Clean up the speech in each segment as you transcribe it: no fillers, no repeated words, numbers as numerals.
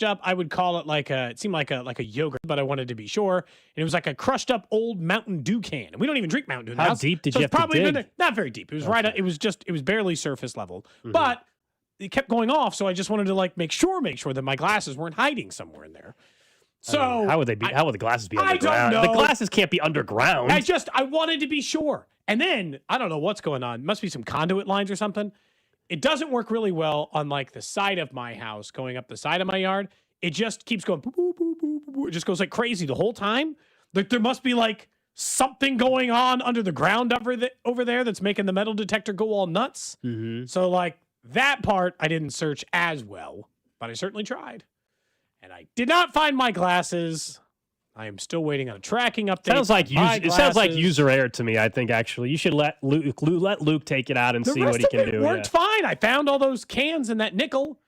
up. I would call it it seemed like a yogurt, but I wanted to be sure. And it was like a crushed up old Mountain Dew can. And we don't even drink Mountain Dew in the How house. deep did so you it's have probably to been dig? there. Not very deep. It was it was barely surface level. Mm-hmm. But it kept going off, so I just wanted to make sure that my glasses weren't hiding somewhere in there. So how would they be? How would the glasses be underground? I don't know. The glasses can't be underground. I wanted to be sure. And then I don't know what's going on. Must be some conduit lines or something. It doesn't work really well on the side of my house going up the side of my yard. It just keeps going boop, boop, boop, boop, boop. It just goes like crazy the whole time. Like there must be something going on under the ground over there that's making the metal detector go all nuts. Mm-hmm. So that part I didn't search as well, but I certainly tried. And I did not find my glasses. I am still waiting on a tracking update. It sounds like user error to me. I think actually you should let Luke take it out and see what he can do. It worked fine. I found all those cans and that nickel.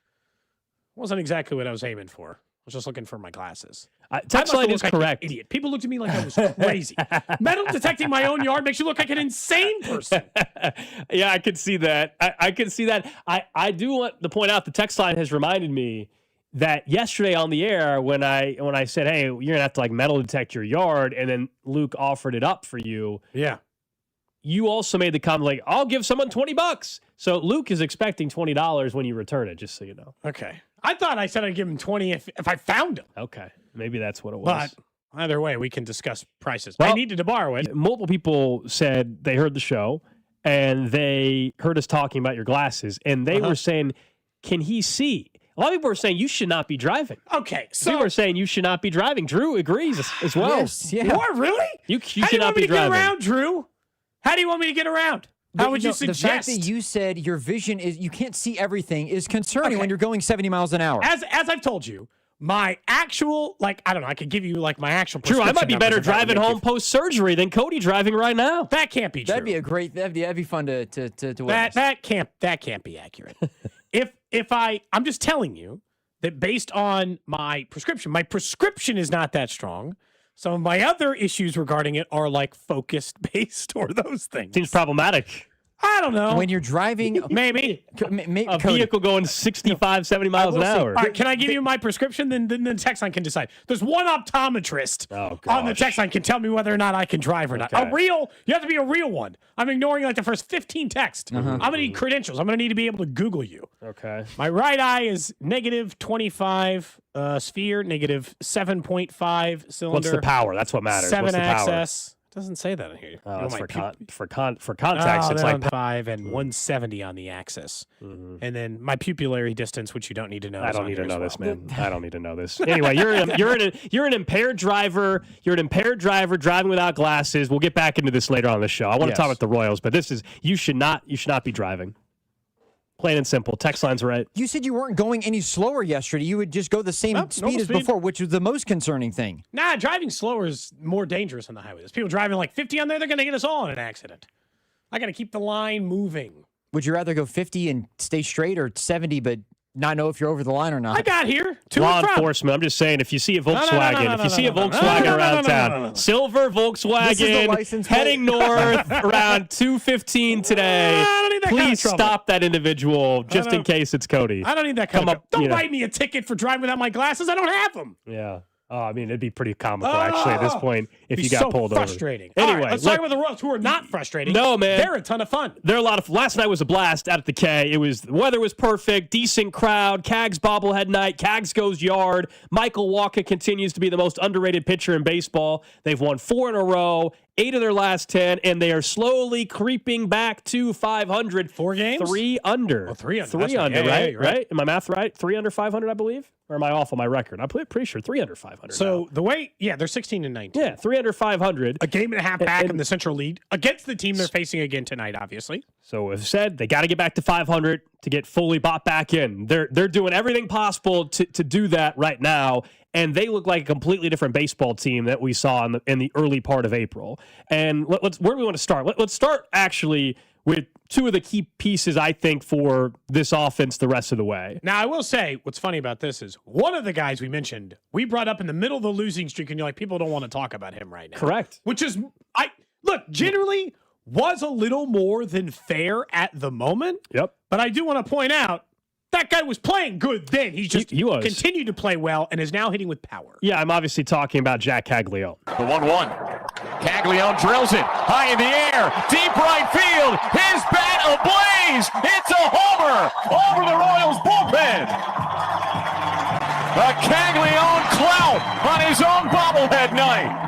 Wasn't exactly what I was aiming for. I was just looking for my glasses. Text line is correct. An idiot. People looked at me like I was crazy. Metal detecting my own yard makes you look like an insane person. Yeah, I could see that. I could see that. I do want to point out the text line has reminded me that yesterday on the air when I said, hey, you're gonna have to metal detect your yard, and then Luke offered it up for you. Yeah. You also made the comment I'll give someone $20. So Luke is expecting $20 when you return it, just so you know. Okay. I thought I said I'd give him 20 if I found him. Okay. Maybe that's what it was. But either way, we can discuss prices. Well, I needed to borrow it. Multiple people said they heard the show and they heard us talking about your glasses, and they were saying, can he see? A lot of people were saying you should not be driving. Okay, so people are saying you should not be driving. Drew agrees as well. Yes, yeah. What, really? You How should not be driving. How do you want me to get around, Drew? How do you want me to get around? How would you suggest? The fact that you said your vision is you can't see everything is concerning when you're going 70 miles an hour. As I've told you, my actual I don't know. I could give you my actual. Drew, I might be better driving home post. post surgery than Cody driving right now. That can't be true. That'd be a great. That'd be fun to witness. That can't be accurate. I'm just telling you that based on my prescription is not that strong. Some of my other issues regarding it are focused based or those things. Seems problematic. I don't know. When you're driving, maybe a vehicle going 65, 70 miles an hour. All right, can I give you my prescription? Then the text line can decide. There's one optometrist on the text line can tell me whether or not I can drive or not. You have to be a real one. I'm ignoring the first 15 texts. I'm going to need credentials. I'm going to need to be able to Google you. Okay. My right eye is negative 25 sphere, negative 7.5 cylinder. What's the power? That's what matters. 7 What's the access. Doesn't say that in here. Oh, it's for context. It's 5 and 170 on the axis, and then my pupillary distance, which you don't need to know. I don't need to know this, man. I don't need to know this. Anyway, you're an impaired driver. You're an impaired driver driving without glasses. We'll get back into this later on the show. I want to talk about the Royals, but this is you should not be driving. Plain and simple. Text line's right. You said you weren't going any slower yesterday. You would just go the same speed as before, which was the most concerning thing. Nah, driving slower is more dangerous on the highway. There's people driving 50 on there. They're going to get us all in an accident. I got to keep the line moving. Would you rather go 50 and stay straight or 70 but not know if you're over the line or not? I got here. Law enforcement. I'm just saying, if you see a Volkswagen, around town, silver Volkswagen heading north around 2:15 today, please stop that individual just in case it's Cody. I don't need that kind of trouble. Don't write me a ticket for driving without my glasses. I don't have them. Yeah. Oh, I mean, it'd be pretty comical, actually, at this point, if you got pulled frustrating. over. Anyway, let's talk about the Royals, who are not frustrating. No, man. They're a ton of fun. They're a lot of last night was a blast out at the K. The weather was perfect, decent crowd, Cags bobblehead night, Cags goes yard. Michael Walker continues to be the most underrated pitcher in baseball. They've won 4 in a row, 8 of their last 10, and they are slowly creeping back to 500. 4 games? 3 under. Oh, 3 under. 3 under, right? Am I math right? 3 under 500, I believe? Or am I off on my record? I'm pretty sure 3 under 500. So they're 16 and 19. Yeah, 3 under 500. A game and a half back in the Central League against the team they're facing again tonight, obviously. So as said, they got to get back to 500 to get fully bought back in. They're doing everything possible to do that right now. And they look like a completely different baseball team that we saw in the early part of April. And where do we want to start? Let's start actually with 2 of the key pieces, I think, for this offense the rest of the way. Now, I will say, what's funny about this is one of the guys we mentioned, we brought up in the middle of the losing streak, and you're like, people don't want to talk about him right now. Correct. Which is, generally was a little more than fair at the moment. Yep. But I do want to point out, That guy was playing good then. He's just He was. continued to play well and is now hitting with power. Yeah, I'm obviously talking about Jack Caglione. The 1-1. Caglione drills it high in the air, deep right field. His bat ablaze. It's a homer over the Royals bullpen. A Caglione clout on his own bobblehead night.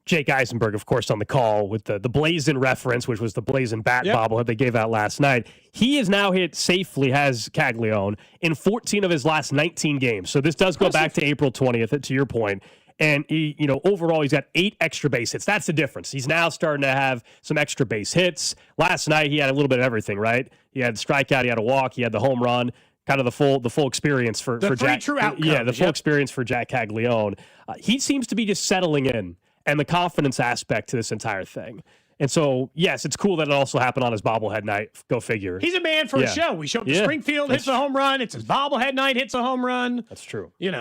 Jake Eisenberg, of course, on the call with the Blazin reference, which was the Blazin bat bobblehead they gave out last night. He has now hit safely, has Caglione, in 14 of his last 19 games. So this does go back to April 20th, to your point. And he, overall, he's got 8 extra base hits. That's the difference. He's now starting to have some extra base hits. Last night, he had a little bit of everything, right? He had strikeout, he had a walk, he had the home run. Kind of the full experience for Jack. True outcomes. Yeah, the full experience for Jack Caglione. He seems to be just settling in. And the confidence aspect to this entire thing. And so, yes, it's cool that it also happened on his bobblehead night. Go figure. He's a man for a show. We show up to Springfield, hits a home run. It's his bobblehead night, hits a home run. That's true. He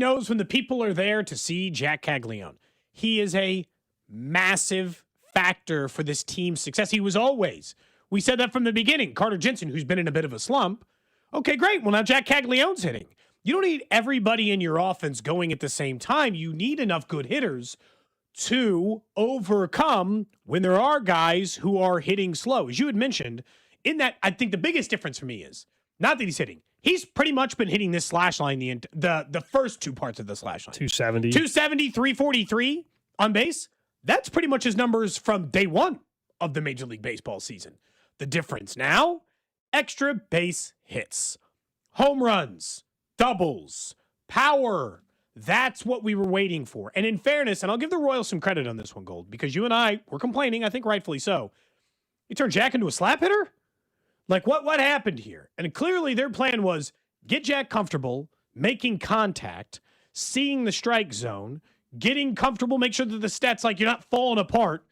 knows when the people are there to see Jack Caglione. He is a massive factor for this team's success. He was always. We said that from the beginning. Carter Jensen, who's been in a bit of a slump. Okay, great. Well, now Jack Caglione's hitting. You don't need everybody in your offense going at the same time. You need enough good hitters to overcome when there are guys who are hitting slow. As you had mentioned, in that, I think the biggest difference for me is not that he's hitting. He's pretty much been hitting this slash line the first 2 parts of the slash line. 270. 270, 343 on base. That's pretty much his numbers from day one of the Major League Baseball season. The difference now, extra base hits, home runs, doubles, power. That's what we were waiting for. And in fairness, and I'll give the Royals some credit on this one, Gold, because you and I were complaining, I think rightfully so. You turned Jack into a slap hitter? Like, what happened here? And clearly their plan was get Jack comfortable, making contact, seeing the strike zone, getting comfortable, make sure that the stats, like you're not falling apart,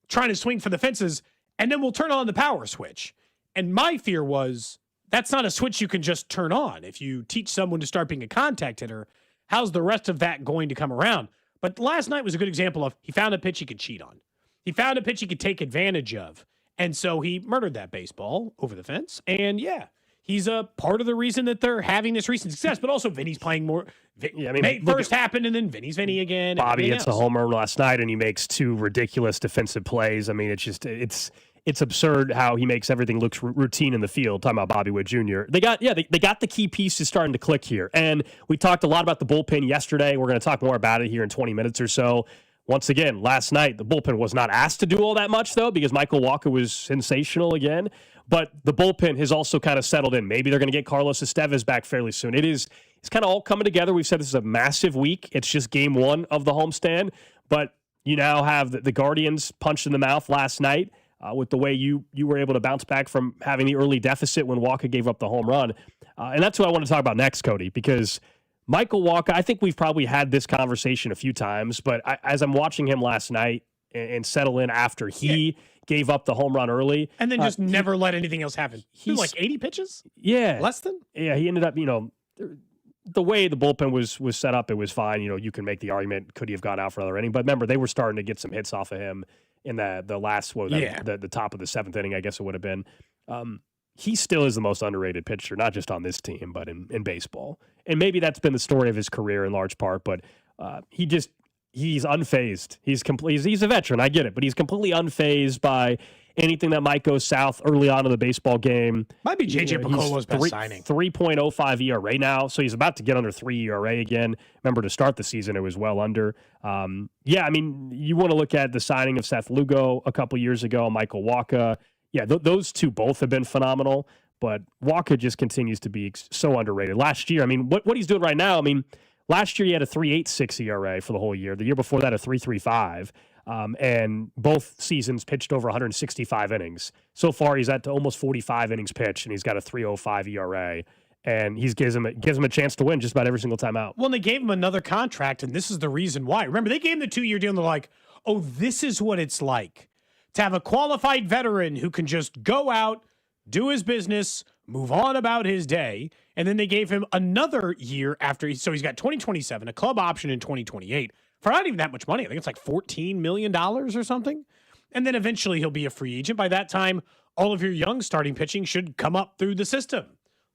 trying to swing for the fences, and then we'll turn on the power switch. And my fear was, that's not a switch you can just turn on. If you teach someone to start being a contact hitter, how's the rest of that going to come around? But last night was a good example of he found a pitch he could cheat on. He found a pitch he could take advantage of. And so he murdered that baseball over the fence. And yeah, he's a part of the reason that they're having this recent success. But also Vinny's playing more. First happened and then Vinny's Vinny again. Bobby hits a home run last night and he makes 2 ridiculous defensive plays. I mean, it's absurd how he makes everything look routine in the field. Talking about Bobby Witt Jr. They got the key pieces starting to click here. And we talked a lot about the bullpen yesterday. We're going to talk more about it here in 20 minutes or so. Once again, last night, the bullpen was not asked to do all that much, though, because Michael Walker was sensational again. But the bullpen has also kind of settled in. Maybe they're going to get Carlos Estevez back fairly soon. It's kind of all coming together. We've said this is a massive week. It's just game 1 of the homestand. But you now have the Guardians punched in the mouth last night. With the way you were able to bounce back from having the early deficit when Walker gave up the home run. And that's what I want to talk about next, Cody, because Michael Walker, I think we've probably had this conversation a few times, but as I'm watching him last night and settle in after he gave up the home run early. And then just never let anything else happen. He's like 80 pitches? Yeah. Less than? Yeah, he ended up, the way the bullpen was set up, it was fine. You can make the argument, could he have gone out for another inning? But remember, they were starting to get some hits off of him in the last, the top of the 7th inning, I guess it would have been. He still is the most underrated pitcher, not just on this team, but in baseball. And maybe that's been the story of his career in large part, but he's unfazed. He's a veteran, I get it, but he's completely unfazed by anything that might go south early on in the baseball game. Might be J.J. Piccolo's best signing. 3.05 ERA now, so he's about to get under 3 ERA again. Remember, to start the season, it was well under. You want to look at the signing of Seth Lugo a couple years ago, Michael Wacha. Yeah, those two both have been phenomenal, but Wacha just continues to be so underrated. Last year, what he's doing right now, last year he had a 3.86 ERA for the whole year. The year before that, a 3.35. And both seasons pitched over 165 innings. So far, he's at almost 45 innings pitched, and he's got a 3.05 ERA. And he gives him a chance to win just about every single time out. Well, and they gave him another contract, and this is the reason why. Remember, they gave him the 2-year deal, and they're like, oh, this is what it's like to have a qualified veteran who can just go out, do his business, move on about his day. And then they gave him another year after. So he's got 2027, a club option in 2028. For not even that much money. I think it's like $14 million or something. And then eventually he'll be a free agent. By that time, all of your young starting pitching should come up through the system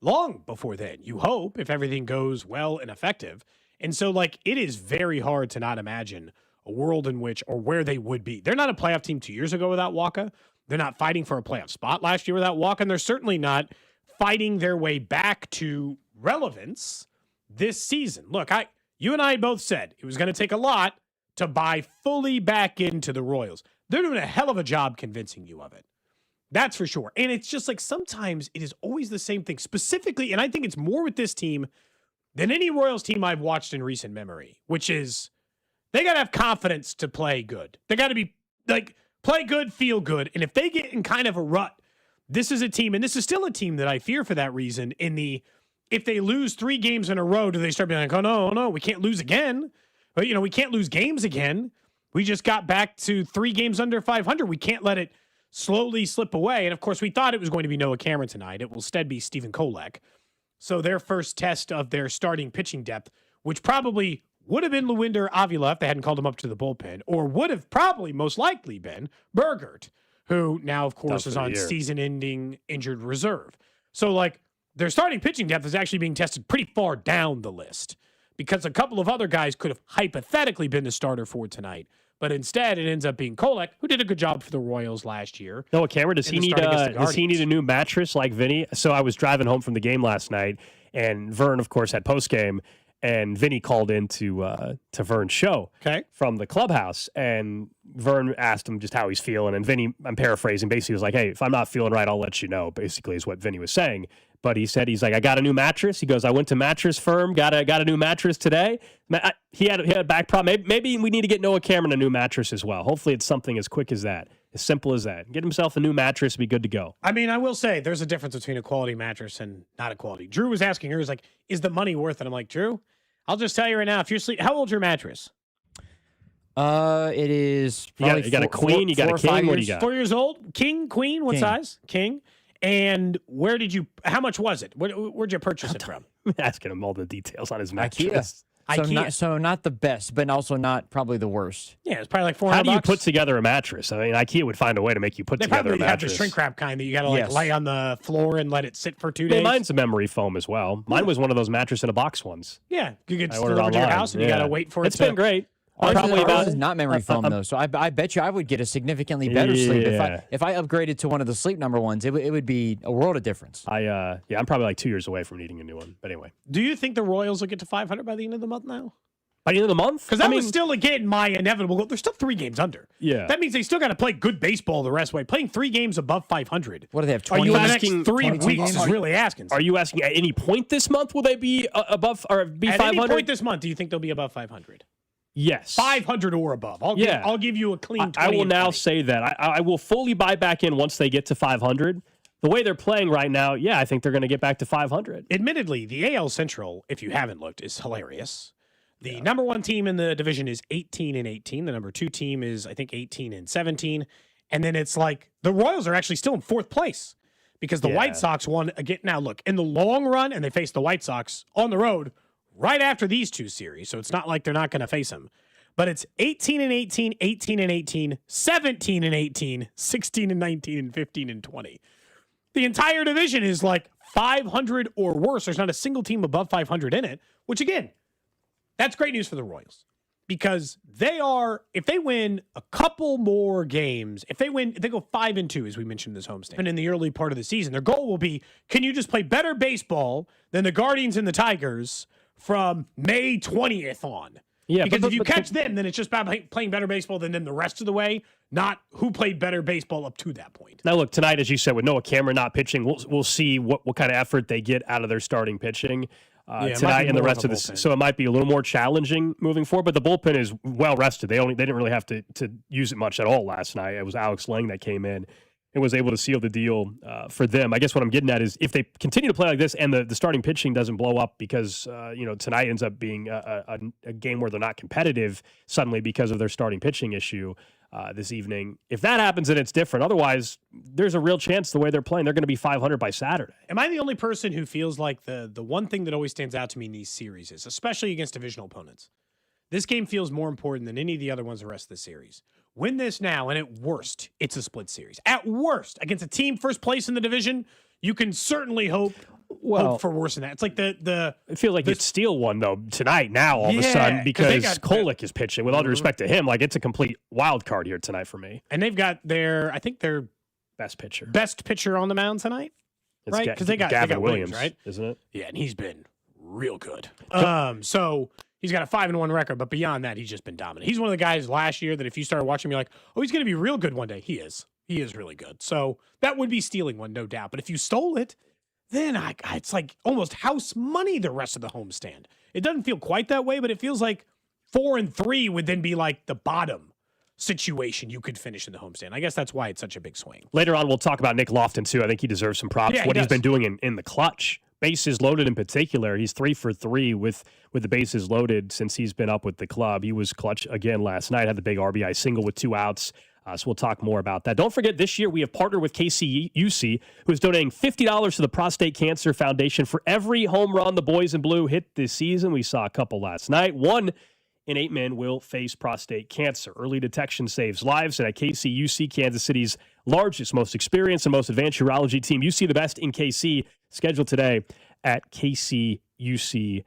long before then. You hope, if everything goes well and effective. And so, like, it is very hard to not imagine a world in which, or where they would be. They're not a playoff team 2 years ago without Waka. They're not fighting for a playoff spot last year without Waka. And they're certainly not fighting their way back to relevance this season. Look, you and I both said it was going to take a lot to buy fully back into the Royals. They're doing a hell of a job convincing you of it. That's for sure. And it's just like sometimes it is always the same thing. Specifically, and I think it's more with this team than any Royals team I've watched in recent memory, which is they got to have confidence to play good. They got to be like, play good, feel good. And if they get in kind of a rut, this is a team, and this is still a team that I fear for that reason. If they lose 3 games in a row, do they start being like, oh, no, we can't lose again. But, we can't lose games again. We just got back to 3 games under 500. We can't let it slowly slip away. And, of course, we thought it was going to be Noah Cameron tonight. It will instead be Stephen Kolek. So their first test of their starting pitching depth, which probably would have been Lewinder Avila if they hadn't called him up to the bullpen, or would have probably most likely been Bergert, who now, of course, is on season-ending injured reserve. So, like, their starting pitching depth is actually being tested pretty far down the list because a couple of other guys could have hypothetically been the starter for tonight. But instead, it ends up being Kolek, who did a good job for the Royals last year. Noah Cameron, does he need a new mattress like Vinny? So I was driving home from the game last night, and Vern, of course, had postgame, and Vinny called in to Vern's show from the clubhouse, and Vern asked him just how he's feeling, and Vinny, I'm paraphrasing, basically was like, hey, if I'm not feeling right, I'll let you know, basically is what Vinny was saying. But he said, he's like, I got a new mattress. He goes, I went to Mattress Firm, got a new mattress today. He had a back problem. Maybe we need to get Noah Cameron a new mattress as well. Hopefully it's something as quick as that, as simple as that. Get himself a new mattress, be good to go. I mean, I will say there's a difference between a quality mattress and not a quality. Drew was asking her, he's like, is the money worth it? I'm like, Drew, I'll just tell you right now, if you're how old's your mattress? It is probably you got a queen, you got a king, what do you got? 4 years old? King, queen, what size? King. And how much was it? Where'd you purchase it from? I'm asking him all the details on his mattress. IKEA. Not the best, but also not probably the worst. Yeah, it's probably like $400. How do you put together a mattress? I mean, IKEA would find a way to make you put together a mattress. They probably have the shrink wrap kind that you got to lay on the floor and let it sit for 2 days. Mine's a memory foam as well. Mine was one of those mattress in a box ones. Yeah, you get delivered to your house and you got to wait for it. It's been great. Ours is not memory foam though, so I bet you I would get a significantly better sleep if I upgraded to one of the Sleep Number ones. It would be a world of difference. I'm probably like 2 years away from needing a new one. But anyway, do you think the Royals will get to 500 by the end of the month now? By the end of the month? Because that was still, again, my inevitable goal. They're still 3 games under. Yeah. That means they still got to play good baseball the rest of the way. Playing 3 games above 500. What do they have, 20? Are you asking 3 weeks is really asking. Are you asking at any point this month will they be above or be 500? At any point this month, do you think they'll be above 500? Yes. 500 or above. I'll give you a clean 20. I will now say that. I will fully buy back in once they get to 500. The way they're playing right now, I think they're going to get back to 500. Admittedly, the AL Central, if you haven't looked, is hilarious. The number 1 team in the division is 18-18. The number 2 team is, I think, 18-17. And then it's like the Royals are actually still in 4th place because the White Sox won again. Now, look, in the long run, and they face the White Sox on the road right after these 2 series. So it's not like they're not going to face them. But it's 18-18, 18-18, 17-18, 16-19, and 15-20. The entire division is like 500 or worse. There's not a single team above 500 in it, which again, that's great news for the Royals because if they win a couple more games, if they go 5-2, as we mentioned in this homestand, and in the early part of the season, their goal will be, can you just play better baseball than the Guardians and the Tigers from May 20th on? Yeah, because if you catch them, then it's just about playing better baseball than them the rest of the way, not who played better baseball up to that point. Now, look, tonight, as you said, with Noah Cameron not pitching, we'll see what kind of effort they get out of their starting pitching. Tonight and the rest of this, so it might be a little more challenging moving forward. But the bullpen is well rested. They didn't really have to use it much at all last night. It was Alex Lang that came in and was able to seal the deal for them. I guess what I'm getting at is if they continue to play like this and the starting pitching doesn't blow up because tonight ends up being a game where they're not competitive suddenly because of their starting pitching issue this evening. If that happens, then it's different. Otherwise, there's a real chance the way they're playing, they're going to be 500 by Saturday. Am I the only person who feels like the one thing that always stands out to me in these series is, especially against divisional opponents, this game feels more important than any of the other ones the rest of the series. win this now, and at worst, it's a split series. At worst, against a team first place in the division, you can certainly hope for worse than that. It's like the it feels like you'd steal one though tonight. Now all of a sudden because KWIII is pitching. With all due respect to him, like it's a complete wild card here tonight for me. And they've got their best pitcher on the mound tonight, right? Because they got Williams, right? Isn't it? Yeah, and he's been real good. So he's got a 5-1 record, but beyond that, he's just been dominant. He's one of the guys last year that if you started watching, you're like, oh, he's going to be real good one day. He is. He is really good. So that would be stealing one, no doubt. But if you stole it, then it's like almost house money the rest of the homestand. It doesn't feel quite that way, but it feels like 4-3 would then be like the bottom situation you could finish in the homestand. I guess that's why it's such a big swing. Later on, we'll talk about Nick Lofton, too. I think he deserves some props for what he's been doing in the clutch. Bases loaded in particular. He's 3 for 3 with the bases loaded since he's been up with the club. He was clutch again last night, had the big RBI single with 2 outs. So we'll talk more about that. Don't forget, this year we have partnered with KWIII, who is donating $50 to the Prostate Cancer Foundation for every home run the boys in blue hit this season. We saw a couple last night. 1 in 8 men will face prostate cancer. Early detection saves lives, and at KWIII, Kansas City's largest, most experienced, and most advanced urology team, you see the best in KC. Schedule today at KCUC.com.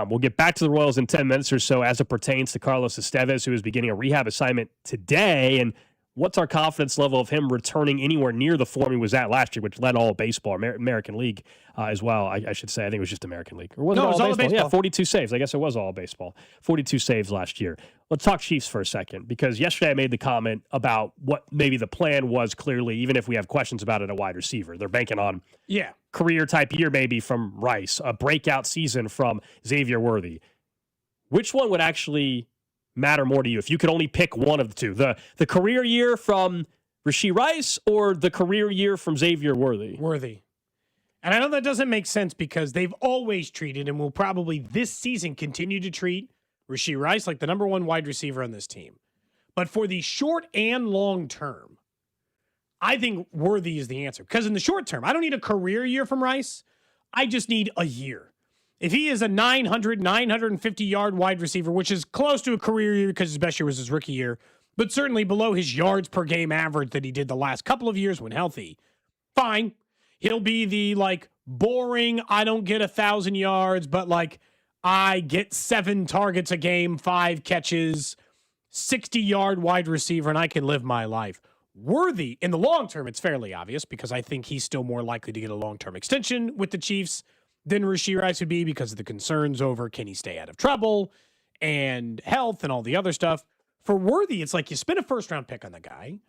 We'll get back to the Royals in 10 minutes or so as it pertains to Carlos Estevez, who is beginning a rehab assignment today. And what's our confidence level of him returning anywhere near the form he was at last year, which led all of baseball, American League as well, I should say. I think it was just American League. Or was it all baseball? Yeah, 42 saves. I guess it was all baseball. 42 saves last year. Let's talk Chiefs for a second, because yesterday I made the comment about what maybe the plan was clearly, even if we have questions about it at wide receiver. They're banking on career-type year maybe from Rice, a breakout season from Xavier Worthy. Which one would actually matter more to you if you could only pick one of the two? The career year from Rashee Rice or the career year from Xavier Worthy? Worthy. And I know that doesn't make sense because they've always treated and will probably this season continue to treat Rashee Rice like the number 1 wide receiver on this team. But for the short and long term, I think Worthy is the answer. Because in the short term, I don't need a career year from Rice. I just need a year. If he is a 950-yard wide receiver, which is close to a career year because his best year was his rookie year, but certainly below his yards per game average that he did the last couple of years when healthy, fine. He'll be the, boring, I don't get 1,000 yards, but, I get 7 targets a game, 5 catches, 60-yard wide receiver, and I can live my life. Worthy, in the long term, it's fairly obvious because I think he's still more likely to get a long-term extension with the Chiefs than Rashee Rice would be because of the concerns over can he stay out of trouble and health and all the other stuff. For Worthy, it's like you spend a first-round pick on the guy.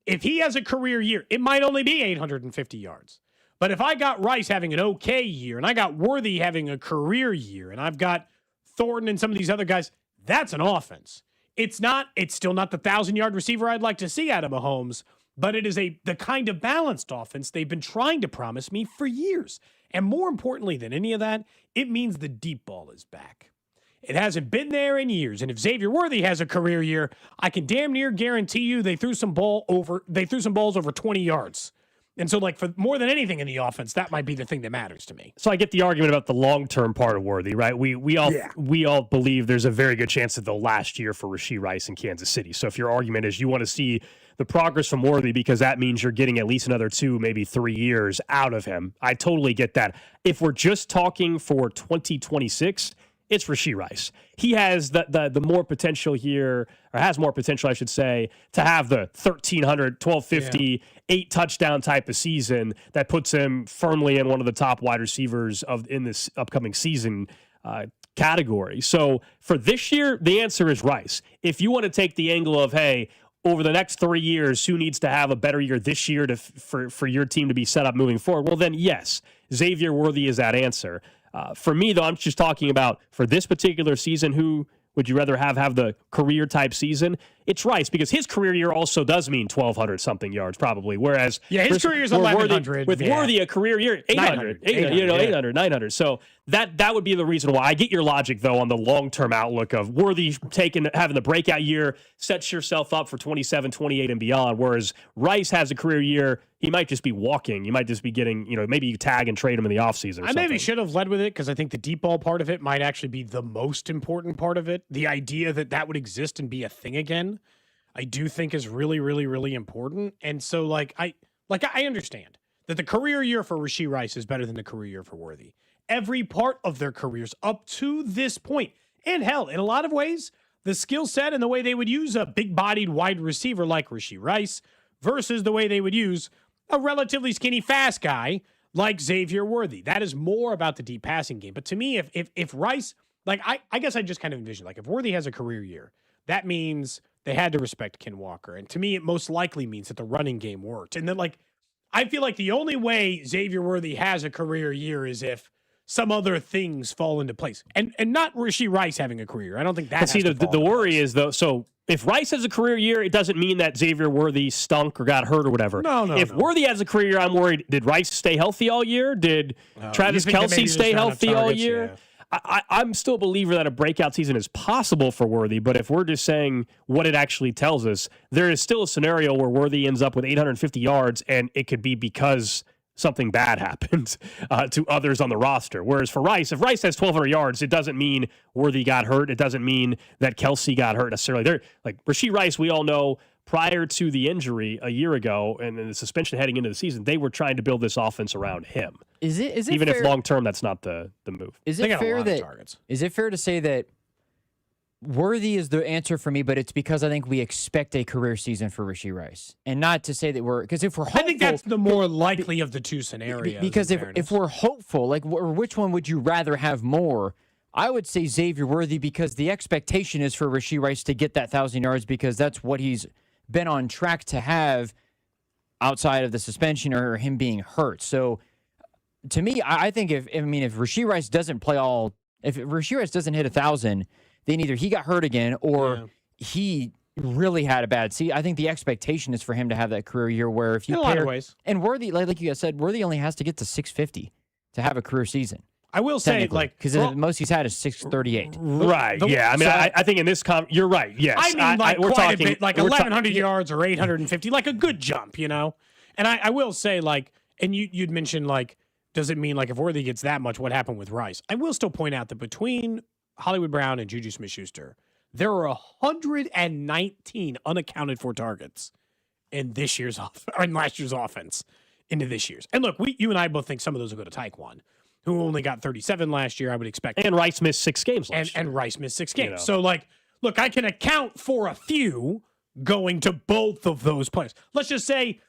If he has a career year, it might only be 850 yards. But if I got Rice having an okay year and I got Worthy having a career year and I've got Thornton and some of these other guys, that's an offense. It's still not the 1,000-yard receiver I'd like to see out of Mahomes, but it is the kind of balanced offense they've been trying to promise me for years. And more importantly than any of that, it means the deep ball is back. It hasn't been there in years. And if Xavier Worthy has a career year, I can damn near guarantee you they threw some balls over 20 yards. And so, for more than anything in the offense, that might be the thing that matters to me. So I get the argument about the long-term part of Worthy, right? We all believe there's a very good chance that they'll last year for Rashee Rice in Kansas City. So if your argument is you want to see the progress from Worthy because that means you're getting at least another 2, maybe 3 years out of him, I totally get that. If we're just talking for 2026, it's Rashee Rice. He has the more potential here, or has more potential, I should say, to have the 1,300, 1,250, 8-touchdown type of season that puts him firmly in one of the top wide receivers in this upcoming season category. So for this year, the answer is Rice. If you want to take the angle of, hey, over the next 3 years, who needs to have a better year this year for your team to be set up moving forward? Well, then, yes, Xavier Worthy is that answer. For me, though, I'm just talking about for this particular season, who would you rather have the career-type season? It's Rice, because his career year also does mean 1,200-something yards, probably. Whereas his career year is 1,100. With Worthy, a career year, 800, 900. So that would be the reason why. I get your logic, though, on the long-term outlook of Worthy having the breakout year, sets yourself up for 27, 28, and beyond, whereas Rice has a career year. He might just be walking. You might just be getting, maybe you tag and trade him in the offseason or something. I maybe should have led with it because I think the deep ball part of it might actually be the most important part of it. The idea that would exist and be a thing again. I do think is really, really, really important. And so I understand that the career year for Rashee Rice is better than the career year for Worthy. Every part of their careers up to this point, and hell, in a lot of ways, the skill set and the way they would use a big-bodied wide receiver like Rashee Rice versus the way they would use a relatively skinny, fast guy like Xavier Worthy. That is more about the deep passing game. But to me, if Rice, I guess I just kind of envision, if Worthy has a career year, that means they had to respect Ken Walker. And to me, it most likely means that the running game worked. And then, I feel like the only way Xavier Worthy has a career year is if some other things fall into place. And not Rashee Rice having a career. I don't think that. See, the worry is, though, so if Rice has a career year, it doesn't mean that Xavier Worthy stunk or got hurt or whatever. No. If Worthy has a career year, I'm worried. Did Rice stay healthy all year? Did Travis Kelce stay healthy all year? Yeah. I'm still a believer that a breakout season is possible for Worthy, but if we're just saying what it actually tells us, there is still a scenario where Worthy ends up with 850 yards, and it could be because something bad happened to others on the roster. Whereas for Rice, if Rice has 1,200 yards, it doesn't mean Worthy got hurt. It doesn't mean that Kelce got hurt necessarily. They're like Rashee Rice, we all know prior to the injury a year ago and the suspension heading into the season, they were trying to build this offense around him. Is it even fair, if long term that's not the move? Is it fair to say that Worthy is the answer for me, but it's because I think we expect a career season for Rashee Rice, and not to say that because if we're hopeful, I think that's the more likely of the two scenarios. Because if we're hopeful, which one would you rather have more? I would say Xavier Worthy, because the expectation is for Rashee Rice to get that 1,000 yards because that's what he's been on track to have outside of the suspension or him being hurt. So to me, I think if Rashee Rice doesn't play if Rashee Rice doesn't hit 1,000, then either he got hurt again or he really had a bad season. I think the expectation is for him to have that career year where if you in a lot of ways. And Worthy, like you guys said, Worthy only has to get to 650 to have a career season. I will say, because the most he's had is 638. Right. Yeah. I mean, I think in this you're right. Yes. I mean, we're quite talking, a bit, 1,100 yards or 850, a good jump, And I will say, and you'd mentioned, does it mean, if Worthy gets that much, what happened with Rice? I will still point out that between Hollywood Brown and Juju Smith-Schuster, there are 119 unaccounted for targets in last year's offense into this year's. And look, you and I both think some of those will go to Taekwon, who only got 37 last year. I would expect. And Rice missed 6 games last year. And Rice missed 6 games. So, look, I can account for a few going to both of those players. Let's just say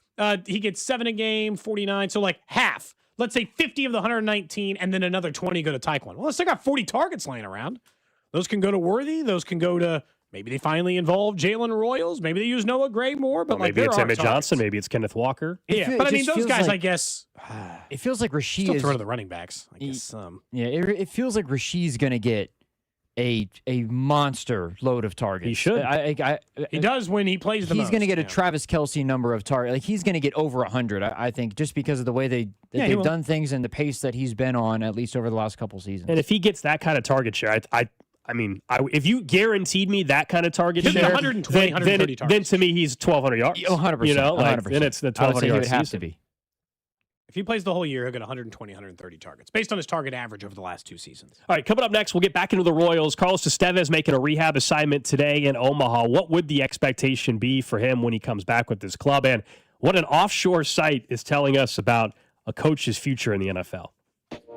he gets 7 a game, 49. So, half. Let's say 50 of the 119 and then another 20 go to Taekwon. Well, they still got 40 targets laying around. Those can go to Worthy. Those can go to, maybe they finally involve Jalen Royals. Maybe they use Noah Gray more. But maybe it's Emmett Johnson. Maybe it's Kenneth Walker. Yeah, but I mean, those guys, I guess. It feels like Rashee still is. Throw to the running backs. I guess Yeah, it feels like Rashee's going to get a monster load of targets. He should. He does when he plays the most. He's going to get a Travis Kelce number of targets. He's going to get over 100, I think, just because of the way they've done things and the pace that he's been on, at least over the last couple seasons. And if he gets that kind of target share, if you guaranteed me that kind of target share, 120, 130 targets. Then to me, he's 1,200 yards. 100%. Then it's the 1,200 yards. It would have to be. If he plays the whole year, he'll get 120, 130 targets, based on his target average over the last 2 seasons. All right, coming up next, we'll get back into the Royals. Carlos Estevez making a rehab assignment today in Omaha. What would the expectation be for him when he comes back with this club? And what an offshore site is telling us about a coach's future in the NFL.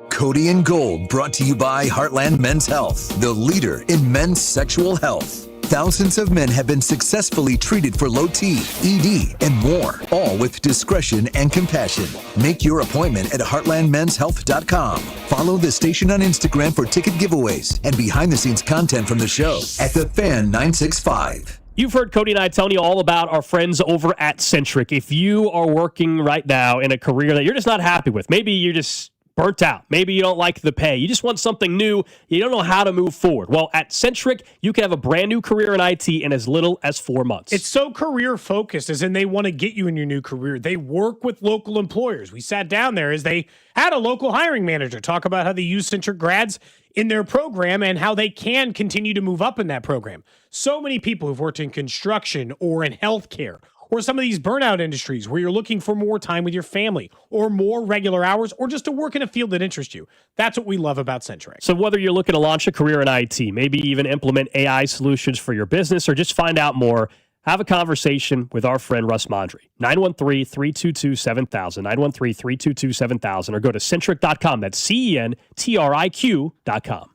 Cody and Gold, brought to you by Heartland Men's Health, the leader in men's sexual health. Thousands of men have been successfully treated for low T, ED, and more, all with discretion and compassion. Make your appointment at heartlandmenshealth.com. Follow the station on Instagram for ticket giveaways and behind-the-scenes content from the show at The Fan 965. You've heard Cody and I telling you all about our friends over at Centric. If you are working right now in a career that you're just not happy with, maybe you're just burnt out. Maybe you don't like the pay. You just want something new. You don't know how to move forward. Well, at Centric, you can have a brand new career in IT in as little as 4 months. It's so career focused, as in they want to get you in your new career. They work with local employers. We sat down there as they had a local hiring manager talk about how they use Centric grads in their program and how they can continue to move up in that program. So many people who've worked in construction or in healthcare or some of these burnout industries where you're looking for more time with your family or more regular hours or just to work in a field that interests you. That's what we love about Centric. So whether you're looking to launch a career in IT, maybe even implement AI solutions for your business or just find out more, have a conversation with our friend Russ Mondry. 913-322-7000, 913-322-7000, or go to Centric.com. That's CENTRIQ.com.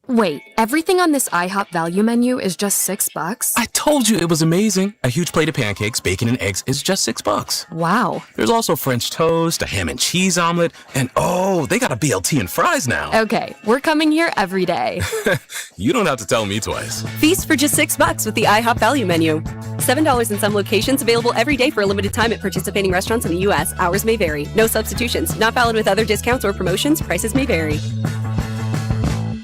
Wait, everything on this IHOP value menu is just $6? I told you it was amazing. A huge plate of pancakes, bacon, and eggs is just $6. Wow. There's also French toast, a ham and cheese omelet, and oh, they got a BLT and fries now. Okay, we're coming here every day. You don't have to tell me twice. Feast for just $6 with the IHOP value menu. $7 in some locations, available every day for a limited time at participating restaurants in the U.S. Hours may vary. No substitutions. Not valid with other discounts or promotions. Prices may vary.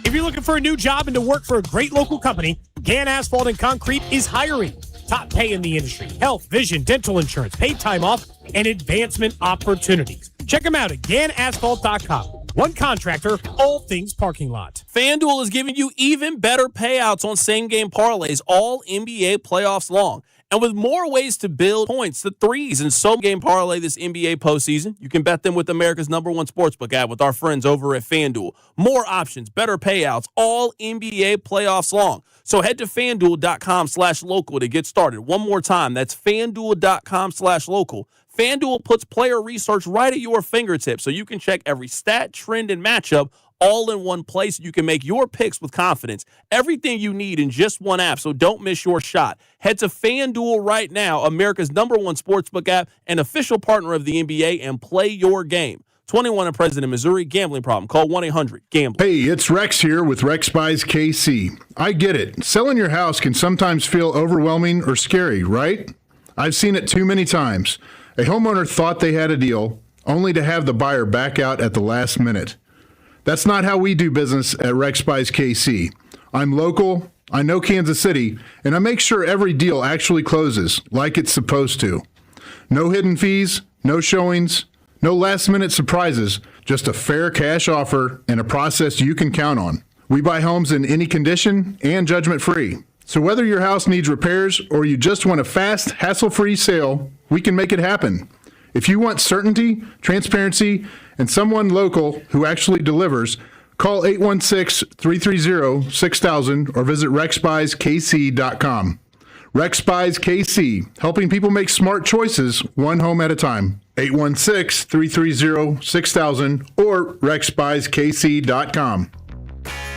If you're looking for a new job and to work for a great local company, Gann Asphalt and Concrete is hiring. Top pay in the industry, health, vision, dental insurance, paid time off, and advancement opportunities. Check them out at GannAsphalt.com. One contractor, all things parking lot. FanDuel is giving you even better payouts on same-game parlays all NBA playoffs long. And with more ways to build points, the threes and some-game parlay this NBA postseason, you can bet them with America's #1 sportsbook app with our friends over at FanDuel. More options, better payouts, all NBA playoffs long. So head to FanDuel.com/local to get started. One more time, that's FanDuel.com/local. FanDuel puts player research right at your fingertips so you can check every stat, trend, and matchup all in one place. You can make your picks with confidence. Everything you need in just one app, so don't miss your shot. Head to FanDuel right now, America's #1 sportsbook app and official partner of the NBA, and play your game. 21 and present in Missouri. Gambling problem. Call 1-800-GAMBLER. Hey, it's Rex here with Rex Buys KC. I get it. Selling your house can sometimes feel overwhelming or scary, right? I've seen it too many times. A homeowner thought they had a deal, only to have the buyer back out at the last minute. That's not how we do business at Rex Buys KC. I'm local, I know Kansas City, and I make sure every deal actually closes like it's supposed to. No hidden fees, no showings, no last-minute surprises, just a fair cash offer and a process you can count on. We buy homes in any condition and judgment-free. So whether your house needs repairs or you just want a fast, hassle-free sale, we can make it happen. If you want certainty, transparency, and someone local who actually delivers, call 816-330-6000 or visit rexbuyskc.com. Rex Buys KC, helping people make smart choices one home at a time. 816-330-6000 or rexbuyskc.com.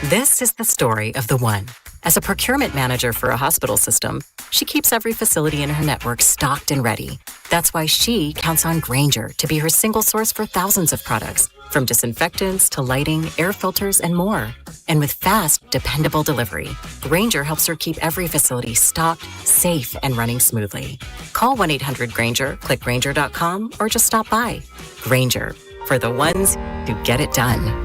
This is the story of the one. As a procurement manager for a hospital system, she keeps every facility in her network stocked and ready. That's why she counts on Grainger to be her single source for thousands of products, from disinfectants to lighting, air filters, and more. And with fast, dependable delivery, Grainger helps her keep every facility stocked, safe, and running smoothly. Call 1-800-GRAINGER, click Grainger.com, or just stop by. Grainger, for the ones who get it done.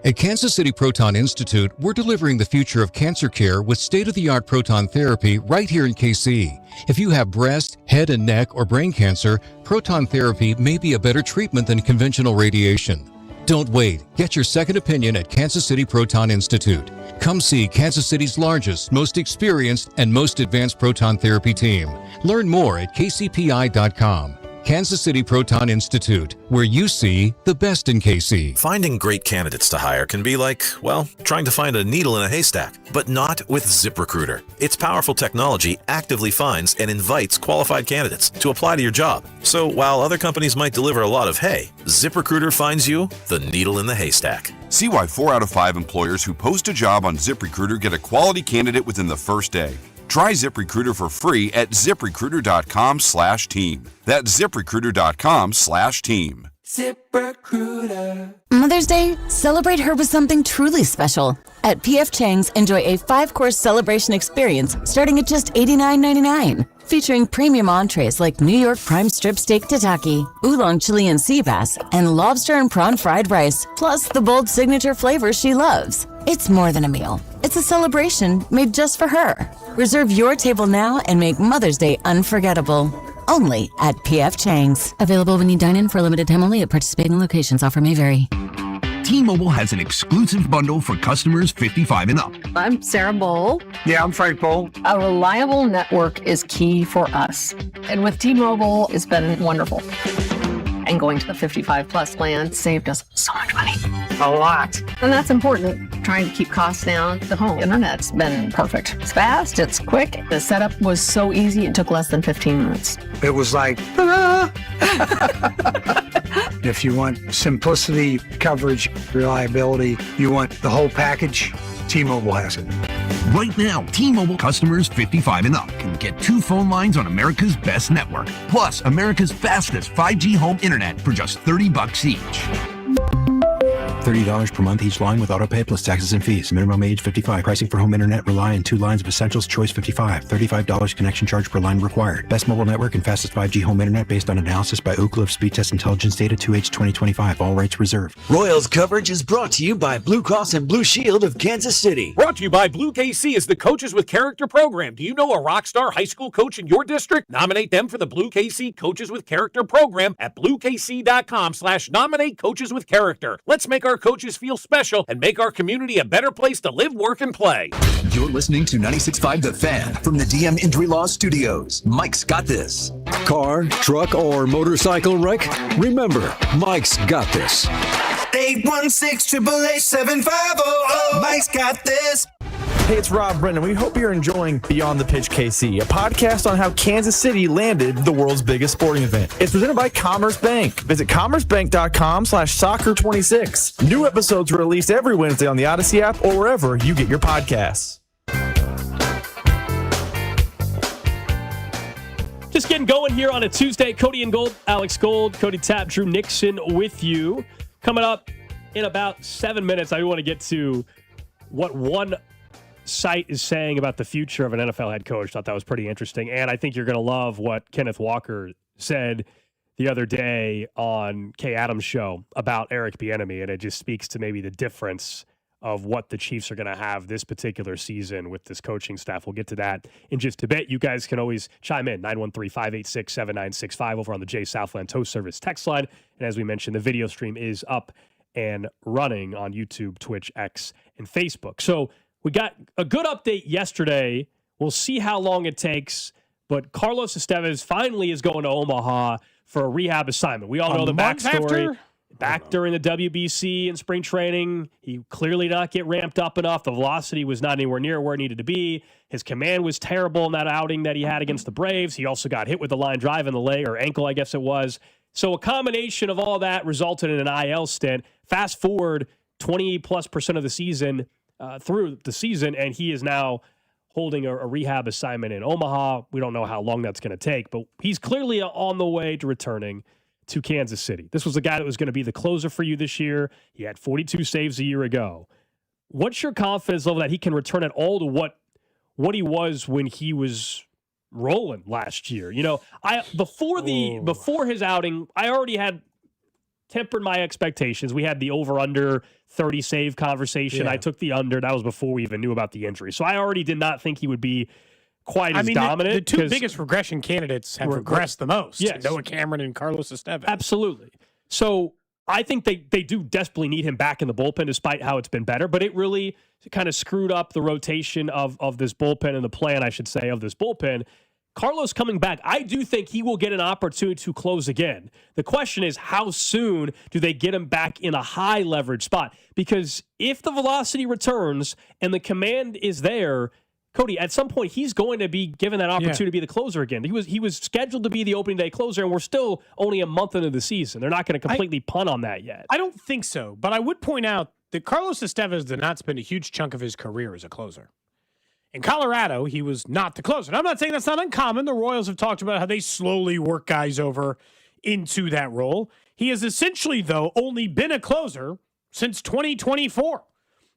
At Kansas City Proton Institute, we're delivering the future of cancer care with state-of-the-art proton therapy right here in KC. If you have breast, head and neck, or brain cancer, proton therapy may be a better treatment than conventional radiation. Don't wait. Get your second opinion at Kansas City Proton Institute. Come see Kansas City's largest, most experienced, and most advanced proton therapy team. Learn more at kcpi.com. Kansas City Proton Institute, where you see the best in KC. Finding great candidates to hire can be like, well, trying to find a needle in a haystack, but not with ZipRecruiter. Its powerful technology actively finds and invites qualified candidates to apply to your job. So while other companies might deliver a lot of hay, ZipRecruiter finds you the needle in the haystack. See why 4 out of 5 employers who post a job on ZipRecruiter get a quality candidate within the first day. Try ZipRecruiter for free at ZipRecruiter.com/team. That's ZipRecruiter.com/team. ZipRecruiter. Mother's Day, celebrate her with something truly special. At P.F. Chang's, enjoy a 5-course celebration experience starting at just $89.99. Featuring premium entrees like New York prime strip steak tataki, oolong chili and sea bass, and lobster and prawn fried rice, plus the bold signature flavors she loves. It's more than a meal. It's a celebration made just for her. Reserve your table now and make Mother's Day unforgettable. Only at P.F. Chang's. Available when you dine in for a limited time only at participating locations. Offer may vary. T-Mobile has an exclusive bundle for customers 55 and up. I'm Sarah Bowl. Yeah, I'm Frank Bowl. A reliable network is key for us. And with T-Mobile, it's been wonderful. And going to the 55 plus plan saved us so much money. A lot. And that's important. Trying to keep costs down. The home internet's been perfect. It's fast, it's quick. The setup was so easy, it took less than 15 minutes. It was like, if you want simplicity, coverage, reliability, you want the whole package, T-Mobile has it. Right now, T-Mobile customers 55 and up can get 2 phone lines on America's best network, plus America's fastest 5G home internet for just $30 each. $30 per month each line with autopay plus taxes and fees. Minimum age 55. Pricing for home internet rely on 2 lines of Essentials Choice 55. $35 connection charge per line required. Best mobile network and fastest 5G home internet based on analysis by Ookla of Speed Test Intelligence data 2H 2025. All rights reserved. Royals coverage is brought to you by Blue Cross and Blue Shield of Kansas City. Brought to you by Blue KC is the Coaches with Character program. Do you know a rock star high school coach in your district? Nominate them for the Blue KC Coaches with Character program at bluekc.com/nominate coaches with character. Let's make our coaches feel special and make our community a better place to live, work, and play. You're listening to 96.5 The Fan from the DM Injury Law Studios. Mike's got this. Car, truck, or motorcycle wreck? Remember, Mike's got this. 816-888-7500. Mike's got this. Hey, it's Rob Brennan. We hope you're enjoying Beyond the Pitch KC, a podcast on how Kansas City landed the world's biggest sporting event. It's presented by Commerce Bank. Visit commercebank.com/soccer26. New episodes are released every Wednesday on the Odyssey app or wherever you get your podcasts. Just getting going here on a Tuesday. Cody and Gold, Alex Gold, Cody Tapp, Drew Nixon with you. Coming up in about 7 minutes, I want to get to what one site is saying about the future of an NFL head coach. Thought that was pretty interesting. And I think you're going to love what Kenneth Walker said the other day on Kay Adams' show about Eric Bieniemy. And it just speaks to maybe the difference of what the Chiefs are going to have this particular season with this coaching staff. We'll get to that in just a bit. You guys can always chime in, 913-586-7965 over on the Jay Southland Tow Service text line. And as we mentioned, the video stream is up and running on YouTube, Twitch, X, and Facebook. So we got a good update yesterday. We'll see how long it takes. But Carlos Estevez finally is going to Omaha for a rehab assignment. We all know the backstory. Back during the WBC and spring training, he clearly did not get ramped up enough. The velocity was not anywhere near where it needed to be. His command was terrible in that outing that he had against the Braves. He also got hit with a line drive in the leg, or ankle, I guess it was. So a combination of all that resulted in an IL stint. Fast forward 20+% of the season, through the season, and he is now holding a rehab assignment in Omaha. We don't know how long that's going to take, but he's clearly on the way to returning to Kansas City. This was the guy that was going to be the closer for you this year. He had 42 saves a year ago. What's your confidence level that he can return at all to what he was when he was rolling last year? You know, before his outing, I already had tempered my expectations. We had the over-under 30 save conversation. Yeah. I took the under. That was before we even knew about the injury. So I already did not think he would be quite as dominant. The two biggest regression candidates have regressed the most. Yes. Noah Cameron and Carlos Estevez. Absolutely. So I think they do desperately need him back in the bullpen despite how it's been better, but it really kind of screwed up the rotation of this bullpen and the plan, I should say, of this bullpen. Carlos coming back, I do think he will get an opportunity to close again. The question is, how soon do they get him back in a high leverage spot? Because if the velocity returns and the command is there, Cody, at some point he's going to be given that opportunity to be the closer again. He was scheduled to be the opening day closer, and we're still only a month into the season. They're not going to completely punt on that yet. I don't think so, but I would point out that Carlos Estevez did not spend a huge chunk of his career as a closer. In Colorado, he was not the closer. And I'm not saying that's not uncommon. The Royals have talked about how they slowly work guys over into that role. He has essentially, though, only been a closer since 2024.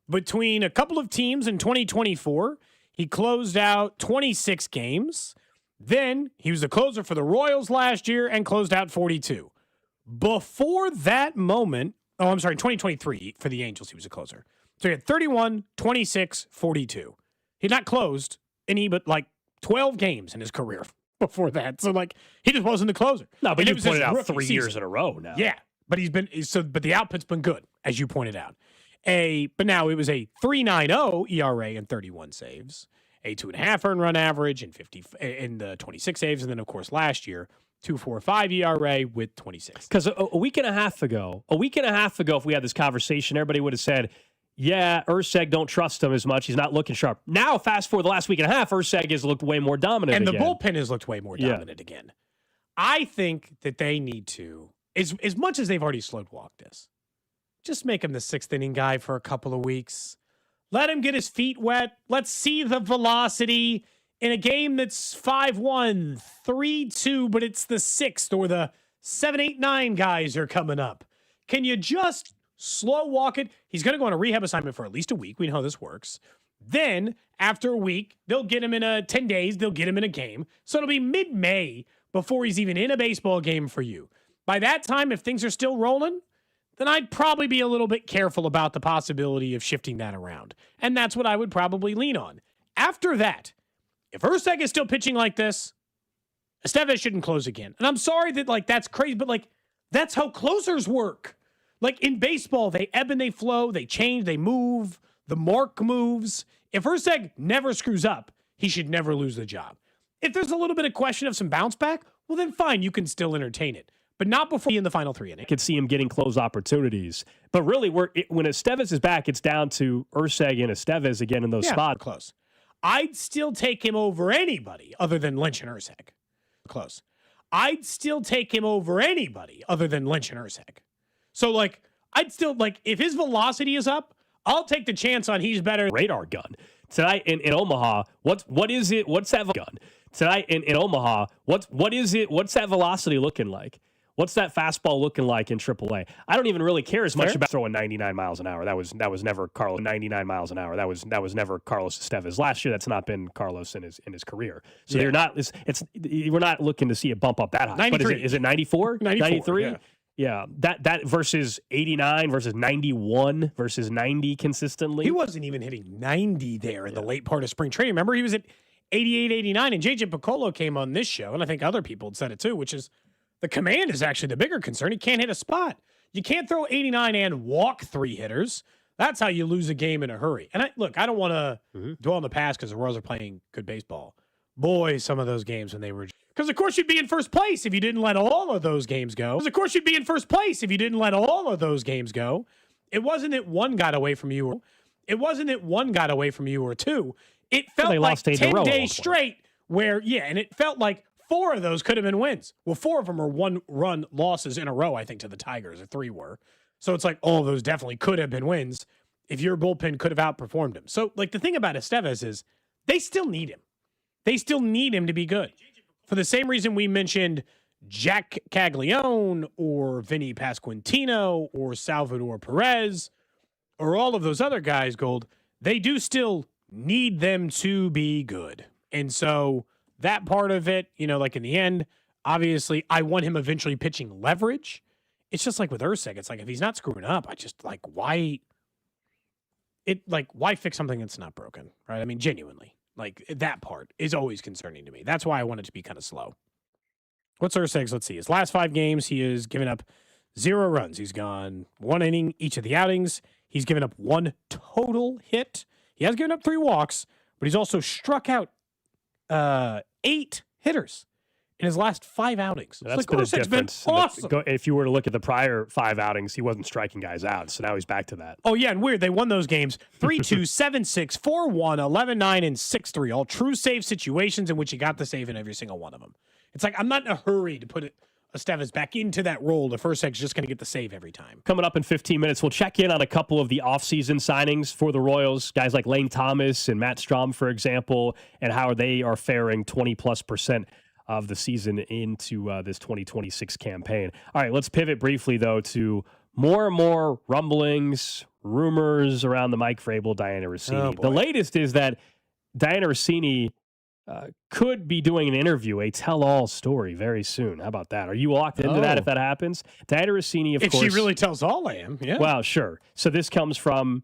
Between a couple of teams in 2024, he closed out 26 games. Then he was a closer for the Royals last year and closed out 42. Before that moment, 2023 for the Angels, he was a closer. So he had 31, 26, 42. He'd not closed any but 12 games in his career before that. So he just wasn't the closer. No, but you pointed out 3 years in a row now. Yeah. But but the output's been good, as you pointed out. But now it was a 3.90 ERA and 31 saves, a 2.5 earned run average and 50 in the 26 saves, and then of course last year 2.45 ERA with 26. Because a week and a half ago, if we had this conversation, everybody would have said, yeah, Urseg, don't trust him as much. He's not looking sharp. Now, fast forward the last week and a half, Urseg has looked way more dominant and again. The bullpen has looked way more dominant again. I think that they need to, as much as they've already slowed walked this, just make him the 6th inning guy for a couple of weeks. Let him get his feet wet. Let's see the velocity in a game that's 5-1, 3-2, but it's the 6th or the 7, 8, 9 guys are coming up. Can you just slow walk it? He's going to go on a rehab assignment for at least a week. We know how this works. Then, after a week, they'll get him in 10 days. They'll get him in a game. So it'll be mid-May before he's even in a baseball game for you. By that time, if things are still rolling, then I'd probably be a little bit careful about the possibility of shifting that around. And that's what I would probably lean on. After that, if Urseg is still pitching like this, Estevez shouldn't close again. And I'm sorry that, that's crazy, but, that's how closers work. In baseball, they ebb and they flow, they change, they move, the mark moves. If Urseg never screws up, he should never lose the job. If there's a little bit of question of some bounce back, well, then fine, you can still entertain it. But not before in the final 3 innings. I could see him getting close opportunities. But really, when Estevez is back, it's down to Urseg and Estevez again in those spots. Close. I'd still take him over anybody other than Lynch and Urseg. Close. I'd still take him over anybody other than Lynch and Urseg. So, I'd still, if his velocity is up, I'll take the chance on he's better. Radar gun. Tonight in Omaha, what is it? What's that gun? Tonight in Omaha, what is it? What's that velocity looking like? What's that fastball looking like in AAA? I don't even really care as much about throwing 99 miles an hour. That was never Carlos. 99 miles an hour. That was never Carlos Estevez. Last year, that's not been Carlos in his career. So you're not. We're not looking to see it bump up that high. 93. But is it 94? 93? Yeah. That versus 89 versus 91 versus 90 consistently. He wasn't even hitting 90 there in the late part of spring training. Remember, he was at 88, 89, and JJ Piccolo came on this show, and I think other people had said it too, which is the command is actually the bigger concern. He can't hit a spot. You can't throw 89 and walk 3 hitters. That's how you lose a game in a hurry. And I don't want to dwell on the past because the Royals are playing good baseball. Boy, some of those games when they were... Because, of course, you'd be in first place if you didn't let all of those games go. It wasn't that one got away from you. Or 2. It felt like 10 days straight where, and it felt like 4 of those could have been wins. Well, 4 of them are 1-run losses in a row, I think, to the Tigers, or 3 were. So it's like all of those definitely could have been wins if your bullpen could have outperformed him. So, the thing about Estevez is they still need him. They still need him to be good. For the same reason we mentioned Jack Caglione or Vinny Pasquantino or Salvador Perez or all of those other guys, Gold, they do still need them to be good. And so that part of it, in the end, obviously I want him eventually pitching leverage. It's just like with Urseg. It's like, if he's not screwing up, I just why fix something that's not broken, right? I mean, genuinely. That part is always concerning to me. That's why I want it to be kind of slow. What's Urseg's? Let's see. His last 5 games, he has given up 0 runs. He's gone 1 inning each of the outings. He's given up 1 total hit. He has given up 3 walks, but he's also struck out 8 hitters in his last 5 outings. That's been a difference. Awesome. If you were to look at the prior 5 outings, he wasn't striking guys out. So now he's back to that. Oh, yeah, and weird. They won those games 3-2, 7-6, 4-1, 11-9, and 6-3. All true save situations in which he got the save in every single one of them. It's like, I'm not in a hurry to put Estevez back into that role. The first seg's just going to get the save every time. Coming up in 15 minutes, we'll check in on a couple of the offseason signings for the Royals. Guys like Lane Thomas and Matt Strahm, for example, and how they are faring 20+% of the season into this 2026 campaign. All right, let's pivot briefly, though, to more and more rumblings, rumors around the Mike Vrabel, Diana Rossini. The latest is that Diana Rossini could be doing an interview, a tell-all story very soon. How about that? Are you locked into that if that happens? Diana Rossini, of course. If she really tells all, I am, yeah. Well, sure. So this comes from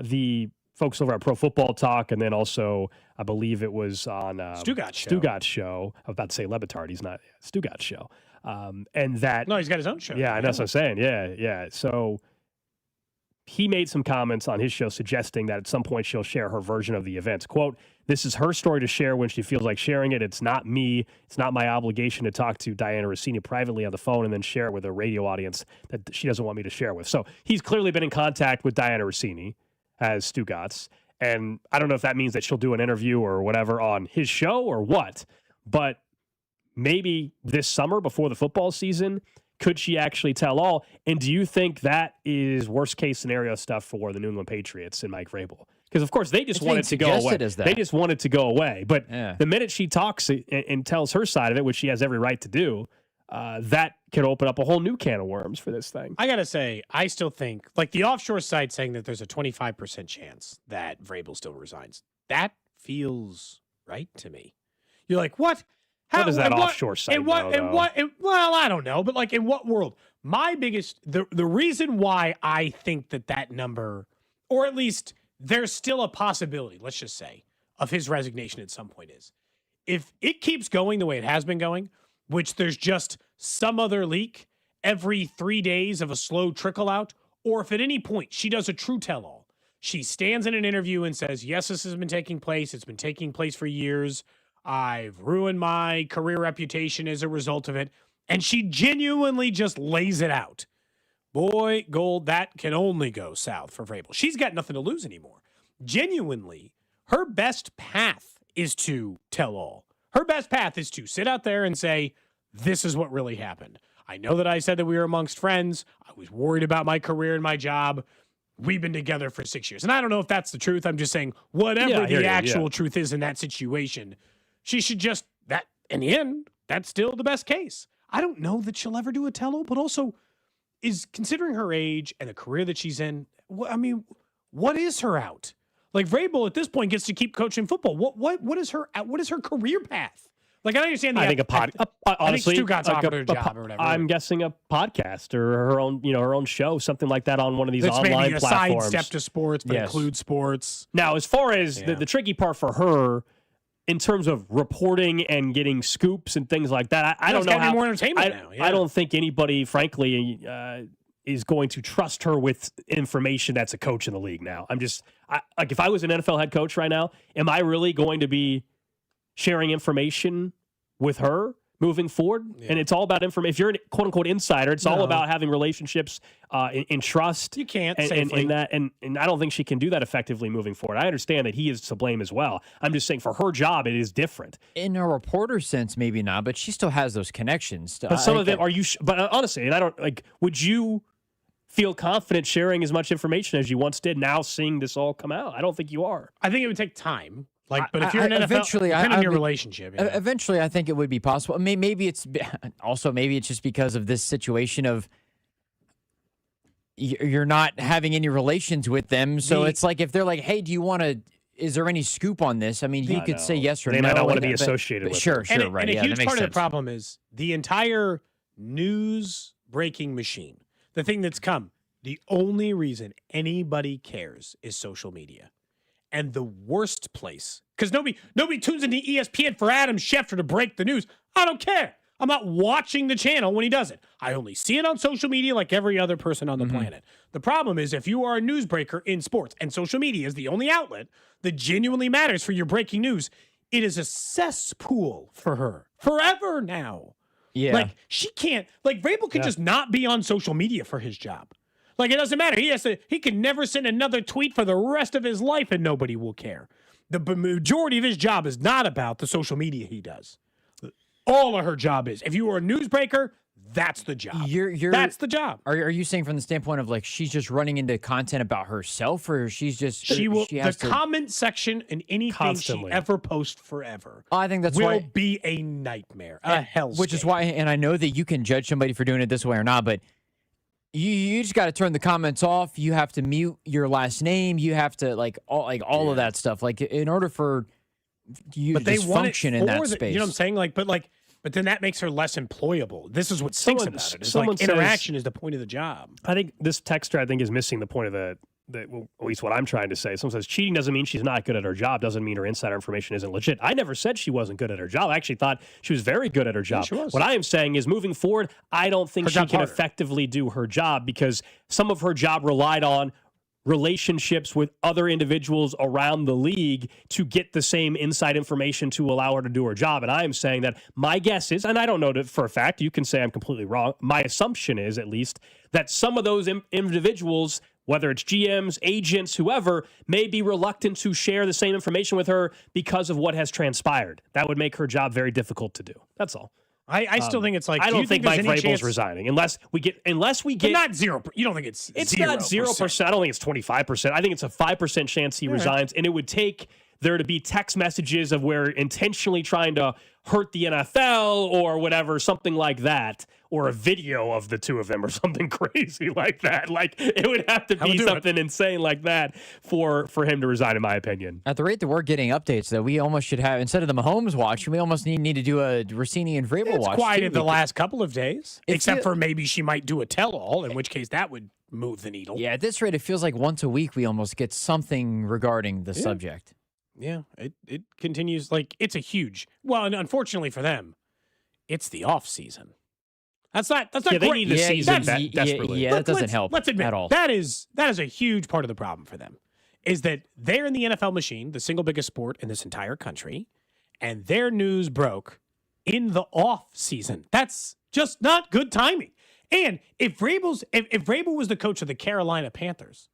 the folks over at Pro Football Talk, and then also, I believe it was on Stugat's show. I was about to say Le Batard. He's not. Stugat's show. And that. No, he's got his own show. Yeah, that's what I'm saying. Yeah. So he made some comments on his show suggesting that at some point she'll share her version of the events. Quote, "This is her story to share when she feels like sharing it. It's not me. It's not my obligation to talk to Diana Rossini privately on the phone and then share it with a radio audience that she doesn't want me to share with." So he's clearly been in contact with Diana Rossini as Stu Gatz. And I don't know if that means that she'll do an interview or whatever on his show or what, but maybe this summer before the football season, could she actually tell all? And do you think that is worst case scenario stuff for the New England Patriots and Mike Vrabel? Because, of course, they just want it to go away. They just want it to go away. But the minute she talks and tells her side of it, which she has every right to do, that could open up a whole new can of worms for this thing. I got to say, I still think, like the offshore site saying that there's a 25% chance that Vrabel still resigns. That feels right to me. You're like, what? What is that offshore site? Well, I don't know, but like in what world? My biggest, the reason why I think that number, or at least there's still a possibility, let's just say, of his resignation at some point is, if it keeps going the way it has been going, which there's just some other leak every 3 days of a slow trickle out, or if at any point she does a true tell-all, she stands in an interview and says, yes, this has been taking place. It's been taking place for years. I've ruined my career reputation as a result of it. And she genuinely just lays it out. Boy, Gold, that can only go south for Vrabel. She's got nothing to lose anymore. Genuinely, her best path is to tell all. Her best path is to sit out there and say, this is what really happened. I know that I said that we were amongst friends. I was worried about my career and my job. We've been together for 6 years. And I don't know if that's the truth. I'm just saying whatever the actual truth is in that situation, she should just, that in the end, that's still the best case. I don't know that she'll ever do a tell-all, but also is considering her age and the career that she's in, I mean, what is her out? Like Vrabel at this point gets to keep coaching football. What is her career path? Like I understand. I think honestly, Stu Gatz offered her a job or whatever. I'm guessing a podcast or her own show, something like that on one of these that's online maybe a platforms. Sidestep to sports, but include sports. Now, as far as the tricky part for her, in terms of reporting and getting scoops and things like that, I don't know how. More entertainment now. I don't think anybody, frankly, is going to trust her with information that's a coach in the league now. Like if I was an NFL head coach right now, am I really going to be sharing information with her moving forward? Yeah. And it's all about information. If you're an quote unquote insider, it's all about having relationships in trust. You can't safely. And I don't think she can do that effectively moving forward. I understand that he is to blame as well. I'm just saying for her job, it is different. In a reporter sense, maybe not, but she still has those connections. But some of them are you, but honestly, and I don't like, would you feel confident sharing as much information as you once did now seeing this all come out? I don't think you are. I think it would take time. Like, but if you're an NFL, depending on your relationship. Eventually, I think it would be possible. Maybe it's just because of this situation of you're not having any relations with them. So it's like if they're like, hey, do you want to, is there any scoop on this? I mean, you could say yes or no. They might not want to be associated with Sure, them. right. And a huge part of the problem is the entire news breaking machine, the thing that's come, the only reason anybody cares is social media. And the worst place, because nobody tunes into ESPN for Adam Schefter to break the news. I don't care. I'm not watching the channel when he does it. I only see it on social media like every other person on the planet. The problem is if you are a newsbreaker in sports and social media is the only outlet that genuinely matters for your breaking news, it is a cesspool for her forever now. Yeah. Like she can't, like Vrabel can just not be on social media for his job. Like, it doesn't matter. He can never send another tweet for the rest of his life and nobody will care. The majority of his job is not about the social media he does. All of her job is. If you are a newsbreaker, that's the job. That's the job. Are you saying from the standpoint of like she's just running into content about herself, or she's just the comment section in anything constantly. she ever posts forever? I think that's will be a nightmare, a hellscape. Which is why, and I know that you can judge somebody for doing it this way or not, but you just got to turn the comments off. You have to mute your last name. You have to all of that stuff. Like in order for you to just function in that space. You know what I'm saying? But then that makes her less employable. This is what stinks about it. It's like interaction is the point of the job. I think this texter is missing the point of well, at least what I'm trying to say. Someone says cheating doesn't mean she's not good at her job. Doesn't mean her insider information isn't legit. I never said she wasn't good at her job. I actually thought she was very good at her job. Yeah, she was. What I am saying is moving forward, I don't think she can effectively do her job because some of her job relied on relationships with other individuals around the league to get the same inside information to allow her to do her job. And I am saying that my guess is, and I don't know for a fact, you can say I'm completely wrong. My assumption is, at least, that some of those individuals, whether it's GMs, agents, whoever, may be reluctant to share the same information with her because of what has transpired. That would make her job very difficult to do. That's all. I still think it's like, I don't think Mike Vrabel's resigning unless we get but not 0%. You don't think it's 0%? Not 0%. I don't think it's 25%. I think it's a 5% chance he resigns, and it would take there to be text messages of where intentionally trying to hurt the NFL or whatever, something like that, or a video of the two of them or something crazy like that. Like, it would have to be something insane like that for him to resign, in my opinion. At the rate that we're getting updates, though, we almost should have, instead of the Mahomes watch, we almost need to do a Rossini and Vrabel watch. It's quieted the last couple of days, except for maybe she might do a tell-all, in which case that would move the needle. Yeah, at this rate, it feels like once a week we almost get something regarding the subject. Yeah, it continues. Like, it's a huge, well, and unfortunately for them, it's the off season. That's not great. They need the season desperately. Yeah, that doesn't help. Let's admit at all. That is a huge part of the problem for them, is that they're in the NFL machine, the single biggest sport in this entire country, and their news broke in the off season. That's just not good timing. And if Vrabel was the coach of the Carolina Panthers,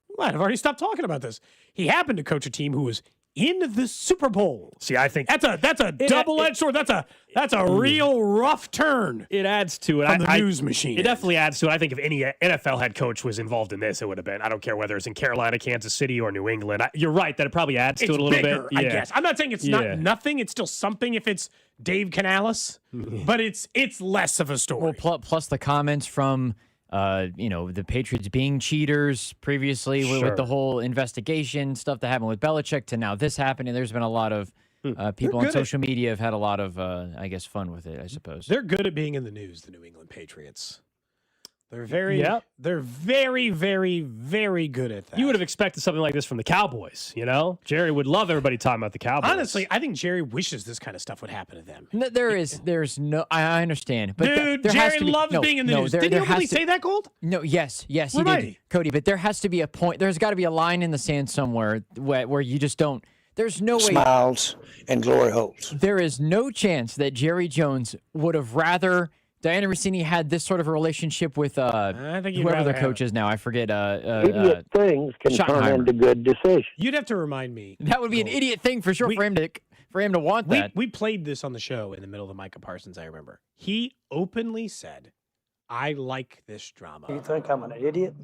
we might have already stopped talking about this. He happened to coach a team who was in the Super Bowl. See, I think that's a double-edged sword. That's a real rough turn. It adds to it. From the news machine. It definitely adds to it. I think if any NFL head coach was involved in this, it would have been. I don't care whether it's in Carolina, Kansas City, or New England. You're right that it probably adds to it a little bigger, bit. I guess. I'm not saying it's not nothing. It's still something if it's Dave Canales, but it's less of a story. Well, plus the comments from the Patriots being cheaters previously with the whole investigation stuff that happened with Belichick to now this happening. There's been a lot of people on social media have had a lot of, I guess, fun with it, I suppose. They're good at being in the news, the New England Patriots. They're very, very, very good at that. You would have expected something like this from the Cowboys, you know? Jerry would love everybody talking about the Cowboys. Honestly, I think Jerry wishes this kind of stuff would happen to them. There's no, I understand. But Dude, there has Jerry to be, loves being in the news. Didn't you really say that, Gold? No, yes, he did, Cody, but there has to be a point. There's got to be a line in the sand somewhere where you just don't, there's no way. Smiles and glory holes. There is no chance that Jerry Jones would have rather Diana Rossini had this sort of a relationship with whoever their coach is now. I forget. Idiot things can turn into good decisions. You'd have to remind me. That would be an idiot thing for sure for him to want that. We played this on the show in the middle of the Micah Parsons, I remember. He openly said, I like this drama. You think I'm an idiot?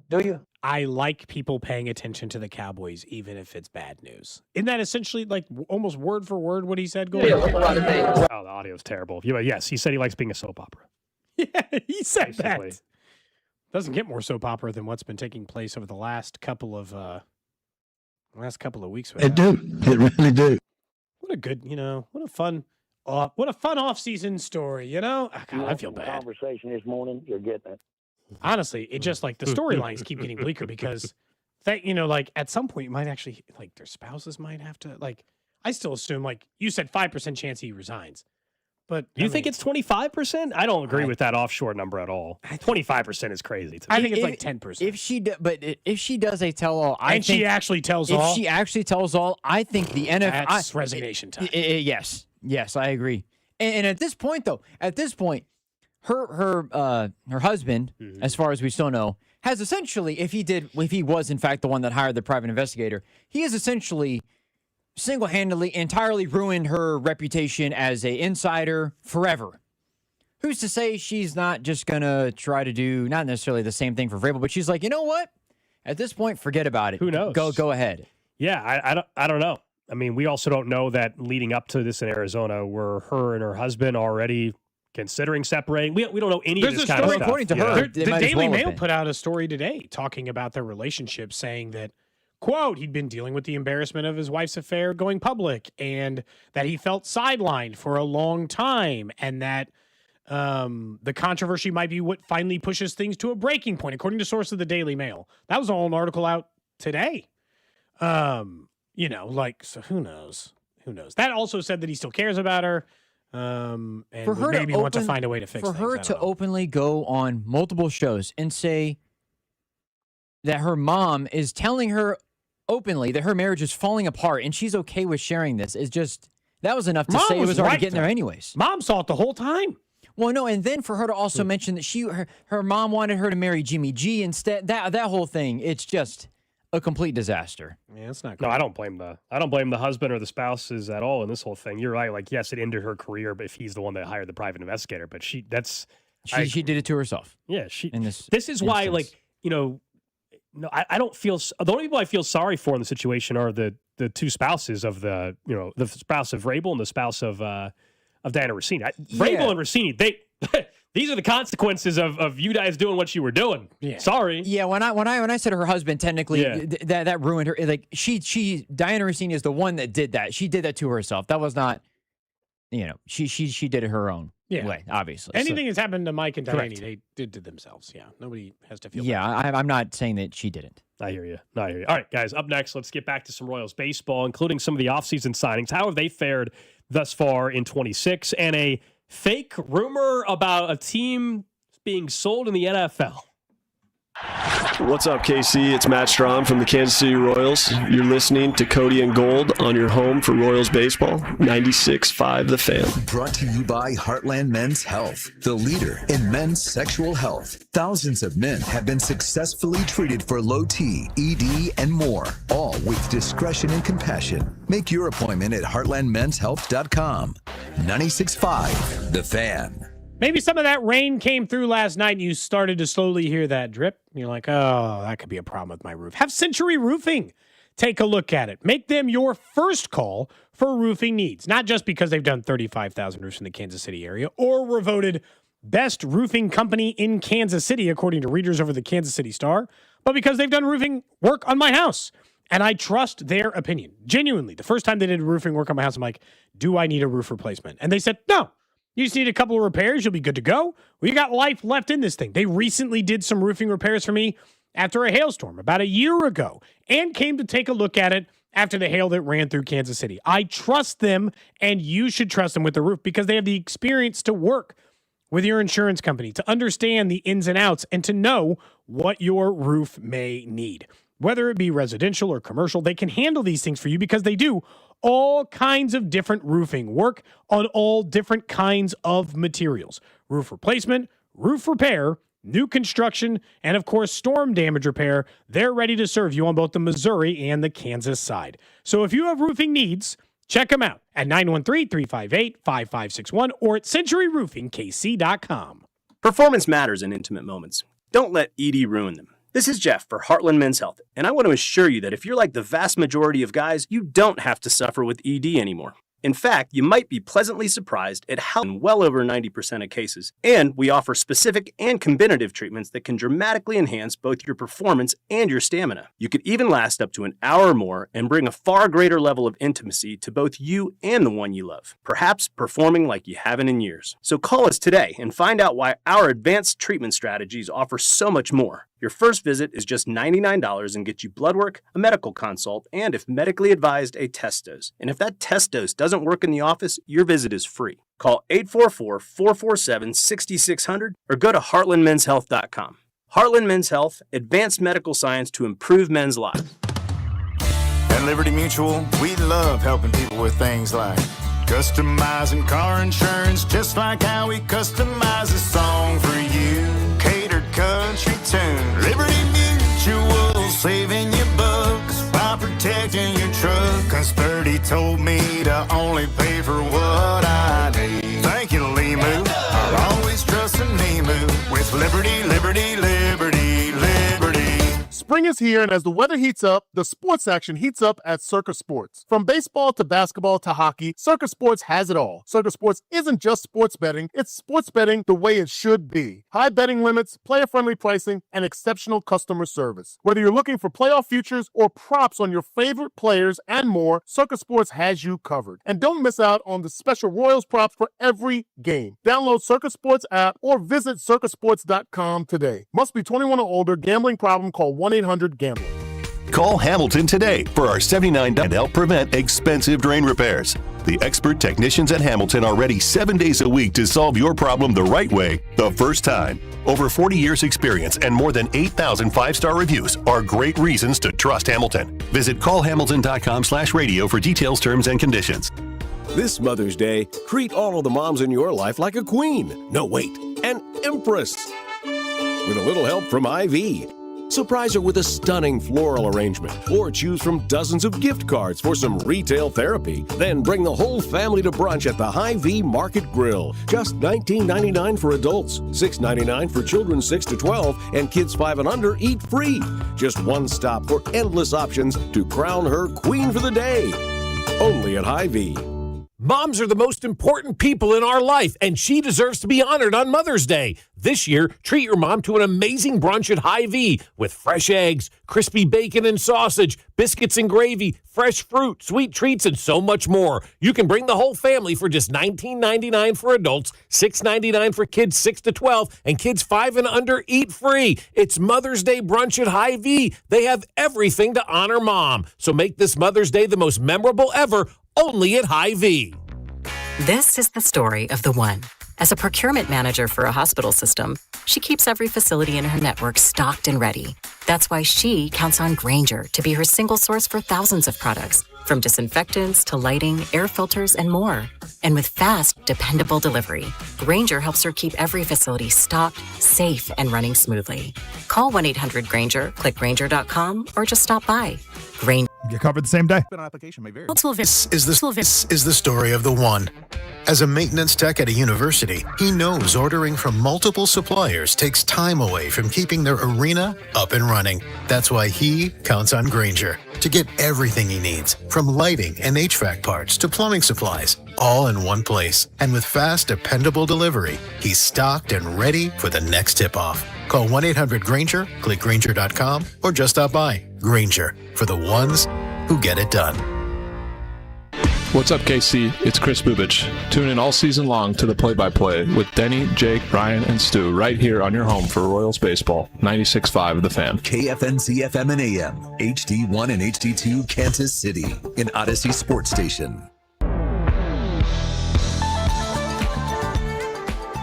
Do you? I like people paying attention to the Cowboys, even if it's bad news. Isn't that essentially like almost word for word what he said? Oh, the audio's terrible. Yes, he said he likes being a soap opera. Yeah, he said that. Doesn't get more soap opera than what's been taking place over the last couple of weeks. It do. It really do. What a good, what a fun off-season story, God, I feel bad. Conversation this morning, you're getting it. Honestly, it just like the storylines keep getting bleaker because at some point you might actually their spouses might have to I still assume you said 5% chance he resigns. But you think it's 25%? I don't agree with that offshore number at all. 25% is crazy. I think it's like 10%. If she does a tell-all, she actually tells all. If she actually tells all, I think the NFL. That's resignation time. Yes, I agree. And at this point, though, her husband, as far as we still know, has essentially, if he was in fact the one that hired the private investigator, he has essentially single-handedly entirely ruined her reputation as an insider forever. Who's to say she's not just going to try to do, not necessarily the same thing for Vrabel, but she's like, you know what? At this point, forget about it. Who knows? Go ahead. Yeah, I don't know. I mean, we also don't know that leading up to this in Arizona, were her and her husband already considering separating. We don't know any of this kind of stuff. According to her, the Daily Mail put out a story today talking about their relationship, saying that, quote, he'd been dealing with the embarrassment of his wife's affair going public and that he felt sidelined for a long time and that the controversy might be what finally pushes things to a breaking point, according to sources of the Daily Mail. That was all an article out today. So who knows? Who knows? That also said that he still cares about her. And for her maybe want to find a way to fix for things. her to openly go on multiple shows and say that her mom is telling her openly that her marriage is falling apart and she's okay with sharing this is just, that was enough to say it was already getting there anyways. Mom saw it the whole time. Well, no, and then for her to also mention that her mom wanted her to marry Jimmy G instead, that whole thing, it's just a complete disaster. Yeah, it's not good. No, I don't blame the husband or the spouses at all in this whole thing. You're right. Like, yes, it ended her career, but if he's the one that hired the private investigator, but she did it to herself. Yeah, This is why, like, no, I don't feel. The only people I feel sorry for in the situation are the two spouses of the spouse of Vrabel and the spouse of Diana Rossini. Vrabel and Rossini, these are the consequences of you guys doing what you were doing. Yeah. Sorry. Yeah, when I said her husband, technically that ruined her. Like Diana Rossini is the one that did that. She did that to herself. That was not, she did it her own way, obviously. Anything that's happened to Mike and Diane, Correct. they did to themselves. Yeah, nobody has to feel bad. I'm not saying that she didn't. I hear you. All right, guys, up next, let's get back to some Royals baseball, including some of the offseason signings. How have they fared thus far in 26? And a fake rumor about a team being sold in the NFL. What's up, KC? It's Matt Strom from the Kansas City Royals. You're listening to Cody and Gold on your home for Royals baseball, 96.5 The Fan. Brought to you by Heartland Men's Health, the leader in men's sexual health. Thousands of men have been successfully treated for low T, ED, and more, all with discretion and compassion. Make your appointment at heartlandmenshealth.com. 96.5 The Fan. Maybe some of that rain came through last night and you started to slowly hear that drip. You're like, oh, that could be a problem with my roof. Have Century Roofing take a look at it. Make them your first call for roofing needs, not just because they've done 35,000 roofs in the Kansas City area or were voted best roofing company in Kansas City, according to readers over the Kansas City Star, but because they've done roofing work on my house. And I trust their opinion. Genuinely, the first time they did roofing work on my house, I'm like, do I need a roof replacement? And they said, no. You just need a couple of repairs. You'll be good to go. We got life left in this thing. They recently did some roofing repairs for me after a hailstorm about a year ago and came to take a look at it after the hail that ran through Kansas City. I trust them, and you should trust them with the roof because they have the experience to work with your insurance company, to understand the ins and outs, and to know what your roof may need. Whether it be residential or commercial, they can handle these things for you because they do all kinds of different roofing work on all different kinds of materials. Roof replacement, roof repair, new construction, and of course, storm damage repair. They're ready to serve you on both the Missouri and the Kansas side. So if you have roofing needs, check them out at 913-358-5561 or at centuryroofingkc.com. Performance matters in intimate moments. Don't let ED ruin them. This is Jeff for Heartland Men's Health, and I want to assure you that if you're like the vast majority of guys, you don't have to suffer with ED anymore. In fact, you might be pleasantly surprised at how in well over 90% of cases. And we offer specific and combinative treatments that can dramatically enhance both your performance and your stamina. You could even last up to an hour or more and bring a far greater level of intimacy to both you and the one you love, perhaps performing like you haven't in years. So call us today and find out why our advanced treatment strategies offer so much more. Your first visit is just $99 and gets you blood work, a medical consult, and if medically advised, a test dose. And if that test dose doesn't work in the office, your visit is free. Call 844-447-6600 or go to heartlandmenshealth.com. Heartland Men's Health, advanced medical science to improve men's lives. At Liberty Mutual, we love helping people with things like customizing car insurance, just like how we customize a song for you. Catered country tune. Liberty Mutual, saving you bucks while protecting your truck. 'Cause Birdie told me to only pay for what I need. Thank you, Limu. I'll always trust in Limu with Liberty, Liberty, Liberty, Liberty. Spring is here, and as the weather heats up, the sports action heats up at Circa Sports. From baseball to basketball to hockey, Circa Sports has it all. Circa Sports isn't just sports betting, it's sports betting the way it should be. High betting limits, player-friendly pricing, and exceptional customer service. Whether you're looking for playoff futures or props on your favorite players and more, Circa Sports has you covered. And don't miss out on the special Royals props for every game. Download Circa Sports app or visit circasports.com today. Must be 21 or older. Gambling problem? Call 1-800-GAMBLER. Call Hamilton today for our $79 to help prevent expensive drain repairs. The expert technicians at Hamilton are ready 7 days a week to solve your problem the right way, the first time. Over 40 years experience and more than 8,000 5-star reviews are great reasons to trust Hamilton. Visit callhamilton.com/radio for details, terms, and conditions. This Mother's Day, treat all of the moms in your life like a queen. No, wait, an empress. With a little help from IV. Surprise her with a stunning floral arrangement, or choose from dozens of gift cards for some retail therapy. Then bring the whole family to brunch at the Hy-Vee Market Grill. Just $19.99 for adults, $6.99 for children 6 to 12, and kids 5 and under eat free. Just one stop for endless options to crown her queen for the day. Only at Hy-Vee. Moms are the most important people in our life, and she deserves to be honored on Mother's Day. This year, treat your mom to an amazing brunch at Hy-Vee with fresh eggs, crispy bacon and sausage, biscuits and gravy, fresh fruit, sweet treats, and so much more. You can bring the whole family for just $19.99 for adults, $6.99 for kids 6 to 12, and kids 5 and under eat free. It's Mother's Day brunch at Hy-Vee. They have everything to honor Mom. So make this Mother's Day the most memorable ever, only at Hy-Vee. This is the story of the one. As a procurement manager for a hospital system, she keeps every facility in her network stocked and ready. That's why she counts on Grainger to be her single source for thousands of products, from disinfectants to lighting, air filters, and more. And with fast, dependable delivery, Grainger helps her keep every facility stocked, safe, and running smoothly. Call 1-800-GRAINGER, click Grainger.com, or just stop by. Grainger. Get covered the same day. This is the story of the one. As a maintenance tech at a university, he knows ordering from multiple suppliers takes time away from keeping their arena up and running. That's why he counts on Grainger to get everything he needs, from lighting and HVAC parts to plumbing supplies, all in one place. And with fast, dependable delivery, he's stocked and ready for the next tip-off. Call 1-800-GRAINGER, click Grainger.com, or just stop by. Grainger, for the ones who get it done. What's up, KC? It's Chris Bubich. Tune in all season long to the play-by-play with Denny, Jake, Ryan, and Stu right here on your home for Royals baseball. 96.5 The Fan. KFNC FM and AM, HD1 and HD2, Kansas City, an Odyssey Sports Station.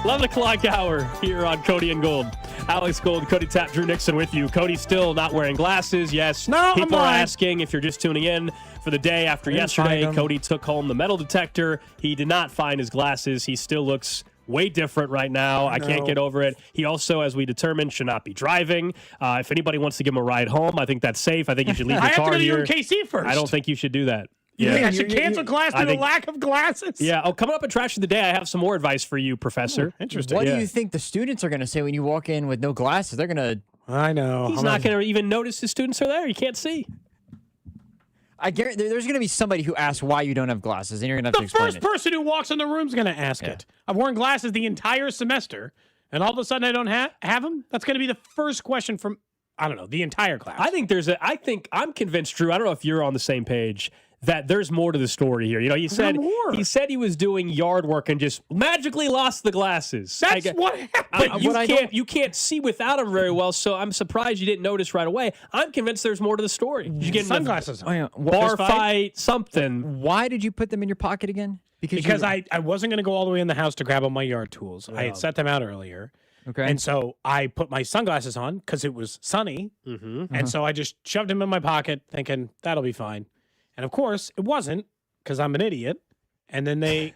11 o'clock hour here on Cody and Gold. Alex Gold, Cody Tapp, Drew Nixon with you. Cody still not wearing glasses. Yes, people are asking if you're just tuning in for the day after yesterday. Cody took home the metal detector. He did not find his glasses. He still looks way different right now. I can't get over it. He also, as we determined, should not be driving. If anybody wants to give him a ride home, I think that's safe. I think you should leave your car here. I have to go to UMKC first. I don't think you should do that. You think I should cancel class due to lack of glasses? Yeah. Oh, coming up at Trash of the Day, I have some more advice for you, Professor. Interesting. What do you think the students are going to say when you walk in with no glasses? They're going to... I know. He's not going to even notice his students are there. You can't see. I guarantee there's going to be somebody who asks why you don't have glasses, and you're going to have to explain it. The first person who walks in the room is going to ask it. I've worn glasses the entire semester, and all of a sudden I don't have them? That's going to be the first question from, I don't know, the entire class. I think I'm convinced, Drew, I don't know if you're on the same page, that there's more to the story here. You know, he said he was doing yard work and just magically lost the glasses. That's what happened. You can't see without them very well, so I'm surprised you didn't notice right away. I'm convinced there's more to the story. Did you get sunglasses on? Bar fight, something. Why did you put them in your pocket again? Because I wasn't going to go all the way in the house to grab all my yard tools. I had set them out earlier. Okay. And so I put my sunglasses on because it was sunny. And so I just shoved them in my pocket thinking that'll be fine. And of course, it wasn't because I'm an idiot. And then they,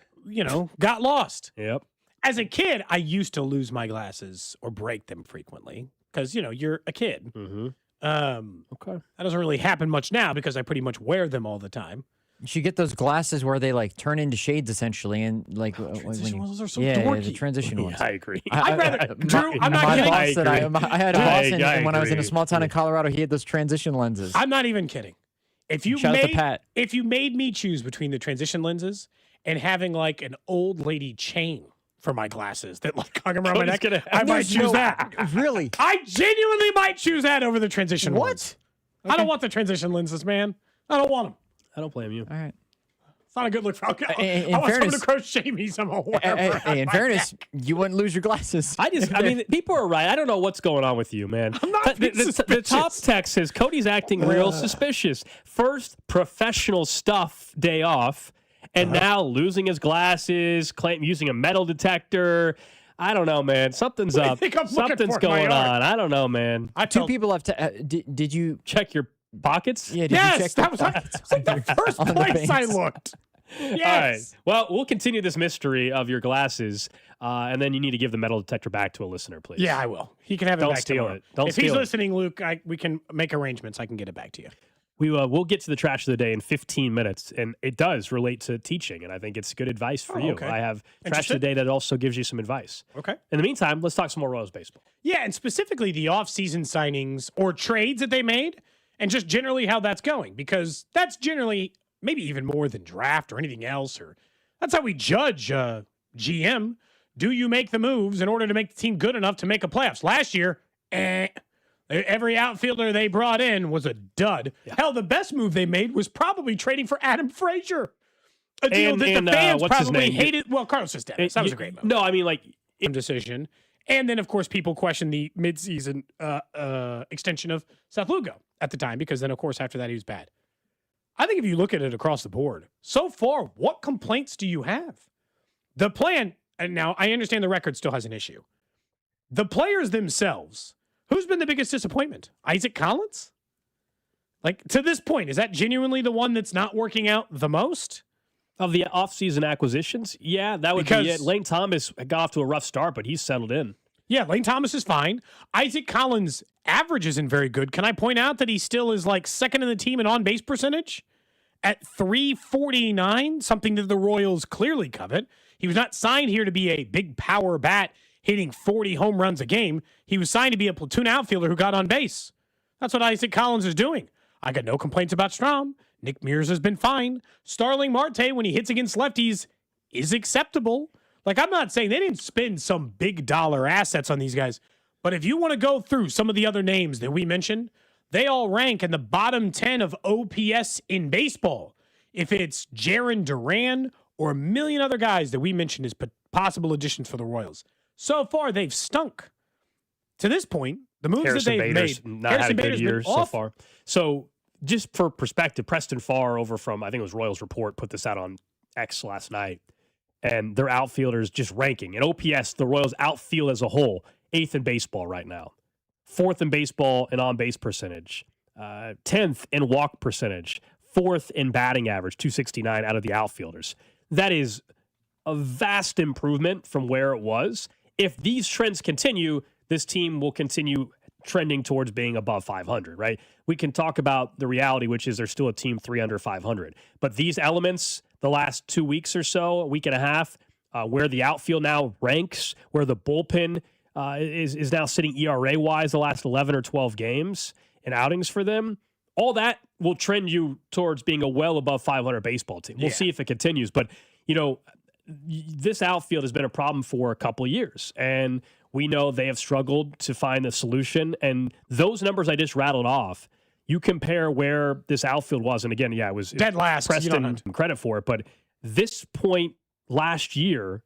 got lost. Yep. As a kid, I used to lose my glasses or break them frequently because, you're a kid. Okay. That doesn't really happen much now because I pretty much wear them all the time. You should get those glasses where they turn into shades essentially, and transition ones are so dorky. Yeah, the transition ones. I agree. I'd rather Drew. I'm not kidding. I had a boss, and when I was in a small town in Colorado, he had those transition lenses. I'm not even kidding. If you made me choose between the transition lenses and having an old lady chain for my glasses that hung around my neck, I might choose that. Really? I genuinely might choose that over the transition ones. Okay. I don't want the transition lenses, man. I don't want them. I don't blame you. All right. It's not a good look for I want someone to crochet me some in fairness, you wouldn't lose your glasses. People are right. I don't know what's going on with you, man. I'm not the top text says Cody's acting real suspicious. First professional stuff day off, And now losing his glasses, using a metal detector. I don't know, man. Something's up. Something's going on. I don't know, man. Two people have to. Did you check your pockets? Yeah. Did Yes, you check that was like the first place I looked. Yes. All right. Well, we'll continue this mystery of your glasses, and then you need to give the metal detector back to a listener, please. Yeah, I will. He can have it Don't back steal tomorrow. it. Don't if steal he's it. listening, Luke, we can make arrangements. I can get it back to you. We'll get to the trash of the day in 15 minutes, and it does relate to teaching, and I think it's good advice for you. Okay. I have trash of the day that also gives you some advice. Okay. In the meantime, let's talk some more Royals baseball. Yeah, and specifically the off-season signings or trades that they made, and just generally how that's going, because that's generally maybe even more than draft or anything else, or that's how we judge GM. Do you make the moves in order to make the team good enough to make a playoffs? Last year, every outfielder they brought in was a dud. Yeah. Hell, the best move they made was probably trading for Adam Frazier. A deal that the fans probably hated. Well, Carlos Esteves. That was a great move. No, I mean, like, decision. And then, of course, people questioned the midseason extension of Seth Lugo at the time, because then, of course, after that, he was bad. I think if you look at it across the board, so far, what complaints do you have? The plan, and now I understand the record still has an issue. The players themselves, who's been the biggest disappointment? Isaac Collins? Like, to this point, is that genuinely the one that's not working out the most? Of the offseason acquisitions? Yeah, that would be it. Lane Thomas got off to a rough start, but he's settled in. Yeah, Lane Thomas is fine. Isaac Collins' average isn't very good. Can I point out that he still is like second in the team in on-base percentage at .349, something that the Royals clearly covet. He was not signed here to be a big power bat hitting 40 home runs a game. He was signed to be a platoon outfielder who got on base. That's what Isaac Collins is doing. I got no complaints about Strahm. Nick Mears has been fine. Starling Marte, when he hits against lefties, is acceptable. Like, I'm not saying they didn't spend some big dollar assets on these guys, but if you want to go through some of the other names that we mentioned, they all rank in the bottom 10 of OPS in baseball. If it's Jarren Duran or a million other guys that we mentioned as possible additions for the Royals. So far, they've stunk. To this point, the moves Harrison that they've Bader's made, not had a good year so far. So just for perspective, Preston Farr over from, I think it was Royals Report, put this out on X last night, and their outfielders just ranking. In OPS, the Royals outfield as a whole, 8th in baseball right now, 4th in baseball in on-base percentage, 10th in walk percentage, 4th in batting average, 269 out of the outfielders. That is a vast improvement from where it was. If these trends continue, this team will continue trending towards being above 500, right? We can talk about the reality, which is they're still a team 3 under 500. But these elements, the last 2 weeks or so, a week and a half, where the outfield now ranks, where the bullpen is now sitting ERA-wise the last 11 or 12 games and outings for them, all that will trend you towards being a well above 500 baseball team. We'll see if it continues. But, you know, this outfield has been a problem for a couple of years, and we know they have struggled to find a solution. And those numbers I just rattled off, you compare where this outfield was, and again, it was dead last. Preston credit for it, but this point last year,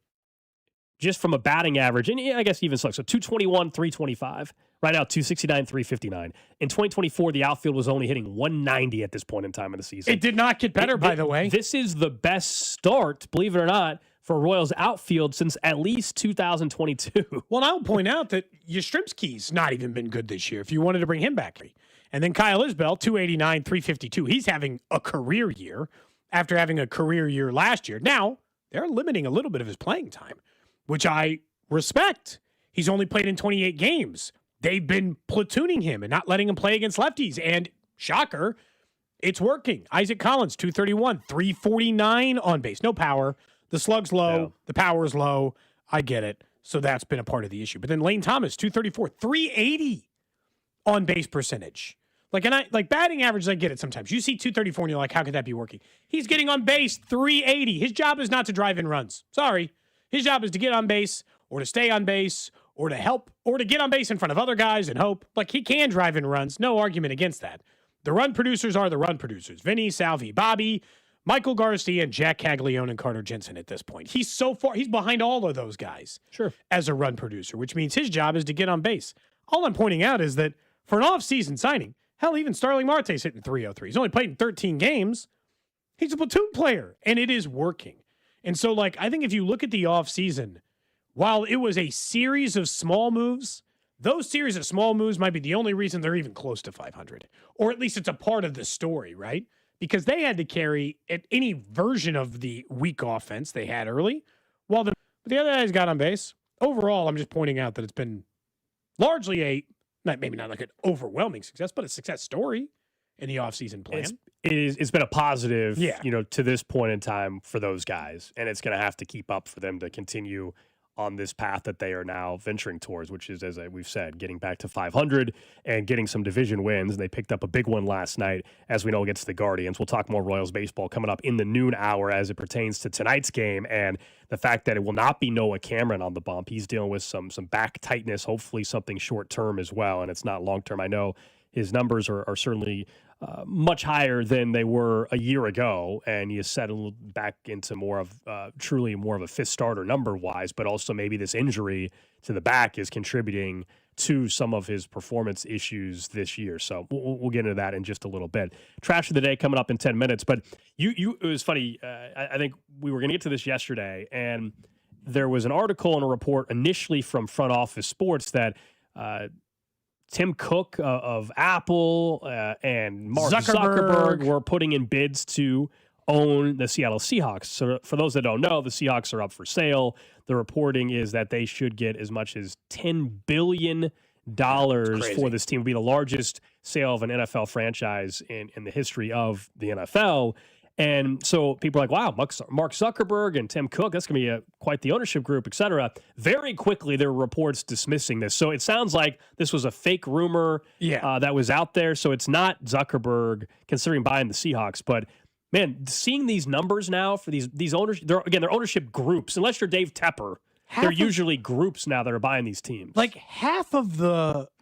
just from a batting average, and I guess even so 221, 325. Right now, 269, 359. In 2024, the outfield was only hitting 190 at this point in time of the season. It did not get better, by the way. This is the best start, believe it or not, for Royals outfield since at least 2022. Well, I'll point out that Yastrzemski's not even been good this year, if you wanted to bring him back. And then Kyle Isbell, 289, 352. He's having a career year after having a career year last year. Now, they're limiting a little bit of his playing time, which I respect. He's only played in 28 games. They've been platooning him and not letting him play against lefties. And shocker, it's working. Isaac Collins, 231, 349 on base. No power. The slug's low. The power's low. I get it. So that's been a part of the issue. But then Lane Thomas, 234, 380 on base percentage. Like batting average, I get it sometimes. You see 234 and you're like, how could that be working? He's getting on base 380. His job is not to drive in runs. Sorry. His job is to get on base or to stay on base or to help, or to get on base in front of other guys and hope. Like, he can drive in runs. No argument against that. The run producers are the run producers. Vinny, Salvi, Bobby, Michael Garcia, and Jack Caglione and Carter Jensen at this point. He's behind all of those guys as a run producer, which means his job is to get on base. All I'm pointing out is that for an off-season signing, hell, even Starling Marte's hitting 303. He's only played in 13 games. He's a platoon player, and it is working. And so, like, I think if you look at the offseason, while it was a series of small moves, those series of small moves might be the only reason they're even close to 500. Or at least it's a part of the story, right? Because they had to carry at any version of the weak offense they had early, while the other guys got on base. Overall, I'm just pointing out that it's been largely maybe not like an overwhelming success, but a success story in the offseason plan. It's been a positive, Yeah. To this point in time for those guys, and it's going to have to keep up for them to continue on this path that they are now venturing towards, which is, as we've said, getting back to 500 and getting some division wins. And they picked up a big one last night, as we know, against the Guardians. We'll talk more Royals baseball coming up in the noon hour as it pertains to tonight's game, and the fact that it will not be Noah Cameron on the bump. He's dealing with some back tightness, hopefully something short-term as well, and it's not long-term. I know his numbers are certainly much higher than they were a year ago, and he has settled back into truly more of a fifth starter number-wise, but also maybe this injury to the back is contributing to some of his performance issues this year. So we'll get into that in just a little bit. Trash of the day coming up in 10 minutes, but it was funny. I think we were going to get to this yesterday, and there was an article and a report initially from Front Office Sports that Tim Cook of Apple and Mark Zuckerberg were putting in bids to own the Seattle Seahawks. So for those that don't know, the Seahawks are up for sale. The reporting is that they should get as much as $10 billion for this team. It would be the largest sale of an NFL franchise in the history of the NFL. And so people are like, wow, Mark Zuckerberg and Tim Cook, that's going to be quite the ownership group, et cetera. Very quickly, there were reports dismissing this. So it sounds like this was a fake rumor that was out there. So it's not Zuckerberg considering buying the Seahawks. But, man, seeing these numbers now for these owners, they're ownership groups. Unless you're Dave Tepper, they're usually groups now that are buying these teams. Like I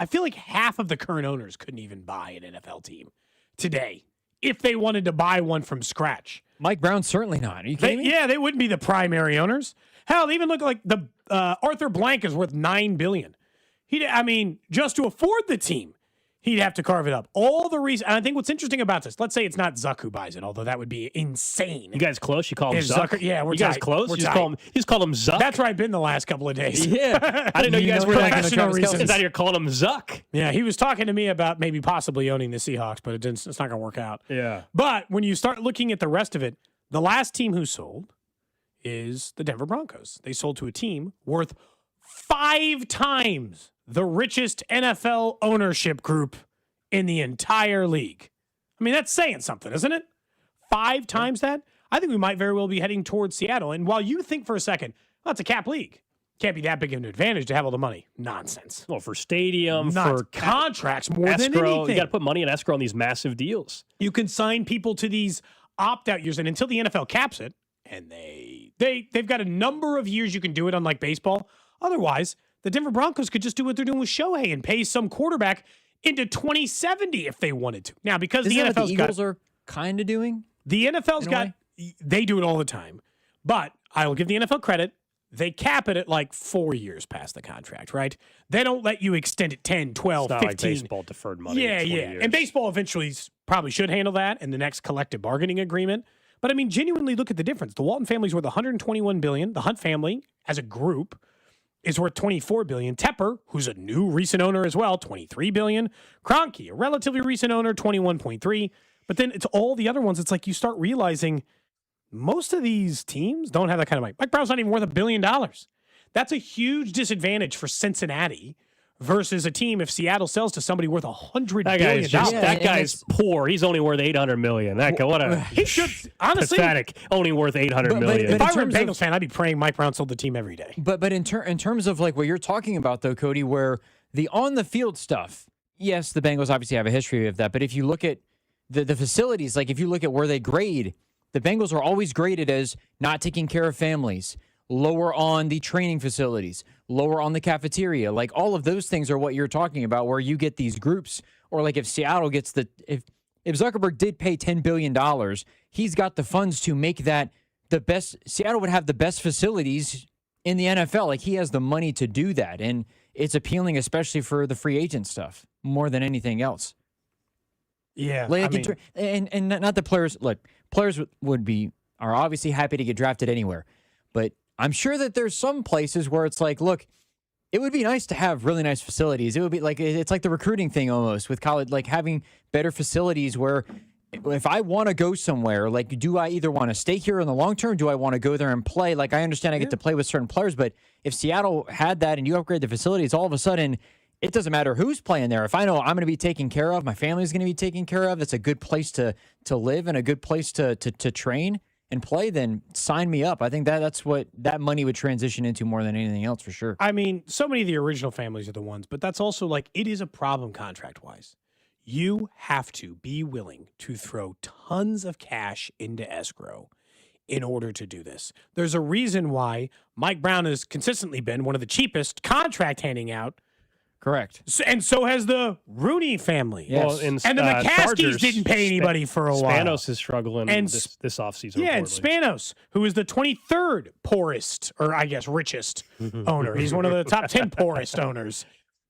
feel like half of the current owners couldn't even buy an NFL team today if they wanted to buy one from scratch. Mike Brown, certainly not. Are you kidding me? Yeah, they wouldn't be the primary owners. Hell, they even look like the Arthur Blank is worth $9 billion. Just to afford the team, he'd have to carve it up. All the reason, and I think what's interesting about this, let's say it's not Zuck who buys it, although that would be insane. You guys close? You call him Zuck? Yeah, we're You guys tight. close? We're You just call him Zuck? That's where I've been the last couple of days. Yeah. I didn't know you guys were professional reasons. out here calling him Zuck. Yeah, he was talking to me about maybe possibly owning the Seahawks, but it's not going to work out. Yeah. But when you start looking at the rest of it, the last team who sold is the Denver Broncos. They sold to a team worth 5 times the richest NFL ownership group in the entire league. I mean, that's saying something, isn't it? 5 times that? I think we might very well be heading towards Seattle. And while you think for a second, well, it's a cap league. Can't be that big of an advantage to have all the money. Nonsense. Well, for stadium, for contracts more escrow, than anything. You got to put money in escrow on these massive deals. You can sign people to these opt-out years, and until the NFL caps it, and they've got a number of years you can do it, unlike baseball. Otherwise, the Denver Broncos could just do what they're doing with Shohei and pay some quarterback into 2070 if they wanted to. Now, because Isn't the that what NFL's the Eagles are kind of doing? The NFL's they do it all the time. But I will give the NFL credit. They cap it at like 4 years past the contract, right? They don't let you extend it 10, 12, It's not 15. like baseball deferred money. Yeah. Years. And baseball eventually probably should handle that in the next collective bargaining agreement. But I mean, genuinely look at the difference. The Walton family's worth $121 billion. The Hunt family, as a group, is worth $24 billion. Tepper, who's a new recent owner as well, $23 billion. Kroenke, a relatively recent owner, $21.3. But then it's all the other ones. It's like you start realizing most of these teams don't have that kind of money. Mike Brown's not even worth $1 billion. That's a huge disadvantage for Cincinnati versus a team if Seattle sells to somebody worth $100 billion. That guy's poor. He's only worth $800 million. He should, honestly, pathetic. Only worth $800 million. If I were a Bengals fan, I'd be praying Mike Brown sold the team every day. But in terms of like what you're talking about, though, Cody, where the on the field stuff, yes, the Bengals obviously have a history of that. But if you look at the facilities, like if you look at where they grade, the Bengals are always graded as not taking care of families, lower on the training facilities, lower on the cafeteria. Like all of those things are what you're talking about, where you get these groups, or like if Seattle gets if Zuckerberg did pay $10 billion, he's got the funds to make that the best. Seattle would have the best facilities in the NFL. Like he has the money to do that. And it's appealing, especially for the free agent stuff more than anything else. Yeah, Like, and not the players. Look, players are obviously happy to get drafted anywhere, but I'm sure that there's some places where it's like, look, it would be nice to have really nice facilities. It would be like it's like the recruiting thing almost with college, like having better facilities where. If I want to go somewhere, like, do I either want to stay here in the long term? Do I want to go there and play? Like, I understand I get to play with certain players, but if Seattle had that and you upgrade the facilities, all of a sudden, it doesn't matter who's playing there. If I know I'm going to be taken care of, my family's going to be taken care of, it's a good place to live and a good place to train and play, then sign me up. I think that's what that money would transition into more than anything else, for sure. I mean, so many of the original families are the ones, but that's also like, it is a problem contract-wise. You have to be willing to throw tons of cash into escrow in order to do this. There's a reason why Mike Brown has consistently been one of the cheapest contract handing out. Correct. And so has the Rooney family. Yes. Well, and the McCaskies didn't pay anybody for a while. Spanos is struggling this offseason. Yeah, and Spanos, who is the 23rd poorest, or I guess richest owner. He's one of the top 10 poorest owners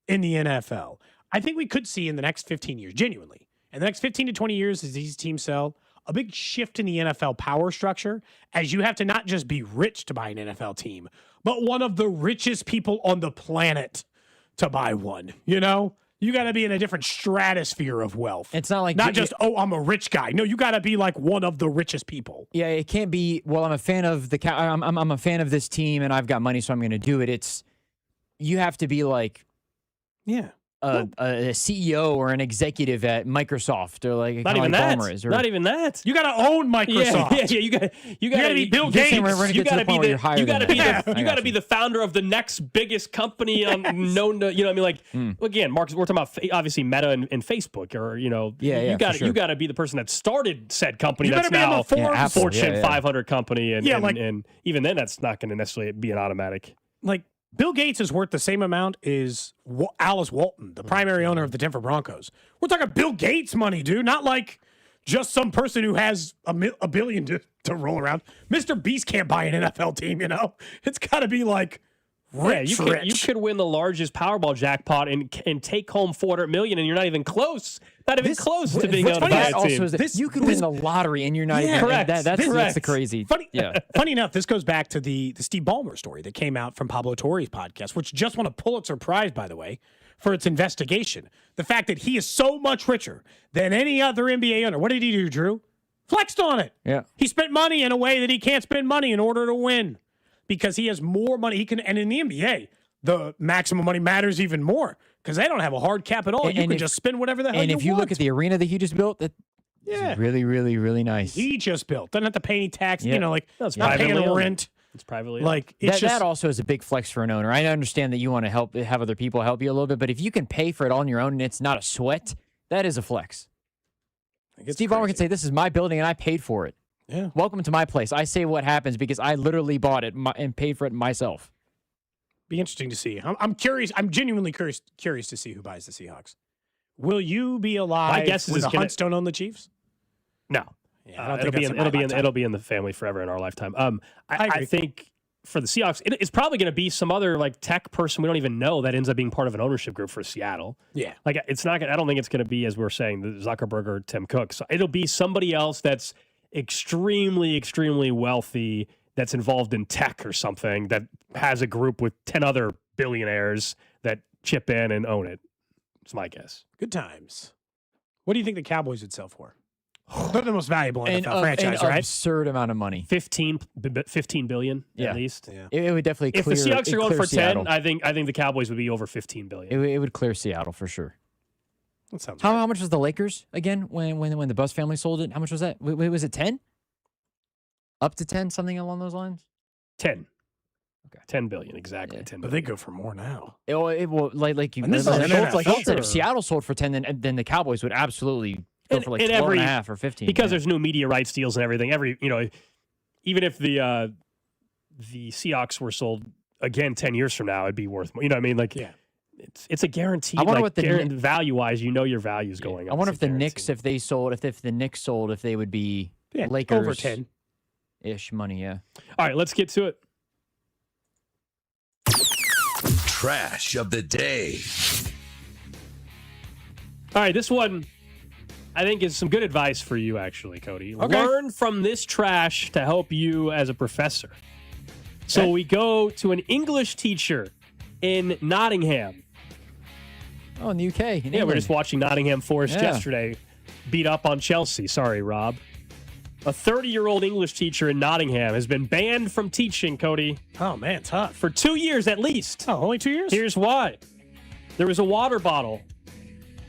in the NFL. I think we could see in the next 15 years, genuinely, in the next 15 to 20 years, as these teams sell, a big shift in the NFL power structure, as you have to not just be rich to buy an NFL team, but one of the richest people on the planet to buy one. You know, you got to be in a different stratosphere of wealth. It's not like I'm a rich guy. No, you got to be like one of the richest people. Yeah, it can't be. Well, I'm a fan of I'm a fan of this team, and I've got money, so I'm going to do it. It's you have to be like, yeah. A CEO or an executive at Microsoft or like not even that. Is, or, not even that. You got to own Microsoft. You got to be Bill Gates. You got to be the founder of the next biggest company on known to, you know what I mean, like again, Mark, we're talking about obviously Meta and Facebook, or you got to be the person that started said company that's now a Fortune 500 company, and even then that's not going to necessarily be an automatic. Like Bill Gates is worth the same amount as Alice Walton, the primary owner of the Denver Broncos. We're talking Bill Gates money, dude, not like just some person who has a billion to roll around. Mr. Beast can't buy an NFL team, you know? It's got to be like rich. You could win the largest Powerball jackpot and take home $400 million, and you're not even close. Not even close to being able to buy a team. You could win the lottery, and you're not even correct. That's the crazy. Funny enough, this goes back to the Steve Ballmer story that came out from Pablo Torre's podcast, which just won a Pulitzer Prize, by the way, for its investigation. The fact that he is so much richer than any other NBA owner. What did he do, Drew? Flexed on it. Yeah. He spent money in a way that he can't spend money in order to win, because he has more money. He can, and in the NBA, the maximum money matters even more because they don't have a hard cap at all. You can just spend whatever the hell you want. And if you look at the arena that he just built, it's really, really, really nice. He just built. Doesn't have to pay any tax. Yeah. You know, like it's not paying privately a owned. rent. It's privately like it's that also is a big flex for an owner. I understand that you want to have other people help you a little bit, but if you can pay for it all on your own and it's not a sweat, that is a flex. Steve Ballmer can say, "This is my building and I paid for it. Yeah, welcome to my place. I say what happens because I literally bought it and paid for it myself." Be interesting to see. I'm curious. I'm genuinely curious to see who buys the Seahawks. Will you be alive? My guess is when the Hunts don't own the Chiefs? No. Yeah, I don't it'll think be in the family forever in our lifetime. I think for the Seahawks, it's probably going to be some other like tech person we don't even know that ends up being part of an ownership group for Seattle. Yeah, like it's not. I don't think it's going to be, as we're saying, the Zuckerberg or Tim Cook. So it'll be somebody else that's extremely, extremely wealthy, that's involved in tech or something, that has a group with 10 other billionaires that chip in and own it. It's my guess. Good times. What do you think the Cowboys would sell for? They're the most valuable NFL franchise, an right? Absurd amount of money. 15 billion at least. Yeah. It would definitely if clear. If the Seahawks are going for Seattle. 10, I think the Cowboys would be over 15 billion. It would clear Seattle for sure. That sounds how much was the Lakers again when the Bus family sold it? How much was that? Was it 10? Up to 10, something along those lines? 10. Okay. 10 billion, exactly. 10 billion. But they go for more now. It will like you. And this is if Seattle sold for 10, then the Cowboys would absolutely go for like 12 and a half or 15. Because there's new media rights deals and everything. Even if the Seahawks were sold again 10 years from now, it'd be worth more. You know what I mean? Like, it's a guaranteed. I wonder what value wise, your value is going up. I wonder if the Knicks, if the Knicks sold, if they would be Lakers over 10 ish money. Yeah. All right, let's get to it. Trash of the day. All right, this one I think is some good advice for you, actually, Cody. Okay. Learn from this trash to help you as a professor. So we go to an English teacher in Nottingham. Oh, in the UK. In Yeah, England. we're just watching Nottingham Forest yesterday beat up on Chelsea. Sorry, Rob. A 30-year-old English teacher in Nottingham has been banned from teaching, Cody. Oh, man, tough. For 2 years at least. Oh, only 2 years? Here's why. There was a water bottle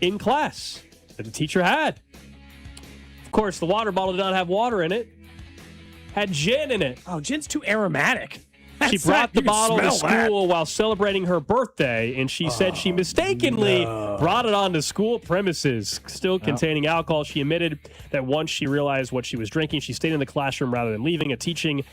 in class that the teacher had. Of course, the water bottle did not have water in it. Had gin in it. Oh, gin's too aromatic. She brought the bottle to school while celebrating her birthday, and she said she mistakenly brought it onto school premises, still containing alcohol. She admitted that once she realized what she was drinking, she stayed in the classroom rather than leaving. A teaching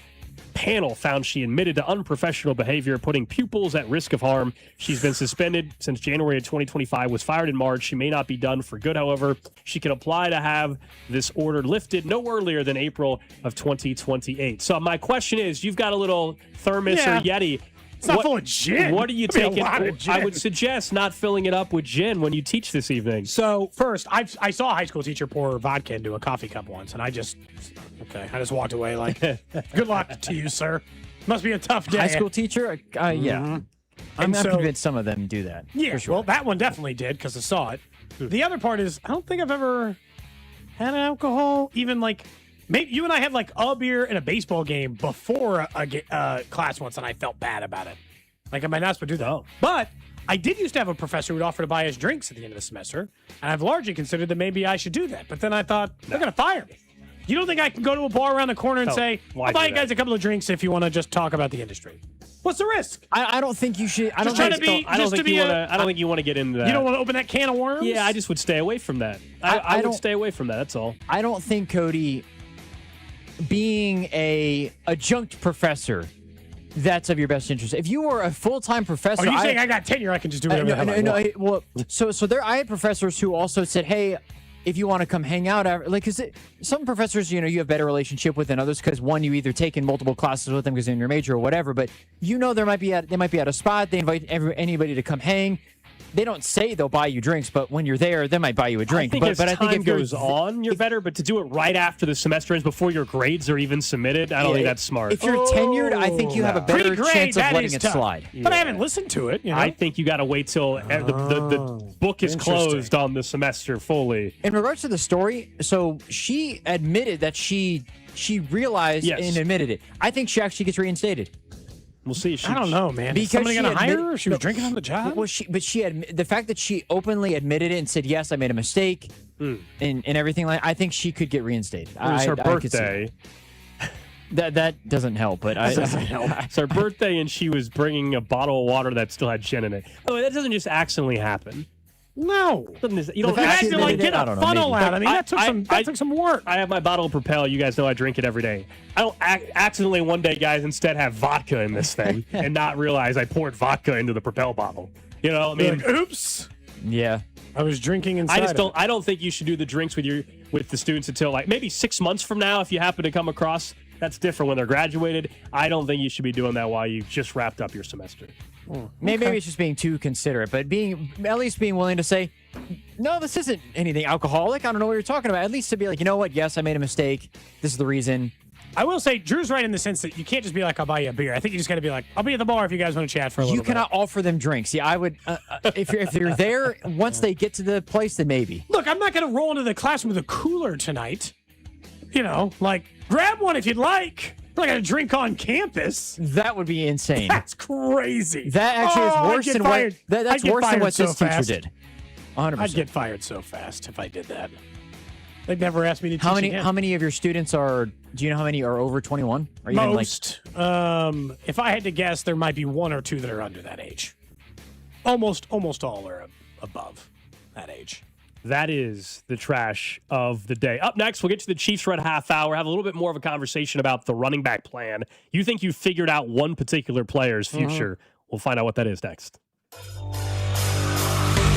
panel found she admitted to unprofessional behavior, putting pupils at risk of harm. She's been suspended since January of 2025, was fired in March. She may not be done for good, however. She can apply to have this order lifted no earlier than April of 2028. So my question is, you've got a little thermos or Yeti. It's not full of gin. What are you That'd be taking? a lot of gin. I would suggest not filling it up with gin when you teach this evening. So first, I saw a high school teacher pour vodka into a coffee cup once, and I just walked away like, good luck to you, sir. Must be a tough day. High school teacher? Yeah. I'm convinced some of them do that. Yeah, for sure. well, that one definitely did because I saw it. The other part is, I don't think I've ever had alcohol, even like, maybe you and I had like a beer in a baseball game before a class once, and I felt bad about it. Like, am I not supposed to do that? But I did used to have a professor who would offer to buy us drinks at the end of the semester, and I've largely considered that maybe I should do that. But then I thought, they're going to fire me. You don't think I can go to a bar around the corner and say, I'll buy you guys a couple of drinks if you want to just talk about the industry? What's the risk? I don't think you should. I don't think you want to get into that. You don't want to open that can of worms? Yeah, I just would stay away from that. I would stay away from that. That's all. I don't think, Cody, being a adjunct professor, that's of your best interest. If you were a full-time professor, are you saying I got tenure? I can just do whatever the hell I want? Well, so there, I had professors who also said, "Hey, if you want to come hang out," because some professors, you have better relationship with than others because one, you either taken multiple classes with them because they're in your major or whatever. But they might be at a spot. They invite anybody to come hang. They don't say they'll buy you drinks, but when you're there, they might buy you a drink. I think if goes on, you're better. But to do it right after the semester ends, before your grades are even submitted, I don't think that's smart. If you're tenured, I think you have a better chance of letting it slide. But I haven't listened to it. I think you got to wait till the book is closed on the semester fully. In regards to the story, so she admitted that she realized and admitted it. I think she actually gets reinstated. We'll see. I don't know, man. Is somebody going to hire her? She was drinking on the job? Well, the fact that she openly admitted it and said, yes, I made a mistake and everything I think she could get reinstated. It was her birthday. That doesn't help, but It's her birthday, and she was bringing a bottle of water that still had gin in it. Oh, that doesn't just accidentally happen. No. You don't had to get a funnel out. I mean, that took some work. I have my bottle of Propel. You guys know I drink it every day. I don't accidentally one day, guys, instead have vodka in this thing and not realize I poured vodka into the Propel bottle. You know what I mean? Like, oops. Yeah. I was drinking inside. I don't think you should do the drinks with the students until like maybe 6 months from now if you happen to come across. That's different when they're graduated. I don't think you should be doing that while you just wrapped up your semester. Maybe it's just being too considerate, but at least being willing to say, no, this isn't anything alcoholic. I don't know what you're talking about. At least to be like, you know what? Yes, I made a mistake. This is the reason. I will say, Drew's right in the sense that you can't just be like, I'll buy you a beer. I think you just got to be like, I'll be at the bar if you guys want to chat for a little bit. You cannot offer them drinks. Yeah, I would. If you're there, once they get to the place, then maybe. Look, I'm not going to roll into the classroom with a cooler tonight. Grab one if you'd like. I'm not going to drink on campus. That would be insane. That's crazy. That actually is worse than what. That's worse than what this teacher did. 100%. I'd get fired so fast if I did that. They'd never ask me to teach again. How many of your students do you know how many are over 21? Or even most. If I had to guess, there might be one or two that are under that age. Almost all are above that age. That is the trash of the day. Up next, we'll get to the Chiefs Red Half Hour, have a little bit more of a conversation about the running back plan. You think you figured out one particular player's future. We'll find out what that is next.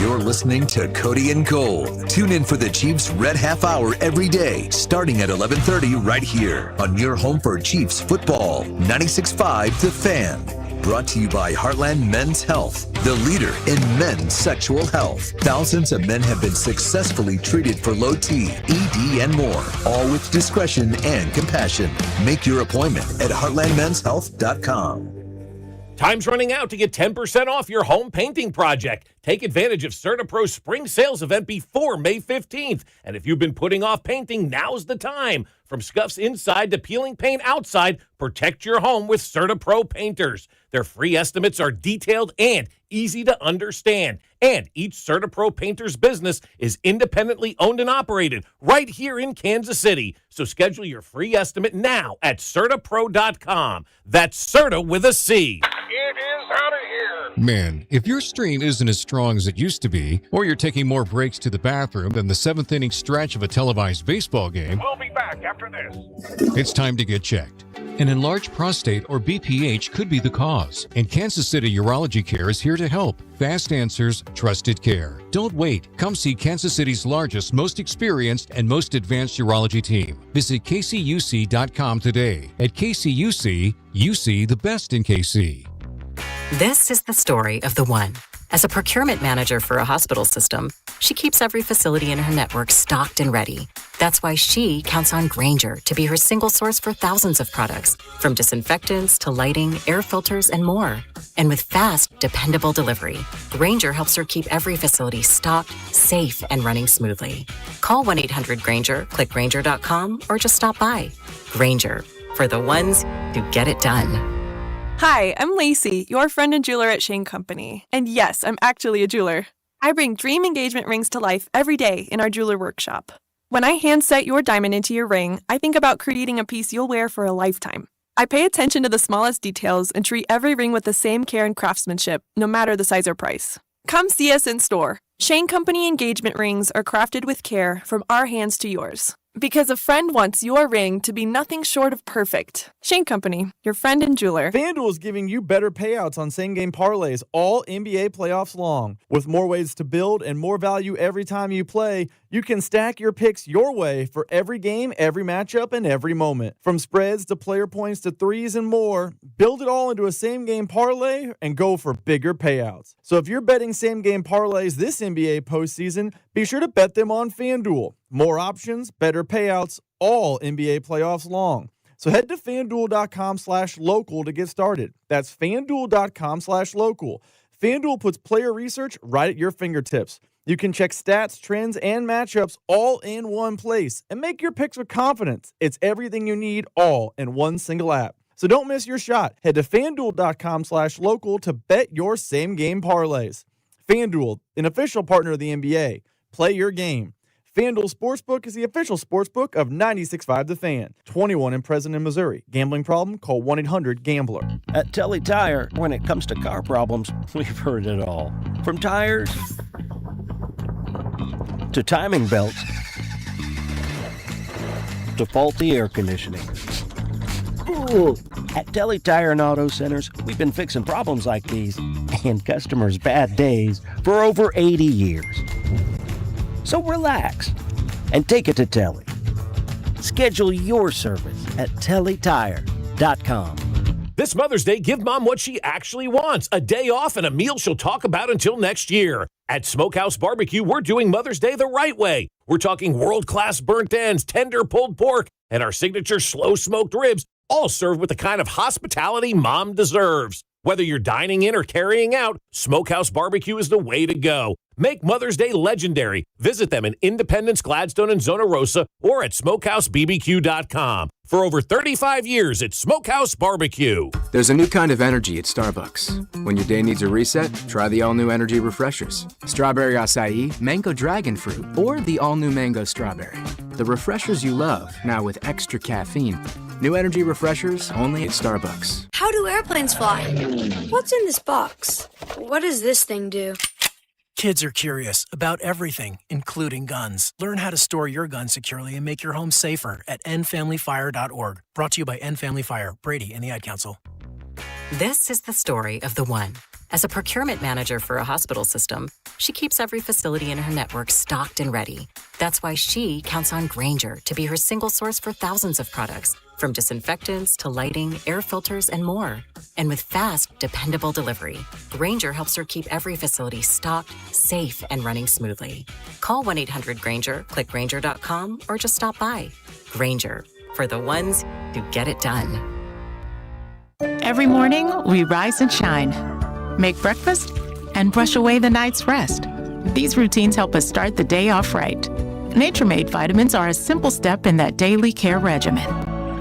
You're listening to Cody and Gold. Tune in for the Chiefs Red Half Hour every day, starting at 11:30 right here on your home for Chiefs football, 96.5 The Fan. brought to you by Heartland Men's Health, the leader in men's sexual health. Thousands of men have been successfully treated for low T, ED, and more, all with discretion and compassion. Make your appointment at heartlandmenshealth.com. Time's running out to get 10% off your home painting project. Take advantage of CertaPro's spring sales event before May 15th. And if you've been putting off painting, now's the time. From scuffs inside to peeling paint outside, protect your home with CertaPro painters. Their free estimates are detailed and easy to understand. And each CertaPro painter's business is independently owned and operated right here in Kansas City. So schedule your free estimate now at CertaPro.com. That's Certa with a C. It is out of here. Man, if your stream isn't as strong as it used to be, or you're taking more breaks to the bathroom than the seventh inning stretch of a televised baseball game, We'll be back after this. it's time to get checked. An enlarged prostate or BPH could be the cause, and Kansas City Urology Care is here to help. Fast answers, trusted care. Don't wait. Come see Kansas City's largest, most experienced, and most advanced urology team. Visit kcuc.com today. At KCUC, you see the best in KC. This is the story of the one. As a procurement manager for a hospital system, she keeps every facility in her network stocked and ready. That's why she counts on Grainger to be her single source for thousands of products, from disinfectants to lighting, air filters, and more. And with fast, dependable delivery, Grainger helps her keep every facility stocked, safe, and running smoothly. Call 1-800-GRAINGER, click Grainger.com, or just stop by. Grainger, for the ones who get it done. Hi, I'm Lacey, your friend and jeweler at Shane Company. And yes, I'm actually a jeweler. I bring dream engagement rings to life every day in our jeweler workshop. When I hand set your diamond into your ring, I think about creating a piece you'll wear for a lifetime. I pay attention to the smallest details and treat every ring with the same care and craftsmanship, no matter the size or price. Come see us in store. Shane Company engagement rings are crafted with care from our hands to yours. Because a friend wants your ring to be nothing short of perfect. Shane Company, your friend and jeweler. FanDuel is giving you better payouts on same-game parlays all NBA playoffs long. With more ways to build and more value every time you play, you can stack your picks your way for every game, every matchup, and every moment. From spreads to player points to threes and more, build it all into a same-game parlay and go for bigger payouts. So if you're betting same-game parlays this NBA postseason, be sure to bet them on FanDuel. More options, better payouts, all NBA playoffs long. So head to FanDuel.com/local to get started. That's FanDuel.com/local. FanDuel puts player research right at your fingertips. You can check stats, trends, and matchups all in one place and make your picks with confidence. It's everything you need all in one single app. So don't miss your shot. Head to FanDuel.com/local to bet your same-game parlays. FanDuel, an official partner of the NBA. Play your game. FanDuel Sportsbook is the official sportsbook of 96.5 The Fan. 21 and present in Missouri. Gambling problem? Call 1-800-GAMBLER. At Telly Tire, when it comes to car problems, we've heard it all. From tires to timing belts to faulty air conditioning. Ooh. At Telly Tire and Auto Centers, we've been fixing problems like these and customers' bad days for over 80 years. So relax and take it to Telly. Schedule your service at tellytire.com. This Mother's Day, give Mom what she actually wants, a day off and a meal she'll talk about until next year. At Smokehouse Barbecue, we're doing Mother's Day the right way. We're talking world-class burnt ends, tender pulled pork, and our signature slow-smoked ribs, all served with the kind of hospitality Mom deserves. Whether you're dining in or carrying out, Smokehouse Barbecue is the way to go. Make Mother's Day legendary. Visit them in Independence, Gladstone, and Zona Rosa or at smokehousebbq.com. For over 35 years, it's Smokehouse Barbecue. There's a new kind of energy at Starbucks. When your day needs a reset, try the all-new energy refreshers. Strawberry acai, mango dragon fruit, or the all-new mango strawberry. The refreshers you love, now with extra caffeine. New energy refreshers only at Starbucks. How do airplanes fly? What's in this box? What does this thing do? Kids are curious about everything, including guns. Learn how to store your gun securely and make your home safer at endfamilyfire.org. Brought to you by End Family Fire, Brady, and the Ad Council. This is the story of the one. As a procurement manager for a hospital system, she keeps every facility in her network stocked and ready. That's why she counts on Grainger to be her single source for thousands of products, from disinfectants to lighting, air filters, and more. And with fast, dependable delivery, Grainger helps her keep every facility stocked, safe, and running smoothly. Call 1-800-GRAINGER, click Grainger.com, or just stop by. Grainger, for the ones who get it done. Every morning, we rise and shine, make breakfast, and brush away the night's rest. These routines help us start the day off right. Nature-Made vitamins are a simple step in that daily care regimen.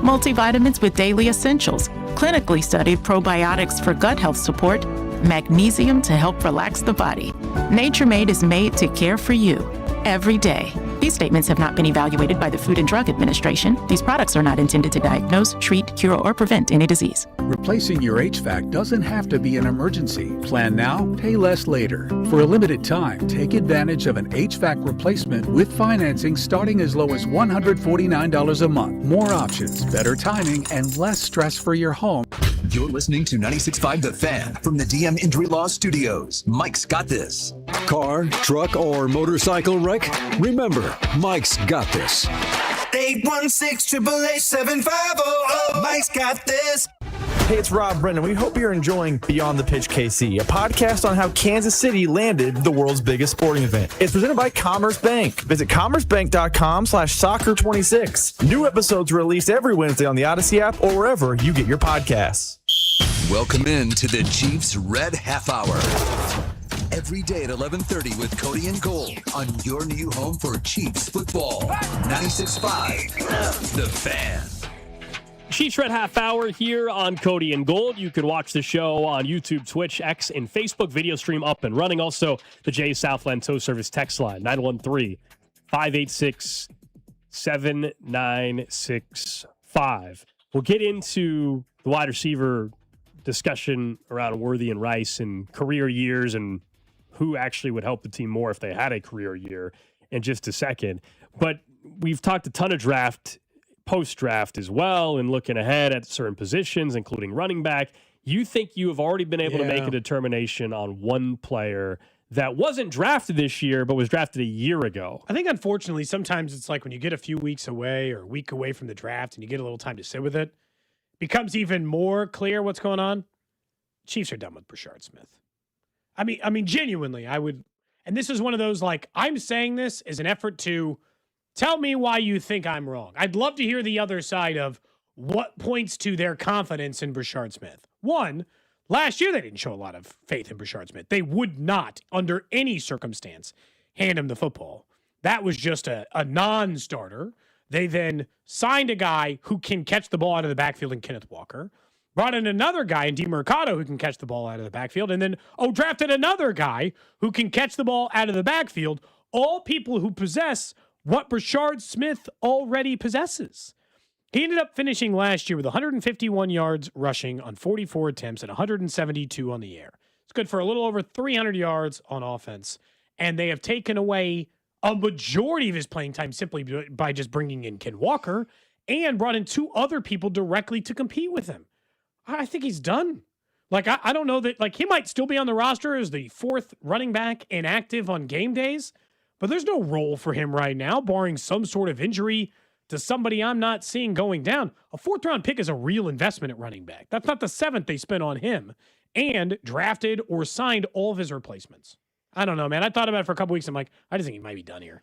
Multivitamins with daily essentials, clinically studied probiotics for gut health support, magnesium to help relax the body. Nature-Made is made to care for you every day. These statements have not been evaluated by the Food and Drug Administration. These products are not intended to diagnose, treat, cure, or prevent any disease. Replacing your HVAC doesn't have to be an emergency. Plan now, pay less later. For a limited time, take advantage of an HVAC replacement with financing starting as low as $149 a month. More options, better timing, and less stress for your home. You're listening to 96.5 The Fan from the DM Injury Law Studios. Mike's got this. Car, truck, or motorcycle wreck? Remember, Mike's got this. 816-888-7500. Mike's got this. Hey, it's Rob Brennan. We hope you're enjoying Beyond the Pitch KC, a podcast on how Kansas City landed the world's biggest sporting event. It's presented by Commerce Bank. Visit commercebank.com/soccer26. New episodes released every Wednesday on the Odyssey app or wherever you get your podcasts. Welcome in to the Chiefs Red Half Hour. Every day at 11:30 with Cody and Gold on your new home for Chiefs football. 96.5 The Fan. Chiefs Red Half Hour here on Cody and Gold. You can watch the show on YouTube, Twitch, X, and Facebook. Video stream up and running. Also, the Jay's Southland Tow Service text line, 913-586-7965. We'll get into the wide receiver discussion around Worthy and Rice and career years and who actually would help the team more if they had a career year in just a second. But we've talked a ton of post-draft as well, and looking ahead at certain positions, including running back. You think you have already been able to make a determination on one player that wasn't drafted this year, but was drafted a year ago? I think, unfortunately, sometimes it's like when you get a few weeks away or a week away from the draft and you get a little time to sit with it, becomes even more clear what's going on. Chiefs are done with Brashard Smith. I mean, genuinely, I would, and this is one of those, like, I'm saying this as an effort to tell me why you think I'm wrong. I'd love to hear the other side of what points to their confidence in Brashard Smith. One, last year they didn't show a lot of faith in Brashard Smith. They would not, under any circumstance, hand him the football. That was just a non-starter. They then signed a guy who can catch the ball out of the backfield in Kenneth Walker, brought in another guy in DeMercado who can catch the ball out of the backfield, and then, drafted another guy who can catch the ball out of the backfield, all people who possess what Brashard Smith already possesses. He ended up finishing last year with 151 yards rushing on 44 attempts and 172 on the air. It's good for a little over 300 yards on offense, and they have taken away a majority of his playing time simply by just bringing in Ken Walker and brought in two other people directly to compete with him. I think he's done. Like, I don't know that, like, he might still be on the roster as the fourth running back inactive on game days, but there's no role for him right now, barring some sort of injury to somebody I'm not seeing going down. A fourth-round pick is a real investment at running back. That's not the seventh they spent on him and drafted or signed all of his replacements. I don't know, man. I thought about it for a couple weeks. I'm like, I just think he might be done here.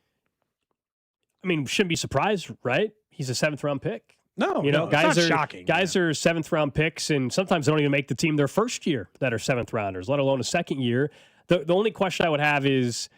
I mean, shouldn't be surprised, right? He's a seventh-round pick. No, guys it's not shocking. Guys are seventh-round picks, and sometimes they don't even make the team their first year that are seventh-rounders, let alone a second year. The only question I would have is,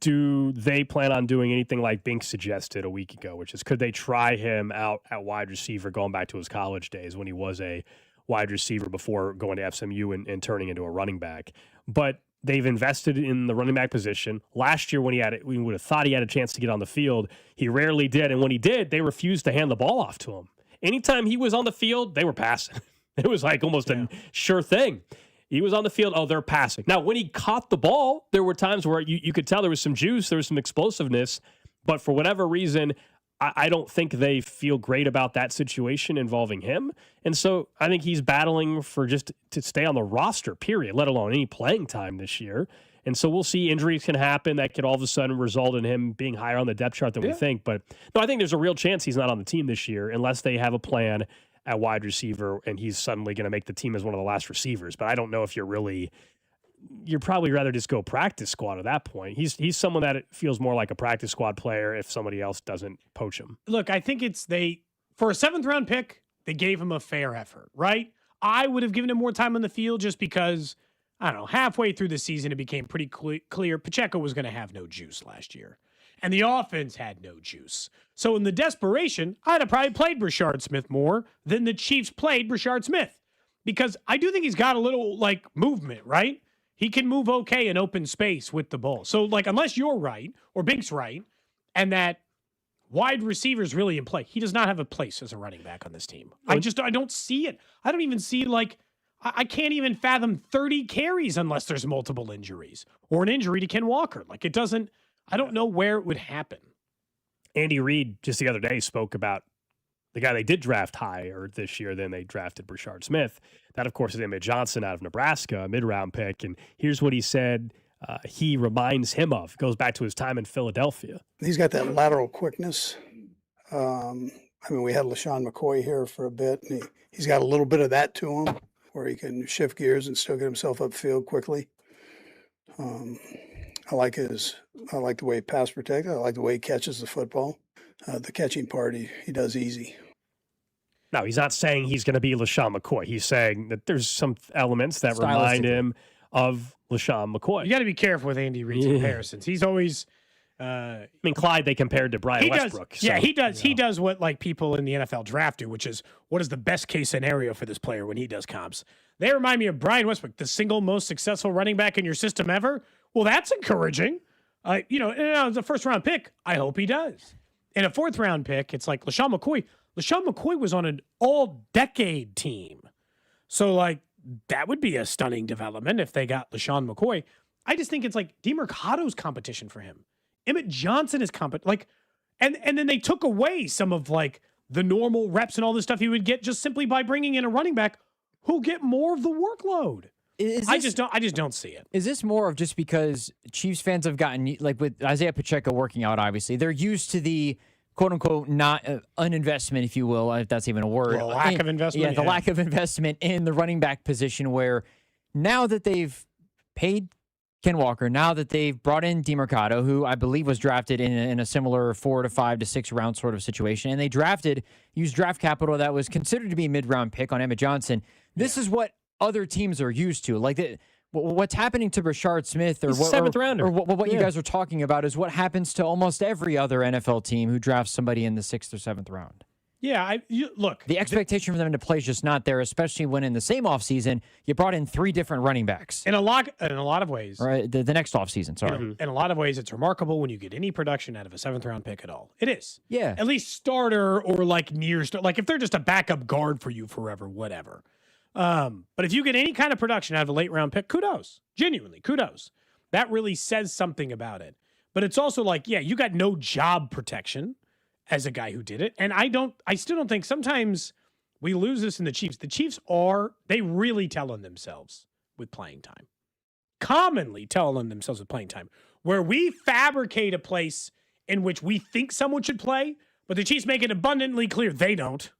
do they plan on doing anything like Bink suggested a week ago, which is could they try him out at wide receiver going back to his college days when he was a wide receiver before going to FSMU and turning into a running back? But they've invested in the running back position. Last year when we would have thought he had a chance to get on the field, he rarely did. And when he did, they refused to hand the ball off to him. Anytime he was on the field, they were passing. It was like almost a sure thing. He was on the field, they're passing. Now, when he caught the ball, there were times where you could tell there was some juice, there was some explosiveness, but for whatever reason, I don't think they feel great about that situation involving him. And so I think he's battling for just to stay on the roster, period, let alone any playing time this year. And so we'll see. Injuries can happen that could all of a sudden result in him being higher on the depth chart than we think. But no, I think there's a real chance he's not on the team this year unless they have a plan at wide receiver, and he's suddenly going to make the team as one of the last receivers. But I don't know if you're probably rather just go practice squad at that point. He's someone that it feels more like a practice squad player if somebody else doesn't poach him. Look, I think for a 7th-round pick, they gave him a fair effort, right? I would have given him more time on the field just because, I don't know, halfway through the season, it became pretty clear Pacheco was going to have no juice last year. And the offense had no juice. So in the desperation, I'd have probably played Brashard Smith more than the Chiefs played Brashard Smith. Because I do think he's got a little, movement, right? He can move okay in open space with the ball. So, unless you're right, or Bink's right, and that wide receiver's really in play, he does not have a place as a running back on this team. I don't see it. I don't even see, I can't even fathom 30 carries unless there's multiple injuries or an injury to Ken Walker. I don't know where it would happen. Andy Reid just the other day spoke about the guy they did draft higher this year than they drafted Brashard Smith. That, of course, is Emmett Johnson out of Nebraska, a mid-round pick. And here's what he said he reminds him of. Goes back to his time in Philadelphia. He's got that lateral quickness. We had LaShawn McCoy here for a bit, and he's got a little bit of that to him, where he can shift gears and still get himself upfield quickly. I like the way he pass protects. I like the way he catches the football. The catching part, he does easy. No, he's not saying he's going to be LaShawn McCoy. He's saying that there's some elements that remind him of LaShawn McCoy. You got to be careful with Andy Reid's comparisons. He's always... Clyde, they compared to Brian Westbrook. He does. He does what people in the NFL draft do, which is what is the best case scenario for this player when he does comps. They remind me of Brian Westbrook, the single most successful running back in your system ever. Well, that's encouraging. As a 1st-round pick, I hope he does. In a 4th-round pick, it's like LaShawn McCoy. LaShawn McCoy was on an all-decade team. So, that would be a stunning development if they got LaShawn McCoy. I just think it's DeMercado's competition for him. Emmett Johnson is and then they took away some of the normal reps and all this stuff he would get just simply by bringing in a running back who'll get more of the workload. I just don't see it. Is this more of just because Chiefs fans have gotten, with Isaiah Pacheco working out, obviously, they're used to the quote-unquote not uninvestment, if you will, if that's even a word. Well, lack of investment. Yeah, the lack of investment in the running back position, where now that they've paid Ken Walker, now that they've brought in DeMercado, who I believe was drafted in a similar 4 to 5 to 6 round sort of situation, and they used draft capital that was considered to be a mid-round pick on Emmett Johnson. This is what other teams are used to. What's happening to Brashard Smith, or what 7th rounder, or what you guys are talking about, is what happens to almost every other NFL team who drafts somebody in the 6th or 7th round. Yeah, look. The expectation for them to play is just not there, especially when in the same offseason, you brought in 3 different running backs. In a lot of ways. Right, the next offseason, sorry. In a lot of ways, it's remarkable when you get any production out of a 7th-round pick at all. It is. Yeah. At least starter or near starter. If they're just a backup guard for you forever, whatever. But if you get any kind of production out of a late-round pick, kudos. Genuinely, kudos. That really says something about it. But it's also you got no job protection as a guy who did it. And I still don't think sometimes we lose this in the Chiefs. The Chiefs they really tell on themselves with playing time. Commonly tell on themselves with playing time. Where we fabricate a place in which we think someone should play, but the Chiefs make it abundantly clear they don't.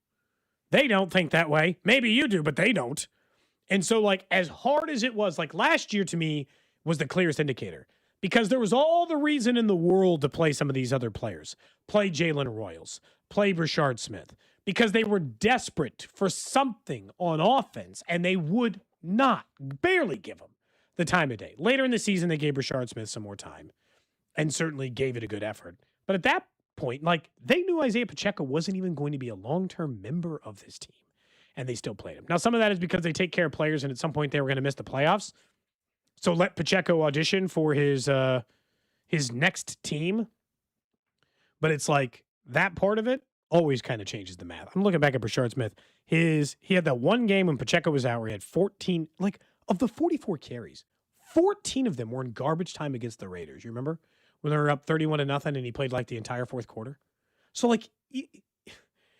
They don't think that way. Maybe you do, but they don't. And so, as hard as it was, last year to me was the clearest indicator. Because there was all the reason in the world to play some of these other players. Play Jalen Royals. Play Brashard Smith. Because they were desperate for something on offense, and they would barely give him the time of day. Later in the season, they gave Brashard Smith some more time. And certainly gave it a good effort. But at that point, they knew Isaiah Pacheco wasn't even going to be a long-term member of this team. And they still played him. Now, some of that is because they take care of players, and at some point they were going to miss the playoffs. So let Pacheco audition for his next team. But it's that part of it always kind of changes the math. I'm looking back at Brashard Smith. He had that one game when Pacheco was out where he had 14, of the 44 carries, 14 of them were in garbage time against the Raiders. You remember? When they were up 31-0 and he played the entire 4th quarter. So he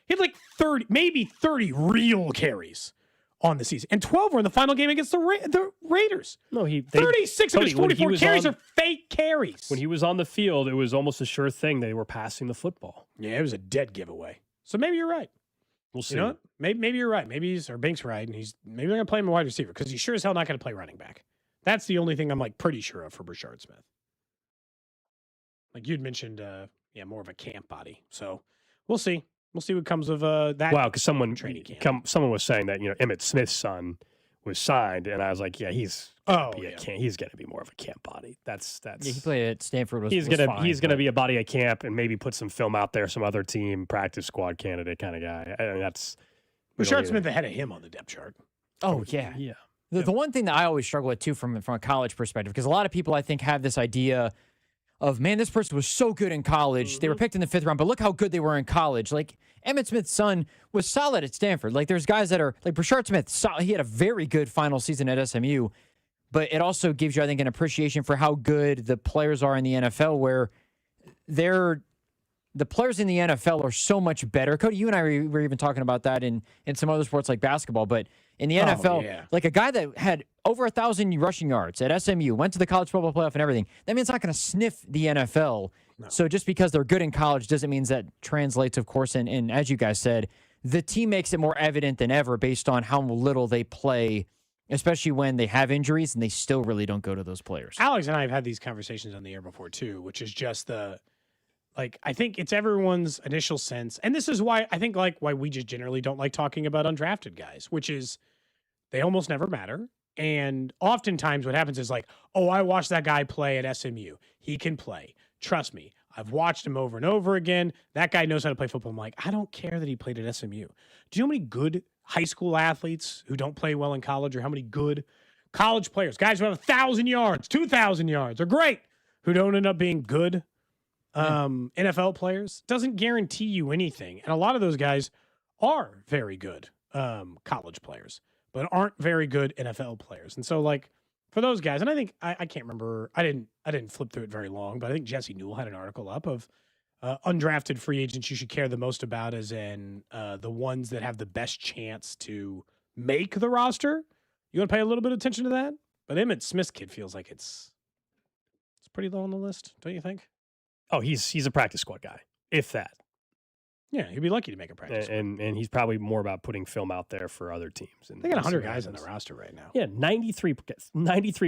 had 30 real carries on the season. And 12 were in the final game against the Raiders. No, 36 of his 44 carries are fake carries. When he was on the field, it was almost a sure thing they were passing the football. Yeah, it was a dead giveaway. So maybe you're right. We'll see. You know what? Maybe you're right. Maybe Bink's right, and maybe they're gonna play him a wide receiver because he's sure as hell not gonna play running back. That's the only thing I'm like pretty sure of for Brashard Smith. Like you'd mentioned, more of a camp body. So we'll see. We'll see what comes of that. Wow, because someone was saying that Emmitt Smith's son was signed, and I was like, yeah, he's he's going to be more of a camp body. That's Yeah, he played at Stanford. He's gonna be a body at camp and maybe put some film out there, some other team practice squad candidate kind of guy. I mean, that's Brashard Smith ahead of him on the depth chart. Oh yeah. The one thing that I always struggle with too, from a college perspective, because a lot of people I think have this idea of, man, this person was so good in college. They were picked in the 5th round, but look how good they were in college. Like Emmitt Smith's son was solid at Stanford. Like there's guys that are like Brashard Smith. He had a very good final season at SMU, but it also gives you, I think, an appreciation for how good the players are in the NFL, where the players in the NFL are so much better. Cody, you and I were even talking about that in some other sports like basketball, but in the NFL, like a guy that had over 1,000 rushing yards at SMU, went to the college football playoff and everything, that means not going to sniff the NFL. No. So just because they're good in college doesn't mean that translates, of course, and as you guys said, the team makes it more evident than ever based on how little they play, especially when they have injuries and they still really don't go to those players. Alex and I have had these conversations on the air before too, which is just I think it's everyone's initial sense. And this is why I think why we just generally don't like talking about undrafted guys, which is they almost never matter. And oftentimes what happens is I watched that guy play at SMU. He can play. Trust me. I've watched him over and over again. That guy knows how to play football. I'm like, I don't care that he played at SMU. Do you know how many good high school athletes who don't play well in college, or how many good college players, guys who have 1,000 yards, 2,000 yards, are great, who don't end up being good NFL players? Doesn't guarantee you anything. And a lot of those guys are very good college players, but aren't very good NFL players. And so for those guys, and I think I can't remember, I didn't flip through it very long, but I think Jesse Newell had an article up of undrafted free agents you should care the most about, as in the ones that have the best chance to make the roster. You want to pay a little bit of attention to that? But Emmitt Smith's kid feels like it's pretty low on the list, don't you think? Oh, he's a practice squad guy, if that. Yeah, he'd be lucky to make a practice. And he's probably more about putting film out there for other teams. They got 100 guys on the roster right now. Yeah, 93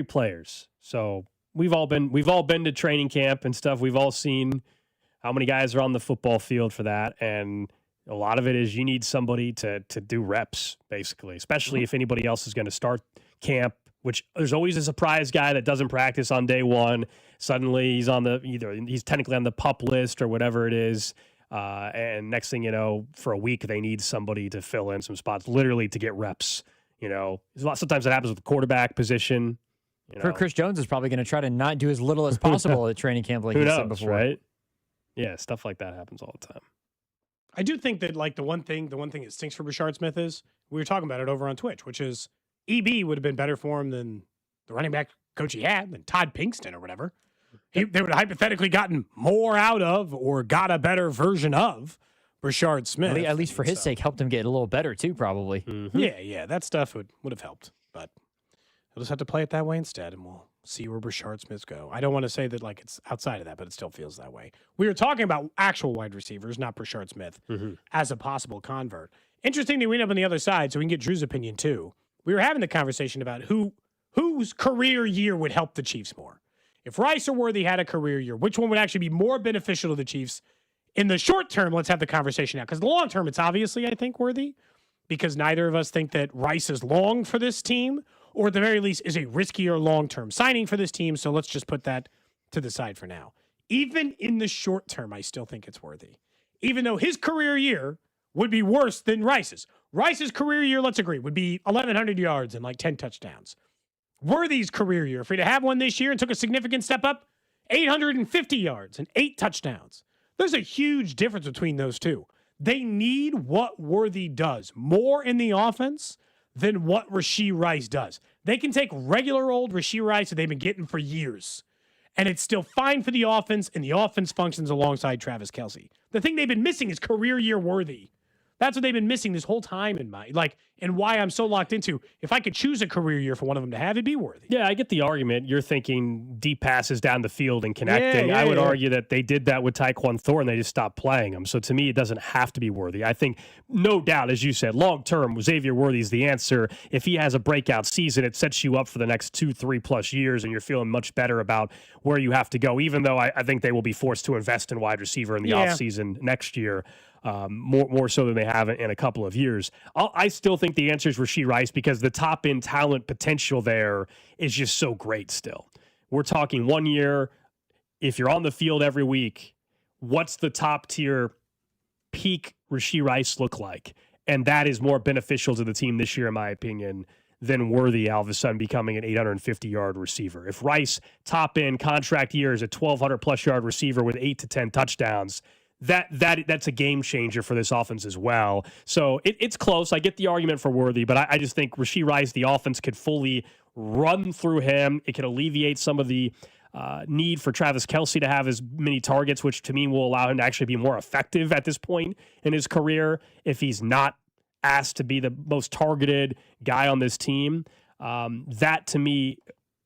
players. So we've all been to training camp and stuff. We've all seen how many guys are on the football field for that, and a lot of it is you need somebody to do reps, basically, especially if anybody else is going to start camp, which there's always a surprise guy that doesn't practice on day one. Suddenly he's technically on the PUP list or whatever it is. And next thing you know, for a week, they need somebody to fill in some spots, literally to get reps. Sometimes that happens with the quarterback position. Chris Jones is probably going to try to not do as little as possible at training camp, like you said before. Right? Yeah, stuff like that happens all the time. I do think that the one thing that stinks for Brashard Smith is, we were talking about it over on Twitch, which is EB would have been better for him than the running back coach he had, than Todd Pinkston or whatever. They would have hypothetically gotten more out of, or got a better version of, Brashard Smith. At least for his sake, helped him get a little better too, probably. Mm-hmm. Yeah, that stuff would have helped. But he'll just have to play it that way instead, and we'll see where Brashard Smiths go. I don't want to say that it's outside of that, but it still feels that way. We were talking about actual wide receivers, not Brashard Smith, as a possible convert. Interesting that we end up on the other side, so we can get Drew's opinion too. We were having the conversation about whose career year would help the Chiefs more. If Rice or Worthy had a career year, which one would actually be more beneficial to the Chiefs? In the short term, let's have the conversation now. Because the long term, it's obviously, I think, Worthy. Because neither of us think that Rice is long for this team, or at the very least is a riskier long-term signing for this team. So let's just put that to the side for now. Even in the short term, I still think it's Worthy. Even though his career year would be worse than Rice's. Rice's career year, let's agree, would be 1,100 yards and 10 touchdowns. Worthy's career year, if he'd have one this year and took a significant step up, 850 yards and 8 touchdowns. There's a huge difference between those two. They need what Worthy does more in the offense than what Rashee Rice does. They can take regular old Rashee Rice that they've been getting for years, and it's still fine for the offense, and the offense functions alongside Travis Kelce. The thing they've been missing is career year Worthy That's what they've been missing this whole time and why I'm so locked into. If I could choose a career year for one of them to have, it'd be Worthy. Yeah, I get the argument. You're thinking deep passes down the field and connecting. I would argue that they did that with Tyquan Thornton. They just stopped playing him. So to me, it doesn't have to be Worthy. I think, no doubt, as you said, long term, Xavier Worthy is the answer. If he has a breakout season, it sets you up for the next 2-3 plus years, and you're feeling much better about where you have to go, even though I think they will be forced to invest in wide receiver in the offseason next year. More so than they have in a couple of years. I still think the answer is Rashee Rice because the top-end talent potential there is just so great still. We're talking 1 year. If you're on the field every week, what's the top-tier peak Rashee Rice look like? And that is more beneficial to the team this year, in my opinion, than Worthy all of a sudden becoming an 850-yard receiver. If Rice, top-end contract year, is a 1,200-plus yard receiver with 8 to 10 touchdowns, that's a game changer for this offense as well. So it's close. I get the argument for Worthy, but I just think Rashee Rice, the offense could fully run through him. It could alleviate some of the need for Travis Kelce to have as many targets, which to me will allow him to actually be more effective at this point in his career if he's not asked to be the most targeted guy on this team. That to me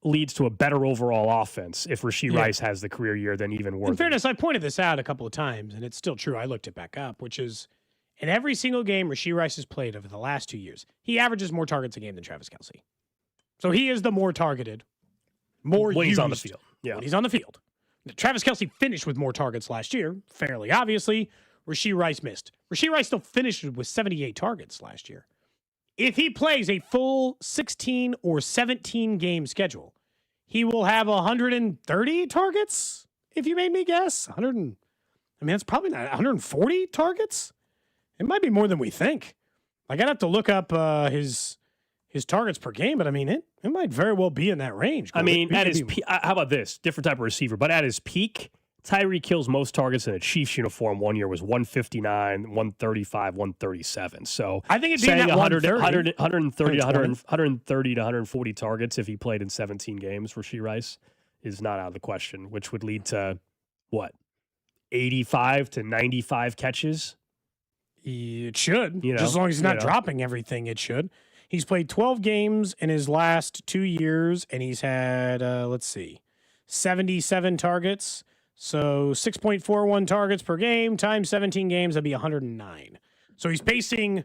leads to a better overall offense if Rashee Rice has the career year than even Worthy. In fairness, I pointed this out a couple of times, and it's still true. I looked it back up, which is in every single game Rashee Rice has played over the last 2 years, he averages more targets a game than Travis Kelce. So he is the more targeted, more when used he's on the field. Yeah. When he's on the field. Travis Kelce finished with more targets last year, fairly obviously. Rashee Rice missed. Rashee Rice still finished with 78 targets last year. If he plays a full 16 or 17 game schedule, he will have 130 targets, if you made me guess. That's probably not 140 targets. It might be more than we think. Like, I'd have to look up his targets per game, but it might very well be in that range. At his how about this? Different type of receiver, but at his peak, Tyreek Hill's most targets in a Chiefs uniform 1 year was 159, 135, 137. So I think it'd be in that 130 to 140 targets if he played in 17 games. Rashee Rice is not out of the question, which would lead to what? 85 to 95 catches? It should. Just as long as he's not dropping everything, it should. He's played 12 games in his last 2 years, and he's had, 77 targets. So 6.41 targets per game times 17 games, that'd be 109. So he's pacing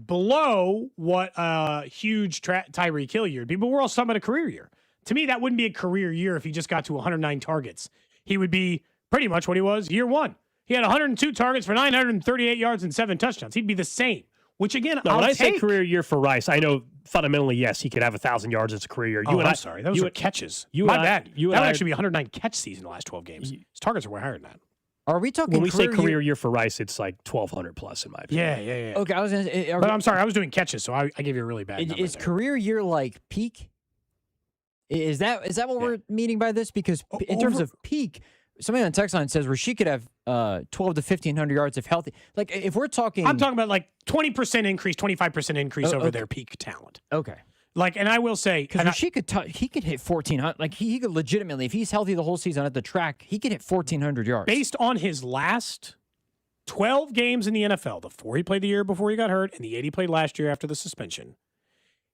below what a huge Tyreek Hill year would be, but we're all talking about a career year. To me, that wouldn't be a career year if he just got to 109 targets. He would be pretty much what he was year one. He had 102 targets for 938 yards and 7 touchdowns. He'd be the same. Which, again, when I say career year for Rice, I know fundamentally, yes, he could have 1,000 yards as a career year. I'm sorry. Those were catches. My bad. That would actually be 109 catch season in the last 12 games. His targets are way higher than that. Are we talking when we say career year for Rice, it's like 1,200 plus in my opinion. Yeah. Okay, I was going to But I'm sorry. I was doing catches, so I gave you a really bad number. Is career year like peak? Is that what we're meaning by this? Because in terms of peak, somebody on the text line says Rashee could have 12 to 1,500 yards if healthy. Like, if we're talking... I'm talking about like 20% increase, 25% increase over their peak talent. Okay. Like, and I will say... Because Rashee he could hit 1,400. Like, he could legitimately, if he's healthy the whole season at the track, he could hit 1,400 yards. Based on his last 12 games in the NFL, the 4 he played the year before he got hurt and the 8 he played last year after the suspension,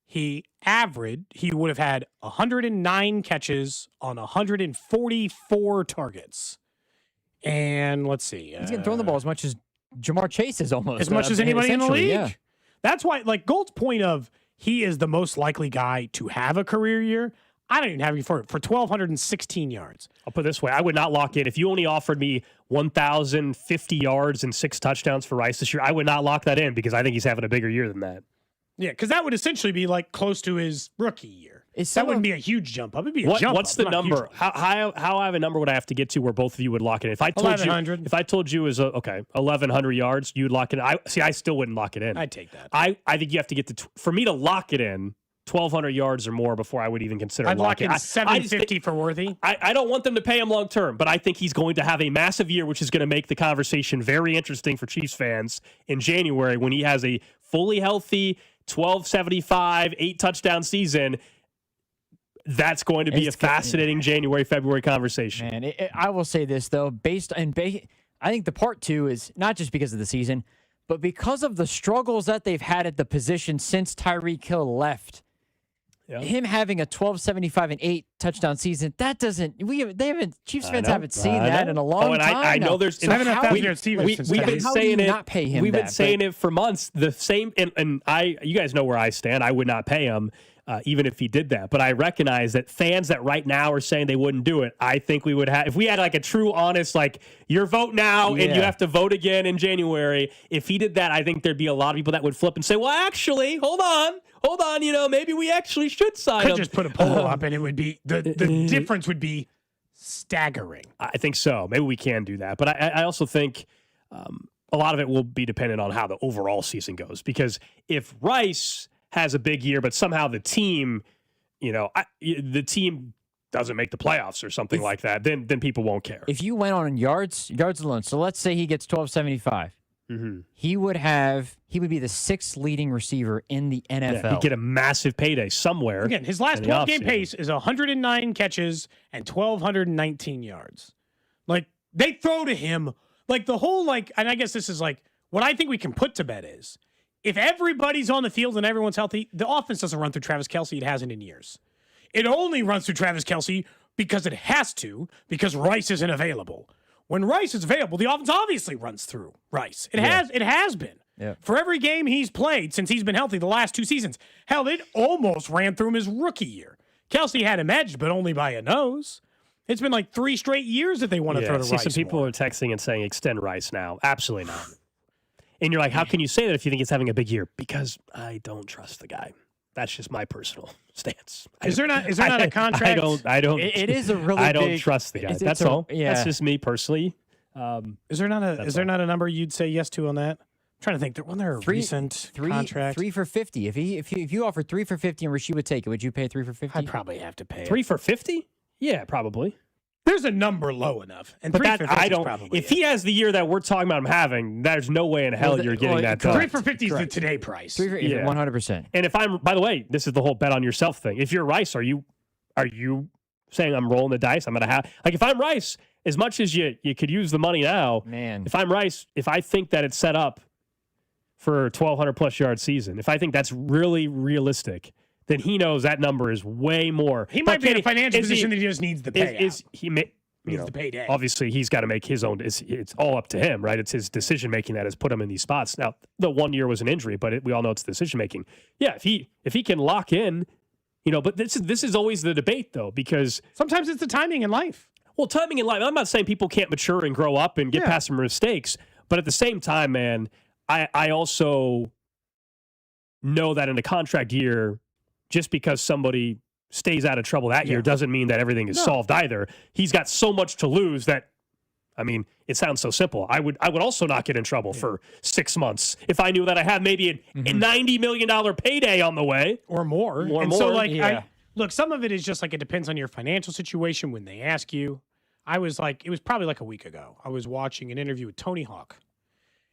he would have had 109 catches on 144 targets. And let's see. He's getting thrown the ball as much as Jamar Chase is almost. As much as anybody in the league. Yeah. That's why, like, Gold's point of he is the most likely guy to have a career year, I don't even have you for 1,216 yards. I'll put it this way. I would not lock in. If you only offered me 1,050 yards and 6 touchdowns for Rice this year, I would not lock that in because I think he's having a bigger year than that. Yeah, because that would essentially be like close to his rookie year. That wouldn't be a huge jump up. It'd be a jump What's up, the number? How high of a number would I have to get to where both of you would lock it in? If I told 1,100. If I told you it was 1,100 yards, you would lock it in. I still wouldn't lock it in. I'd take that. I think you have to get to for me to lock it in 1,200 yards or more before I would even consider I'd lock locking. in 750 for Worthy. I don't want them to pay him long term, but I think he's going to have a massive year, which is going to make the conversation very interesting for Chiefs fans in January when he has a fully healthy 1,275, 8 touchdown season. That's going to be a fascinating January, February conversation. Man, I will say this, though. I think the part 2 is not just because of the season, But because of the struggles that they've had at the position since Tyreek Hill left, him having a 12.75 and 8 touchdown season, that doesn't. Chiefs fans haven't seen that in a long time. I know there's. So we've been saying it. Not pay him. We've been saying it for months. The same, and you guys know where I stand. I would not pay him. Even if he did that. But I recognize that fans that right now are saying they wouldn't do it, I think we would have, if we had like a true, honest, like, your vote now and you have to vote again in January, if he did that, I think there'd be a lot of people that would flip and say, well, actually, hold on, maybe we actually should sign him. Could just put a poll up and it would be, the difference would be staggering. I think so. Maybe we can do that. But I also think a lot of it will be dependent on how the overall season goes. Because if Rice has a big year, but somehow the team, the team doesn't make the playoffs or something like that, then people won't care. If you went on yards alone, so let's say he gets 12.75, he would be the 6th leading receiver in the NFL. Yeah, he'd get a massive payday somewhere. Again, his last 12-game pace is 109 catches and 1,219 yards. Like, they throw to him, like, the whole, like, and I guess this is, like, what I think we can put to bed is, if everybody's on the field and everyone's healthy, the offense doesn't run through Travis Kelce. It hasn't in years. It only runs through Travis Kelce because it has to, because Rice isn't available. When Rice is available, the offense obviously runs through Rice. It has been. Yeah. For every game he's played since he's been healthy the last 2 seasons. Hell, it almost ran through him his rookie year. Kelce had him edged, but only by a nose. It's been like 3 straight years that they want to throw to Rice. Some people are texting and saying, extend Rice now. Absolutely not. And you're like, how can you say that if you think he's having a big year? Because I don't trust the guy. That's just my personal stance. Is there not a contract? I don't. It is a really. I don't trust the guy. That's all. Yeah. That's just me personally. Is there not a number you'd say yes to on that? I'm trying to think. Wasn't there a recent contract? 3 for 50. If you offered 3 for 50 and Rasheed would take it, would you pay 3 for 50? I'd probably have to pay it. 3 for 50? Yeah, probably. There's a number low enough, and but 3 for 50 I don't. Probably if he has the year that we're talking about him having, there's no way in hell you're getting that done. 3 for 50 is the today price. 100%. And if I'm, by the way, this is the whole bet on yourself thing. If you're Rice, are you saying I'm rolling the dice? I'm gonna have if I'm Rice, as much as you could use the money now, man. If I'm Rice, if I think that it's set up for a 1,200 plus yard season, if I think that's really realistic, then he knows that number is way more. He might be in a financial position that he just needs the payout. Needs the payday. Obviously, he's got to make his own. It's all up to him, right? It's his decision making that has put him in these spots. Now, the 1 year was an injury, but we all know it's decision making. Yeah, if he can lock in, But this is always the debate, though, because sometimes it's the timing in life. Well, timing in life. I'm not saying people can't mature and grow up and get past some mistakes, but at the same time, man, I also know that in a contract year, just because somebody stays out of trouble that year doesn't mean that everything is solved either. He's got so much to lose that, it sounds so simple. I would also not get in trouble for 6 months if I knew that I had maybe a $90 million payday on the way. Or more. So, look, some of it is just it depends on your financial situation when they ask you. It was probably a week ago. I was watching an interview with Tony Hawk.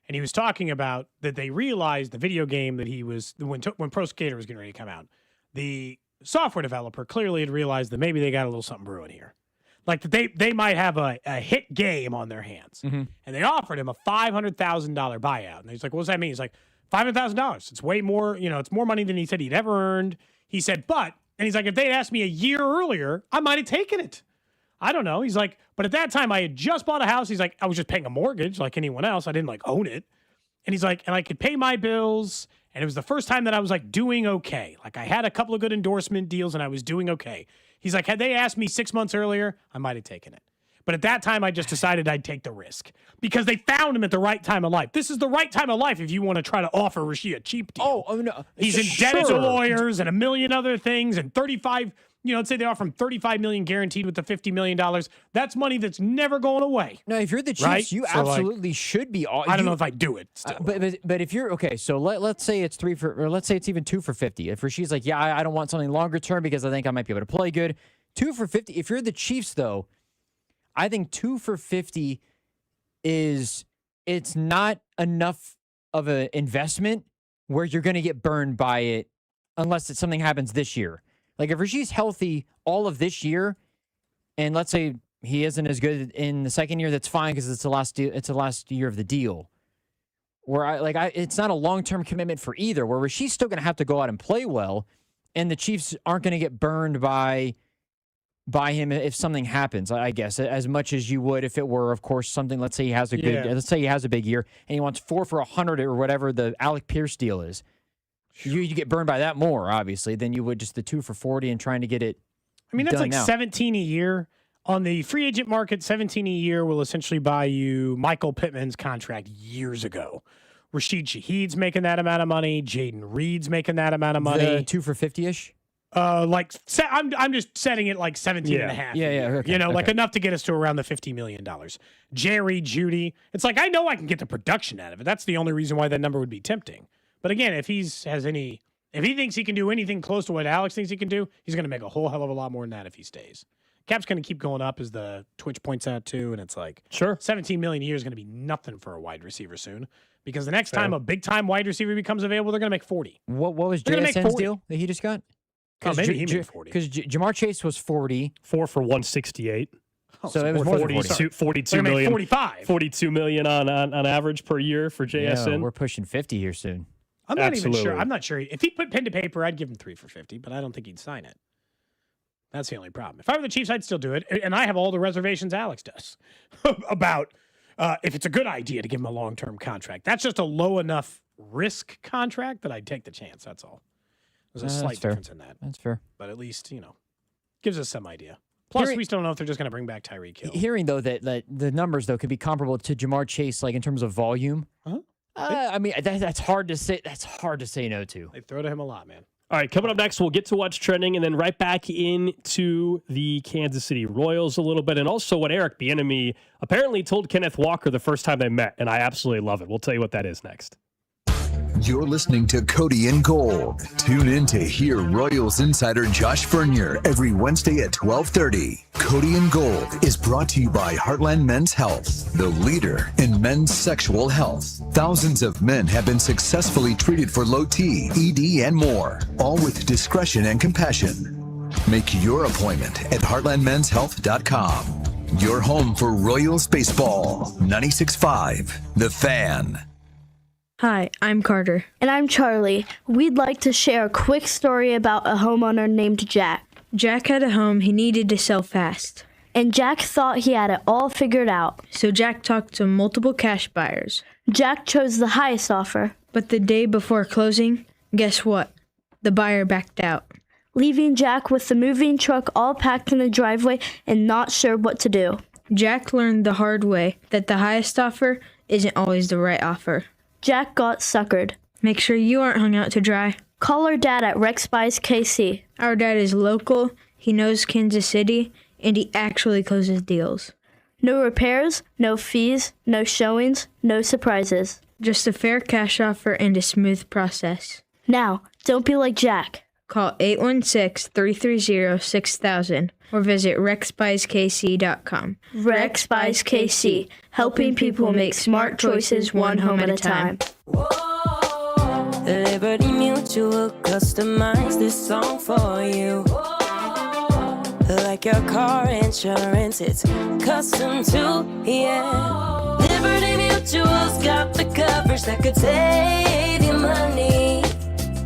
And he was talking about that they realized the video game that he was, when Pro Skater was getting ready to come out, the software developer clearly had realized that maybe they got a little something brewing here. That they might have a hit game on their hands. And they offered him a $500,000 buyout. And he's like, what does that mean? He's like, $500,000. It's way more, it's more money than he said he'd ever earned. He said, and he's like, if they'd asked me a year earlier, I might have taken it. I don't know. He's like, but at that time I had just bought a house. He's like, I was just paying a mortgage like anyone else. I didn't own it. And he's like, and I could pay my bills. And it was the first time that I was doing okay. I had a couple of good endorsement deals and I was doing okay. He's like, had they asked me 6 months earlier, I might have taken it. But at that time, I just decided I'd take the risk because they found him at the right time of life. This is the right time of life if you want to try to offer Rasheed a cheap deal. Oh no. He's indebted to lawyers and a million other things and 35, let's say they offer him $35 million guaranteed with the $50 million. That's money that's never going away. No, if you're the Chiefs, right? You absolutely should be. I don't know if I do it still. But if you're okay, so let's say it's 3 for, or let's say it's even 2 for 50. If Rasheed's like, I don't want something longer term because I think I might be able to play good. 2 for 50. If you're the Chiefs, though, I think 2 for 50 it's not enough of an investment where you're going to get burned by it unless something happens this year. If Rasheed's healthy all of this year, and let's say he isn't as good in the second year, that's fine because it's the last year of the deal. It's not a long-term commitment for either, where she's still going to have to go out and play well, and the Chiefs aren't going to get burned by him if something happens, I guess, as much as you would if it were, of course, something. Let's say he has a big year and he wants 4 for 100 or whatever the Alec Pierce deal is. You get burned by that more, obviously, than you would just the 2 for 40 and trying to get it. I mean, that's like now. 17 a year. On the free agent market, 17 a year will essentially buy you Michael Pittman's contract years ago. Rashid Shaheed's making that amount of money. Jaden Reed's making that amount of money. The 2 for 50-ish? I'm just setting it like 17 and a half. Yeah. Okay, like enough to get us to around the $50 million. Jerry, Judy. It's like, I know I can get the production out of it. That's the only reason why that number would be tempting. But again, if he thinks he can do anything close to what Alex thinks he can do, he's going to make a whole hell of a lot more than that if he stays. Cap's going to keep going up, as the Twitch points out too, and it's like, sure, $17 million a year is going to be nothing for a wide receiver soon, because the next time a big time wide receiver becomes available, they're going to make 40. What was JSN's deal that he just got? Maybe he made 40. Because Jamar Chase was 40, 4 for 168. So it was more than 40. 42 million. 45. 42 million on average per year for JSN. Yeah, we're pushing 50 here soon. I'm not even sure. I'm not sure. If he put pen to paper, I'd give him 3 for 50, but I don't think he'd sign it. That's the only problem. If I were the Chiefs, I'd still do it. And I have all the reservations Alex does about if it's a good idea to give him a long-term contract. That's just a low enough risk contract that I'd take the chance. That's all. There's a slight difference in that. That's fair. But at least, gives us some idea. Plus, we still don't know if they're just going to bring back Tyreek Hill. Hearing, though, that the numbers, though, could be comparable to Jamar Chase, like in terms of volume. I mean, that's hard to say. That's hard to say no to. They throw to him a lot, man. All right, coming up next, we'll get to what's trending and then right back into the Kansas City Royals a little bit, and also what Eric Bieniemy apparently told Kenneth Walker the first time they met, and I absolutely love it. We'll tell you what that is next. You're listening to Cody and Gold. Tune in to hear Royals insider Josh Vernier every Wednesday at 12:30. Cody and Gold is brought to you by Heartland Men's Health, the leader in men's sexual health. Thousands of men have been successfully treated for low T, ED, and more, all with discretion and compassion. Make your appointment at heartlandmenshealth.com. Your home for Royals baseball. 96.5, The Fan. Hi, I'm Carter. And I'm Charlie. We'd like to share a quick story about a homeowner named Jack. Jack had a home he needed to sell fast. And Jack thought he had it all figured out. So Jack talked to multiple cash buyers. Jack chose the highest offer. But the day before closing, guess what? The buyer backed out. Leaving Jack with the moving truck all packed in the driveway and not sure what to do. Jack learned the hard way that the highest offer isn't always the right offer. Jack got suckered. Make sure you aren't hung out to dry. Call our dad at Rex Buys KC. Our dad is local, he knows Kansas City, and he actually closes deals. No repairs, no fees, no showings, no surprises. Just a fair cash offer and a smooth process. Now, don't be like Jack. Call 816-330-6000 or visit rexbuyskc.com. Rex Buys KC, helping people make smart choices one home at a time. Liberty Mutual customize this song for you. Like your car insurance, it's custom too, yeah. Liberty Mutual's got the coverage that could save you money.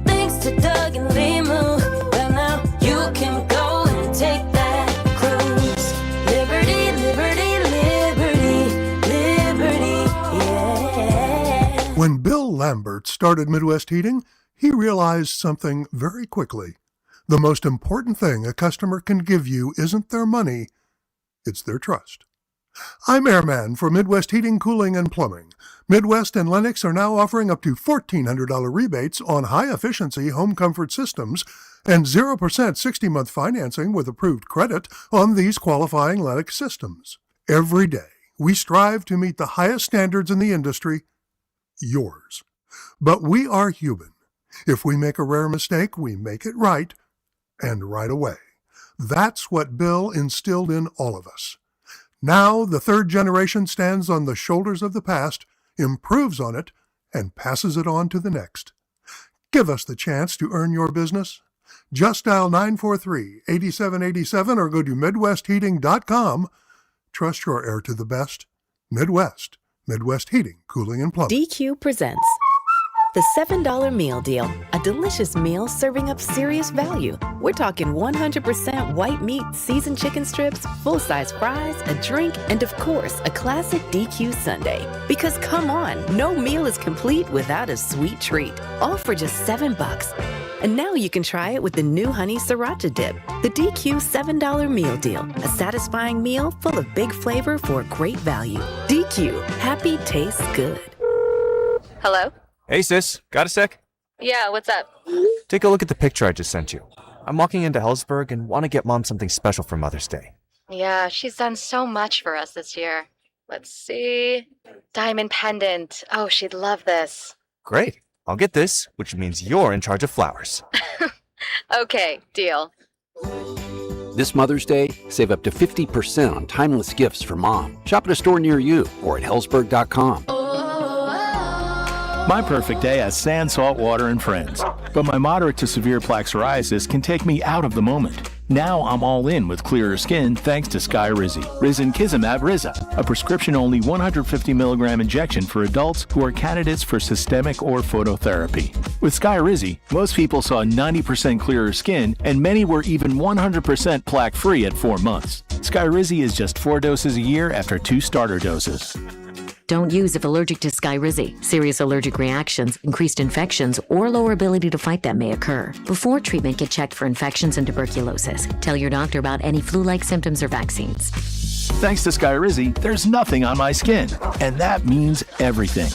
Thanks to Doug and Limu, well now you can go and take that cruise. Liberty, liberty, liberty, liberty, yeah. When Bill Lambert started Midwest Heating, he realized something very quickly. The most important thing a customer can give you isn't their money, it's their trust. I'm Airman for Midwest Heating, Cooling, and Plumbing. Midwest and Lennox are now offering up to $1,400 rebates on high-efficiency home comfort systems and 0% 60-month financing with approved credit on these qualifying Lennox systems. Every day, we strive to meet the highest standards in the industry, yours. But we are human. If we make a rare mistake, we make it right, and right away. That's what Bill instilled in all of us. Now the third generation stands on the shoulders of the past, improves on it, and passes it on to the next. Give us the chance to earn your business. Just dial 943-8787 or go to MidwestHeating.com. Trust your air to the best. Midwest Midwest Heating, Cooling, and Plumbing. DQ presents the $7 meal deal. A delicious meal serving up serious value. We're talking 100% white meat, seasoned chicken strips, full-size fries, a drink, and of course, a classic DQ sundae. Because come on, no meal is complete without a sweet treat. All for just $7. And now you can try it with the new honey sriracha dip. The DQ $7 meal deal. A satisfying meal full of big flavor for a great value. DQ, happy tastes good. Hello? Hey sis, got a sec? Yeah, what's up? Take a look at the picture I just sent you. I'm walking into Hellsberg and want to get Mom something special for Mother's Day. Yeah, she's done so much for us this year. Let's see. Diamond pendant. Oh, she'd love this. Great. I'll get this, which means you're in charge of flowers. Okay, deal. This Mother's Day, save up to 50% on timeless gifts for Mom. Shop at a store near you or at Hellsberg.com. My perfect day has sand, salt water, and friends. But my moderate to severe plaque psoriasis can take me out of the moment. Now I'm all in with clearer skin thanks to Skyrizi. Risankizumab Riza, a prescription-only 150 milligram injection for adults who are candidates for systemic or phototherapy. With Skyrizi, most people saw 90% clearer skin, and many were even 100% plaque-free at 4 months. Skyrizi is just 4 doses a year after 2 starter doses. Don't use if allergic to Skyrizi. Serious allergic reactions, increased infections, or lower ability to fight them may occur. Before treatment, get checked for infections and tuberculosis. Tell your doctor about any flu-like symptoms or vaccines. Thanks to Skyrizi, there's nothing on my skin, and that means everything.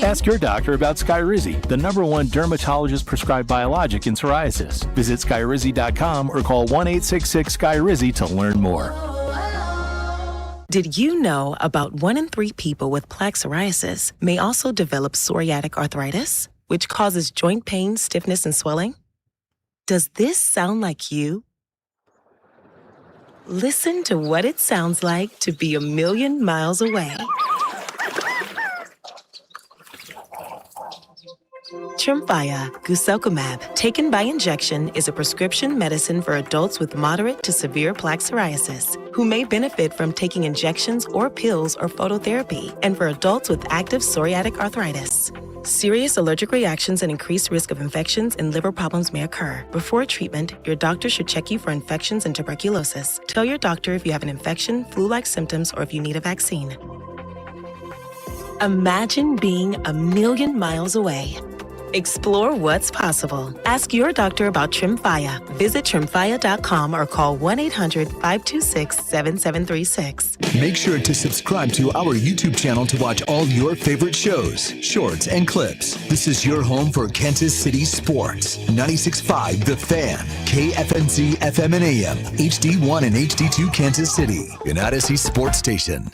Ask your doctor about Skyrizi, the #1 dermatologist-prescribed biologic in psoriasis. Visit Skyrizi.com or call 1-866-SKYRIZI to learn more. Did you know about 1 in 3 people with plaque psoriasis may also develop psoriatic arthritis, which causes joint pain, stiffness, and swelling? Does this sound like you? Listen to what it sounds like to be a million miles away. Tremfya guselkumab, taken by injection, is a prescription medicine for adults with moderate to severe plaque psoriasis who may benefit from taking injections or pills or phototherapy, and for adults with active psoriatic arthritis. Serious allergic reactions and increased risk of infections and liver problems may occur. Before treatment, your doctor should check you for infections and tuberculosis. Tell your doctor if you have an infection, flu-like symptoms, or if you need a vaccine. Imagine being a million miles away. Explore what's possible. Ask your doctor about Tremfya. Visit Tremfya.com or call 1-800-526-7736. Make sure to subscribe to our YouTube channel to watch all your favorite shows, shorts, and clips. This is your home for Kansas City sports. 96.5 The Fan, KFNZ FM and AM, HD1 and HD2 Kansas City, an Odyssey sports station.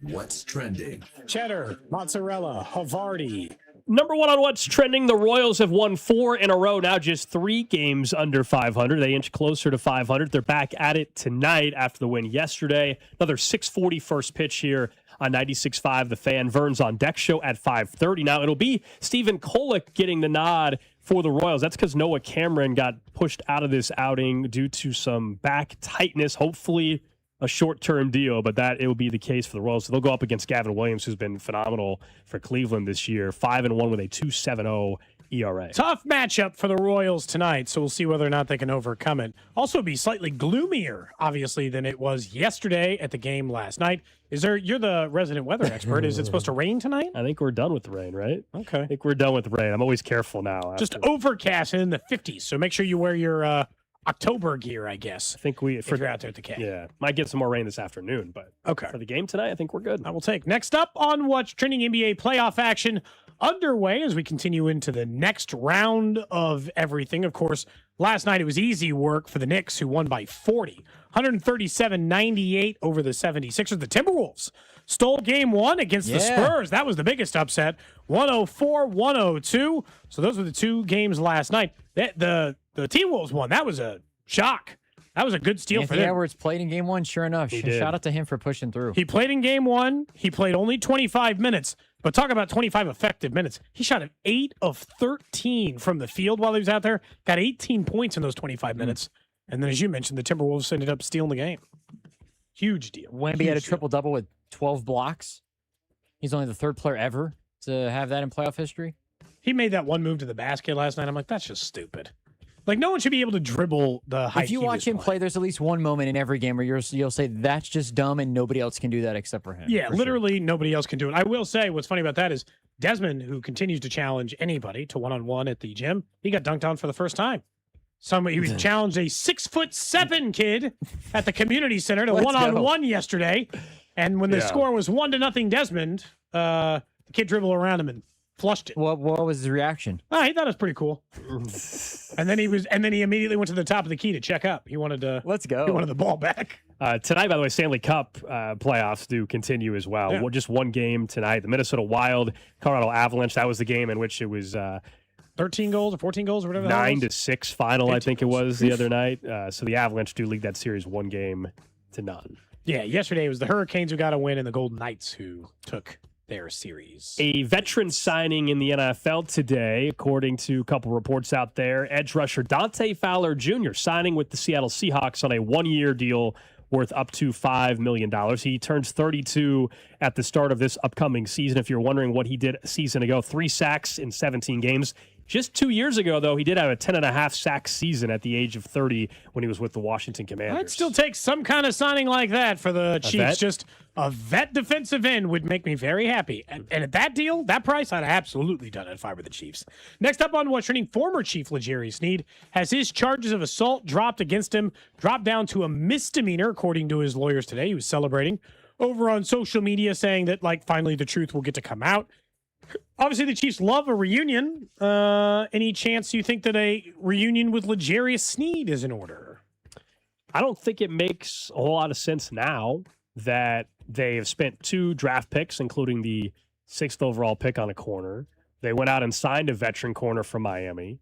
What's trending? Cheddar, mozzarella, Havarti. #1 on what's trending, the Royals have won 4 in a row, now just 3 games under 500. They inch closer to 500. They're back at it tonight after the win yesterday. Another 6:40 first pitch here on 96.5 The Fan. Vern's on deck show at 5:30. Now, it'll be Stephen Kolek getting the nod for the Royals. That's because Noah Cameron got pushed out of this outing due to some back tightness. Hopefully a short-term deal, but that it will be the case for the Royals. So they'll go up against Gavin Williams, who's been phenomenal for Cleveland this year. 5-1 with a 2.70 ERA. Tough matchup for the Royals tonight, so we'll see whether or not they can overcome it. Also be slightly gloomier, obviously, than it was yesterday at the game last night. You're the resident weather expert. Is it supposed to rain tonight? I think we're done with the rain, right? Okay. I think we're done with the rain. I'm always careful now. Just overcast and in the 50s, so make sure you wear your October gear, I guess. I think if you're out there at the K. Yeah, might get some more rain this afternoon, but okay. For the game tonight, I think we're good. I will take. Next up on what's trending, NBA playoff action underway as we continue into the next round of everything. Of course, last night it was easy work for the Knicks, who won by 40. 137-98 over the 76ers. The Timberwolves stole game 1 against the Spurs. That was the biggest upset. 104-102. So those were the 2 games last night. The T-Wolves won. That was a shock. That was a good steal for them. Anthony Edwards played in game 1, sure enough. Shout out to him for pushing through. He played in game 1. He played only 25 minutes. But talk about 25 effective minutes. He shot an 8 of 13 from the field while he was out there. Got 18 points in those 25 minutes. And then, as you mentioned, the Timberwolves ended up stealing the game. Huge deal. Wemby had a triple-double with 12 blocks. He's only the third player ever to have that in playoff history. He made that one move to the basket last night. I'm like, that's just stupid. Like, no one should be able to dribble the height. If you watch him play, there's at least one moment in every game where you'll say, that's just dumb, and nobody else can do that except for him. Yeah, literally nobody else can do it. I will say what's funny about that is Desmond, who continues to challenge anybody to one-on-one at the gym, he got dunked on for the first time. He was challenged a 6'7" kid at the community center to one-on-one yesterday. And when the score was 1-0 Desmond, the kid dribbled around him and flushed it. What was his reaction? He thought it was pretty cool. and then he immediately went to the top of the key to check up. He wanted to let's go. He wanted the ball back. Tonight, by the way, Stanley Cup playoffs do continue as well. Yeah. Just one game tonight. The Minnesota Wild, Colorado Avalanche. That was the game in which it was 13 goals or 14 goals or whatever. 9-6 final, I think it was the other night. So the Avalanche do lead that series 1-0. Yeah, yesterday it was the Hurricanes who got a win and the Golden Knights who took their series. A veteran signing in the NFL today, according to a couple reports out there. Edge rusher Dante Fowler Jr. signing with the Seattle Seahawks on a one-year deal worth up to $5 million. He turns 32 at the start of this upcoming season. If you're wondering what he did a season ago, 3 sacks in 17 games. Just 2 years ago, though, he did have a 10.5 sack season at the age of 30 when he was with the Washington Commanders. I'd still take some kind of signing like that for the Chiefs. Vet? Just a vet defensive end would make me very happy. And at that deal, that price, I'd have absolutely done it if I were the Chiefs. Next up on What's Trending, former Chief L'Jarius Sneed has his charges of assault dropped against him, dropped down to a misdemeanor, according to his lawyers today. He was celebrating over on social media, saying that, finally the truth will get to come out. Obviously, the Chiefs love a reunion. Any chance you think that a reunion with L'Jarius Sneed is in order? I don't think it makes a whole lot of sense now that they have spent 2 draft picks, including the 6th overall pick on a corner. They went out and signed a veteran corner from Miami.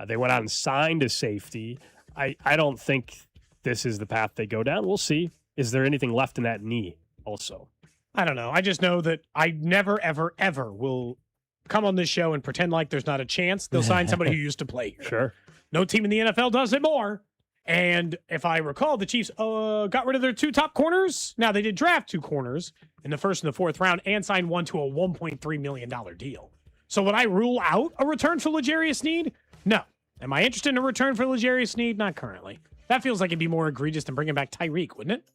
They went out and signed a safety. I don't think this is the path they go down. We'll see. Is there anything left in that knee also? I don't know. I just know that I never, ever, ever will come on this show and pretend like there's not a chance they'll sign somebody who used to play here. Sure. No team in the NFL does it more. And if I recall, the Chiefs got rid of their 2 top corners. Now, they did draft 2 corners in the 1st and the 4th round and signed one to a $1.3 million deal. So would I rule out a return for L'Jarius Sneed? No. Am I interested in a return for L'Jarius Sneed? Not currently. That feels like it'd be more egregious than bringing back Tyreek, wouldn't it?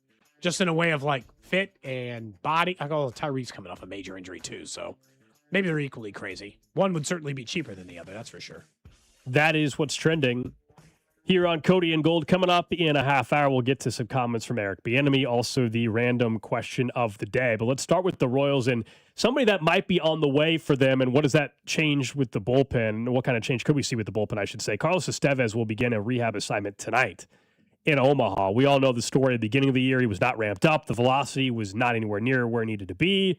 Just in a way of fit and body. Tyreek's coming off a major injury too, so maybe they're equally crazy. One would certainly be cheaper than the other, that's for sure. That is what's trending here on Cody and Gold. Coming up in a half hour, we'll get to some comments from Eric Bieniemy, also the random question of the day. But let's start with the Royals and somebody that might be on the way for them. And what does that change with the bullpen? What kind of change could we see with the bullpen, I should say? Carlos Estevez will begin a rehab assignment tonight in Omaha. We all know the story at the beginning of the year. He was not ramped up. The velocity was not anywhere near where it needed to be.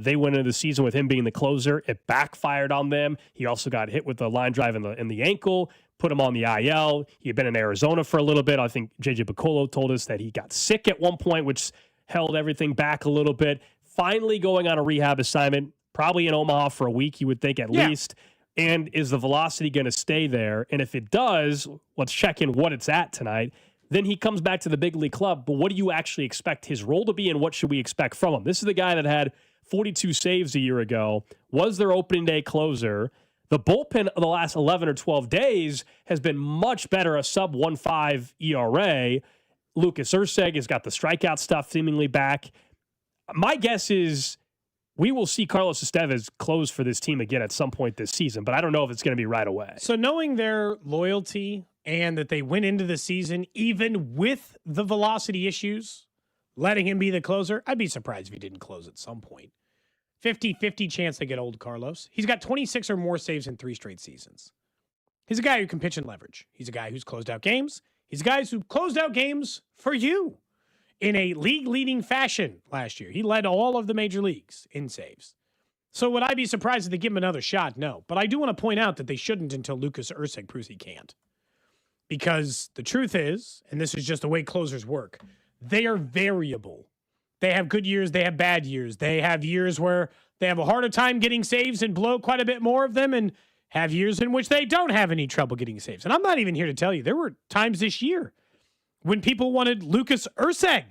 They went into the season with him being the closer. It backfired on them. He also got hit with a line drive in the ankle, put him on the IL. He had been in Arizona for a little bit. I think J.J. Piccolo told us that he got sick at one point, which held everything back a little bit. Finally going on a rehab assignment, probably in Omaha for a week, you would think at least. And is the velocity going to stay there? And if it does, let's check in what it's at tonight. Then he comes back to the big league club. But what do you actually expect his role to be, and what should we expect from him? This is the guy that had 42 saves a year ago, was their opening day closer. The bullpen of the last 11 or 12 days has been much better, a sub 1.5 ERA. Lucas Erceg has got the strikeout stuff seemingly back. My guess is we will see Carlos Estevez close for this team again at some point this season, but I don't know if it's going to be right away. So knowing their loyalty and that they went into the season even with the velocity issues, letting him be the closer, I'd be surprised if he didn't close at some point. 50-50 chance they get old Carlos. He's got 26 or more saves in 3 straight seasons. He's a guy who can pitch and leverage. He's a guy who's closed out games. He's a guy who closed out games for you in a league-leading fashion last year. He led all of the major leagues in saves. So would I be surprised if they give him another shot? No. But I do want to point out that they shouldn't until Lucas Erceg proves he can't. Because the truth is, and this is just the way closers work, they are variable. They have good years, they have bad years. They have years where they have a harder time getting saves and blow quite a bit more of them, and have years in which they don't have any trouble getting saves. And I'm not even here to tell you, there were times this year when people wanted Lucas Erceg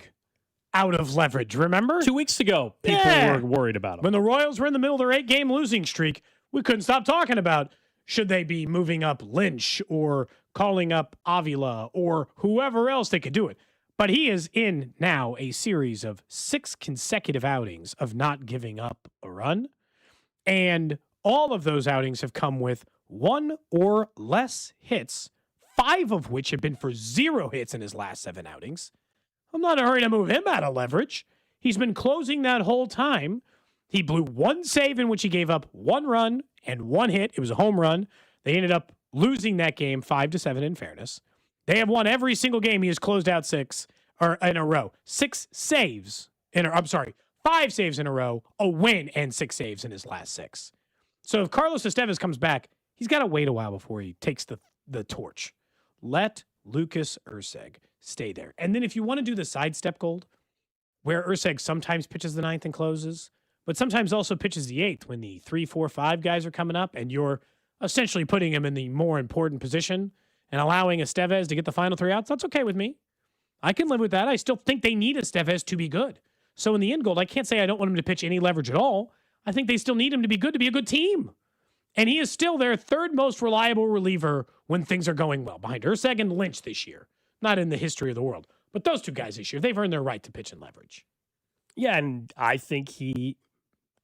out of leverage, remember? 2 weeks ago, people were worried about him. When the Royals were in the middle of their 8-game losing streak, we couldn't stop talking about should they be moving up Lynch or calling up Avila or whoever else they could do it. But he is in now a series of 6 consecutive outings of not giving up a run. And all of those outings have come with 1 or less hits, 5 of which have been for 0 hits in his last 7 outings. I'm not in a hurry to move him out of leverage. He's been closing that whole time. He blew 1 save in which he gave up 1 run and 1 hit. It was a home run. They ended up losing that game 5-7 in fairness. They have won every single game he has closed out 6 in a row. 6 saves I'm sorry, 5 saves in a row, a win and 6 saves in his last 6. So if Carlos Estevez comes back, he's got to wait a while before he takes the torch. Let Lucas Erceg stay there. And then if you want to do the sidestep Gold, where Erceg sometimes pitches the 9th and closes, but sometimes also pitches the 8th when the 3, 4, 5 guys are coming up and you're essentially putting him in the more important position and allowing Estevez to get the final 3 outs, that's okay with me. I can live with that. I still think they need Estevez to be good. So in the end, Gold, I can't say I don't want him to pitch any leverage at all. I think they still need him to be good to be a good team. And he is still their 3rd most reliable reliever when things are going well, behind Erceg and Lynch this year. Not in the history of the world. But those 2 guys this year, they've earned their right to pitch in leverage. Yeah, and I think he,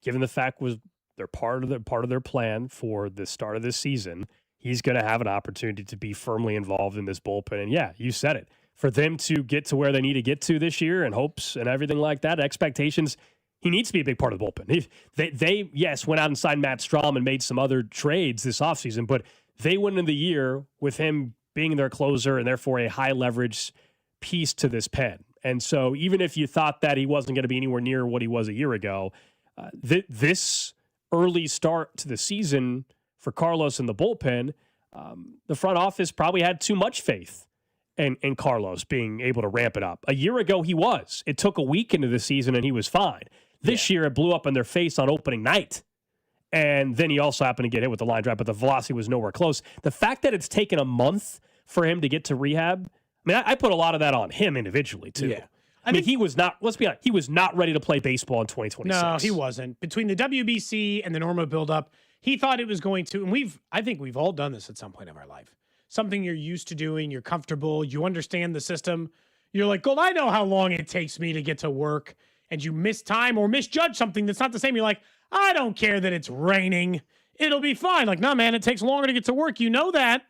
given the fact was they're part of their plan for the start of this season, he's going to have an opportunity to be firmly involved in this bullpen. And yeah, you said it. For them to get to where they need to get to this year and hopes and everything like that, expectations, he needs to be a big part of the bullpen. They yes, went out and signed Matt Strahm and made some other trades this offseason, but they went into the year with him being their closer and therefore a high leverage piece to this pen. And so even if you thought that he wasn't going to be anywhere near what he was a year ago, this early start to the season for Carlos in the bullpen, the front office probably had too much faith in Carlos being able to ramp it up. A year ago, he was. It took a week into the season, and he was fine. This year, it blew up in their face on opening night. And then he also happened to get hit with the line drive, but the velocity was nowhere close. The fact that it's taken a month for him to get to rehab, I mean, I put a lot of that on him individually, too. Yeah. I mean, he was not, let's be honest, he was not ready to play baseball in 2026. No, he wasn't. Between the WBC and the normal buildup, he thought it was going to, and I think we've all done this at some point in our life. Something you're used to doing, you're comfortable, you understand the system. You're like, Gold, I know how long it takes me to get to work, and you miss time or misjudge something that's not the same. You're like, I don't care that it's raining. It'll be fine. Like, no, man, it takes longer to get to work. You know that.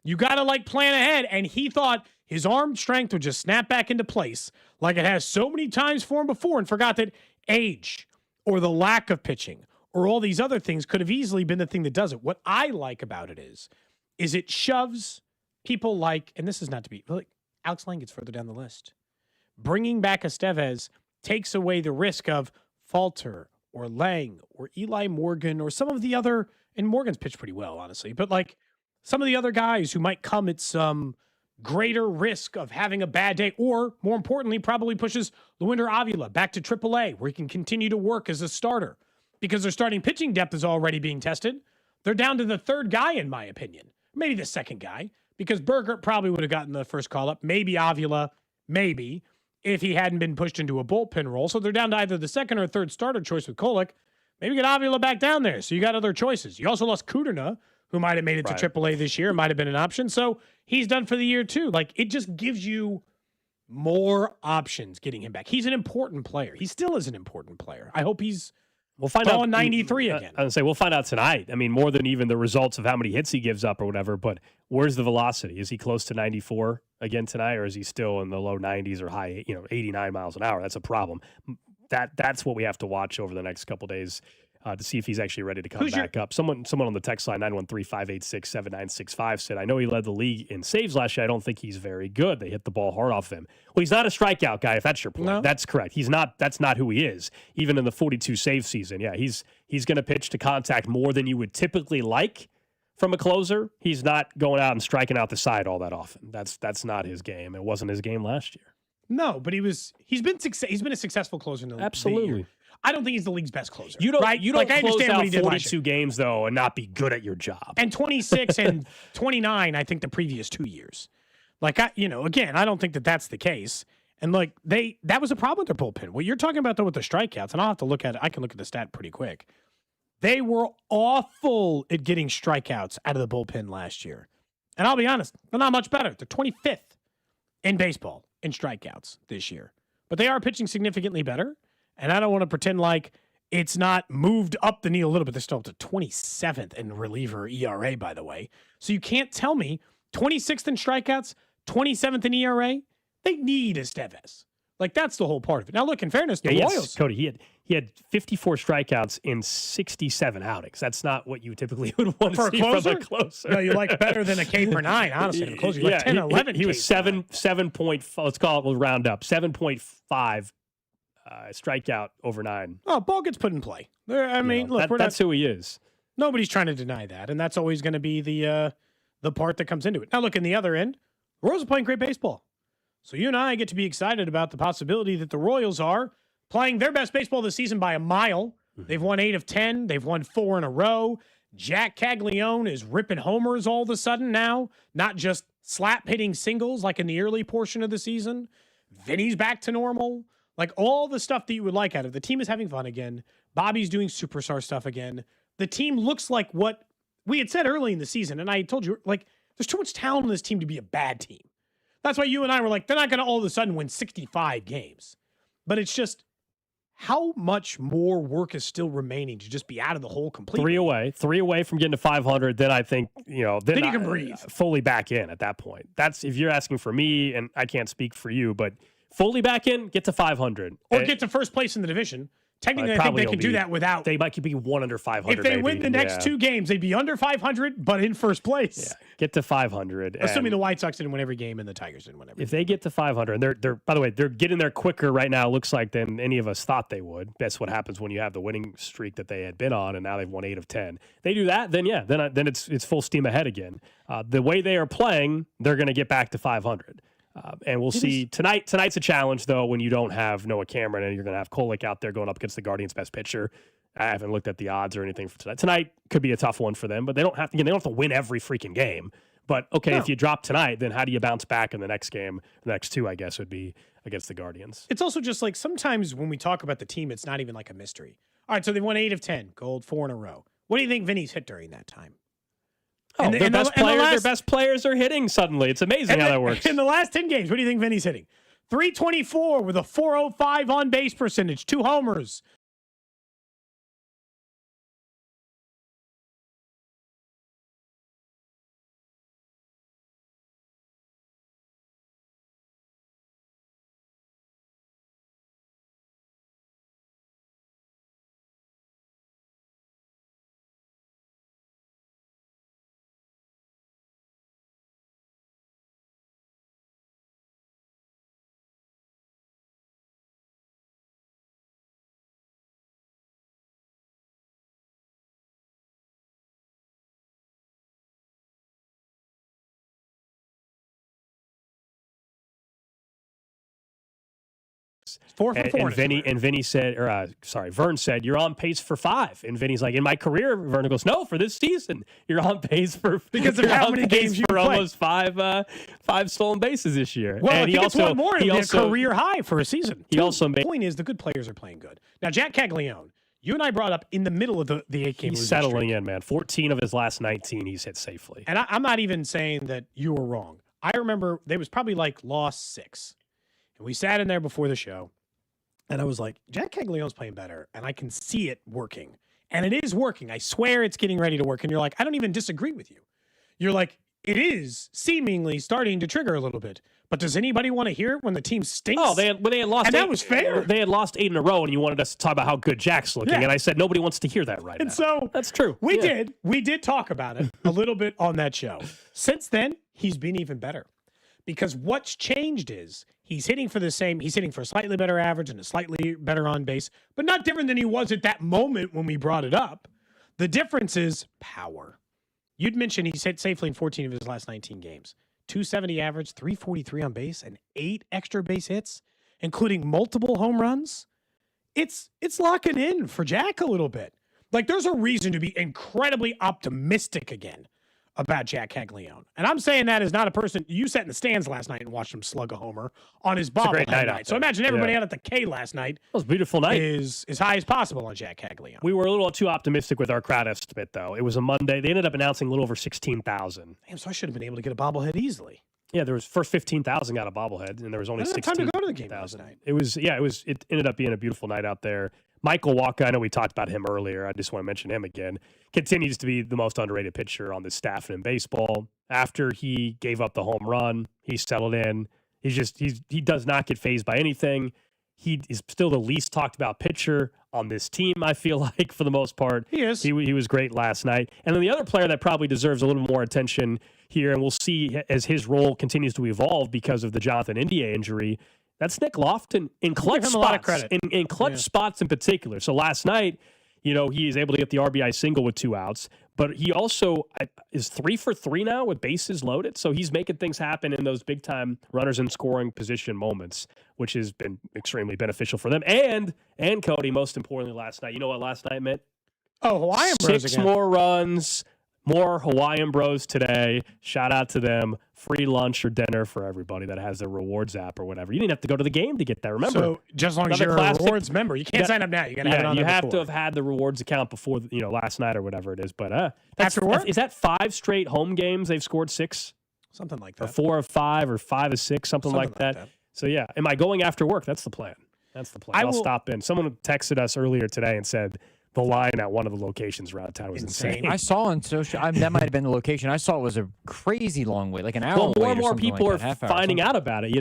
You got to, plan ahead. And he thought his arm strength would just snap back into place like it has so many times for him before, and forgot that age or the lack of pitching or all these other things could have easily been the thing that does it. What I like about it is it shoves people like, and this is not to be, like, Alex Lang gets further down the list. Bringing back Estevez takes away the risk of Falter or Lang or Eli Morgan or some of the other, and Morgan's pitched pretty well, honestly, but like some of the other guys who might come at some greater risk of having a bad day, or more importantly, probably pushes Luinder Avila back to AAA where he can continue to work as a starter because their starting pitching depth is already being tested. They're down to the 3rd guy, in my opinion. Maybe the 2nd guy, because Burgert probably would have gotten the first call up. Maybe Avila, maybe, if he hadn't been pushed into a bullpen role. So they're down to either the 2nd or 3rd starter choice with Kolek. Maybe get Avila back down there. So you got other choices. You also lost Kudrna, who might have made it to AAA this year, might have been an option. So he's done for the year too. Like, it just gives you more options getting him back. He's an important player. He still is an important player. I hope he's We'll find out 93 again. I would say we'll find out tonight. I mean, more than even the results of how many hits he gives up or whatever. But where's the velocity? Is he close to 94 again tonight, or is he still in the low 90s or high, 89 miles an hour? That's a problem. That's what we have to watch over the next couple of days to see if he's actually ready to come back up. Someone on the text line 913-586-7965 said, "I know he led the league in saves last year. I don't think he's very good. They hit the ball hard off him." Well, he's not a strikeout guy, if that's your point. No. That's correct. He's not. That's not who he is. Even in the 42 save season, yeah, he's going to pitch to contact more than you would typically like from a closer. He's not going out and striking out the side all that often. That's not his game. It wasn't his game last year. No, but he's been a successful closer in the absolutely. Year. I don't think he's the league's best closer. You don't close out what he did 42 games, though, and not be good at your job. And 26 and 29, I think, the previous 2 years. Like, again, I don't think that that's the case. And like that was a problem with their bullpen. What you're talking about though with the strikeouts, and I'll have to look at it. I can look at the stat pretty quick. They were awful at getting strikeouts out of the bullpen last year. And I'll be honest, they're not much better. They're 25th in baseball in strikeouts this year. But they are pitching significantly better. And I don't want to pretend like it's not moved up the needle a little bit. They're still up to 27th in reliever ERA, by the way. So you can't tell me 26th in strikeouts, 27th in ERA. They need Estevez. Like, that's the whole part of it. Now, look, in fairness, the Royals. Cody, he had 54 strikeouts in 67 outings. That's not what you typically would want to see from a closer. No, you like better than a K per 9, honestly. Closer, you like 10, 11. He was 7 point. Let's call it. We'll round up 7.5 strikeout over 9. Oh, ball gets put in play. I mean, look, that's who he is. Nobody's trying to deny that, and that's always going to be the part that comes into it. Now, look, in the other end, the Royals are playing great baseball. So you and I get to be excited about the possibility that the Royals are playing their best baseball this season by a mile. They've won 8 of 10. They've won 4 in a row. Jack Caglione is ripping homers all of a sudden now, not just slap hitting singles like in the early portion of the season. Vinny's back to normal. Like all the stuff that you would like out of it. The team is having fun again. Bobby's doing superstar stuff again. The team looks like what we had said early in the season. And I told you, like, there's too much talent in this team to be a bad team. That's why you and I were like, they're not going to all of a sudden win 65 games. But it's just how much more work is still remaining to just be out of the hole completely. 3 away from getting to 500. Then I think, then you can breathe. Fully back in at that point. That's if you're asking for me, and I can't speak for you, but fully back in, get to 500. Or get to first place in the division. Technically, I think they can do that without. They might be 1 under 500. If they win the next 2 games, they'd be under 500, but in first place. Yeah, get to 500. Assuming the White Sox didn't win every game and the Tigers didn't win every game. If they get to 500, they're by the way, they're getting there quicker right now, looks like, than any of us thought they would. That's what happens when you have the winning streak that they had been on, and now they've won 8 of 10. They do that, then it's full steam ahead again. The way they are playing, they're going to get back to 500. And we'll see tonight. Tonight's a challenge, though, when you don't have Noah Cameron and you're going to have Kolek out there going up against the Guardians' best pitcher. I haven't looked at the odds or anything for tonight. Tonight could be a tough one for them, but they don't have to win every freaking game. But okay, if you drop tonight, then how do you bounce back in the next game? The next 2, I guess, would be against the Guardians. It's also just like sometimes when we talk about the team, it's not even like a mystery. All right, so they won 8 of 10, Gold 4 in a row. What do you think Vinny's hit during that time? Their best players are hitting suddenly. It's amazing how that works. In the last 10 games, what do you think Vinny's hitting? 324 with a 405 on base percentage, 2 homers. Four for 4. And Vinny said, Vern said, you're on pace for 5. And Vinny's like, in my career, Vern goes, no, for this season, you're on pace for because of how many games you play. Almost 5 stolen bases this year. Well, and he gets one more, it'll be a career high for a season. The point is, the good players are playing good. Now, Jack Caglione, you and I brought up in the middle of the 8-game he's settling in, man. 14 of his last 19 he's hit safely. And I'm not even saying that you were wrong. I remember there was probably like loss 6. And we sat in there before the show. And I was like, Jack Caglione's playing better, and I can see it working. And it is working. I swear it's getting ready to work. And you're like, I don't even disagree with you. You're like, it is seemingly starting to trigger a little bit. But does anybody want to hear it when the team stinks? Oh, they had lost. And that was fair. They had lost 8 in a row, and you wanted us to talk about how good Jack's looking. Yeah. And I said, nobody wants to hear that right now. And so that's true. We did talk about it a little bit on that show. Since then, he's been even better. Because what's changed is he's hitting for a slightly better average and a slightly better on base, but not different than he was at that moment when we brought it up. The difference is power. You'd mentioned he's hit safely in 14 of his last 19 games. 270 average, 343 on base, and 8 extra base hits, including multiple home runs. It's locking in for Jack a little bit. Like, there's a reason to be incredibly optimistic again about Jack Caglione. And I'm saying that as not a person. You sat in the stands last night and watched him slug a homer on his bobblehead night. So imagine everybody out at the K last night. It was a beautiful night. Is as high as possible on Jack Caglione. We were a little too optimistic with our crowd estimate, though. It was a Monday. They ended up announcing a little over 16,000. Damn, so I should have been able to get a bobblehead easily. Yeah, there was first 15,000 got a bobblehead, and there was only 16,000. Time to go to the game last night. It ended up being a beautiful night out there. Michael Wacha, I know we talked about him earlier. I just want to mention him again. Continues to be the most underrated pitcher on this staff and in baseball. After he gave up the home run, he settled in. He does not get fazed by anything. He is still the least talked about pitcher on this team, I feel like, for the most part. He is. He was great last night. And then the other player that probably deserves a little more attention here, and we'll see as his role continues to evolve because of the Jonathan India injury, that's Nick Lofton in clutch spots. A lot of credit. In clutch spots in particular. So last night, he is able to get the RBI single with 2 outs, but he also is 3 for 3 now with bases loaded. So he's making things happen in those big time runners in scoring position moments, which has been extremely beneficial for them. And Cody, most importantly, last night, you know what last night meant? Oh, Hawaiian Bros 6 again. more runs, more Hawaiian Bros today. Shout out to them. Free lunch or dinner for everybody that has their rewards app or whatever. You didn't have to go to the game to get that. Remember, so just as long as you're a rewards member, you can't sign up now. You got to have it on you there have before. to have had the rewards account before last night or whatever it is. But after work, is that 5 straight home games they've scored 6, something like that, or 4 of 5 or 5 of 6, something like that. So yeah, am I going after work? That's the plan. I'll stop in. Someone texted us earlier today and said the line at one of the locations around town was insane. I saw on social, that might have been the location. I saw it was a crazy long wait, like an hour. Well, more wait and or more something people like are that, finding out about it.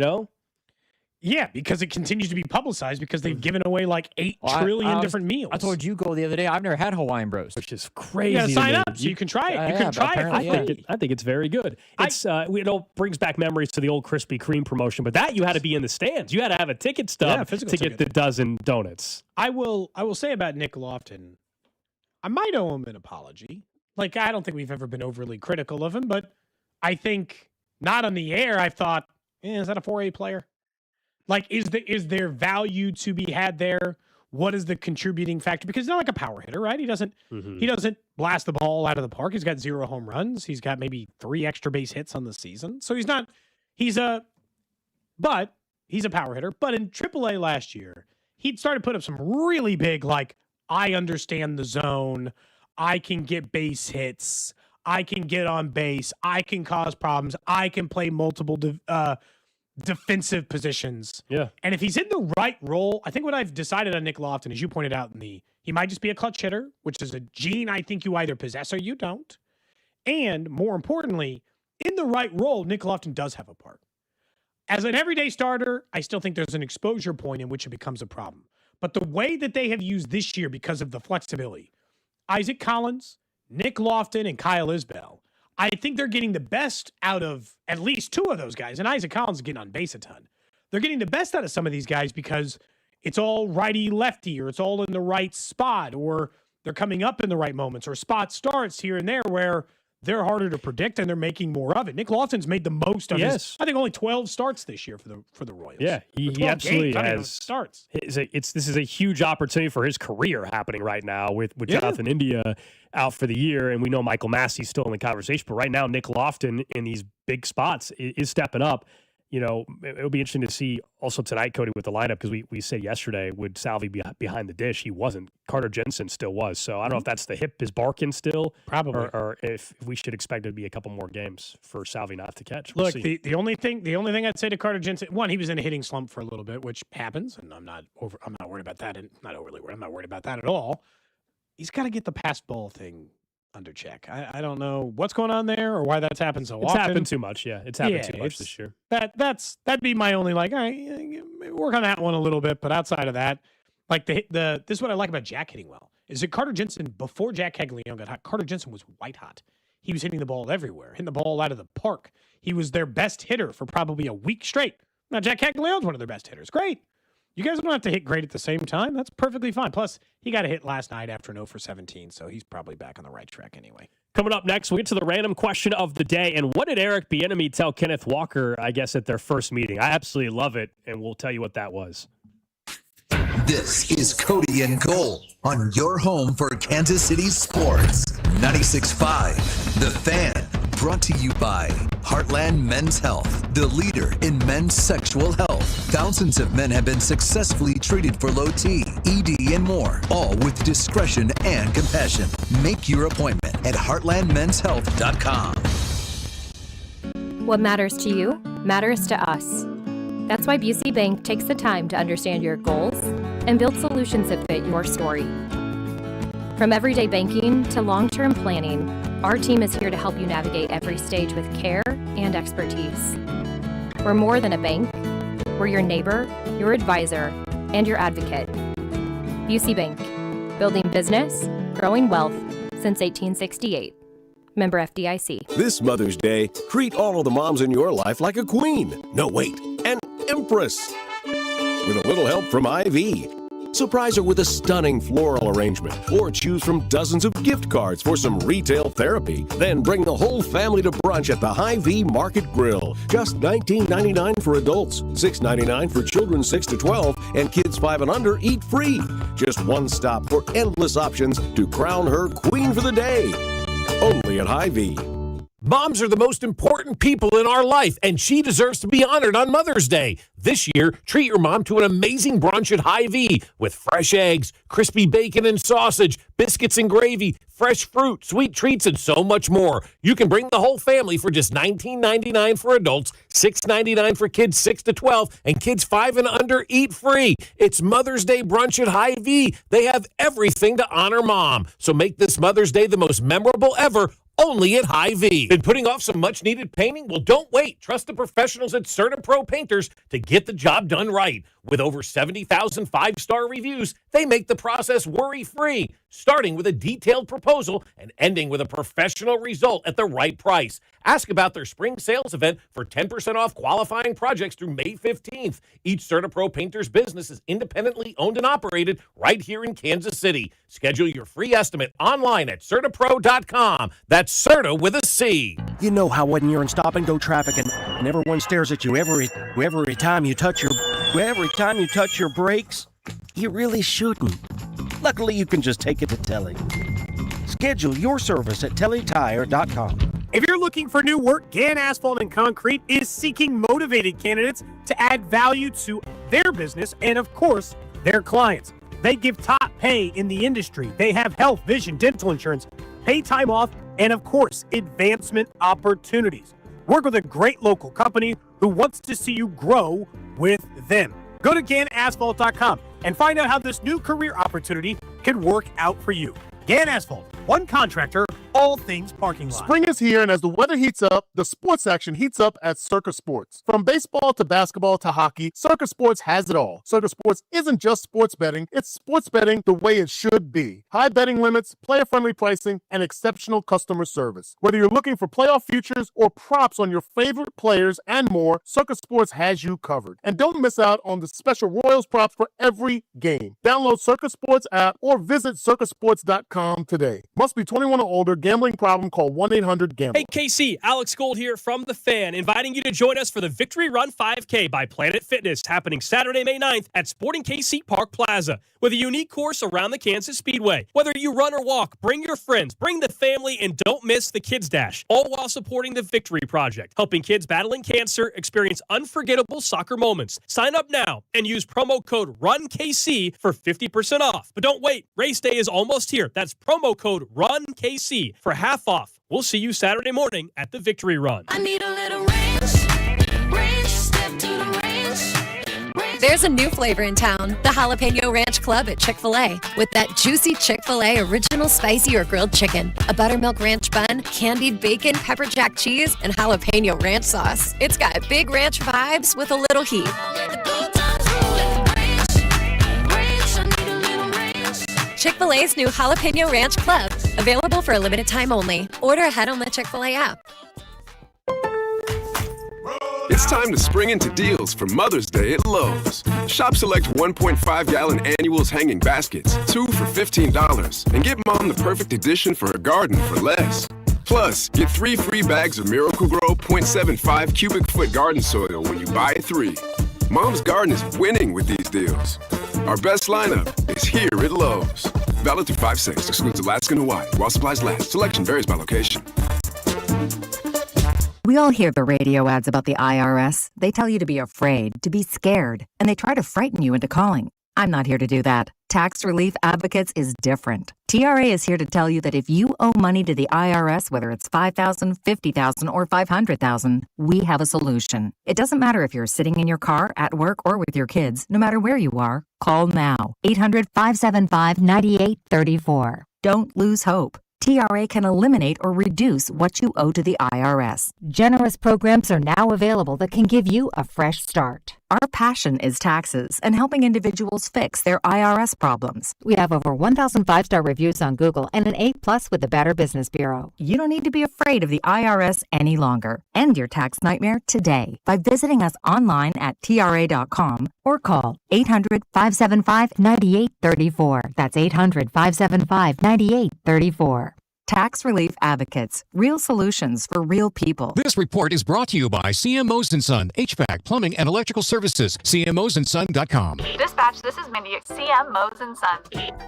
Yeah, because it continues to be publicized because they've given away like 8 trillion different meals. I told you the other day. I've never had Hawaiian Bros, which is crazy. You got to sign up so you can try it. You can try it. I think it's very good. It's it all brings back memories to the old Krispy Kreme promotion, but that you had to be in the stands. You had to have a ticket stub to get the dozen donuts. I will say about Nick Lofton, I might owe him an apology. Like, I don't think we've ever been overly critical of him, but I think not on the air. I've thought, is that a 4A player? Like, is there value to be had there? What is the contributing factor? Because he's not like a power hitter, right? He doesn't blast the ball out of the park. He's got 0 home runs. He's got maybe 3 extra base hits on the season. So he's a power hitter. But in AAA last year, he'd started to put up some really big, like, I understand the zone. I can get base hits. I can get on base. I can cause problems. I can play multiple defensive positions. Yeah. And if he's in the right role, I think what I've decided on Nick Lofton, as you pointed out he might just be a clutch hitter, which is a gene I think you either possess or you don't. And more importantly, in the right role, Nick Lofton does have a part. As an everyday starter, I still think there's an exposure point in which it becomes a problem. But the way that they have used this year because of the flexibility, Isaac Collins, Nick Lofton, and Kyle Isbell, I think they're getting the best out of at least 2 of those guys. And Isaac Collins is getting on base a ton. They're getting the best out of some of these guys because it's all righty-lefty, or it's all in the right spot, or they're coming up in the right moments, or spot starts here and there where they're harder to predict and they're making more of it. Nick Lofton's made the most of his, I think, only 12 starts this year for the Royals. Yeah, he absolutely has. Starts. This is a huge opportunity for his career happening right now with Jonathan India out for the year, and we know Michael Massey's still in the conversation, but right now Nick Lofton in these big spots is stepping up. It'll be interesting to see also tonight, Cody, with the lineup, because we said yesterday, would Salvi be behind the dish? He wasn't. Carter Jensen still was. So I don't know if that's the hip is barking still. Probably. Or if we should expect it to be a couple more games for Salvi not to catch. Look, the only thing I'd say to Carter Jensen, one, he was in a hitting slump for a little bit, which happens, and I'm not worried about that, and not overly worried. I'm not worried about that at all. He's got to get the pass ball thing under check. I don't know what's going on there or why that's happened so often. It's happened too much, yeah. It's happened too much this year. That'd be my only, like, all right, work on that one a little bit, but outside of that, like this is what I like about Jack hitting well, is that Carter Jensen, before Jack Caglione got hot, Carter Jensen was white hot. He was hitting the ball everywhere, hitting the ball out of the park. He was their best hitter for probably a week straight. Now, Jack Caglione's one of their best hitters. Great. You guys don't have to hit great at the same time. That's perfectly fine. Plus, he got a hit last night after an 0 for 17, so he's probably back on the right track anyway. Coming up next, we'll get to the random question of the day. And what did Eric Bieniemy tell Kenneth Walker, I guess, at their first meeting? I absolutely love it, and we'll tell you what that was. This is Cody and Gold on your home for Kansas City sports. 96.5, The Fan. brought to you by Heartland Men's Health, the leader in men's sexual health. Thousands of men have been successfully treated for low T, ED, and more, all with discretion and compassion. Make your appointment at heartlandmenshealth.com. What matters to you matters to us. That's why Busey Bank takes the time to understand your goals and build solutions that fit your story. From everyday banking to long-term planning, our team is here to help you navigate every stage with care and expertise. We're more than a bank. We're your neighbor, your advisor, and your advocate. Busey Bank, building business, growing wealth since 1868. Member FDIC. This Mother's Day, treat all of the moms in your life like a queen. No, wait, an empress. With a little help from IV. Surprise her with a stunning floral arrangement, or choose from dozens of gift cards for some retail therapy. Then bring the whole family to brunch at the Hy-Vee Market Grill. Just $19.99 for adults, $6.99 for children 6 to 12, and kids 5 and under eat free. Just one stop for endless options to crown her queen for the day. Only at Hy-Vee. Moms are the most important people in our life, and she deserves to be honored on Mother's Day. This year, treat your mom to an amazing brunch at Hy-Vee with fresh eggs, crispy bacon and sausage, biscuits and gravy, fresh fruit, sweet treats, and so much more. You can bring the whole family for just $19.99 for adults, $6.99 for kids 6 to 12, and kids 5 and under eat free. It's Mother's Day brunch at Hy-Vee. They have everything to honor mom. So make this Mother's Day the most memorable ever. Only at Hy-Vee. Been putting off some much-needed painting? Well, don't wait. Trust the professionals at CertaPro Painters to get the job done right. With over 70,000 five-star reviews, they make the process worry-free, starting with a detailed proposal and ending with a professional result at the right price. Ask about their spring sales event for 10% off qualifying projects through May 15th. Each CertaPro Painters business is independently owned and operated right here in Kansas City. Schedule your free estimate online at CertaPro.com. That's Certa with a C. You know how when you're in stop-and-go traffic and everyone stares at you every time you touch your brakes? You really shouldn't. Luckily, you can just take it to Telly. Schedule your service at TellyTire.com. If you're looking for new work, Gann Asphalt and Concrete is seeking motivated candidates to add value to their business and, of course, their clients. They give top pay in the industry. They have health, vision, dental insurance, pay time off, and, of course, advancement opportunities. Work with a great local company who wants to see you grow with them. Go to GannAsphalt.com and find out how this new career opportunity can work out for you. Gann Asphalt, one contractor, all things parking lot. Spring is here, and as the weather heats up, the sports action heats up at Circa Sports. From baseball to basketball to hockey, Circa Sports has it all. Circa Sports isn't just sports betting, it's sports betting the way it should be. High betting limits, player-friendly pricing, and exceptional customer service. Whether you're looking for playoff futures or props on your favorite players and more, Circa Sports has you covered. And don't miss out on the special Royals props for every game. Download Circa Sports app or visit circasports.com today. Must be 21 or older. Gambling problem? Call 1-800-GAMBLER. Hey, KC, Alex Gold here from The Fan, inviting you to join us for the Victory Run 5K by Planet Fitness, happening Saturday, May 9th at Sporting KC Park Plaza, with a unique course around the Kansas Speedway. Whether you run or walk, bring your friends, bring the family, and don't miss the Kids Dash, all while supporting the Victory Project, helping kids battling cancer experience unforgettable soccer moments. Sign up now and use promo code RUNKC for 50% off. But don't wait, race day is almost here. That's promo code RUNKC for half off. We'll see you Saturday morning at the Victory Run. I need a little ranch, step to the ranch. There's a new flavor in town, the Jalapeno Ranch Club at Chick-fil-A. With that juicy Chick-fil-A original spicy or grilled chicken, a buttermilk ranch bun, candied bacon, pepper jack cheese, and jalapeno ranch sauce. It's got big ranch vibes with a little heat. Chick-fil-A's new Jalapeno Ranch Club, available for a limited time only. Order ahead on the Chick-fil-A app. It's time to spring into deals for Mother's Day at Lowe's. Shop select 1.5-gallon annuals hanging baskets, 2 for $15, and get Mom the perfect addition for her garden for less. Plus, get 3 free bags of Miracle-Gro 0.75 cubic foot garden soil when you buy 3. Mom's garden is winning with these deals. Our best lineup is here at Lowe's. Valid through 5/6, excludes Alaska and Hawaii. While supplies last. Selection varies by location. We all hear the radio ads about the IRS. They tell you to be afraid, to be scared, and they try to frighten you into calling. I'm not here to do that. Tax Relief Advocates is different. TRA is here to tell you that if you owe money to the IRS, whether it's $5,000, $50,000, or $500,000, we have a solution. It doesn't matter if you're sitting in your car, at work, or with your kids. No matter where you are, call now. 800-575-9834. Don't lose hope. TRA can eliminate or reduce what you owe to the IRS. Generous programs are now available that can give you a fresh start. Our passion is taxes and helping individuals fix their IRS problems. We have over 1,000 5-star reviews on Google and an A+ with the Better Business Bureau. You don't need to be afraid of the IRS any longer. End your tax nightmare today by visiting us online at TRA.com or call 800-575-9834. That's 800-575-9834. Tax Relief Advocates. Real solutions for real people. This report is brought to you by CMOs & Son, HVAC, plumbing, and electrical services. CMOsandson.com. Dispatch, this is Mindy at CMOs & Son.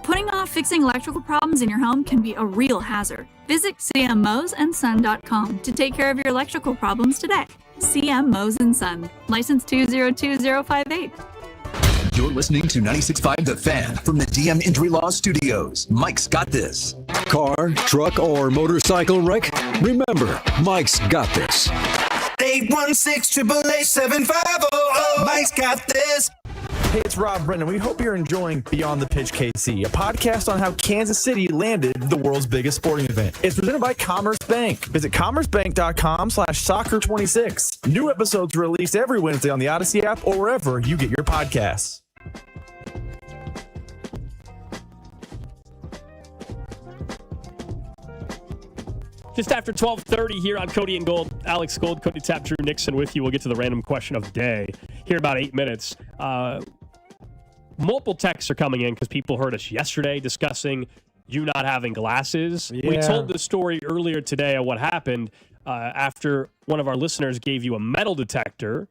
Putting off fixing electrical problems in your home can be a real hazard. Visit CMOsandson.com to take care of your electrical problems today. CMOs & Son. License 202058. You're listening to 96.5 The Fan from the DM Injury Law Studios. Mike's got this. Car, truck, or motorcycle wreck? Remember, Mike's got this. 816-888-7500. Mike's got this. Hey, it's Rob Brennan. We hope you're enjoying Beyond the Pitch KC, a podcast on how Kansas City landed the world's biggest sporting event. It's presented by Commerce Bank. Visit commercebank.com/soccer26. New episodes released every Wednesday on the Odyssey app or wherever you get your podcasts. Just after 12:30 here on Cody and Gold. Alex Gold, Cody Tapp, Drew Nixon with you. We'll get to the random question of the day here in about 8 minutes. Multiple texts are coming in because people heard us yesterday discussing you not having glasses. Yeah. We told the story earlier today of what happened after one of our listeners gave you a metal detector.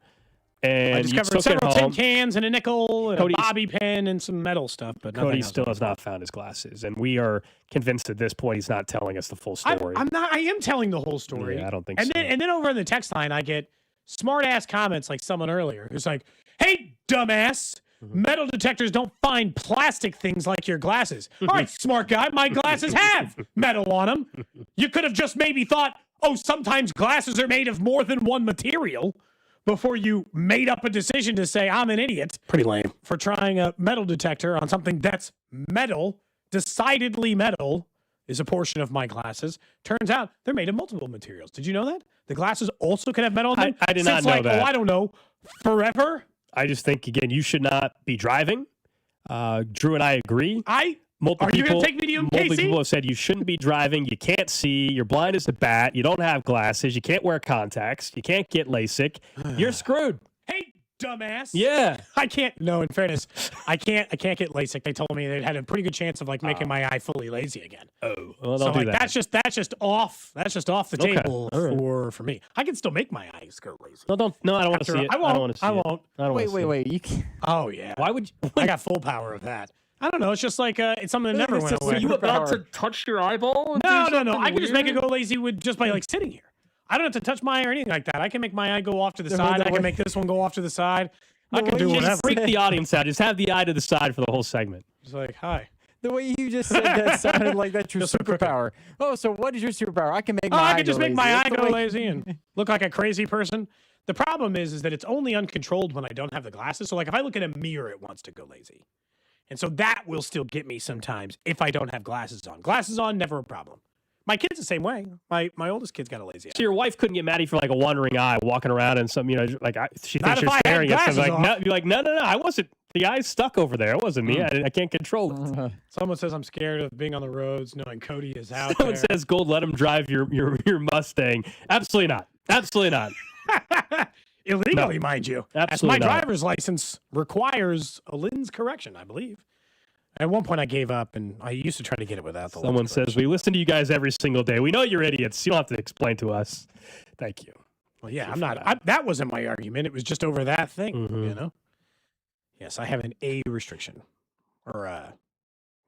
And I discovered several tin cans and a nickel and a bobby pin and some metal stuff. But Cody still has not found his glasses, and we are convinced at this point he's not telling us the full story. I am telling the whole story. Yeah, I don't think so. so. And then over in the text line, I get smart ass comments like someone earlier who's like, "Hey, dumbass, metal detectors don't find plastic things like your glasses." All right, smart guy, my glasses have metal on them. You could have just maybe thought, oh, sometimes glasses are made of more than one material, before you made up a decision to say, I'm an idiot. Pretty lame. For trying a metal detector on something that's metal, decidedly metal, is a portion of my glasses. Turns out they're made of multiple materials. Did you know that? The glasses also can have metal in them? I did not know that. Oh, I don't know, forever? I just think, again, you should not be driving. Drew and I agree. Multiple Are you going to take me to you, multiple Casey? people have said you shouldn't be driving. You can't see. You're blind as a bat. You don't have glasses. You can't wear contacts. You can't get LASIK. You're screwed. Hey, dumbass. Yeah. I can't. No, in fairness, I can't get LASIK. They told me they had a pretty good chance of like making my eye fully lazy again. Oh, well, so don't do like that. that's just off. That's just off the Okay. table All right. for me. I can still make my eyes go lazy. No, don't. No, I don't want to see it. I won't. don't want to see I it. won't. I don't wanna see it. You can't. Oh yeah. Why would you? I got full power of that. I don't know. It's just like it's something that never went away. Are you about to touch your eyeball? No. I can just make it go lazy with just by like sitting here. I don't have to touch my eye or anything like that. I can make my eye go off to the side. I can make this one go off to the side. I can do whatever. Just freak the audience out. Just have the eye to the side for the whole segment. It's like, hi. The way you just said that sounded like that's your superpower. Oh, so what is your superpower? I can make my eye I can just go make lazy. my eye That's the go way- lazy and look like a crazy person. The problem is that it's only uncontrolled when I don't have the glasses. So like if I look in a mirror, it wants to go lazy. And so that will still get me sometimes if I don't have glasses on. Glasses on, never a problem. My kid's the same way. My oldest kid's got a lazy eye. So your wife couldn't get mad at you for like a wandering eye, walking around and some, like she Not thinks if you're I had staring at something. glasses Like, no, on. you're like, no, I wasn't. The eye's stuck over there. It wasn't me. I can't control it. Someone says I'm scared of being on the roads, knowing Cody is out Someone there. says, "Gold, let him drive your Mustang." Absolutely not. Absolutely not. Illegally, No. mind you. Absolutely As my not. driver's license requires a lens correction, I believe. At one point, I gave up, and I used to try to get it without the Someone lens says, "We listen to you guys every single day. We know you're idiots. You don't have to explain to us." Thank you. Well, yeah, I'm not. That wasn't my argument. It was just over that thing, you know. Yes, I have an A restriction, or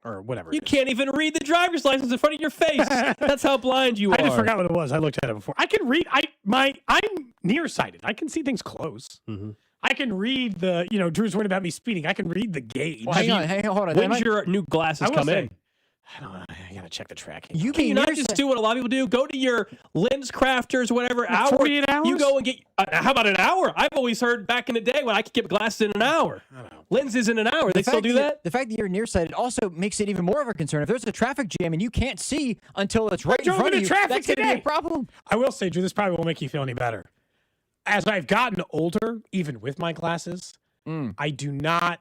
or whatever. You can't even read the driver's license in front of your face. That's how blind you are. I just forgot what it was. I looked at it before. I can read. I'm nearsighted. I can see things close. Mm-hmm. I can read the. Drew's worried about me speeding. I can read the gauge. Well, hang on, hold on. When's your new glasses come in? I don't know. I gotta check the tracking. Can you not just do what a lot of people do? Go to your lens crafters, whatever hour. 48 hours? You go and get. How about an hour? I've always heard back in the day when I could get glasses in an hour. I don't know. Lenses in an hour. They still do that? The fact that you're nearsighted also makes it even more of a concern. If there's a traffic jam and you can't see until it's right in front of you, that's going to be a problem. I will say, Drew, this probably won't make you feel any better. As I've gotten older, even with my glasses, I do not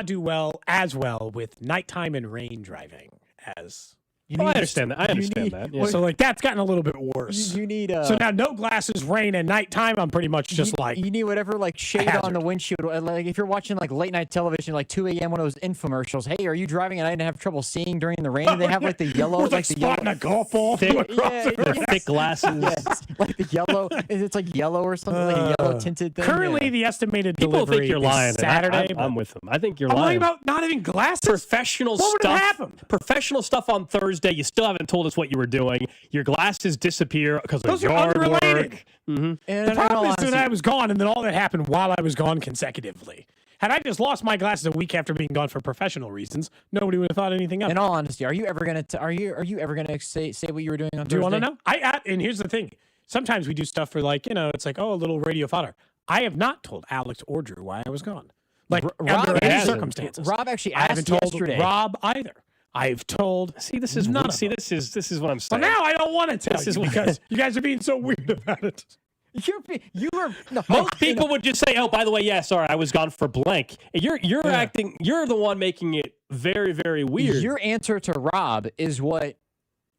do as well with nighttime and rain driving as. I understand that. I understand that. Yeah. So that's gotten a little bit worse. You need so now no glasses, rain, and nighttime. I'm pretty much just you need whatever shade on the windshield. Like if you're watching late night television, 2 a.m. one of those infomercials. Hey, are you driving at night and have trouble seeing during the rain? They have the yellow, the spotting a golf ball across the thick glasses. Yes, like the yellow. It's like yellow or something, like a yellow tinted thing. Currently, the estimated people delivery think you're lying. is Saturday. I'm with them. I think you're I'm lying. about not having glasses. Professional what stuff. What would have happened? Professional stuff on Thursday. You still haven't told us what you were doing. Your glasses disappear because of Those are yard unrelated. work. Mm-hmm. And the problem is that I was gone, and then all that happened while I was gone consecutively. Had I just lost my glasses a week after being gone for professional reasons, nobody would have thought anything of it. In all honesty, are you ever gonna say what you were doing on Thursday? Do you want to know? And here's the thing. Sometimes we do stuff for it's like, a little radio fodder. I have not told Alex or Drew why I was gone. Under any circumstances. Rob actually I haven't told yesterday. Rob either. I've told. This is what I'm saying. Well, now I don't want to tell you because you guys are being so weird about it. Most people would just say, "Oh, by the way, yeah, sorry, I was gone for blank." You're acting. You're the one making it very, very weird. Your answer to Rob is what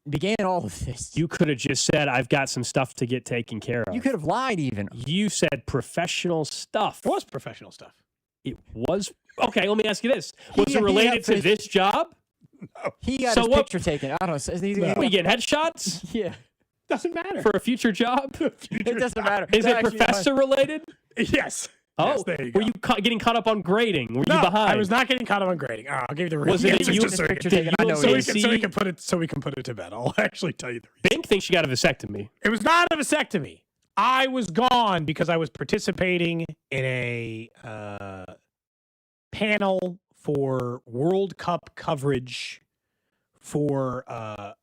began all of this. You could have just said, "I've got some stuff to get taken care of." You could have lied even. You said professional stuff. It was professional stuff. It was okay. Let me ask you this: was it related to this job? No. He got his picture taken. I don't know. Are you getting headshots? Yeah. Doesn't matter. For a future job? It doesn't matter. Is it professor related? Yes. Oh, yes, there you go. Were you getting caught up on grading? Were you behind? I was not getting caught up on grading. I'll give you the real Was it answer so we can put it to bed. I'll actually tell you the reason. Bink thinks she got a vasectomy. It was not a vasectomy. I was gone because I was participating in a panel for World Cup coverage for a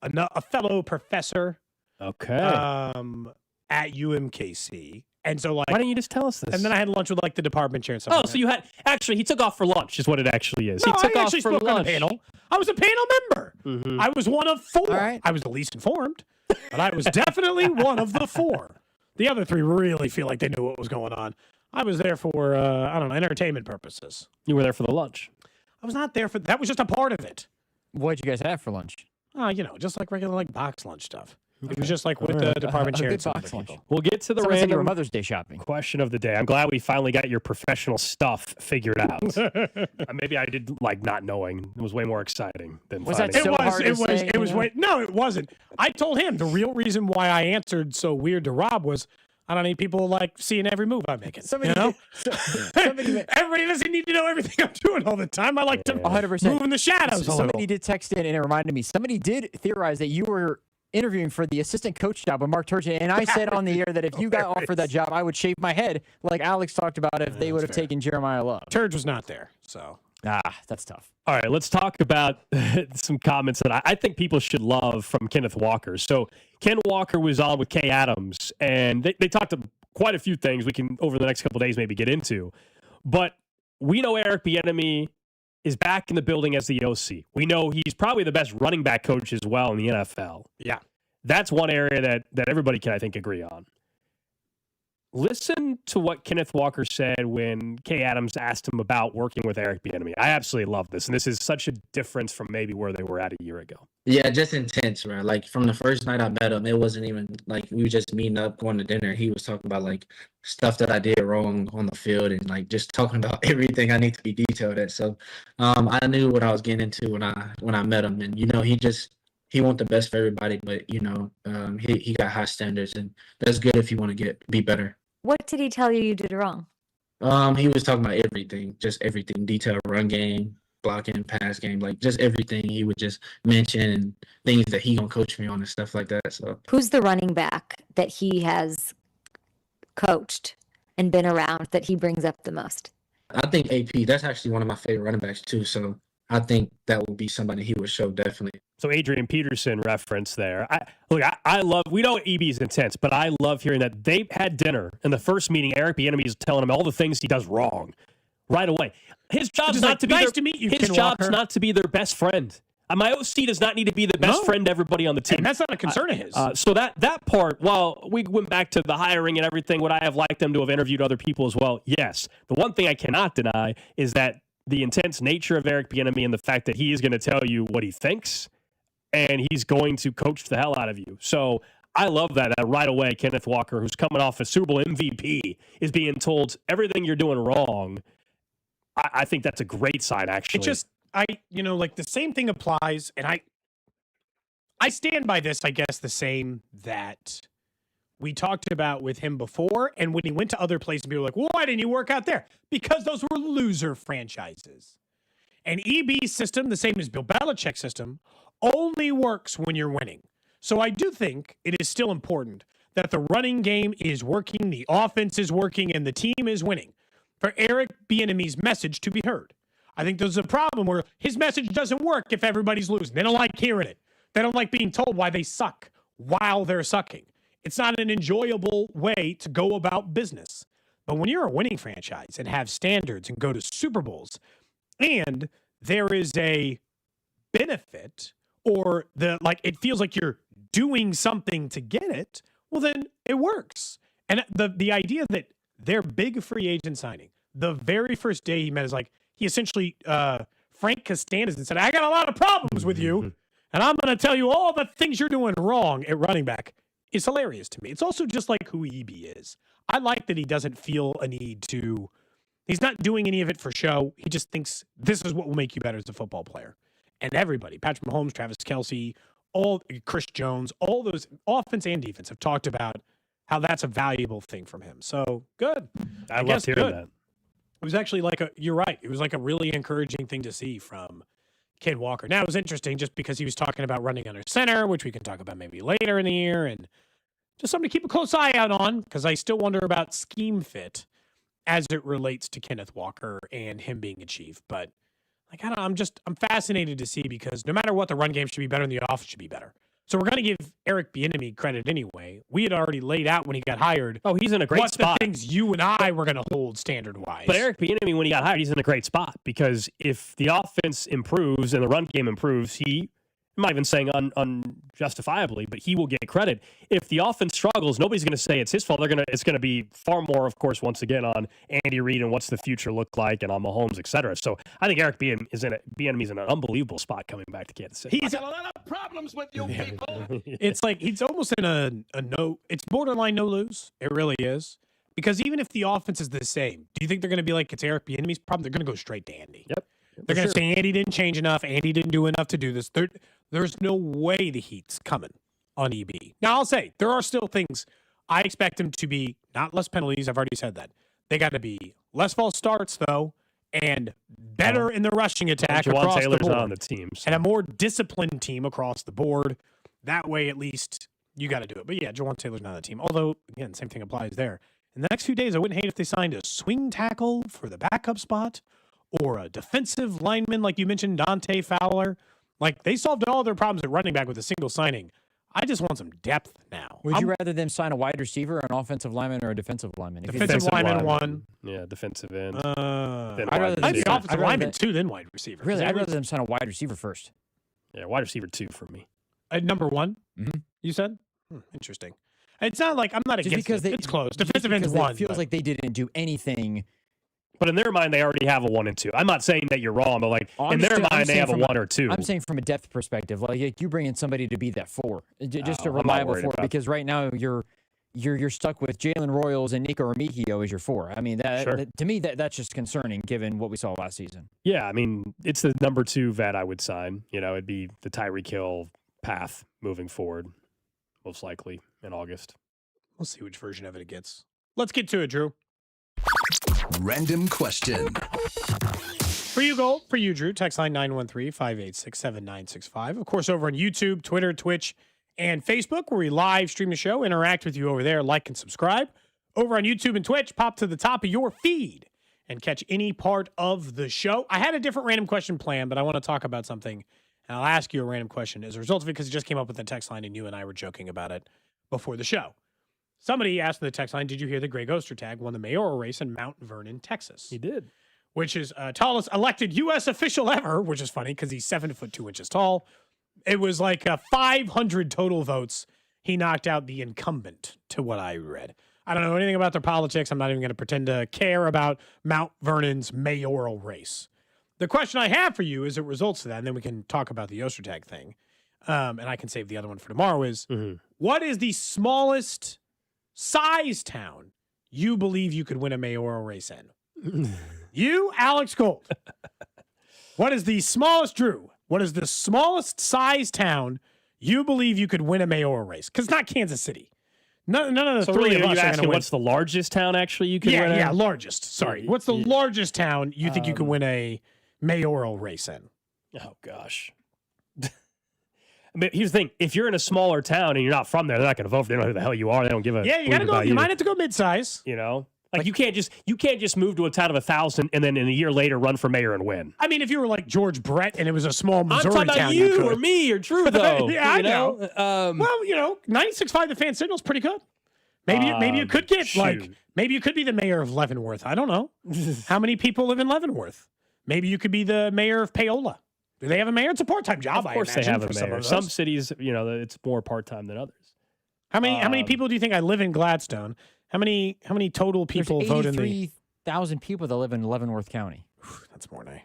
fellow professor. Okay. At UMKC. And so why didn't you just tell us this? And then I had lunch with the department chair and stuff. Oh, so you had he took off for lunch is what it actually is. No, he took I off actually for spoke lunch. on the panel. I was a panel member. Mm-hmm. I was one of 4. Right. I was the least informed, but I was definitely one of the 4. The other 3 really feel like they knew what was going on. I was there for entertainment purposes. You were there for the lunch. I was not there for that. Was just a part of it. What'd you guys have for lunch? Just like regular box lunch stuff. It was just like with the department chair and some other people. We'll get to the random random Mother's Day shopping question of the day. I'm glad we finally got your professional stuff figured out. Maybe I did not knowing. It was way more exciting than was finding that so hard to say, it was way. No, it wasn't. I told him the real reason why I answered so weird to Rob was I don't need people seeing every move I'm making. Everybody doesn't need to know everything I'm doing all the time. I like to 100% move in the shadows. Somebody did text in and it reminded me. Somebody did theorize that you were interviewing for the assistant coach job with Mark Turgeon, and I said on the air that if you got offered that job, I would shave my head like Alex talked about if they would have taken Jeremiah Love. Turge was not there, so. That's tough. All right, let's talk about some comments that I think people should love from Kenneth Walker. So Ken Walker was on with Kay Adams, and they talked quite a few things we can, over the next couple of days, maybe get into. But we know Eric Bieniemy is back in the building as the OC. We know he's probably the best running back coach as well in the NFL. Yeah. That's one area that everybody can, I think, agree on. Listen to what Kenneth Walker said when Kay Adams asked him about working with Eric Bieniemy. I absolutely love this, and this is such a difference from maybe where they were at a year ago. Yeah, just intense, man. From the first night I met him, it wasn't even we were just meeting up, going to dinner. He was talking about stuff that I did wrong on the field and just talking about everything I need to be detailed at. So I knew what I was getting into when I met him, and he wants the best for everybody, but he got high standards, and that's good if you want to be better. What did he tell you did wrong? He was talking about everything, just everything, detailed run game, blocking, pass game, like just everything he would just mention, things that he gonna coach me on and stuff like that. So Who's the running back that he has coached and been around that he brings up the most? I think AP, that's actually one of my favorite running backs too. So I think that would be somebody he would show definitely. So Adrian Peterson reference there. I love, we know EB is intense, but I love hearing that they had dinner. In the first meeting, Eric Bieniemy is telling him all the things he does wrong right away. His job's not to be nice to meet you, his Ken job's Walker. not to be their best friend. My OC does not need to be the best friend to everybody on the team. And that's not a concern of his. So that part, while we went back to the hiring and everything, would I have liked them to have interviewed other people as well? Yes. The one thing I cannot deny is that the intense nature of Eric Bieniemy and the fact that he is going to tell you what he thinks and he's going to coach the hell out of you. So I love that right away Kenneth Walker, who's coming off a Super Bowl MVP, is being told everything you're doing wrong. I think that's a great sign, actually. It just, like the same thing applies, and I stand by this, I guess, the same that we talked about with him before, and when he went to other places, people were like, well, why didn't you work out there? Because those were loser franchises. And EB's system, the same as Bill Belichick's system, only works when you're winning. So I do think it is still important that the running game is working, the offense is working, and the team is winning for Eric Bieniemy's message to be heard. I think there's a problem where his message doesn't work if everybody's losing. They don't like hearing it. They don't like being told why they suck while they're sucking. It's not an enjoyable way to go about business. But when you're a winning franchise and have standards and go to Super Bowls, and there is a benefit or it feels like you're doing something to get it, well, then it works. And the idea that their big free agent signing, the very first day he met, is like, he essentially, Frank Costanza, and said, I got a lot of problems with you, and I'm going to tell you all the things you're doing wrong at running back, is hilarious to me. It's also just like who EB is. I like that he doesn't feel a need to, he's not doing any of it for show. He just thinks this is what will make you better as a football player. And everybody, Patrick Mahomes, Travis Kelce, Chris Jones, all those offense and defense have talked about how that's a valuable thing from him. So good. I love hearing that. It was actually you're right. It was like a really encouraging thing to see from Ken Walker. Now, it was interesting just because he was talking about running under center, which we can talk about maybe later in the year, and just something to keep a close eye out on, because I still wonder about scheme fit as it relates to Kenneth Walker and him being a chief. But I don't know, I'm fascinated to see, because no matter what, the run game should be better and the offense should be better. So we're going to give Eric Bieniemy credit anyway. We had already laid out when he got hired. Oh, he's in a great spot. The things you and I were going to hold standard-wise. But Eric Bieniemy, when he got hired, he's in a great spot, because if the offense improves and the run game improves, I'm not even saying unjustifiably, but he will get credit. If the offense struggles, nobody's going to say it's his fault. It's going to be far more, of course, once again, on Andy Reid and what's the future look like, and on Mahomes, et cetera. So I think Eric Bieniemy's in an unbelievable spot coming back to Kansas City. He's got a lot of problems with you people. It's like he's almost in a no. It's borderline no lose. It really is. Because even if the offense is the same, do you think they're going to be like, it's Eric Bieniemy's problem? They're going to go straight to Andy. Yep. They're going to say Andy didn't change enough. Andy didn't do enough to do this. There's no way the heat's coming on EB. Now, I'll say there are still things I expect him to be, not less penalties. I've already said that. They got to be less false starts, though, and better in the rushing attack across Taylor's the board. on the team. So. And a more disciplined team across the board. That way, at least, you got to do it. But yeah, Jawan Taylor's not on the team. Although, again, same thing applies there. In the next few days, I wouldn't hate if they signed a swing tackle for the backup spot, or a defensive lineman, like you mentioned, Dante Fowler. Like, they solved all their problems at running back with a single signing. I just want some depth now. Would you rather them sign a wide receiver, an offensive lineman, or a defensive lineman? Defensive lineman one. Yeah, defensive end. I'd rather them the offensive lineman two, then wide receiver. Really, I'd rather them sign a wide receiver first. Yeah, wide receiver 2 for me. At number 1, you said? Interesting. It's not like I'm not Just against because it. It's close. Defensive end's 1. It feels like they didn't do anything. But in their mind, they already have a 1 and 2. I'm not saying that you're wrong, but in their mind, they have a 1 or 2. I'm saying from a depth perspective, like you bring in somebody to be that 4, just a reliable 4. Because right now you're stuck with Jalen Royals and Nico Remigio as your 4. I mean, that to me that's just concerning given what we saw last season. Yeah, I mean, it's the number 2 vet I would sign. It'd be the Tyreek Hill path moving forward, most likely in August. We'll see which version of it gets. Let's get to it, Drew. Random question. For For you, Gold. For you, Drew. Text line 913-586-7965. Of course, over on YouTube, Twitter, Twitch, and Facebook, where we live stream the show. Interact with you over there. Like and subscribe. Over on YouTube and Twitch, pop to the top of your feed and catch any part of the show. I had a different random question planned, but I want to talk about something, and I'll ask you a random question as a result of it because it just came up with the text line, and you and I were joking about it before the show. Somebody asked in the text line, did you hear that Greg Ostertag won the mayoral race in Mount Vernon, Texas? He did. Which is tallest elected U.S. official ever, which is funny because he's 7'2" tall. It was like 500 total votes. He knocked out the incumbent, to what I read. I don't know anything about their politics. I'm not even going to pretend to care about Mount Vernon's mayoral race. The question I have for you is it results to that, and then we can talk about the Ostertag thing, and I can save the other one for tomorrow, is what is the smallest size town you believe you could win a mayoral race in? You, Alex Gold. What is the smallest, Drew? What is the smallest size town you believe you could win a mayoral race? Because it's not Kansas City. None of the three really, of us are you are asking what's the largest town actually you could win in? Yeah, largest. Sorry. What's the largest town you think you could win a mayoral race in? Oh, gosh. I mean, here's the thing. If you're in a smaller town and you're not from there, they're not going to vote for you. They don't know who the hell you are. They don't give a Yeah, you got to go. You might have to go mid-size. You know? Like you can't just move to a town of 1,000 and then in a year later run for mayor and win. I mean, if you were like George Brett and it was a small Missouri I'm talking town, about you or me or Drew, though. Yeah, I know. Well, 96.5 the fan signal's pretty good. Maybe you could get maybe you could be the mayor of Leavenworth. I don't know. How many people live in Leavenworth? Maybe you could be the mayor of Paola. Do they have a mayor? It's a part-time job. Of course, they have a mayor. Some cities, it's more part-time than others. How many people do you think I live in Gladstone? How many total people vote in the 83,000 people that live in Leavenworth County. That's more than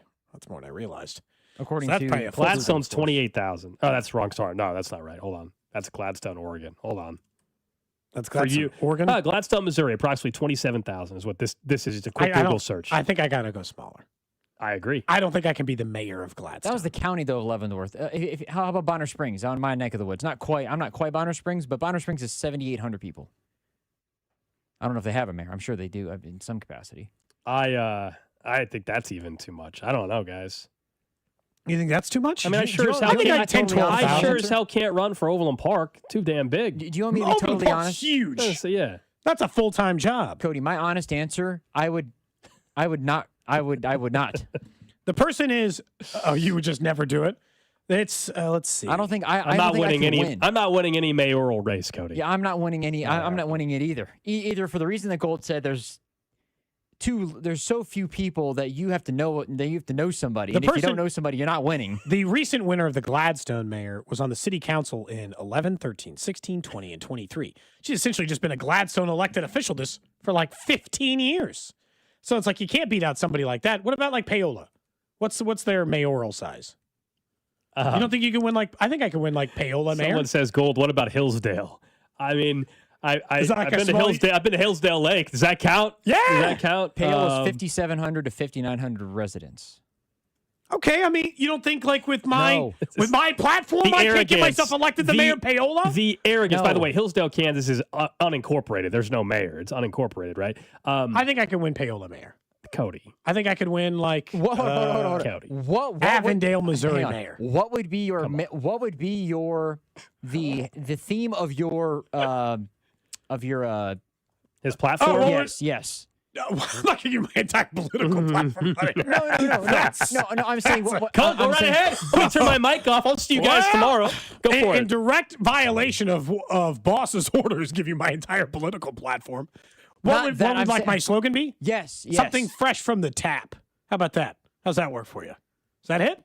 I realized. According So to that's Gladstone's 28,000. Oh, that's wrong. Sorry, no, that's not right. Hold on, that's Gladstone, Oregon. Hold on. That's Gladstone, Oregon. Gladstone, Missouri, approxiately 27,000 is what this is. Just a quick Google search. I think I gotta go smaller. I agree. I don't think I can be the mayor of Gladstone. That was the county, though, of Leavenworth. How about Bonner Springs, on my neck of the woods? I'm not quite Bonner Springs, but Bonner Springs is 7,800 people. I don't know if they have a mayor. I'm sure they do in some capacity. I think that's even too much. I don't know, guys. You think that's too much? I mean, I sure as hell can't run for Overland Park. Too damn big. Do you want me to be totally honest? Huge. So, yeah. That's a full-time job. Cody, my honest answer, I would not. The person is, you would just never do it. It's let's see. I don't think I'm not winning any. I'm not winning any mayoral race, Cody. Yeah, I'm not winning any. I'm not winning it either. Either for the reason that Gold said, there's so few people that you have to know. That you have to know somebody. And if you don't know somebody, you're not winning. The recent winner of the Gladstone mayor was on the city council in 11, 13, 16, 20, and 23. She's essentially just been a Gladstone elected official for like 15 years. So it's like you can't beat out somebody like that. What about like Paola? What's their mayoral size? You don't think you can win I think I can win Paola mayor? Someone says, Gold, what about Hillsdale? I mean, I've been to Hillsdale Lake. Does that count? Yeah. Does that count? Paola's 5,700 to 5,900 residents. Okay, I mean, you don't think with my platform, I can't get myself elected the mayor of Paola? The arrogance. By the way, Hillsdale, Kansas is unincorporated. There's no mayor. It's unincorporated, right? I think I can win Paola mayor. Cody. I think I could win hold on. Cody. What Avondale, Missouri mayor. What would be the theme of your his platform? Oh, yes. No, I'm not giving you my entire political platform. No. I'm saying, go right ahead. Let me turn my mic off. I'll see you guys tomorrow. Go for it. In direct violation of boss's orders, give you my entire political platform. What would my slogan be? Yes. Something fresh from the tap. How about that? How's that work for you? Does that hit?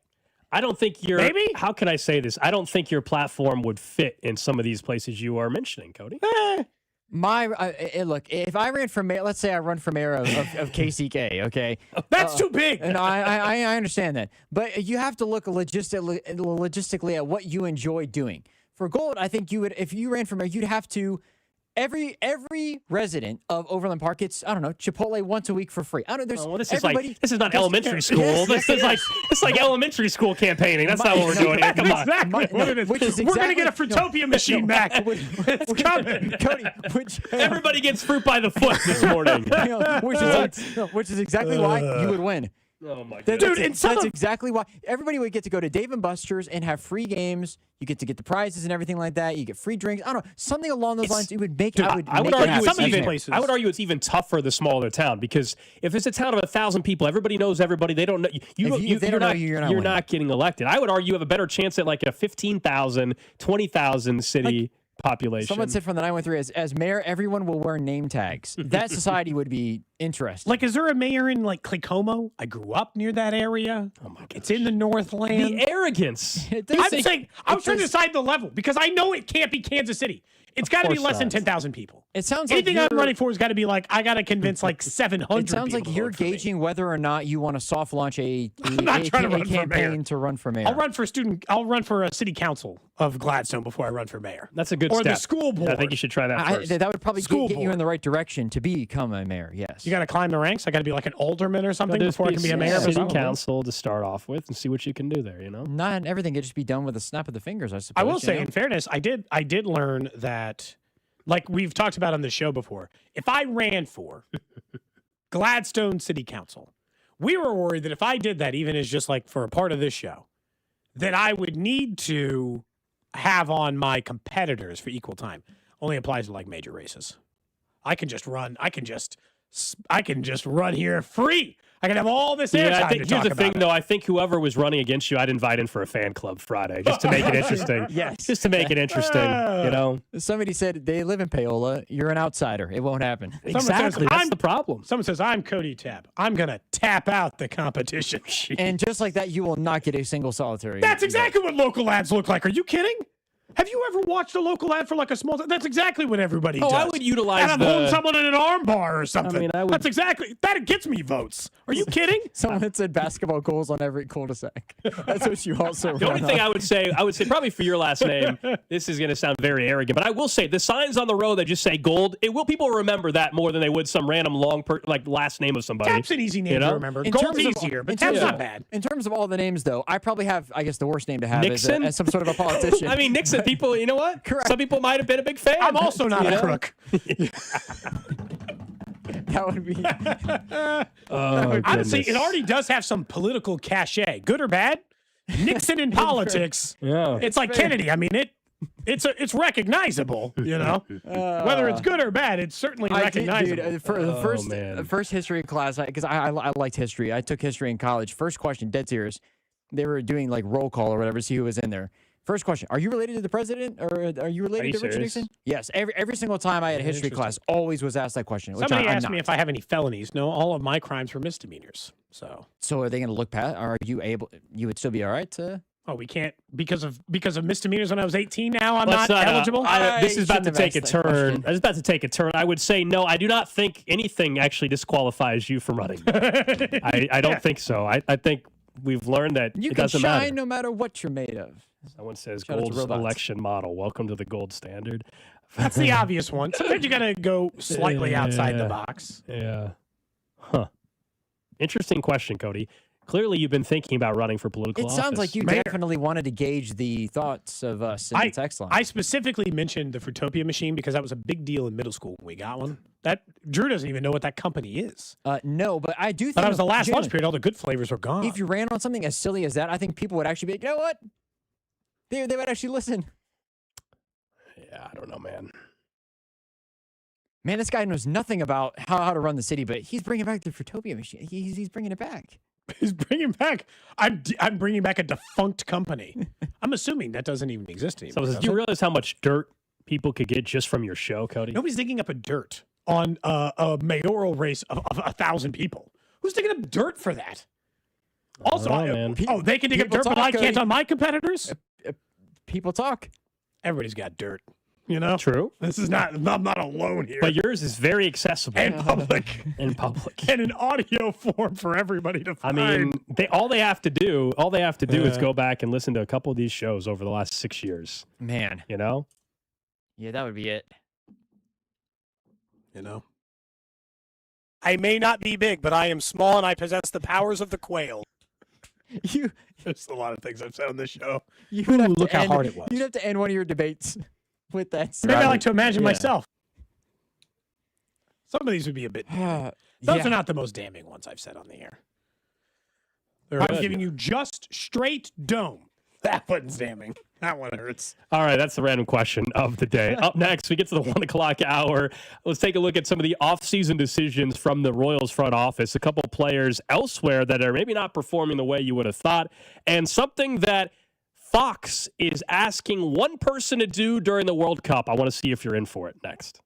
I don't think your maybe. How can I say this? I don't think your platform would fit in some of these places you are mentioning, Cody. Look, if I ran for mayor, let's say I run for mayor of KCK, okay? That's too big. And I understand that. But you have to look logistically at what you enjoy doing. For Gold, I think you would, if you ran for mayor, you'd have to, every resident of Overland Park gets, I don't know, Chipotle once a week for free. I don't know. This is not elementary school. This is like elementary school campaigning. That's not what we're doing here. Come on. Exactly what it is. We're going to get a Fruitopia machine back. It's coming. Cody, everybody gets fruit by the foot this morning. Which is exactly why you would win. Oh my god, Dude, and that's exactly why everybody would get to go to Dave and Buster's and have free games. You get to get the prizes and everything like that. You get free drinks. I don't know, something along those lines. It would make. Dude, I would argue it's even even tough for the smaller town because if it's a town of 1,000 people, everybody knows everybody. They don't know you're not getting elected. I would argue you have a better chance at like a 15,000, 20,000 city population. Someone said from the 913 as mayor, everyone will wear name tags. That society would be interesting. Like, is there a mayor in like Claycomo? I grew up near that area. Oh my god, it's in the Northland. The arrogance. I'm saying I was trying to decide the level because I know it can't be Kansas City. It's got to be less than 10,000 people. It sounds anything like I'm running for has got to be like I got to convince like 700. It sounds like people you're to vote for me. gauging whether or not you want to soft launch a not trying to run for mayor. campaign to run for mayor. I'll run for a city council of Gladstone before I run for mayor. That's a good or step. the school board. I think you should try that first. That would probably get you in the right direction to become a mayor. Yes. You got to climb the ranks. I got to be like an alderman or something before I can be a mayor. City council to start off with and see what you can do there. You know, not everything could just be done with a snap of the fingers. I suppose. I will say, in fairness, I did learn that. Like we've talked about on the show before, if I ran for Gladstone City Council, we were worried that if I did that, even as just like for a part of this show, that I would need to have on my competitors for equal time. Only applies to like major races. I can just run here free. I can have all this airtime I think to talk here's the thing, about though. I think whoever was running against you, I'd invite in for a fan club Friday just to make it interesting. Yes. Just to make it interesting, you know? Somebody said they live in Paola. You're an outsider. It won't happen. Exactly. That's the problem. Someone says, I'm Cody Tap. I'm going to tap out the competition. And just like that, you will not get a single solitary. That's exactly what local ads look like. Are you kidding? Have you ever watched a local ad for like a small? That's exactly what everybody does. I would utilize and I'm holding someone in an arm bar or something. I mean, That's exactly that gets me votes. Are you kidding? Someone had said basketball goals on every cul-de-sac. That's what you also. The only thing I would say probably for your last name. This is going to sound very arrogant, but I will say the signs on the road that just say Gold. People remember that more than they would some random long last name of somebody. Tap's an easy name to remember. Gold's easier, but Tap's not bad. In terms of all the names, though, I probably have, I guess, the worst name to have Nixon? as some sort of a politician. I mean, Nixon. People, you know what? Correct. Some people might have been a big fan. I'm also not a crook. That would be. Honestly, it already does have some political cachet, good or bad. Nixon in politics. Yeah. It's like Kennedy. I mean, it's recognizable. You know, whether it's good or bad, it's certainly recognizable. Dude, for the first history class, because I liked history. I took history in college. First question, dead serious. They were doing like roll call or whatever, see who was in there. First question: are you related to the president, or are you related to Richard Nixon? Yes. Every single time I had a history class, always was asked that question. Somebody asked me if I have any felonies. No, all of my crimes were misdemeanors. So are they going to look past? Are you able? You would still be all right to? Oh, we can't because of misdemeanors when I was 18. Now I'm not eligible. This is about to take a turn. It's about to take a turn. I would say no. I do not think anything actually disqualifies you from running. I don't think so. I think we've learned that you it can doesn't shine matter. no matter what you're made of. Someone says Shout out to Gold's robots. election model. Welcome to the gold standard. That's the obvious one. Sometimes you got to go slightly outside the box. Yeah. Huh. Interesting question, Cody. Clearly, you've been thinking about running for political office. It sounds like you definitely wanted to gauge the thoughts of us in the text line. I specifically mentioned the Fruitopia machine because that was a big deal in middle school when we got one. That Drew doesn't even know what that company is. No, but I do think that was the last lunch period. All the good flavors were gone. If you ran on something as silly as that, I think people would actually be like, you know what? They would actually listen. Yeah, I don't know, man. Man, this guy knows nothing about how to run the city, but he's bringing back the Fruitopia machine. He's bringing it back. He's bringing back. I'm bringing back a defunct company. I'm assuming that doesn't even exist anymore. So, do you realize how much dirt people could get just from your show, Cody? Nobody's digging up a dirt on a mayoral race of 1,000 people. Who's digging up dirt for that? Also, they can dig up dirt, but I can't on my competitors. People talk. Everybody's got dirt. You know, true. This is not. I'm not alone here. But yours is very accessible and public, and in audio form for everybody to find. I mean, all they have to do is go back and listen to a couple of these shows over the last 6 years. Man, you know. Yeah, that would be it. You know, I may not be big, but I am small, and I possess the powers of the quail. There's a lot of things I've said on this show. Look how hard it was. You'd have to end one of your debates with that. Maybe I like to imagine myself. Some of these would be a bit. Those are not the most damning ones I've said on the air. I'm giving you just straight dome. That one's damning. That one hurts. All right, that's the random question of the day. Up next, we get to the 1 o'clock hour. Let's take a look at some of the offseason decisions from the Royals front office. A couple players elsewhere that are maybe not performing the way you would have thought, and something that Fox is asking one person to do during the World Cup. I want to see if you're in for it next.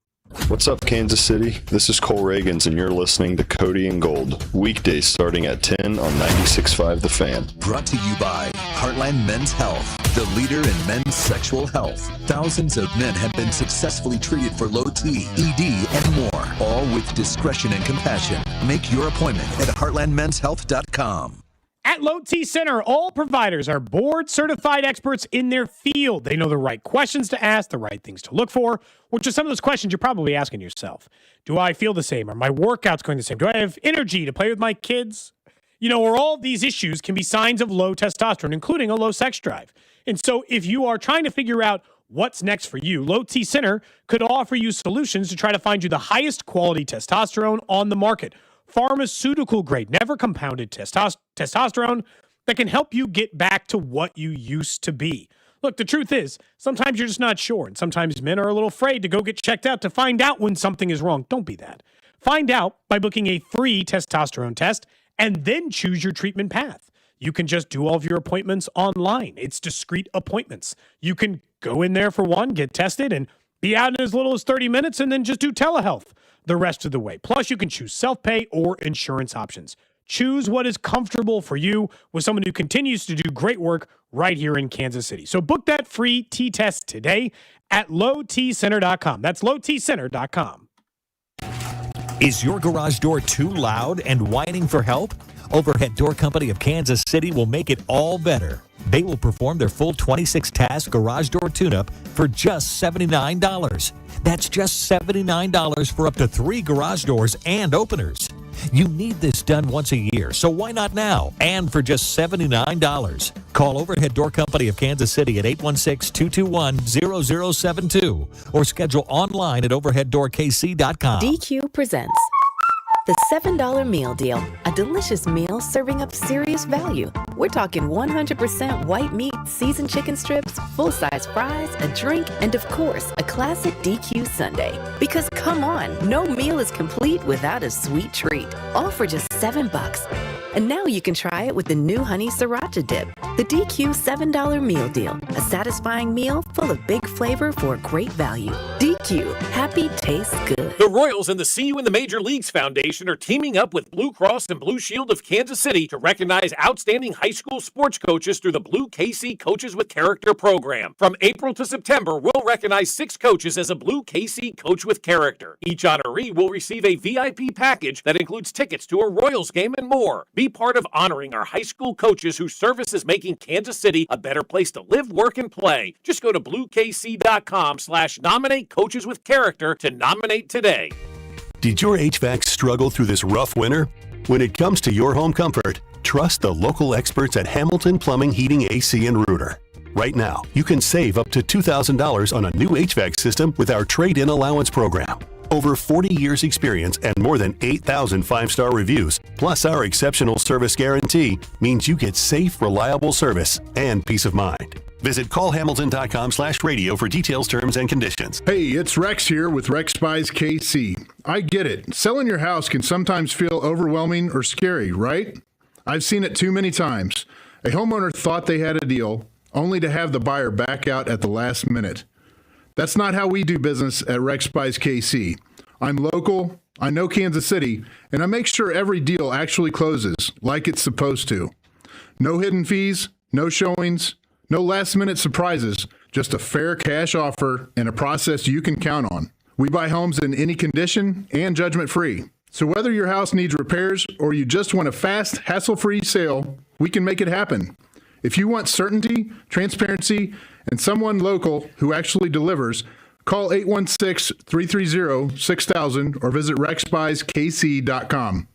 What's up, Kansas City? This is Cole Reagans, and you're listening to Cody and Gold. Weekdays starting at 10 on 96.5 The Fan. Brought to you by Heartland Men's Health, the leader in men's sexual health. Thousands of men have been successfully treated for low T, ED, and more, all with discretion and compassion. Make your appointment at heartlandmenshealth.com. At Low T Center, all providers are board-certified experts in their field. They know the right questions to ask, the right things to look for, which are some of those questions you're probably asking yourself. Do I feel the same? Are my workouts going the same? Do I have energy to play with my kids? Or all these issues can be signs of low testosterone, including a low sex drive. And so if you are trying to figure out what's next for you, Low T Center could offer you solutions to try to find you the highest quality testosterone on the market. Pharmaceutical grade, never compounded testosterone that can help you get back to what you used to be. Look, the truth is, sometimes you're just not sure, and sometimes men are a little afraid to go get checked out to find out when something is wrong. Don't be that. Find out by booking a free testosterone test and then choose your treatment path. You can just do all of your appointments online. It's discrete appointments. You can go in there for one, get tested, and be out in as little as 30 minutes, and then just do telehealth the rest of the way. Plus, you can choose self-pay or insurance options. Choose what is comfortable for you with someone who continues to do great work right here in Kansas City. So book that free T-test today at lowtcenter.com. That's lowtcenter.com. Is your garage door too loud and whining for help? Overhead Door Company of Kansas City will make it all better. They will perform their full 26-task garage door tune-up for just $79. That's just $79 for up to 3 garage doors and openers. You need this done once a year, so why not now? And for just $79. Call Overhead Door Company of Kansas City at 816-221-0072 or schedule online at overheaddoorkc.com. DQ presents the $7 meal deal, a delicious meal serving up serious value. We're talking 100% white meat, seasoned chicken strips, full-size fries, a drink, and of course, a classic DQ sundae. Because come on, no meal is complete without a sweet treat. All for just $7. And now you can try it with the new honey sriracha dip. The DQ $7 meal deal, a satisfying meal full of big flavor for a great value. DQ, happy tastes good. The Royals and the See You in the Major Leagues Foundation are teaming up with Blue Cross and Blue Shield of Kansas City to recognize outstanding high school sports coaches through the Blue KC Coaches with Character program. From April to September, we'll recognize 6 coaches as a Blue KC Coach with Character. Each honoree will receive a VIP package that includes tickets to a Royals game and more. Be part of honoring our high school coaches whose service is making Kansas City a better place to live, work, and play. Just go to bluekc.com/nominate coaches with character to nominate today. Did your HVAC struggle through this rough winter? When it comes to your home comfort, trust the local experts at Hamilton Plumbing, Heating, AC, and Rooter. Right now, you can save up to $2,000 on a new HVAC system with our trade-in allowance program. Over 40 years experience and more than 8,000 5-star reviews, plus our exceptional service guarantee means you get safe, reliable service and peace of mind. Visit callhamilton.com/radio for details, terms, and conditions. Hey, it's Rex here with Rex Buys KC. I get it. Selling your house can sometimes feel overwhelming or scary, right? I've seen it too many times. A homeowner thought they had a deal, only to have the buyer back out at the last minute. That's not how we do business at Rex Buys KC. I'm local, I know Kansas City, and I make sure every deal actually closes like it's supposed to. No hidden fees, no showings, no last-minute surprises, just a fair cash offer and a process you can count on. We buy homes in any condition and judgment-free. So whether your house needs repairs or you just want a fast, hassle-free sale, we can make it happen. If you want certainty, transparency, and someone local who actually delivers, call 816-330-6000 or visit rexbuyskc.com.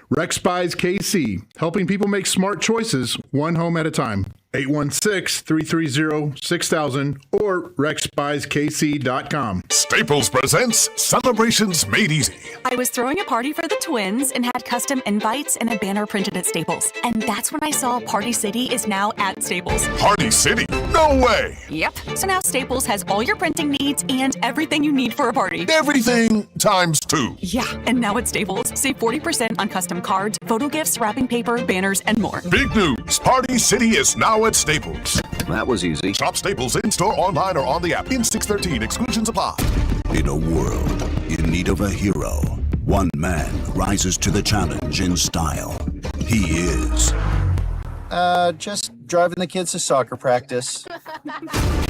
Rex Buys KC, helping people make smart choices one home at a time. 816-330-6000 or rexbuyskc.com. Staples presents Celebrations Made Easy. I was throwing a party for the twins and had custom invites and a banner printed at Staples. And that's when I saw Party City is now at Staples. Party City? No way! Yep. So now Staples has all your printing needs and everything you need for a party. Everything times 2. Yeah, and now at Staples, save 40% on custom cards, photo gifts, wrapping paper, banners, and more. Big news! Party City is now at Staples. That was easy. Shop Staples in-store, online, or on the app. In 613, exclusions apply. In a world in need of a hero, one man rises to the challenge in style. He is... just driving the kids to soccer practice.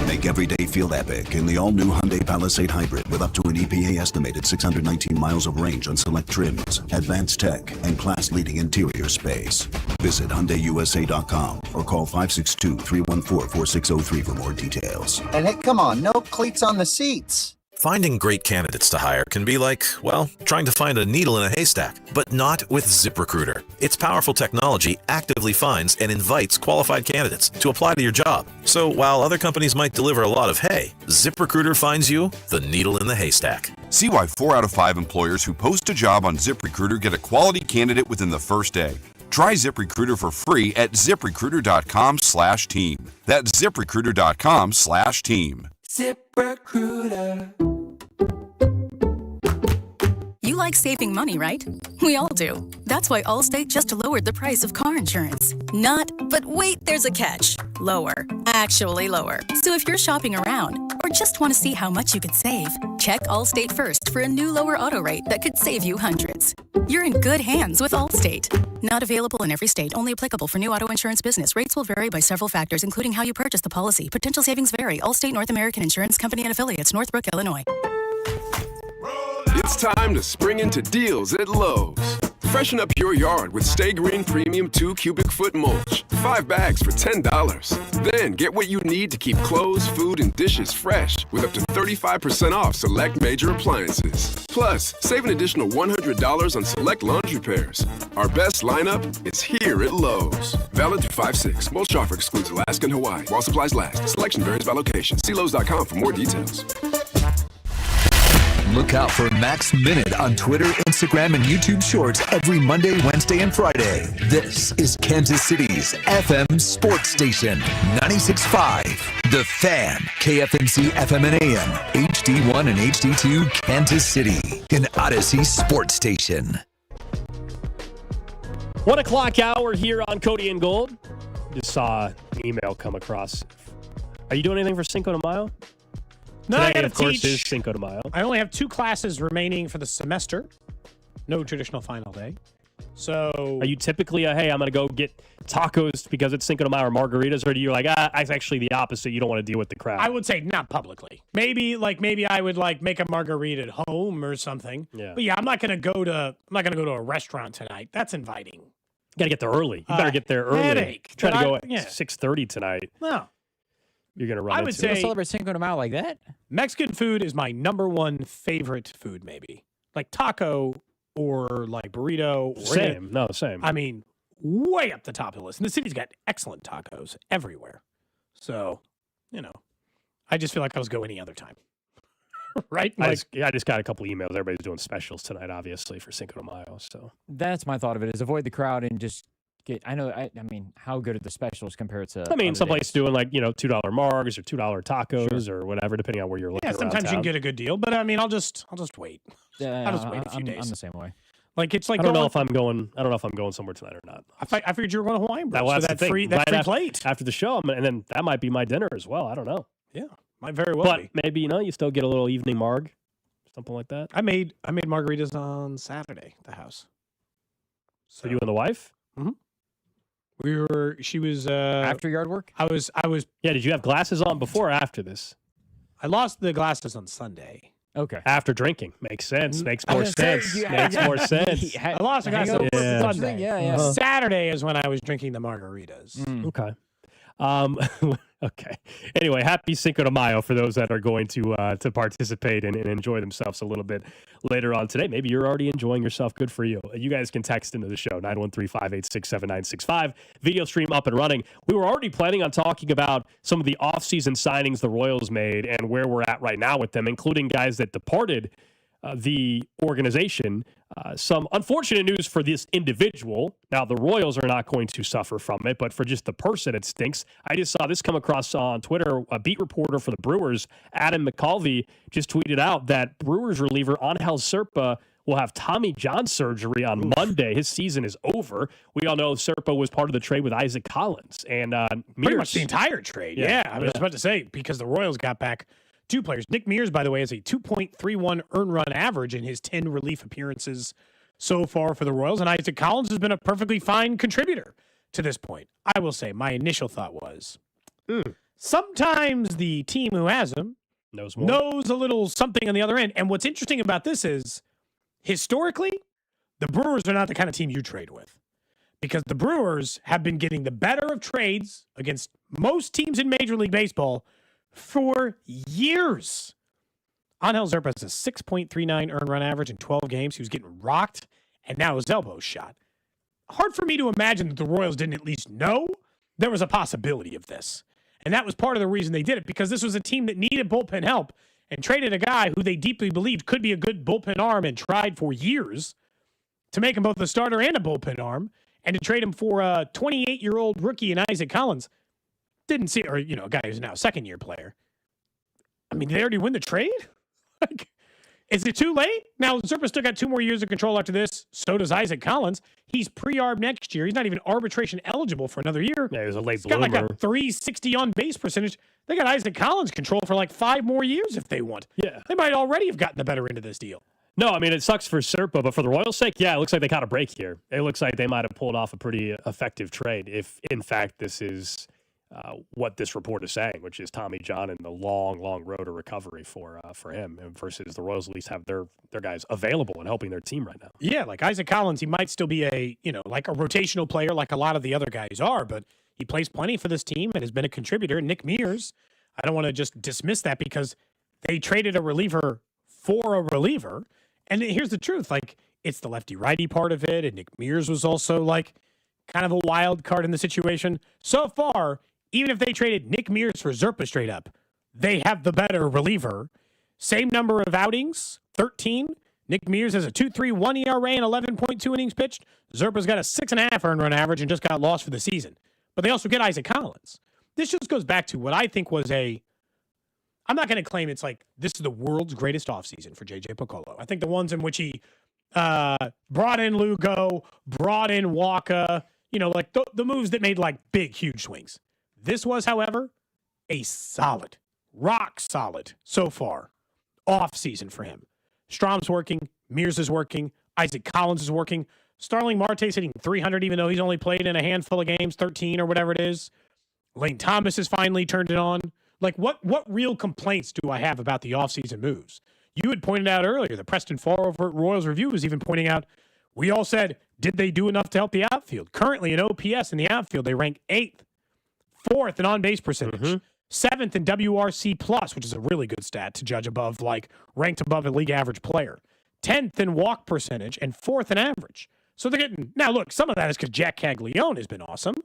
Make every day feel epic in the all-new Hyundai Palisade Hybrid with up to an EPA estimated 619 miles of range on select trims, advanced tech, and class-leading interior space. Visit HyundaiUSA.com or call 562-314-4603 for more details. And hey, come on, no cleats on the seats. Finding great candidates to hire can be like, well, trying to find a needle in a haystack, but not with ZipRecruiter. Its powerful technology actively finds and invites qualified candidates to apply to your job. So while other companies might deliver a lot of hay, ZipRecruiter finds you the needle in the haystack. See why 4 out of 5 employers who post a job on ZipRecruiter get a quality candidate within the first day. Try ZipRecruiter for free at ZipRecruiter.com/team. That's ZipRecruiter.com/team. ZipRecruiter. You like saving money, right? We all do. That's why Allstate just lowered the price of car insurance. Not, but wait, there's a catch. Lower. Actually lower. So if you're shopping around or just want to see how much you could save, check Allstate first for a new lower auto rate that could save you hundreds. You're in good hands with Allstate. Not available in every state. Only applicable for new auto insurance business. Rates will vary by several factors, including how you purchase the policy. Potential savings vary. Allstate North American Insurance Company and Affiliates, Northbrook, Illinois. It's time to spring into deals at Lowe's. Freshen up your yard with Stay Green Premium 2 cubic foot mulch. 5 bags for $10. Then get what you need to keep clothes, food, and dishes fresh with up to 35% off select major appliances. Plus, save an additional $100 on select laundry pairs. Our best lineup is here at Lowe's. Valid through 5/6. Mulch offer excludes Alaska and Hawaii. While supplies last. Selection varies by location. See Lowe's.com for more details. Look out for Max Minute on Twitter, Instagram, and YouTube Shorts every Monday, Wednesday, and Friday. This is Kansas City's FM sports station, 96.5. The Fan, KFMC FM and AM, HD1 and HD2, Kansas City, an Odyssey sports station. 1 o'clock hour here on Cody and Gold. Just saw an email come across. Are you doing anything for Cinco de Mayo? No, Today, I gotta of course, teach. is Cinco de Mayo. I only have 2 classes remaining for the semester. No traditional final day. So, are you typically hey, I'm going to go get tacos because it's Cinco de Mayo or margaritas, or do you like, it's actually the opposite? You don't want to deal with the crowd. I would say not publicly. Maybe I would make a margarita at home or something. Yeah. But yeah, I'm not going to go to a restaurant tonight. That's inviting. You got to get there early. You better get there early. Headache. Try to go at 6:30 tonight. No. You're going to run I would into say it. Celebrate Cinco de Mayo like that? Mexican food is my number 1 favorite food, maybe. Like taco or like burrito. Same. I mean, way up the top of the list. And the city's got excellent tacos everywhere. So, I just feel like I'll just go any other time. Right? I just got a couple emails. Everybody's doing specials tonight, obviously, for Cinco de Mayo. So that's my thought of it: is avoid the crowd and just get. I mean, how good are the specials compared to? Some place doing $2 margs or $2 tacos or whatever, depending on where you're looking. Yeah, sometimes you can get a good deal, but I mean, I'll just wait. Yeah, I'll just wait a few days. I'm the same way. It's like I don't know if I'm going somewhere tonight or not. I figured you were going to Hawaiian Bros. Well, so that free plate after the show, and then that might be my dinner as well. I don't know. Yeah, might very well be. But maybe you still get a little evening marg, something like that. I made margaritas on Saturday at the house. So you and the wife? Mm-hmm. She was after yard work. I was. Yeah. Did you have glasses on before or after this? I lost the glasses on Sunday. Okay. After drinking. Makes sense. Makes more sense. Makes more sense. I lost the glasses on Sunday. Yeah. Saturday is when I was drinking the margaritas. Okay. Okay. Anyway, happy Cinco de Mayo for those that are going to participate and enjoy themselves a little bit later on today. Maybe you're already enjoying yourself. Good for you. You guys can text into the show, 913-586-7965. Video stream up and running. We were already planning on talking about some of the offseason signings the Royals made and where we're at right now with them, including guys that departed the organization. Some unfortunate news for this individual. Now, the Royals are not going to suffer from it, but for just the person, it stinks. I just saw this come across on Twitter. A beat reporter for the Brewers, Adam McCulvey, just tweeted out that Brewers reliever Angel Serpa will have Tommy John surgery on Monday. His season is over. We all know Serpa was part of the trade with Isaac Collins. And pretty much the entire trade. Yeah, I was about to say, because the Royals got back two players. Nick Mears, by the way, has a 2.31 earned run average in his 10 relief appearances so far for the Royals. And Isaac Collins has been a perfectly fine contributor to this point. I will say my initial thought was, sometimes the team who has him knows a little something on the other end. And what's interesting about this is, historically, the Brewers are not the kind of team you trade with, because the Brewers have been getting the better of trades against most teams in Major League Baseball for years. Angel Serpa has a 6.39 earned run average in 12 games. He was getting rocked, and now his elbow's shot. Hard for me to imagine that the Royals didn't at least know there was a possibility of this. And that was part of the reason they did it, because this was a team that needed bullpen help and traded a guy who they deeply believed could be a good bullpen arm and tried for years to make him both a starter and a bullpen arm, and to trade him for a 28-year-old rookie in Isaac Collins. Didn't see, or, a guy who's now a second-year player. I mean, did they already win the trade? Is it too late? Now, Serpa still got 2 more years of control after this. So does Isaac Collins. He's pre-arb next year. He's not even arbitration eligible for another year. Yeah, he was a late bloomer. He's got like a 360 on base percentage. They got Isaac Collins control for like 5 more years if they want. Yeah. They might already have gotten the better end of this deal. No, I mean, it sucks for Serpa, but for the Royals' sake, yeah, it looks like they caught a break here. It looks like they might have pulled off a pretty effective trade if, in fact, this is what this report is saying, which is Tommy John and the long, long road to recovery for him, versus the Royals at least have their guys available and helping their team right now. Yeah, like Isaac Collins, he might still be like a rotational player like a lot of the other guys are, but he plays plenty for this team and has been a contributor. Nick Mears, I don't want to just dismiss that because they traded a reliever for a reliever. And here's the truth, like, it's the lefty-righty part of it, and Nick Mears was also, like, kind of a wild card in the situation. So far, even if they traded Nick Mears for Serpa straight up, they have the better reliever. Same number of outings, 13. Nick Mears has a 2.31 ERA and 11.2 innings pitched. Serpa's got a 6.5 earned run average and just got lost for the season. But they also get Isaac Collins. This just goes back to what I think was I'm not going to claim it's like this is the world's greatest offseason for J.J. Piccolo. I think the ones in which he brought in Lugo, brought in Waka, like the moves that made like big, huge swings. This was, however, a solid, rock solid so far offseason for him. Strom's working, Mears is working, Isaac Collins is working. Starling Marte's hitting 300 even though he's only played in a handful of games, 13 or whatever it is. Lane Thomas has finally turned it on. Like, what real complaints do I have about the offseason moves? You had pointed out earlier, the Preston Farr over at Royals Review was even pointing out, we all said, did they do enough to help the outfield? Currently in OPS in the outfield, they rank 8th, 4th in on-base percentage, 7th in WRC+, which is a really good stat to judge above, like, ranked above a league average player, 10th in walk percentage, and 4th in average. So they're getting, now look, some of that is because Jack Caglione has been awesome,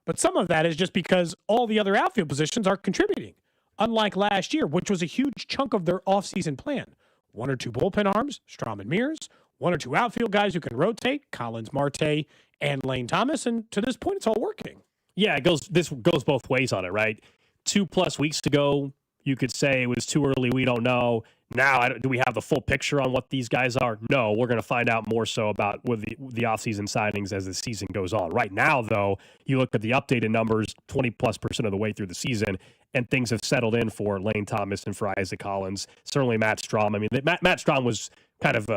but some of that is just because all the other outfield positions are contributing. Unlike last year, which was a huge chunk of their offseason plan. 1 or 2 bullpen arms, Strom and Mears. 1 or 2 outfield guys who can rotate, Collins, Marte, and Lane Thomas. And to this point, it's all working. Yeah, this goes both ways on it, right? 2+ weeks ago, you could say it was too early, we don't know. Now, do we have the full picture on what these guys are? No, we're going to find out more so about with the offseason signings as the season goes on. Right now, though, you look at the updated numbers, 20+% of the way through the season, and things have settled in for Lane Thomas and for Isaac Collins. Certainly Matt Strom. I mean, Matt Strom was kind of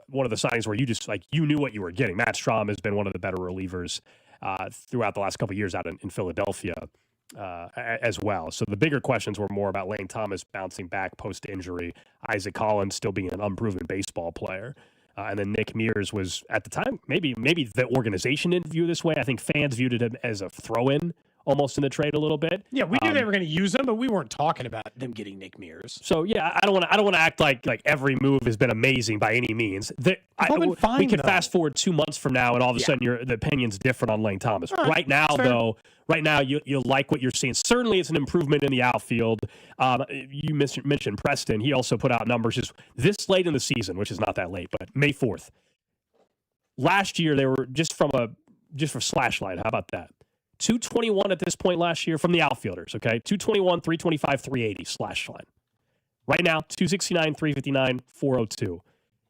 one of the signings where you knew what you were getting. Matt Strom has been one of the better relievers throughout the last couple of years out in Philadelphia. As well. So the bigger questions were more about Lane Thomas bouncing back post-injury, Isaac Collins still being an unproven baseball player, and then Nick Mears was, at the time, maybe the organization didn't view it this way. I think fans viewed it as a throw-in almost in the trade a little bit. Yeah, we knew they were going to use them, but we weren't talking about them getting Nick Mears. So yeah, I don't want to act like every move has been amazing by any means. We can fast forward 2 months from now, and all of a sudden the opinion's different on Lane Thomas. Right now, though, you like what you're seeing. Certainly, it's an improvement in the outfield. You mentioned Preston. He also put out numbers just this late in the season, which is not that late, but May 4th. Last year, they were just for slash line. How about that? 221 at this point last year from the outfielders, okay? 221, 325, 380 slash line. Right now, 269, 359, 402.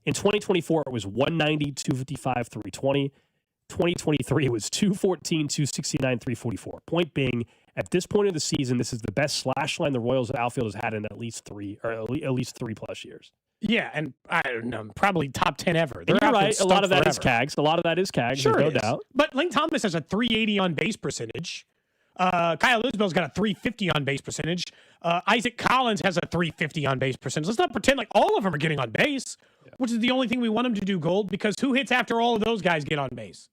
In 2024, it was 190, 255, 320. 2023, it was 214, 269, 344. Point being, at this point of the season, this is the best slash line the Royals outfield has had in at least 3 plus years. Yeah, and I don't know, probably top 10 ever. You're right. A lot of that is CAGs. A lot of that is CAGs, sure, no doubt. But Lane Thomas has a 380 on base percentage. Kyle Isbell's got a 350 on base percentage. Isaac Collins has a 350 on base percentage. Let's not pretend like all of them are getting on base, which is the only thing we want them to do, Gold, because who hits after all of those guys get on base?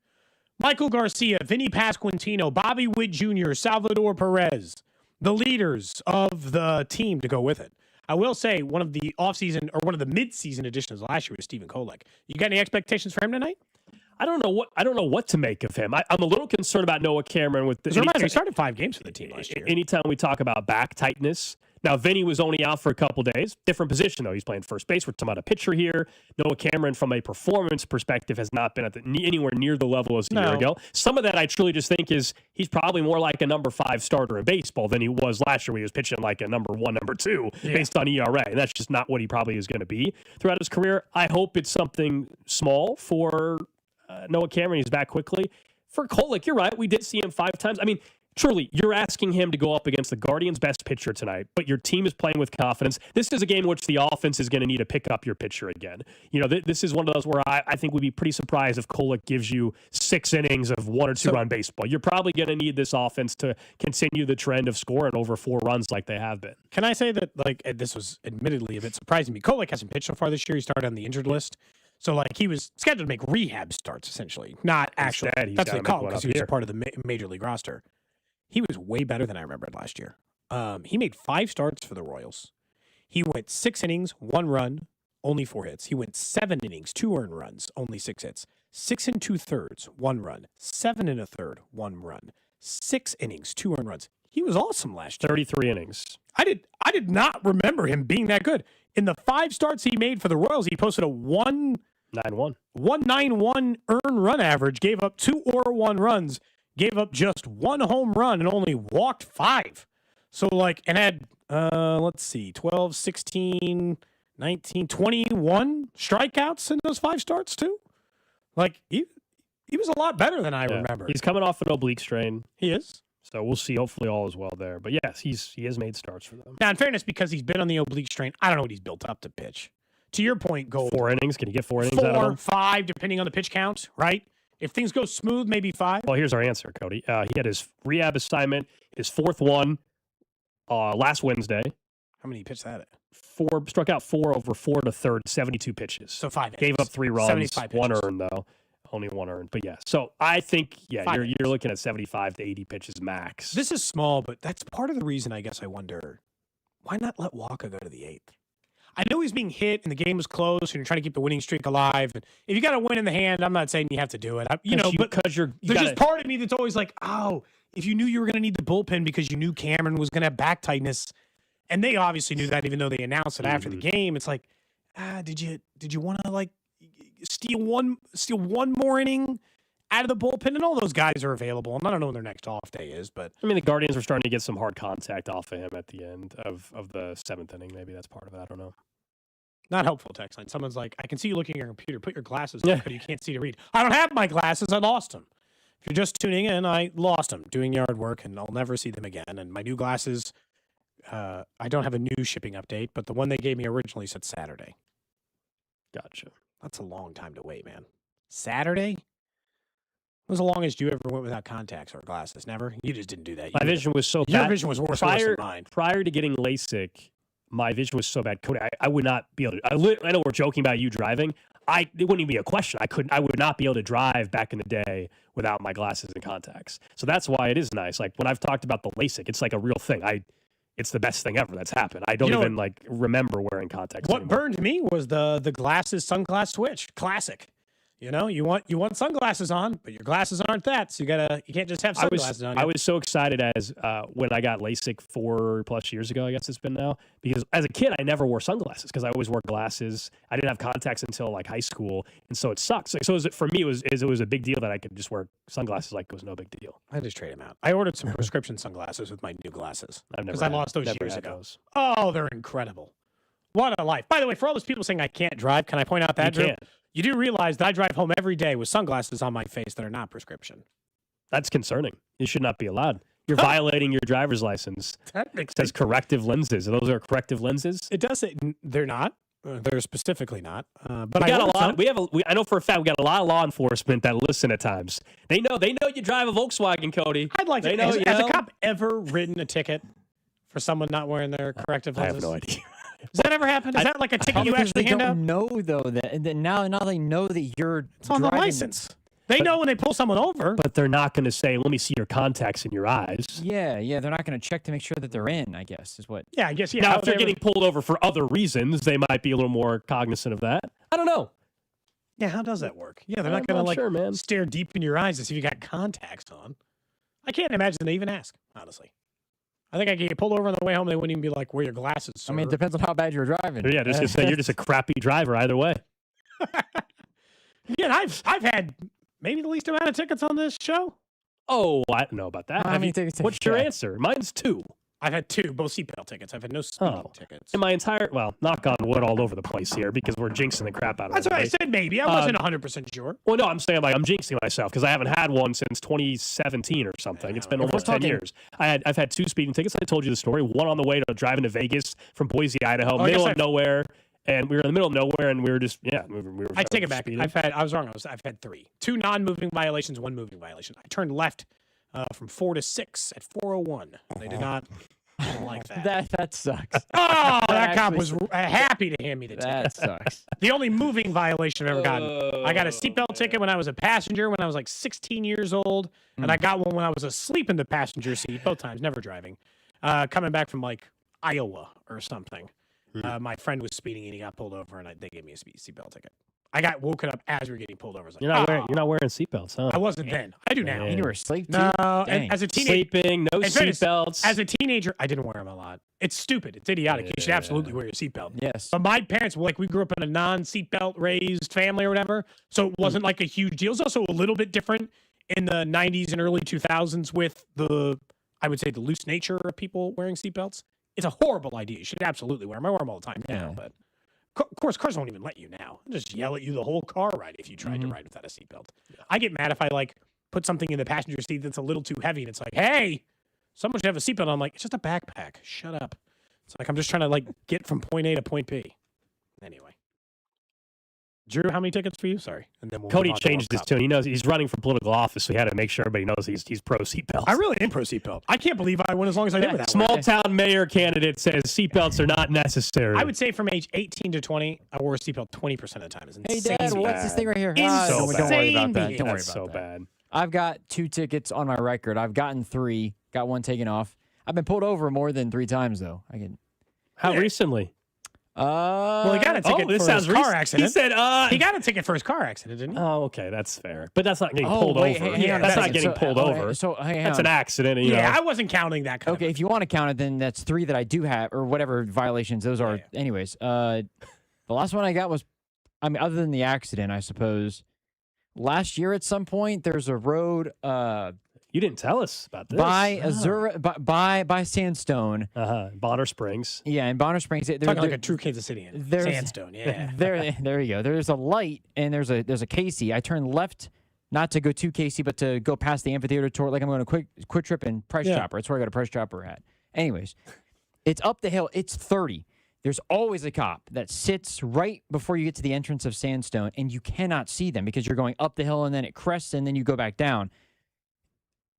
Michael Garcia, Vinny Pasquantino, Bobby Witt Jr., Salvador Perez, the leaders of the team to go with it. I will say one of the offseason or one of the midseason additions last year was Stephen Kolek. You got any expectations for him tonight? I don't know what to make of him. I'm a little concerned about Noah Cameron with the. He started 5 games for the team last year. Anytime we talk about back tightness. Now, Vinny was only out for a couple days. Different position, though. He's playing first base. We're talking about a pitcher here. Noah Cameron, from a performance perspective, has not been at anywhere near the level as a year ago. Some of that I truly just think is he's probably more like a number 5 starter in baseball than he was last year when he was pitching like a number 1, number 2 based on ERA. And that's just not what he probably is going to be throughout his career. I hope it's something small for Noah Cameron. He's back quickly. For Kolek, you're right. We did see him 5 times. I mean, truly, you're asking him to go up against the Guardians' best pitcher tonight, but your team is playing with confidence. This is a game in which the offense is going to need to pick up your pitcher again. You know, this is one of those where I think we'd be pretty surprised if Kolek gives you 6 innings of 1 or 2 run baseball. You're probably going to need this offense to continue the trend of scoring over 4 runs like they have been. Can I say that, this was admittedly a bit surprising to me. Kolek hasn't pitched so far this year. He started on the injured list. So, he was scheduled to make rehab starts, essentially. Not actually. That's what they call it because he was a part of the major league roster. He was way better than I remembered last year. He made 5 starts for the Royals. He went 6 innings, 1 run, only 4 hits. He went 7 innings, 2 earned runs, only 6 hits. 6 2/3, 1 run. 7 1/3, 1 run. 6 innings, 2 earned runs. He was awesome last year. 33 innings. I did not remember him being that good. In the 5 starts he made for the Royals, he posted a 1.91 earned run average, gave up 2 or 1 runs. Gave up just 1 home run and only walked 5. So, and had, 12, 16, 19, 21 strikeouts in those 5 starts, too. He was a lot better than I remember. He's coming off an oblique strain. He is. So we'll see. Hopefully all is well there. But, yes, he has made starts for them. Now, in fairness, because he's been on the oblique strain, I don't know what he's built up to pitch. To your point, Gold. 4 innings? Can you get 4 innings out of him? 4, 5, depending on the pitch count, right? If things go smooth, maybe 5. Well, here's our answer, Cody. He had his rehab assignment, his 4th one last Wednesday. How many pitched that at? 4, struck out 4 over 4 1/3, 72 pitches. So 5 innings. Gave up 3 runs, 1 earned, though. Only 1 earned. But, yeah. So I think, you're looking at 75 to 80 pitches max. This is small, but that's part of the reason I guess I wonder, why not let Walker go to the 8th? I know he's being hit and the game was close and you're trying to keep the winning streak alive. And if you got a win in the hand, I'm not saying you have to do it. There's just part of me that's always like, if you knew you were going to need the bullpen because you knew Cameron was going to have back tightness, and they obviously knew that even though they announced it after the game, it's like, did you want to steal one more inning out of the bullpen? And all those guys are available. And I don't know when their next off day is, but I mean, the Guardians are starting to get some hard contact off of him at the end of the 7th inning. Maybe that's part of it. I don't know. Not helpful text line. Someone's like, I can see you looking at your computer. Put your glasses on, but you can't see to read. I don't have my glasses. I lost them. If you're just tuning in, I lost them doing yard work, and I'll never see them again. And my new glasses, I don't have a new shipping update, but the one they gave me originally said Saturday. Gotcha. That's a long time to wait, man. Saturday? When was the longest you ever went without contacts or glasses? Never? You just didn't do that. My vision was so bad. Your vision was worse than mine. Prior to getting LASIK, my vision was so bad, Cody, I would not be able to. I know we're joking about you driving. It wouldn't even be a question. I would not be able to drive back in the day without my glasses and contacts. So that's why it is nice. Like when I've talked about the LASIK, it's like a real thing. It's the best thing ever that's happened. I don't even like remember wearing contacts. What anymore. burned me was the glasses sunglass switch. Classic. You know, you want sunglasses on, but your glasses aren't that. So you can't just have sunglasses on. I was so excited as when I got LASIK 4+ years ago, I guess it's been now, because as a kid I never wore sunglasses because I always wore glasses. I didn't have contacts until like high school, and so it sucks. Like, so for me, it was a big deal that I could just wear sunglasses like it was no big deal. I just trade them out. I ordered some prescription sunglasses with my new glasses because I lost those years ago. Oh, they're incredible. What a life. By the way, for all those people saying I can't drive, can I point out that, Drew? You do realize that I drive home every day with sunglasses on my face that are not prescription. That's concerning. You should not be allowed. You're violating your driver's license. It says corrective lenses. Those are corrective lenses? It does say they're not. They're specifically not. But we got a lot. I know for a fact we got a lot of law enforcement that listen at times. They know you drive a Volkswagen, Cody. I'd like to know. Has a cop ever written a ticket for someone not wearing their corrective lenses? I have no idea. Does that ever happen? Is that like a ticket you actually hand out? They don't know though that now they know that you're. It's on the license. They know when they pull someone over. But they're not going to say, "Let me see your contacts in your eyes." Yeah. They're not going to check to make sure that they're in. I guess is what. Yeah, I guess. Yeah. Now, if they're getting pulled over for other reasons, they might be a little more cognizant of that. I don't know. Yeah, how does that work? Yeah, they're not going to stare deep in your eyes to see if you got contacts on. I can't imagine they even ask. Honestly. I think I could get pulled over on the way home. They wouldn't even be like, "Wear your glasses, sir." I mean, it depends on how bad you're driving. Yeah, just to say you're just a crappy driver either way. Yeah, I've had maybe the least amount of tickets on this show. Oh, I don't know about that. How many tickets? What's your answer? Mine's 2. I've had 2, both seatbelt tickets. I've had no speeding tickets. In my entire, knock on wood all over the place here because we're jinxing the crap out of it. That's what I said maybe. I wasn't 100% sure. Well, no, I'm saying I'm jinxing myself because I haven't had one since 2017 or something. It's been almost 10 years. I've had 2 speeding tickets. I told you the story. One on the way to driving to Vegas from Boise, Idaho, middle of nowhere. And we were in the middle of nowhere, and we were just, we were I take it back. I was wrong. I've had 3. 2 non-moving violations, 1 moving violation. I turned left from 4 to 6 at 4:01. They did not like that. That sucks. Oh, that cop was happy to hand me the ticket. That sucks. The only moving violation I've ever gotten. I got a seatbelt ticket when I was a passenger when I was like 16 years old, and I got one when I was asleep in the passenger seat, both times, never driving. Coming back from like Iowa or something. My friend was speeding and he got pulled over, and they gave me a seatbelt ticket. I got woken up as we were getting pulled over. I was like, you're not wearing seatbelts, huh? I wasn't then. I do now. And you were asleep too? No, and as a teenager, sleeping, no seatbelts. As a teenager, I didn't wear them a lot. It's stupid. It's idiotic. You should absolutely wear your seatbelt. Yes. But my parents, we grew up in a non-seatbelt raised family or whatever, so it wasn't like a huge deal. It's also a little bit different in the 90s and early 2000s with I would say the loose nature of people wearing seatbelts. It's a horrible idea. You should absolutely wear them. I wear them all the time now, but of course, cars won't even let you now. They'll just yell at you the whole car ride if you tried to ride without a seatbelt. I get mad if I put something in the passenger seat that's a little too heavy, and it's like, hey, someone should have a seatbelt. I'm like, it's just a backpack. Shut up. It's like I'm just trying to get from point A to point B. Anyway. Drew, how many tickets for you? Sorry. And then Cody changed his tune. He knows he's running for political office, so he had to make sure everybody knows he's pro seatbelt. I really am pro seatbelt. I can't believe I went as long as I did with that. Small town mayor candidate says seatbelts are not necessary. I would say from age 18 to 20, I wore a seatbelt 20% of the time. It's insane. Hey, Dad, what's this thing right here? Don't worry about that. Don't worry about so bad. I've got 2 tickets on my record. I've gotten 3. Got 1 taken off. I've been pulled over more than 3 times though. How recently? Well, he got a ticket for his car accident. He said, he got a ticket for his car accident, didn't he? Oh, okay, that's fair. But that's not getting pulled over. That's not getting pulled over. That's an accident. I wasn't counting that. Okay, if you want to count it, then that's 3 that I do have, or whatever violations those are. Anyways, the last one I got was, other than the accident, I suppose. Last year at some point, there's a road. You didn't tell us about this. By Sandstone. Bonner Springs. Yeah, in Bonner Springs. Talking like a true Kansas City in Sandstone, yeah. There you go. There's a light, and there's a KC. I turned left, not to go to KC, but to go past the amphitheater toward, I'm going to Quick Trip and Price Chopper. That's where I got a Price Chopper at. Anyways, it's up the hill. It's 30. There's always a cop that sits right before you get to the entrance of Sandstone, and you cannot see them because you're going up the hill, and then it crests, and then you go back down.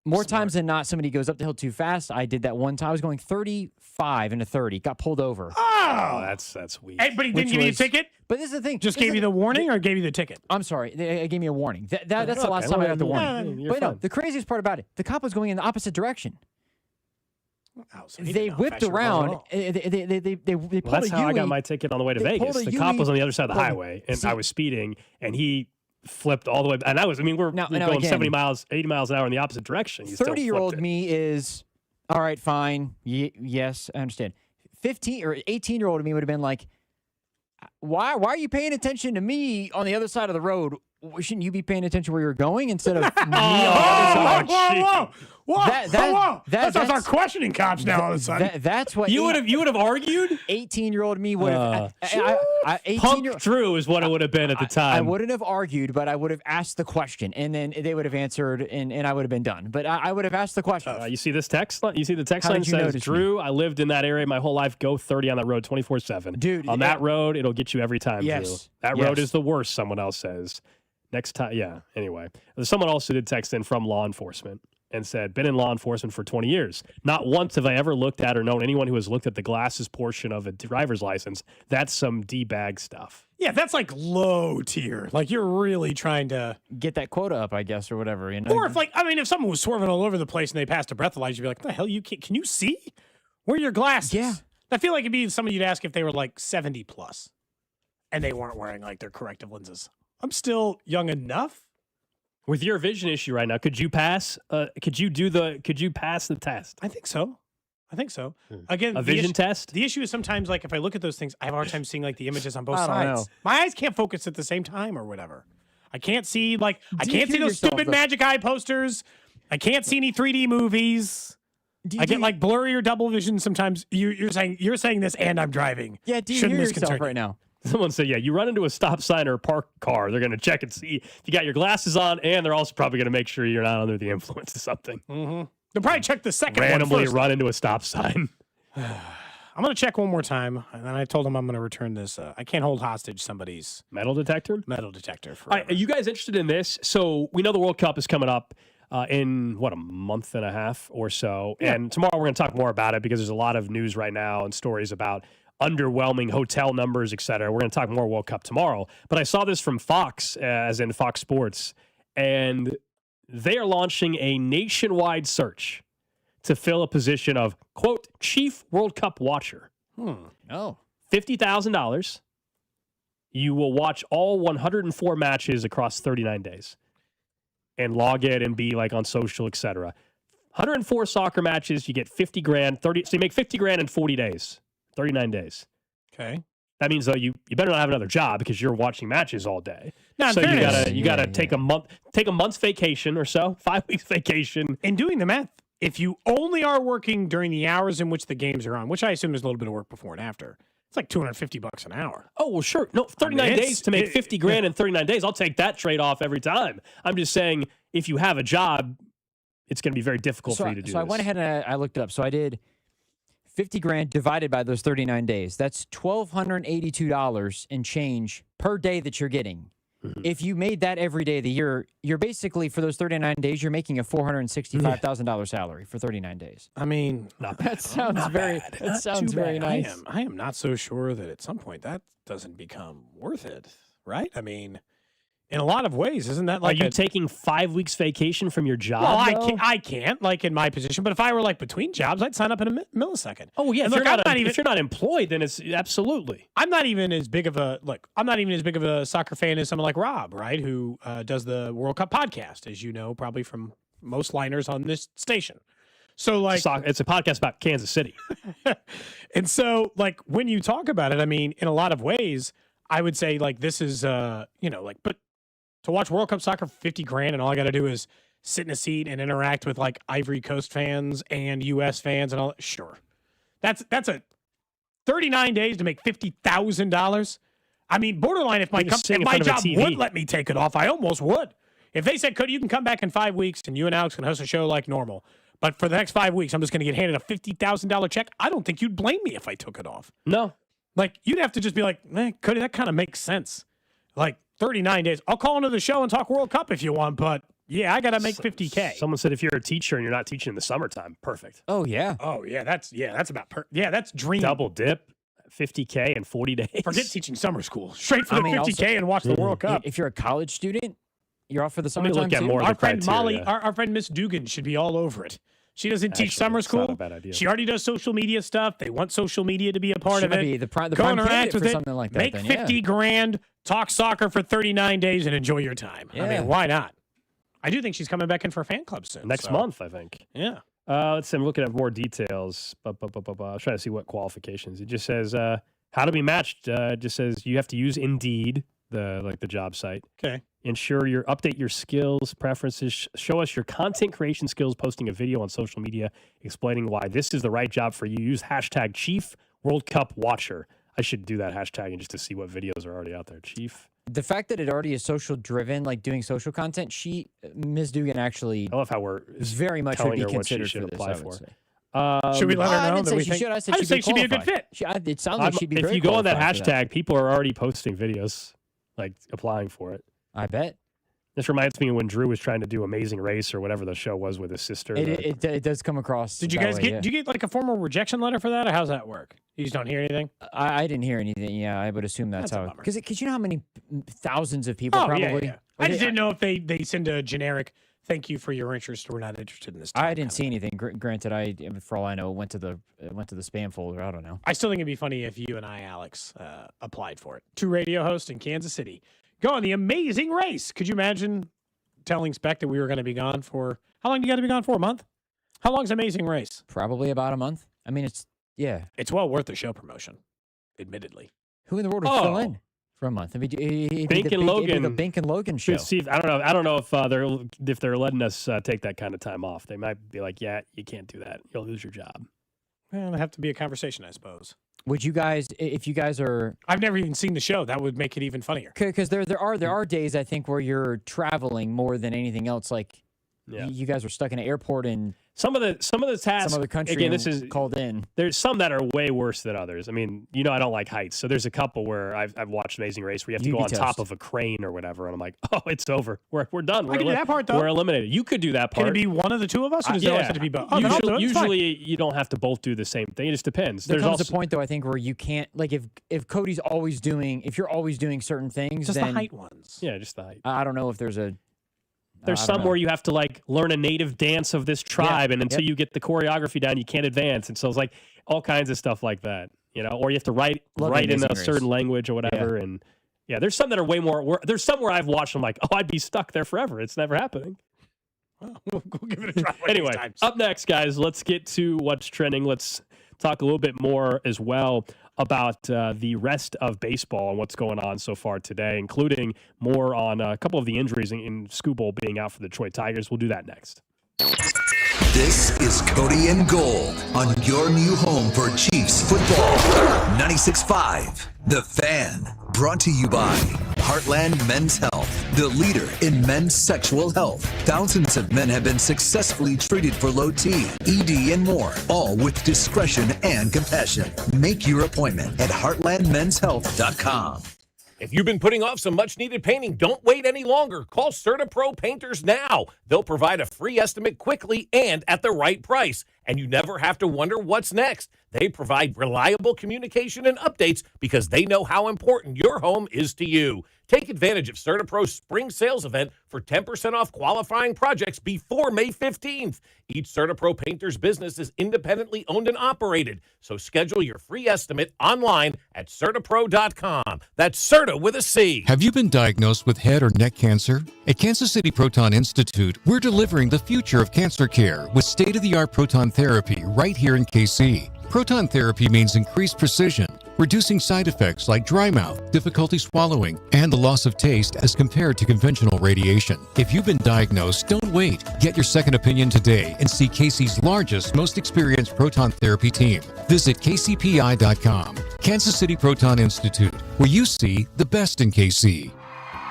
More times than not, somebody goes up the hill too fast. I did that one time. I was going 35 into 30. Got pulled over. Oh, that's weak. Hey, but he didn't give you a ticket? But this is the thing. Just gave you the warning or gave you the ticket? I'm sorry. They gave me a warning. That's the last time I got the warning. But no, the craziest part about it, the cop was going in the opposite direction. They whipped around. They pulled that's how I got my ticket on the way to They Vegas. pulled a The cop was on the U-turn. other side of the highway, and I was speeding, and he flipped all the way. And we're going again, 70 miles, 80 miles an hour in the opposite direction. 30-year-old me is, all right, fine. Yes, I understand. 15 or 18-year-old me would have been like, why are you paying attention to me on the other side of the road? Shouldn't you be paying attention where you're going instead of me on the other side? Whoa! Let's start questioning cops now all of a sudden. That's what you would have argued. 18-year-old me would have. Pumped through is what it would have been at the time. I wouldn't have argued, but I would have asked the question, and then they would have answered, and I would have been done. But I would have asked the question. You see this text? You see the text How line did you says, notice "Drew, I lived in that area my whole life. Go 30 on that road 24/7. Dude, on that road, it'll get you every time. Yes. Drew. That road is the worst." Someone else says. Next time, yeah. Anyway, someone also did text in from law enforcement and said, "Been in law enforcement for 20 years. Not once have I ever looked at or known anyone who has looked at the glasses portion of a driver's license. That's some D-bag stuff." Yeah, that's like low tier. Like you're really trying to get that quota up, I guess, or whatever. You know? Or if someone was swerving all over the place and they passed a breathalyzer, you'd be like, "What the hell? Can you see? Where are your glasses?" Yeah. I feel like it'd be somebody you'd ask if they were like 70 plus, and they weren't wearing like their corrective lenses. I'm still young enough. With your vision issue right now, could you pass? Could you pass the test? I think so. Again, a vision test. The issue is sometimes like if I look at those things, I have a hard time seeing like the images on both I don't sides. know. My eyes can't focus at the same time or whatever. I can't see I Do you can't see hear those yourself, stupid though? Magic Eye posters. I can't see any 3D movies. I get like blurry or double vision sometimes. You're saying this and I'm driving. Yeah, do you Shouldn't hear this yourself concern right now? Someone said, "Yeah, you run into a stop sign or a parked car, they're going to check and see if you got your glasses on, and they're also probably going to make sure you're not under the influence of something." Mm-hmm. They'll probably check the second randomly one first. run into a stop sign. I'm going to check one more time, and then I told him I'm going to return this. I can't hold hostage somebody's metal detector. Forever. All right, are you guys interested in this? So we know the World Cup is coming up in a month and a half or so, and tomorrow we're going to talk more about it because there's a lot of news right now and stories about underwhelming hotel numbers, et cetera. We're going to talk more World Cup tomorrow. But I saw this from Fox, as in Fox Sports, and they are launching a nationwide search to fill a position of, quote, chief World Cup watcher. Oh. $50,000. You will watch all 104 matches across 39 days and log in and be like on social, et cetera. 104 soccer matches, you get $50,000, so you make $50,000 in 40 days. 39 days. Okay. That means though you better not have another job because you're watching matches all day. No, so you gotta take a month's vacation or so, 5 weeks vacation. And doing the math, if you only are working during the hours in which the games are on, which I assume there's a little bit of work before and after, it's like $250 an hour. Oh well, sure. No, 39 days to make $50,000 in 39 days. I'll take that trade off every time. I'm just saying, if you have a job, it's going to be very difficult for you to do. So I went ahead and I looked it up. So I did $50,000 divided by those 39 days. That's $1,282 and change per day that you're getting. Mm-hmm. If you made that every day of the year, you're basically, for those 39 days, you're making a $465,000 salary for 39 days. I mean, that sounds very nice. I am not so sure that at some point that doesn't become worth it, right? I mean, in a lot of ways, isn't that like Are you taking 5 weeks vacation from your job? Well, I can't, like in my position. But if I were like between jobs, I'd sign up in a millisecond. Oh yeah, and if you're not employed, then it's absolutely. I'm not even as big of a soccer fan as someone like Rob, right? Who does the World Cup podcast, as you know, probably from most liners on this station. So like, it's a podcast about Kansas City. And so like when you talk about it, I mean, in a lot of ways, I would say like this is but to watch World Cup soccer for $50,000 and all I got to do is sit in a seat and interact with like Ivory Coast fans and U.S. fans and all. Sure, that's a 39 days to make $50,000. I mean, borderline. If my job would let me take it off, I almost would. If they said, "Cody, you can come back in 5 weeks and you and Alex can host a show like normal, but for the next 5 weeks, I'm just going to get handed a $50,000 check," I don't think you'd blame me if I took it off. No, like you'd have to just be like, Cody, that kind of makes sense. Like 39 days. I'll call into the show and talk World Cup if you want, but Yeah, I got to make 50K. Someone said if you're a teacher and you're not teaching in the summertime, perfect. Oh, yeah. Oh, yeah. That's about that's dream. Double dip, 50K in 40 days. Forget teaching summer school. Straight for the 50K also, and watch the World Cup. If you're a college student, you're off for the Let me summertime look at too. more of Our the friend criteria. Molly, our friend Miss Dugan should be all over it. She doesn't teach Actually, summer it's not school. a bad idea. She already does social media stuff. They want social media to be a part She of might it. be the prime Go interact candidate with for it. something like that Make then, 50 grand, talk soccer for 39 days, and enjoy your time. I Yeah. mean, why not? I do think she's coming back in for a fan club soon. Next so. month, I think. Yeah. Let's see. I'm looking at more details. I was trying to see what qualifications. It just says how to be matched. It just says you have to use Indeed, the job site. Okay. Update your skills, preferences. Show us your content creation skills. Posting a video on social media explaining why this is the right job for you. Use hashtag Chief World Cup Watcher. I should do that hashtag just to see what videos are already out there. Chief. The fact that it already is social driven, like doing social content, Ms. Dugan actually I love how we're very much would telling be her what she considered should for this. apply I would for. say. Should we let her I know didn't that say we she think? should. I said I just think she'd be a good fit. It sounds like she'd be If very you go on that qualified for hashtag, people are already posting videos, like applying for it. I bet. This reminds me of when Drew was trying to do Amazing Race or whatever the show was with his sister. It does come across. Did you that guys way, get? yeah. Did you get like a formal rejection letter for that, or how's that work? You just don't hear anything. I didn't hear anything. Yeah, I would assume that's That's a how. bummer. Because you know how many thousands of people probably. Yeah. I just didn't know if they send a generic thank you for your interest. We're not interested in this. I didn't see anything. Granted, for all I know, it went to the spam folder. I don't know. I still think it'd be funny if you and I, Alex, applied for it. 2 radio hosts in Kansas City. Go on the Amazing Race. Could you imagine telling Spec that we were going to be gone for how long? Do you got to be gone for? A month? How long's Amazing Race? Probably about a month. I mean, it's well worth the show promotion, admittedly. Who in the world would fill in for a month? I mean, Bink and Logan. the Bink and Logan show. Steve, I don't know if they're letting us take that kind of time off. They might be like, yeah, you can't do that. You'll lose your job. Well, it'll have to be a conversation, I suppose. Would you guys, if you guys are? I've never even seen the show. That would make it even funnier. Because there are days I think where you're traveling more than anything else. Like you guys were stuck in an airport and some of the tasks. Some other country again, this is called in. There's some that are way worse than others. I mean, I don't like heights, so there's a couple where I've watched Amazing Race where you have to go on top of a crane or whatever, and I'm like, oh, it's over. We're done. I can do that part though. We're eliminated. You could do that part. Can it be one of the two of us, or does it always have to be both? Oh, then I'll do it. It's fine. Usually, you don't have to both do the same thing. It just depends. There comes a point though, I think, where you can't like if Cody's always doing if you're always doing certain things, just then the height ones. Yeah, just the height. I don't know if there's a. There's some where you have to like learn a native dance of this tribe, and until you get the choreography down, you can't advance. And so it's like all kinds of stuff like that, or you have to write in a certain language or whatever. And there's some that are way more. There's some where I've watched. I'm like, oh, I'd be stuck there forever. It's never happening. Well, we'll give it a try. Anyway, up next, guys, let's get to what's trending. Let's talk a little bit more as well about the rest of baseball and what's going on so far today, including more on a couple of the injuries in Skubal being out for the Detroit Tigers. We'll do that next. This is Cody and Gold on your new home for Chiefs football. 96.5, The Fan. Brought to you by Heartland Men's Health, the leader in men's sexual health. Thousands of men have been successfully treated for low T, ED, and more, all with discretion and compassion. Make your appointment at heartlandmenshealth.com. If you've been putting off some much-needed painting, don't wait any longer. Call CertaPro Painters now. They'll provide a free estimate quickly and at the right price, and you never have to wonder what's next. They provide reliable communication and updates because they know how important your home is to you. Take advantage of CertaPro's spring sales event for 10% off qualifying projects before May 15th. Each CertaPro Painter's business is independently owned and operated, so schedule your free estimate online at CertaPro.com. That's Certa with a C. Have you been diagnosed with head or neck cancer? At Kansas City Proton Institute, we're delivering the future of cancer care with state-of-the-art proton therapy right here in KC. Proton therapy means increased precision, reducing side effects like dry mouth, difficulty swallowing, and the loss of taste as compared to conventional radiation. If you've been diagnosed, don't wait. Get your second opinion today and see KC's largest, most experienced proton therapy team. Visit kcpi.com. Kansas City Proton Institute, where you see the best in KC.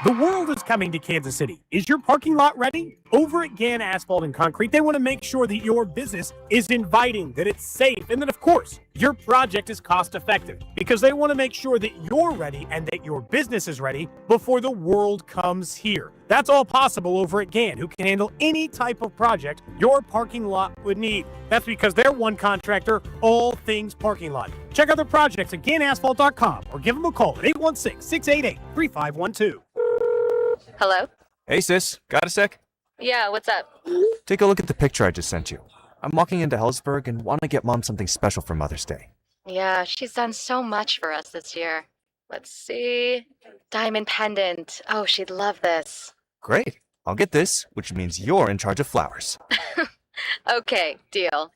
The world is coming to Kansas City. Is your parking lot ready? Over at GAN Asphalt and Concrete, they want to make sure that your business is inviting, that it's safe, and that, of course, your project is cost effective, because they want to make sure that you're ready and that your business is ready before the world comes here. That's all possible over at GAN, who can handle any type of project your parking lot would need. That's because they're one contractor, all things parking lot. Check out their projects at GANAsphalt.com or give them a call at 816-688-3512. Hello? Hey sis, got a sec? Yeah, what's up? Take a look at the picture I just sent you. I'm walking into Hellsburg and want to get Mom something special for Mother's Day. Yeah, she's done so much for us this year. Let's see. Diamond pendant. Oh, she'd love this. Great. I'll get this, which means you're in charge of flowers. Okay, deal.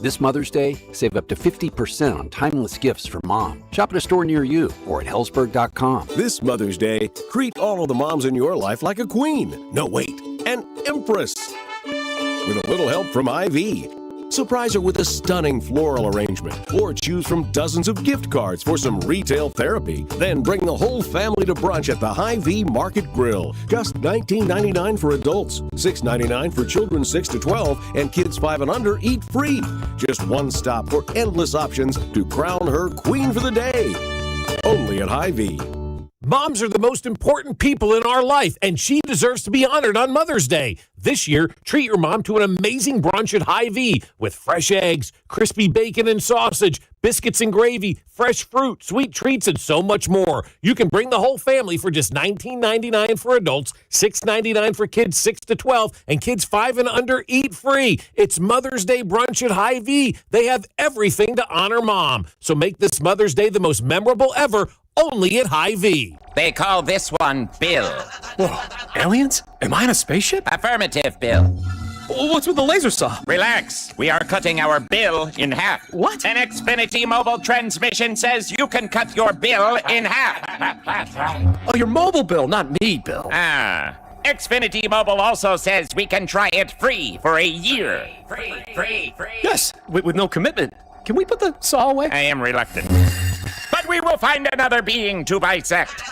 This Mother's Day, save up to 50% on timeless gifts for Mom. Shop at a store near you or at Hellsburg.com. This Mother's Day, treat all of the moms in your life like a queen. No, wait, an empress. With a little help from IV. Surprise her with a stunning floral arrangement, or choose from dozens of gift cards for some retail therapy. Then bring the whole family to brunch at the Hy-Vee Market Grill. Just $19.99 for adults, $6.99 for children 6 to 12, and kids 5 and under eat free. Just one stop for endless options to crown her queen for the day. Only at Hy-Vee. Moms are the most important people in our life, and she deserves to be honored on Mother's Day. This year, treat your mom to an amazing brunch at Hy-Vee with fresh eggs, crispy bacon and sausage, biscuits and gravy, fresh fruit, sweet treats, and so much more. You can bring the whole family for just $19.99 for adults, $6.99 for kids 6 to 12, and kids 5 and under eat free. It's Mother's Day brunch at Hy-Vee. They have everything to honor Mom. So make this Mother's Day the most memorable ever, only at Hy-Vee. They call this one Bill. Whoa, aliens? Am I in a spaceship? Affirmative, Bill. What's with the laser saw? Relax. We are cutting our bill in half. What? An Xfinity mobile transmission says you can cut your bill in half. Oh, your mobile bill, not me, Bill. Xfinity Mobile also says we can try it free for a year. Free. Yes, with no commitment. Can we put the saw away? I am reluctant. But we will find another being to bisect.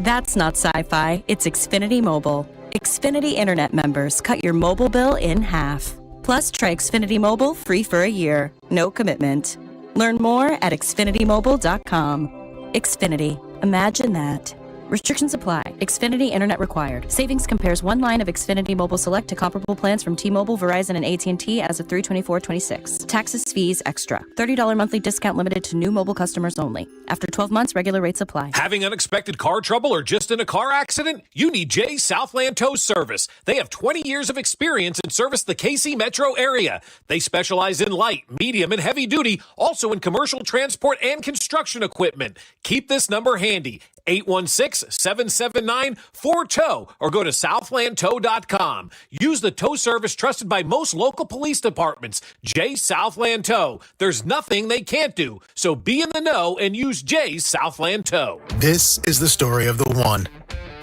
That's not sci-fi, it's Xfinity Mobile. Xfinity Internet members cut your mobile bill in half. Plus, try Xfinity Mobile free for a year. No commitment. Learn more at xfinitymobile.com. Xfinity. Imagine that. Restrictions apply. Xfinity Internet required. Savings compares one line of Xfinity Mobile Select to comparable plans from T-Mobile, Verizon, and AT&T as of 3/24/26. Taxes, fees, extra. $30 monthly discount limited to new mobile customers only. After 12 months, regular rates apply. Having unexpected car trouble or just in a car accident? You need Jay's Southland Tow Service. They have 20 years of experience and service the KC metro area. They specialize in light, medium, and heavy duty, also in commercial transport and construction equipment. Keep this number handy. 816-779-4TOW or go to southlandtow.com. Use the tow service trusted by most local police departments. Jay's Southland Tow. There's nothing they can't do. So be in the know and use Jay's Southland Tow. This is the story of the one.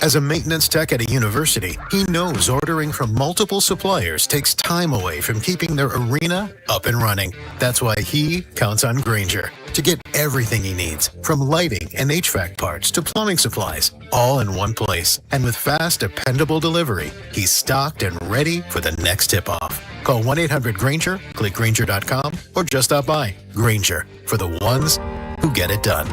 As a maintenance tech at a university, he knows ordering from multiple suppliers takes time away from keeping their arena up and running. That's why he counts on Grainger to get everything he needs, from lighting and HVAC parts to plumbing supplies, all in one place. And with fast, dependable delivery, he's stocked and ready for the next tip-off. Call 1-800-GRAINGER, click Grainger.com, or just stop by. Grainger, for the ones who get it done.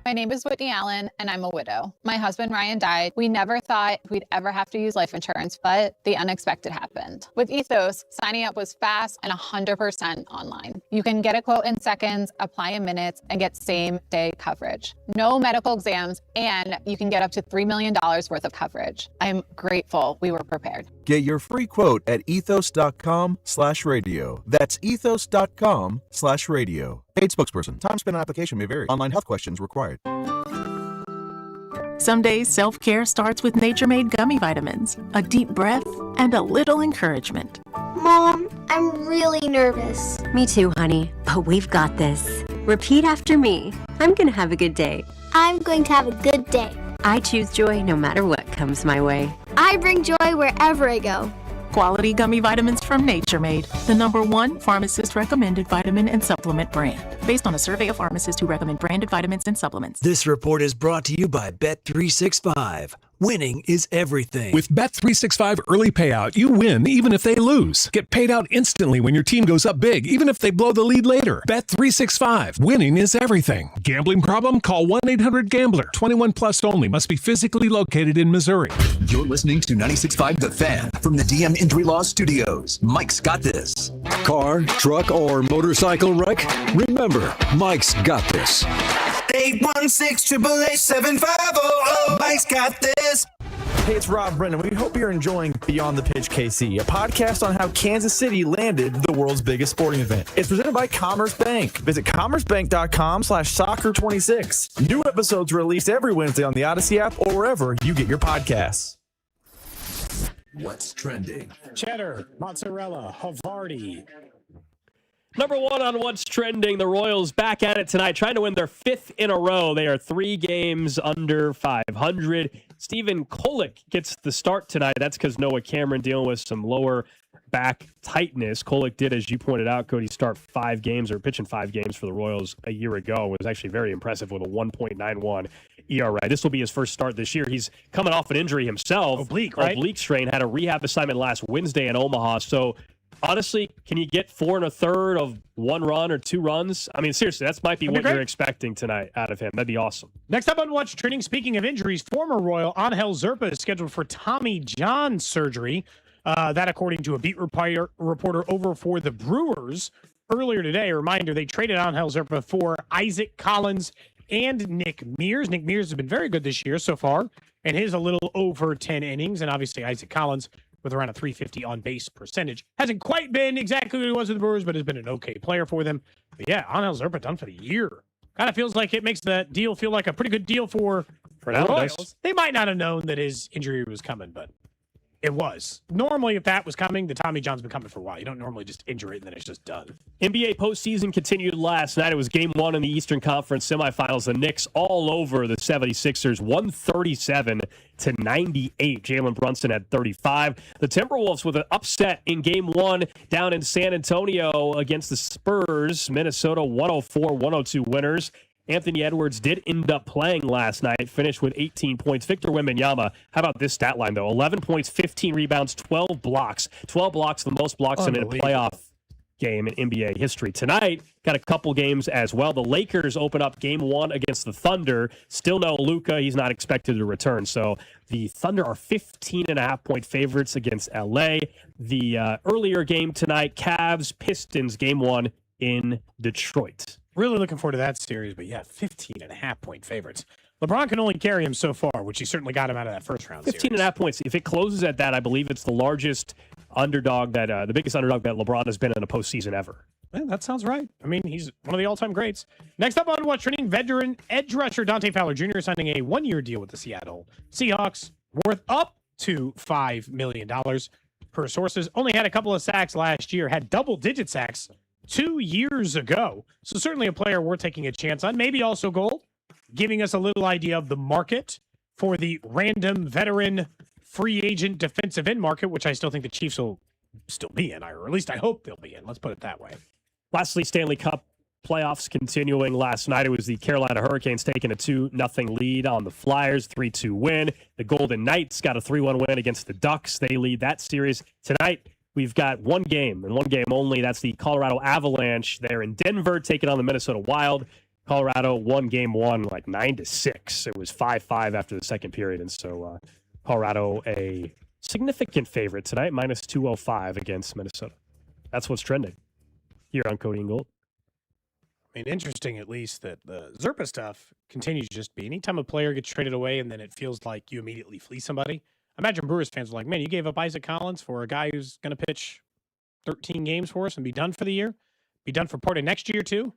My name is Whitney Allen, and I'm a widow. My husband, Ryan, died. We never thought we'd ever have to use life insurance, but the unexpected happened. With Ethos, signing up was fast and 100% online. You can get a quote in seconds, apply in minutes, and get same-day coverage. No medical exams, and you can get up to $3 million worth of coverage. I'm grateful we were prepared. Get your free quote at ethos.com/radio. That's ethos.com/radio. Paid spokesperson. Time spent on application may vary. Online health questions required. Some days self-care starts with Nature-Made gummy vitamins, a deep breath, and a little encouragement. Mom, I'm really nervous. Me too, honey, but we've got this. Repeat after me. I'm gonna have a good day. I'm going to have a good day. I choose joy no matter what comes my way. I bring joy wherever I go. Quality gummy vitamins from Nature-Made, the #1 pharmacist-recommended vitamin and supplement brand. based on a survey of pharmacists who recommend branded vitamins and supplements. This report is brought to you by Bet365. Winning is everything. With Bet365 early payout, you win even if they lose. Get paid out instantly when your team goes up big, even if they blow the lead later. Bet365. Winning is everything. Gambling problem? Call 1-800-GAMBLER. 21 plus only. Must be physically located in Missouri. You're listening to 96.5 The Fan from the DM Injury Law Studios. Mike's got this. Car, truck, or motorcycle wreck? Remember, Mike's got this. 816-888-7500. Mike's got this. Hey, it's Rob Brennan. We hope you're enjoying Beyond the Pitch KC, a podcast on how Kansas City landed the world's biggest sporting event. It's presented by Commerce Bank. Visit commercebank.com/soccer26. New episodes released every Wednesday on the Odyssey app or wherever you get your podcasts. What's trending? Cheddar, mozzarella, Havarti. Number one on What's Trending, the Royals back at it tonight, trying to win their 5th in a row. They are 3 games under 500. Stephen Kolek gets the start tonight. That's because Noah Cameron dealing with some lower back tightness. Kolek did, as you pointed out, Cody, start 5 games or pitching 5 games for the Royals a year ago. It was actually very impressive with a 1.91 ERA. This will be his first start this year. He's coming off an injury himself. Oblique, right? Oblique strain. Had a rehab assignment last Wednesday in Omaha. So, honestly, can you get 4 1/3 of 1 run or 2 runs? I mean, seriously, that might be what you're expecting tonight out of him. That'd be awesome. Next up on What's Trending, speaking of injuries, former Royal Angel Zerpa is scheduled for Tommy John surgery. That, according to a beat reporter over for the Brewers earlier today. A reminder, they traded Angel Zerpa for Isaac Collins and Nick Mears. Nick Mears has been very good this year so far, and his a little over 10 innings. And obviously, Isaac Collins, with around a 350 on-base percentage. Hasn't quite been exactly what he was with the Brewers, but has been an okay player for them. But yeah, Angel Zerpa done for the year. Kind of feels like it makes that deal feel like a pretty good deal for the Royals. They might not have known that his injury was coming, but it was. Normally, if that was coming, the Tommy John's been coming for a while. You don't normally just injure it and then it's just done. NBA postseason continued last night. It was game 1 in the Eastern Conference semifinals. The Knicks all over the 76ers, 137-98. Jalen Brunson had 35. The Timberwolves with an upset in game 1 down in San Antonio against the Spurs. Minnesota 104-102 winners. Anthony Edwards did end up playing last night, finished with 18 points. Victor Wembanyama, how about this stat line, though? 11 points, 15 rebounds, 12 blocks. 12 blocks, the most blocks in a playoff game in NBA history. Tonight, got a couple games as well. The Lakers open up game 1 against the Thunder. Still no Luka. He's not expected to return. So the Thunder are 15.5-point favorites against LA. The earlier game tonight, Cavs, Pistons, game 1 in Detroit. Really looking forward to that series, but yeah, 15.5-point favorites. LeBron can only carry him so far, which he certainly got him out of that first round. 15.5 points. If it closes at that, I believe it's the largest underdog that, the biggest underdog that LeBron has been in a postseason ever. Yeah, that sounds right. I mean, he's one of the all-time greats. Next up on What's Trending, veteran edge rusher Dante Fowler Jr. signing a 1-year deal with the Seattle Seahawks, worth up to $5 million per sources. Only had a couple of sacks last year, had double-digit sacks 2 years ago. So certainly a player worth taking a chance on. Maybe also Gold, giving us a little idea of the market for the random veteran free agent defensive end market, which I still think the Chiefs will still be in, or at least I hope they'll be in. Let's put it that way. Lastly, Stanley Cup playoffs continuing last night. It was the Carolina Hurricanes taking a 2-0 lead on the Flyers, 3-2 win. The Golden Knights got a 3-1 win against the Ducks. They lead that series. Tonight, we've got one game, and one game only. That's the Colorado Avalanche. They're in Denver taking on the Minnesota Wild. Colorado won game 1 like 9-6. It was 5-5 after the second period, and so Colorado a significant favorite tonight, minus 205 against Minnesota. That's what's trending here on Cody and Gold. I mean, interesting at least that the Zerpa stuff continues to just be anytime a player gets traded away and then it feels like you immediately flee somebody. Imagine Brewers fans are like, man, you gave up Isaac Collins for a guy who's going to pitch 13 games for us and be done for the year, be done for part of next year too.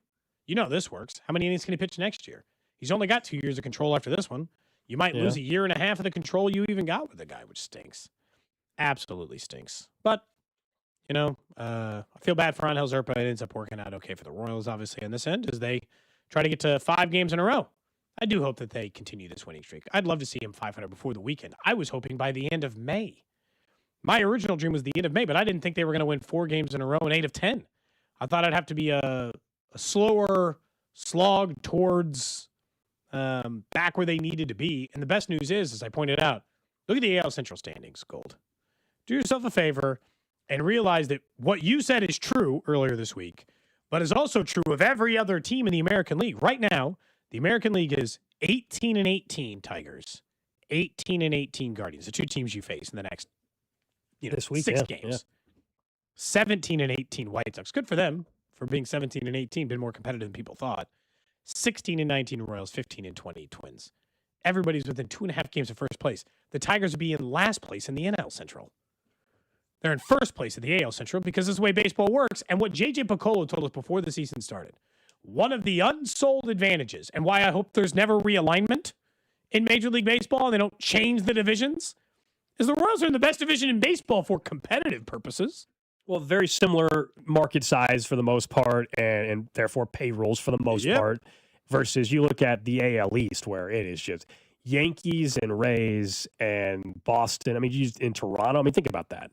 You know this works. How many innings can he pitch next year? He's only got 2 years of control after this one. You might lose a year and a half of the control you even got with the guy, which stinks. Absolutely stinks. But, you know, I feel bad for Angel Zerpa. It ends up working out okay for the Royals, obviously, on this end, as they try to get to 5 games in a row. I do hope that they continue this winning streak. I'd love to see him 500 before the weekend. I was hoping by the end of May. My original dream was the end of May, but I didn't think they were going to win 4 games in a row and 8 of 10. I thought I'd have to be a a slower slog towards back where they needed to be. And the best news is, as I pointed out, look at the AL Central standings, Gold. Do yourself a favor and realize that what you said is true earlier this week, but is also true of every other team in the American League. Right now, the American League is 18-18 Tigers, 18-18 Guardians, the two teams you face in the next this week, 6 games. 17-18 White Sox. Good for them for being 17-18, been more competitive than people thought. 16-19 Royals, 15-20 Twins. Everybody's within 2.5 games of first place. The Tigers would be in last place in the NL Central. They're in first place in the AL Central because this is the way baseball works. And what J.J. Piccolo told us before the season started, one of the unsold advantages and why I hope there's never realignment in Major League Baseball and they don't change the divisions is the Royals are in the best division in baseball for competitive purposes. Well, very similar market size for the most part and therefore payrolls for the most part versus you look at the AL East where it is just Yankees and Rays and Boston. I mean, in Toronto, I mean, think about that.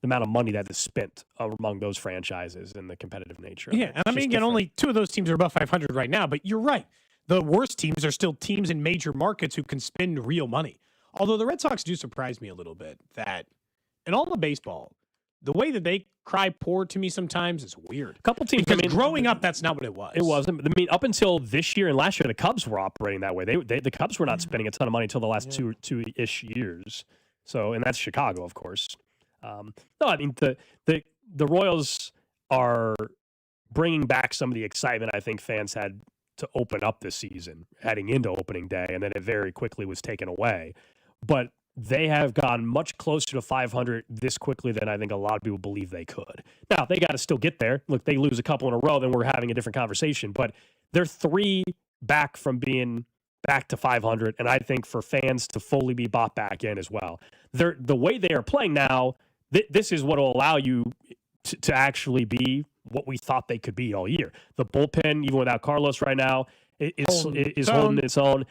The amount of money that is spent among those franchises and the competitive nature. Yeah, and I mean, again, only 2 of those teams are above 500 right now, but you're right. The worst teams are still teams in major markets who can spend real money. Although the Red Sox do surprise me a little bit that in all of baseball, the way that they cry poor to me sometimes is weird. A couple teams, because growing up, that's not what it was. It wasn't. I mean, up until this year and last year, the Cubs were operating that way. The Cubs were not spending a ton of money until the last two-ish years. So, and that's Chicago, of course. No, I mean, the Royals are bringing back some of the excitement I think fans had to open up this season, heading into opening day, and then it very quickly was taken away. But they have gone much closer to 500 this quickly than I think a lot of people believe they could. Now, they got to still get there. Look, they lose a couple in a row, then we're having a different conversation. But they're 3 back from being back to 500, and I think for fans to fully be bought back in as well. The way they are playing now, this is what will allow you to actually be what we thought they could be all year. The bullpen, even without Carlos right now, is holding its own.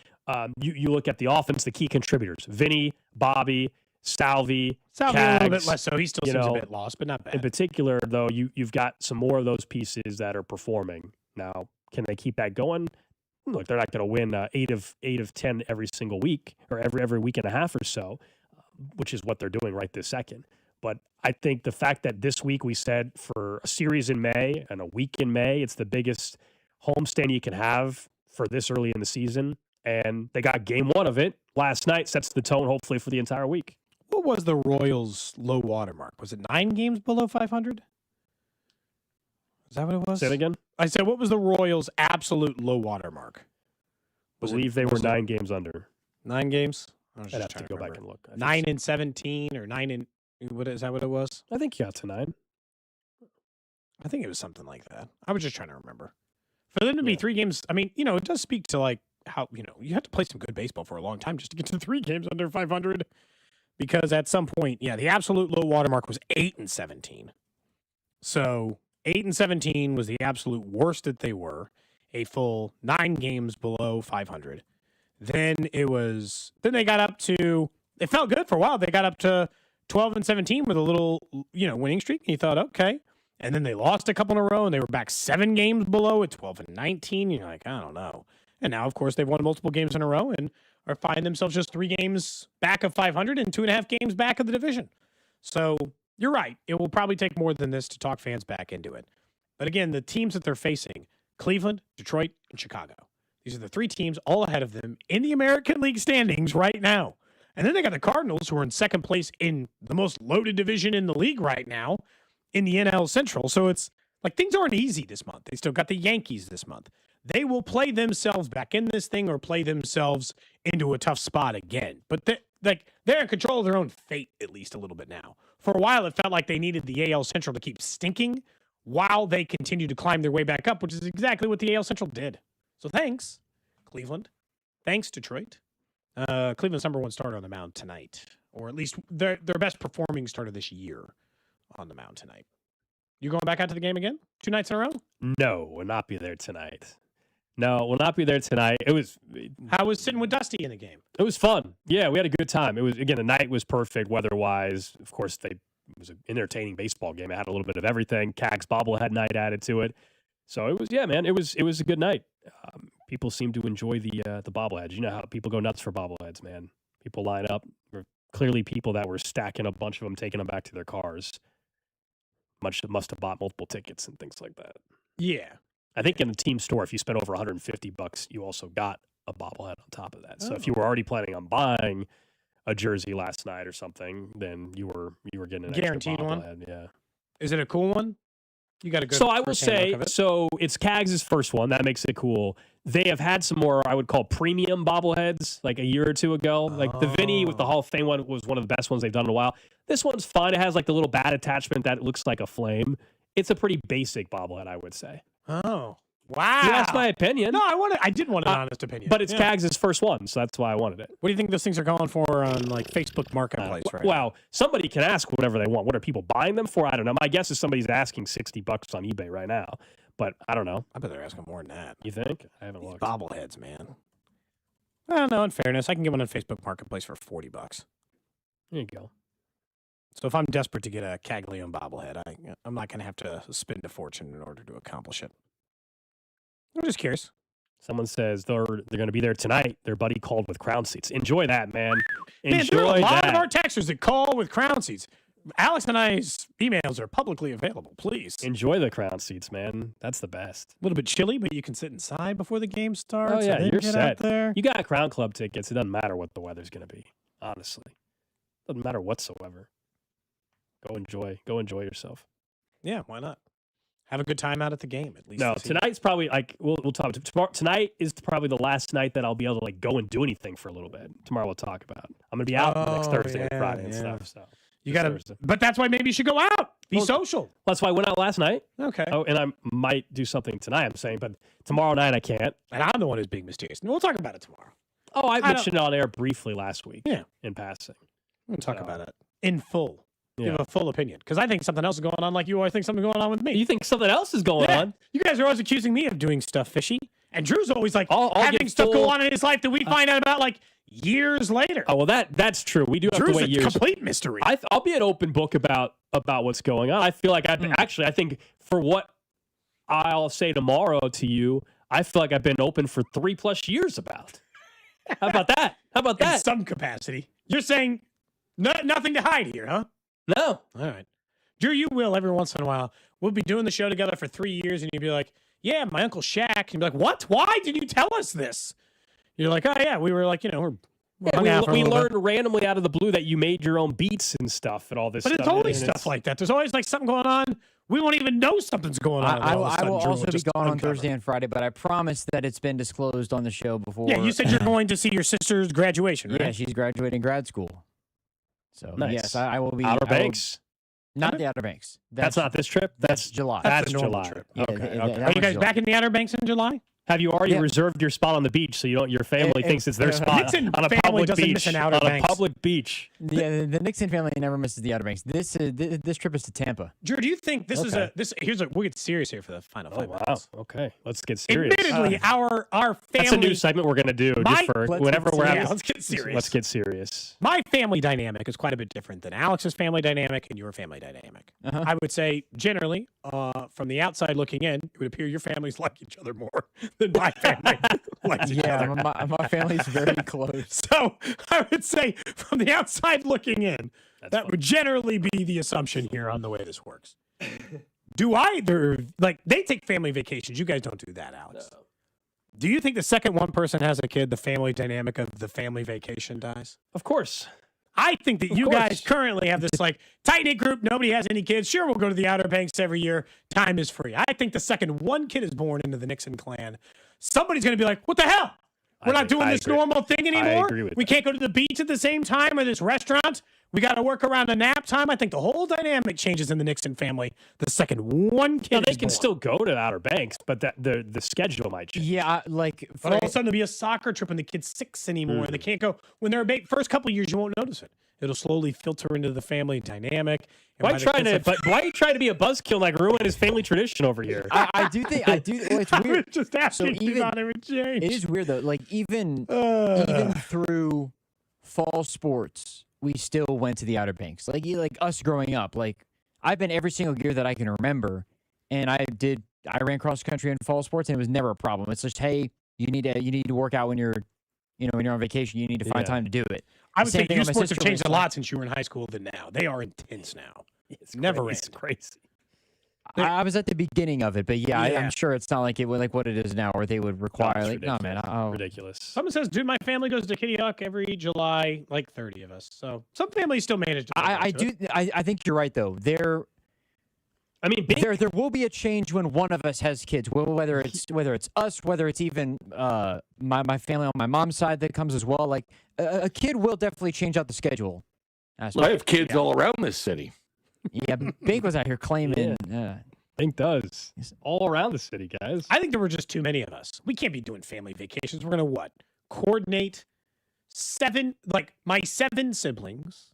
You look at the offense, the key contributors: Vinny, Bobby, Salvi, Salvi Cags, a little bit less so. He still seems a bit lost, but not bad. In particular, though, you've got some more of those pieces that are performing. Now, can they keep that going? Look, they're not going to win 8 of 10 every single week or every week and a half or so, which is what they're doing right this second. But I think the fact that this week we said for a series in May and a week in May, it's the biggest homestand you can have for this early in the season. And they got game 1 of it last night, sets the tone hopefully for the entire week. What was the Royals' low water mark? Was it 9 games below 500? Is that what it was? Say it again? I said, what was the Royals' absolute low water mark? I believe they were 9 games under. 9 games? I'd have to go back and look. 9-17 or 9 what is that what it was? I think you got to 9. I think it was something like that. I was just trying to remember. For them to be 3 games, I mean, it does speak to like how, you have to play some good baseball for a long time just to get to 3 games under 500. Because at some point, the absolute low watermark was 8-17. So 8-17 was the absolute worst that they were. A full 9 games below 500. Then they got up to, it felt good for a while. They got up to 12-17 with a little, winning streak. And you thought, okay. And then they lost a couple in a row and they were back 7 games below at 12-19. You're like, I don't know. And now, of course, they've won multiple games in a row and are finding themselves just 3 games back of 500 and 2.5 games back of the division. So you're right. It will probably take more than this to talk fans back into it. But again, the teams that they're facing, Cleveland, Detroit, and Chicago. These are the 3 teams all ahead of them in the American League standings right now. And then they got the Cardinals, who are in second place in the most loaded division in the league right now in the NL Central. So it's like things aren't easy this month. They still got the Yankees this month. They will play themselves back in this thing or play themselves into a tough spot again. But they're in control of their own fate, at least a little bit now. For a while, it felt like they needed the AL Central to keep stinking while they continue to climb their way back up, which is exactly what the AL Central did. So thanks, Cleveland. Thanks, Detroit. Cleveland's number 1 starter on the mound tonight, or at least their best performing starter this year on the mound tonight. You going back out to the game again? 2 nights in a row? No, we'll not be there tonight. No, we'll not be there tonight. How was sitting with Dusty in the game? It was fun. Yeah, we had a good time. It was, again, the night was perfect weather-wise. Of course, it was an entertaining baseball game. It had a little bit of everything. KWIII bobblehead night added to it. So it was, man, it was a good night. People seem to enjoy the bobbleheads. You know how people go nuts for bobbleheads, man. People line up. There were clearly people that were stacking a bunch of them, taking them back to their cars. Must have bought multiple tickets and things like that. Yeah. I think in the team store, if you spent over $150, you also got a bobblehead on top of that. So if you were already planning on buying a jersey last night or something, then you were getting an Guaranteed extra one? bobblehead. Yeah. Is it a cool one? You got to go. So I will say, so it's CAG's first one. That makes it cool. They have had some more, I would call premium bobbleheads, like a year or two ago. Like the Vinny with the Hall of Fame one was one of the best ones they've done in a while. This one's fun. It has like the little bat attachment that looks like a flame. It's a pretty basic bobblehead, I would say. Oh, wow. You asked my opinion. No, I did want an honest opinion. But it's CAG's first one, so that's why I wanted it. What do you think those things are going for on like Facebook Marketplace right now? Wow, somebody can ask whatever they want. What are people buying them for? I don't know. My guess is somebody's asking $60 on eBay right now, but I don't know. I bet they're asking more than that. You think? I haven't looked. Bobbleheads, man. I don't know. In fairness, I can get one on Facebook Marketplace for $40. There you go. So if I'm desperate to get a Caglione bobblehead, I'm not going to have to spend a fortune in order to accomplish it. I'm just curious. Someone says they're going to be there tonight. Their buddy called with crown seats. Enjoy that, man. Man, there are a lot that. of our texters that call with crown seats. Alex and I's emails are publicly available. Please enjoy the crown seats, man. That's the best. A little bit chilly, but you can sit inside before the game starts. Oh yeah, and then you're get set. Out there. You got Crown Club tickets. It doesn't matter what the weather's going to be. Honestly, doesn't matter whatsoever. Go enjoy yourself. Yeah, why not? Have a good time out at the game, at least. No, tonight's probably like we'll talk. Tonight is probably the last night that I'll be able to like go and do anything for a little bit. Tomorrow we'll talk about. I'm gonna be out next Thursday and Friday and stuff. So you gotta. But that's why maybe you should go out. Be social. That's why I went out last night. Okay. Oh, and I might do something tonight. I'm saying, but tomorrow night I can't. And I'm the one who's being mysterious. We'll talk about it tomorrow. Oh, I mentioned it on air briefly last week. Yeah, in passing. We'll talk about it in full. Yeah. Give a full opinion. Because I think something else is going on like you always think something going on with me. You think something else is going on? You guys are always accusing me of doing stuff fishy. And Drew's always like I'll having stuff go on in his life that we find out about like years later. Oh, well, that's true. We do have Drew's to wait a years. Complete mystery. I'll be an open book about what's going on. I feel like I think for what I'll say tomorrow to you, I feel like I've been open for 3+ years about. How about that? How about that? In some capacity. You're saying nothing to hide here, huh? No. All right. Drew, you will every once in a while. We'll be doing the show together for 3 years, and you'll be like, yeah, my Uncle Shaq. And you'll be like, what? Why did you tell us this? You're like, oh, yeah, we were like, we're hung out for a we little learned bit. randomly out of the blue that you made your own beats and stuff and all this But stuff. it's always stuff like that. There's always like something going on. We won't even know something's going on. I All of a sudden, will Drew also be just gone on uncover. Thursday and Friday, but I promise that it's been disclosed on the show before. Yeah, you said you're going to see your sister's graduation, right? Yeah, she's graduating grad school. So, Nice. yes, I will be. Outer Banks. Not the Outer Banks. That's not this trip? That's July. That's the normal July. trip. Yeah, Okay. that okay. Are you was guys July. back in the Outer Banks in July? Have you already Yeah. reserved your spot on the beach so your family thinks it's their spot Nixon on a family public doesn't beach? miss an Outer on Banks. a public beach. Yeah, the Nixon family never misses the Outer Banks. This trip is to Tampa. Drew, do you think this is Okay. we'll get serious here for the final 5 Wow. minutes. Okay. Let's get serious. Admittedly, our family. That's a new segment we're going to do just for let's whenever get we're serious. having. Let's get serious. Let's get serious. My family dynamic is quite a bit different than Alex's family dynamic and your family dynamic. Uh-huh. I would say, generally, from the outside looking in, it would appear your families like each other more than my family likes each Yeah, other. my family's very close. So I would say, from the outside looking in, that would generally be the assumption here on the way this works. Do either, they take family vacations. You guys don't do that, Alex. No. Do you think the second one person has a kid, the family dynamic of the family vacation dies? Of course. I think that you guys currently have this tight-knit group. Nobody has any kids. Sure, we'll go to the Outer Banks every year. Time is free. I think the second one kid is born into the Nixon clan, somebody's going to be like, what the hell? We're not doing this normal thing anymore. agree with we can't go to the beach at the same time or this restaurant. We got to work around the nap time. I think the whole dynamic changes in the Nixon family the second one kid No, they is can born. still go to Outer Banks, but the schedule might change. Yeah, But all of a sudden, there'll be a soccer trip and the kid's 6 anymore. They can't go. When they're first couple of years, you won't notice it. It'll slowly filter into the family dynamic. And Why by are the you trying kids, to? But why are you trying to be a buzzkill and ruin his family tradition over here? I do think. Well, it's I weird. was just asking if not it would change. It is weird though. Like even through fall sports, we still went to the Outer Banks. Like us growing up. Like I've been every single year that I can remember, and I did I ran cross country in fall sports, and it was never a problem. It's just, hey, you need to work out when you're on vacation. You need to find time to do it. I would say youth sports have changed a lot since you were in high school than now. They are intense now. It's never crazy. It's crazy. I was at the beginning of it, but I'm sure it's not like what it is now, where they would require ridiculous. Someone says, dude, my family goes to Kitty Hawk every July, like 30 of us. So some families still manage to. I think you're right though. There will be a change when one of us has kids. Whether it's us, whether it's even my family on my mom's side that comes as well. Like a kid will definitely change out the schedule. I have kids all around this city. Yeah, Bink was out here claiming. Bink does. All around the city, guys. I think there were just too many of us. We can't be doing family vacations. We're going to coordinate my 7 siblings,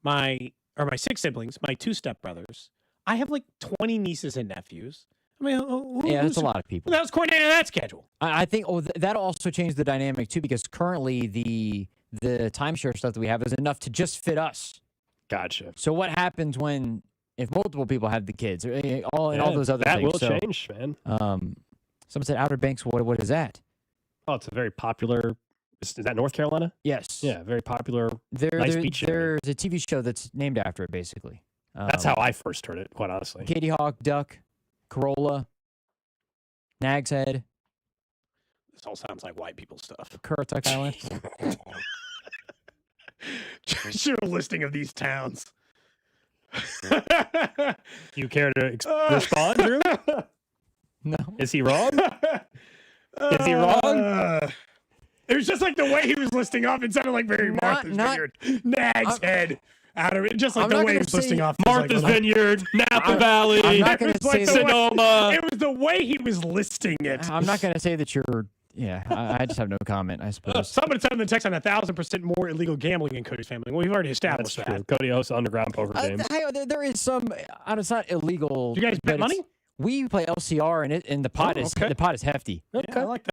my 6 siblings, my 2 stepbrothers. I have like 20 nieces and nephews. I mean, that's a lot of people. That was coordinating that schedule. I think that also changed the dynamic too, because currently the timeshare stuff that we have is enough to just fit us. Gotcha. So what happens if multiple people have the kids, all those other things? That will change, man. Someone said Outer Banks. What is that? Oh, it's a very popular. Is that North Carolina? Yes. Yeah, very popular. Nice beach area. There's a TV show that's named after it, basically. That's how I first heard it, quite honestly. Katy Hawk, Duck, Corolla, Nag's Head. This all sounds like white people stuff. Currituck Island. Just your listing of these towns. You care to respond, Drew? No. Is he wrong? Is he wrong? It was just like the way he was listing off. It sounded like very Martha's Vineyard. Nag's Head. Just like the way he was listing off. Martha's Vineyard, Napa Valley, I'm not going to say Sonoma. It was the way he was listing it. I'm not going to say that you're. Yeah, I just have no comment, I suppose. Somebody sent in the text on 1,000% more illegal gambling in Cody's family. Well, we've already established That's that. true. Cody hosts underground poker games. There is some. It's not illegal. Do you guys bet money? We play LCR, and the pot is hefty. Okay, I like that.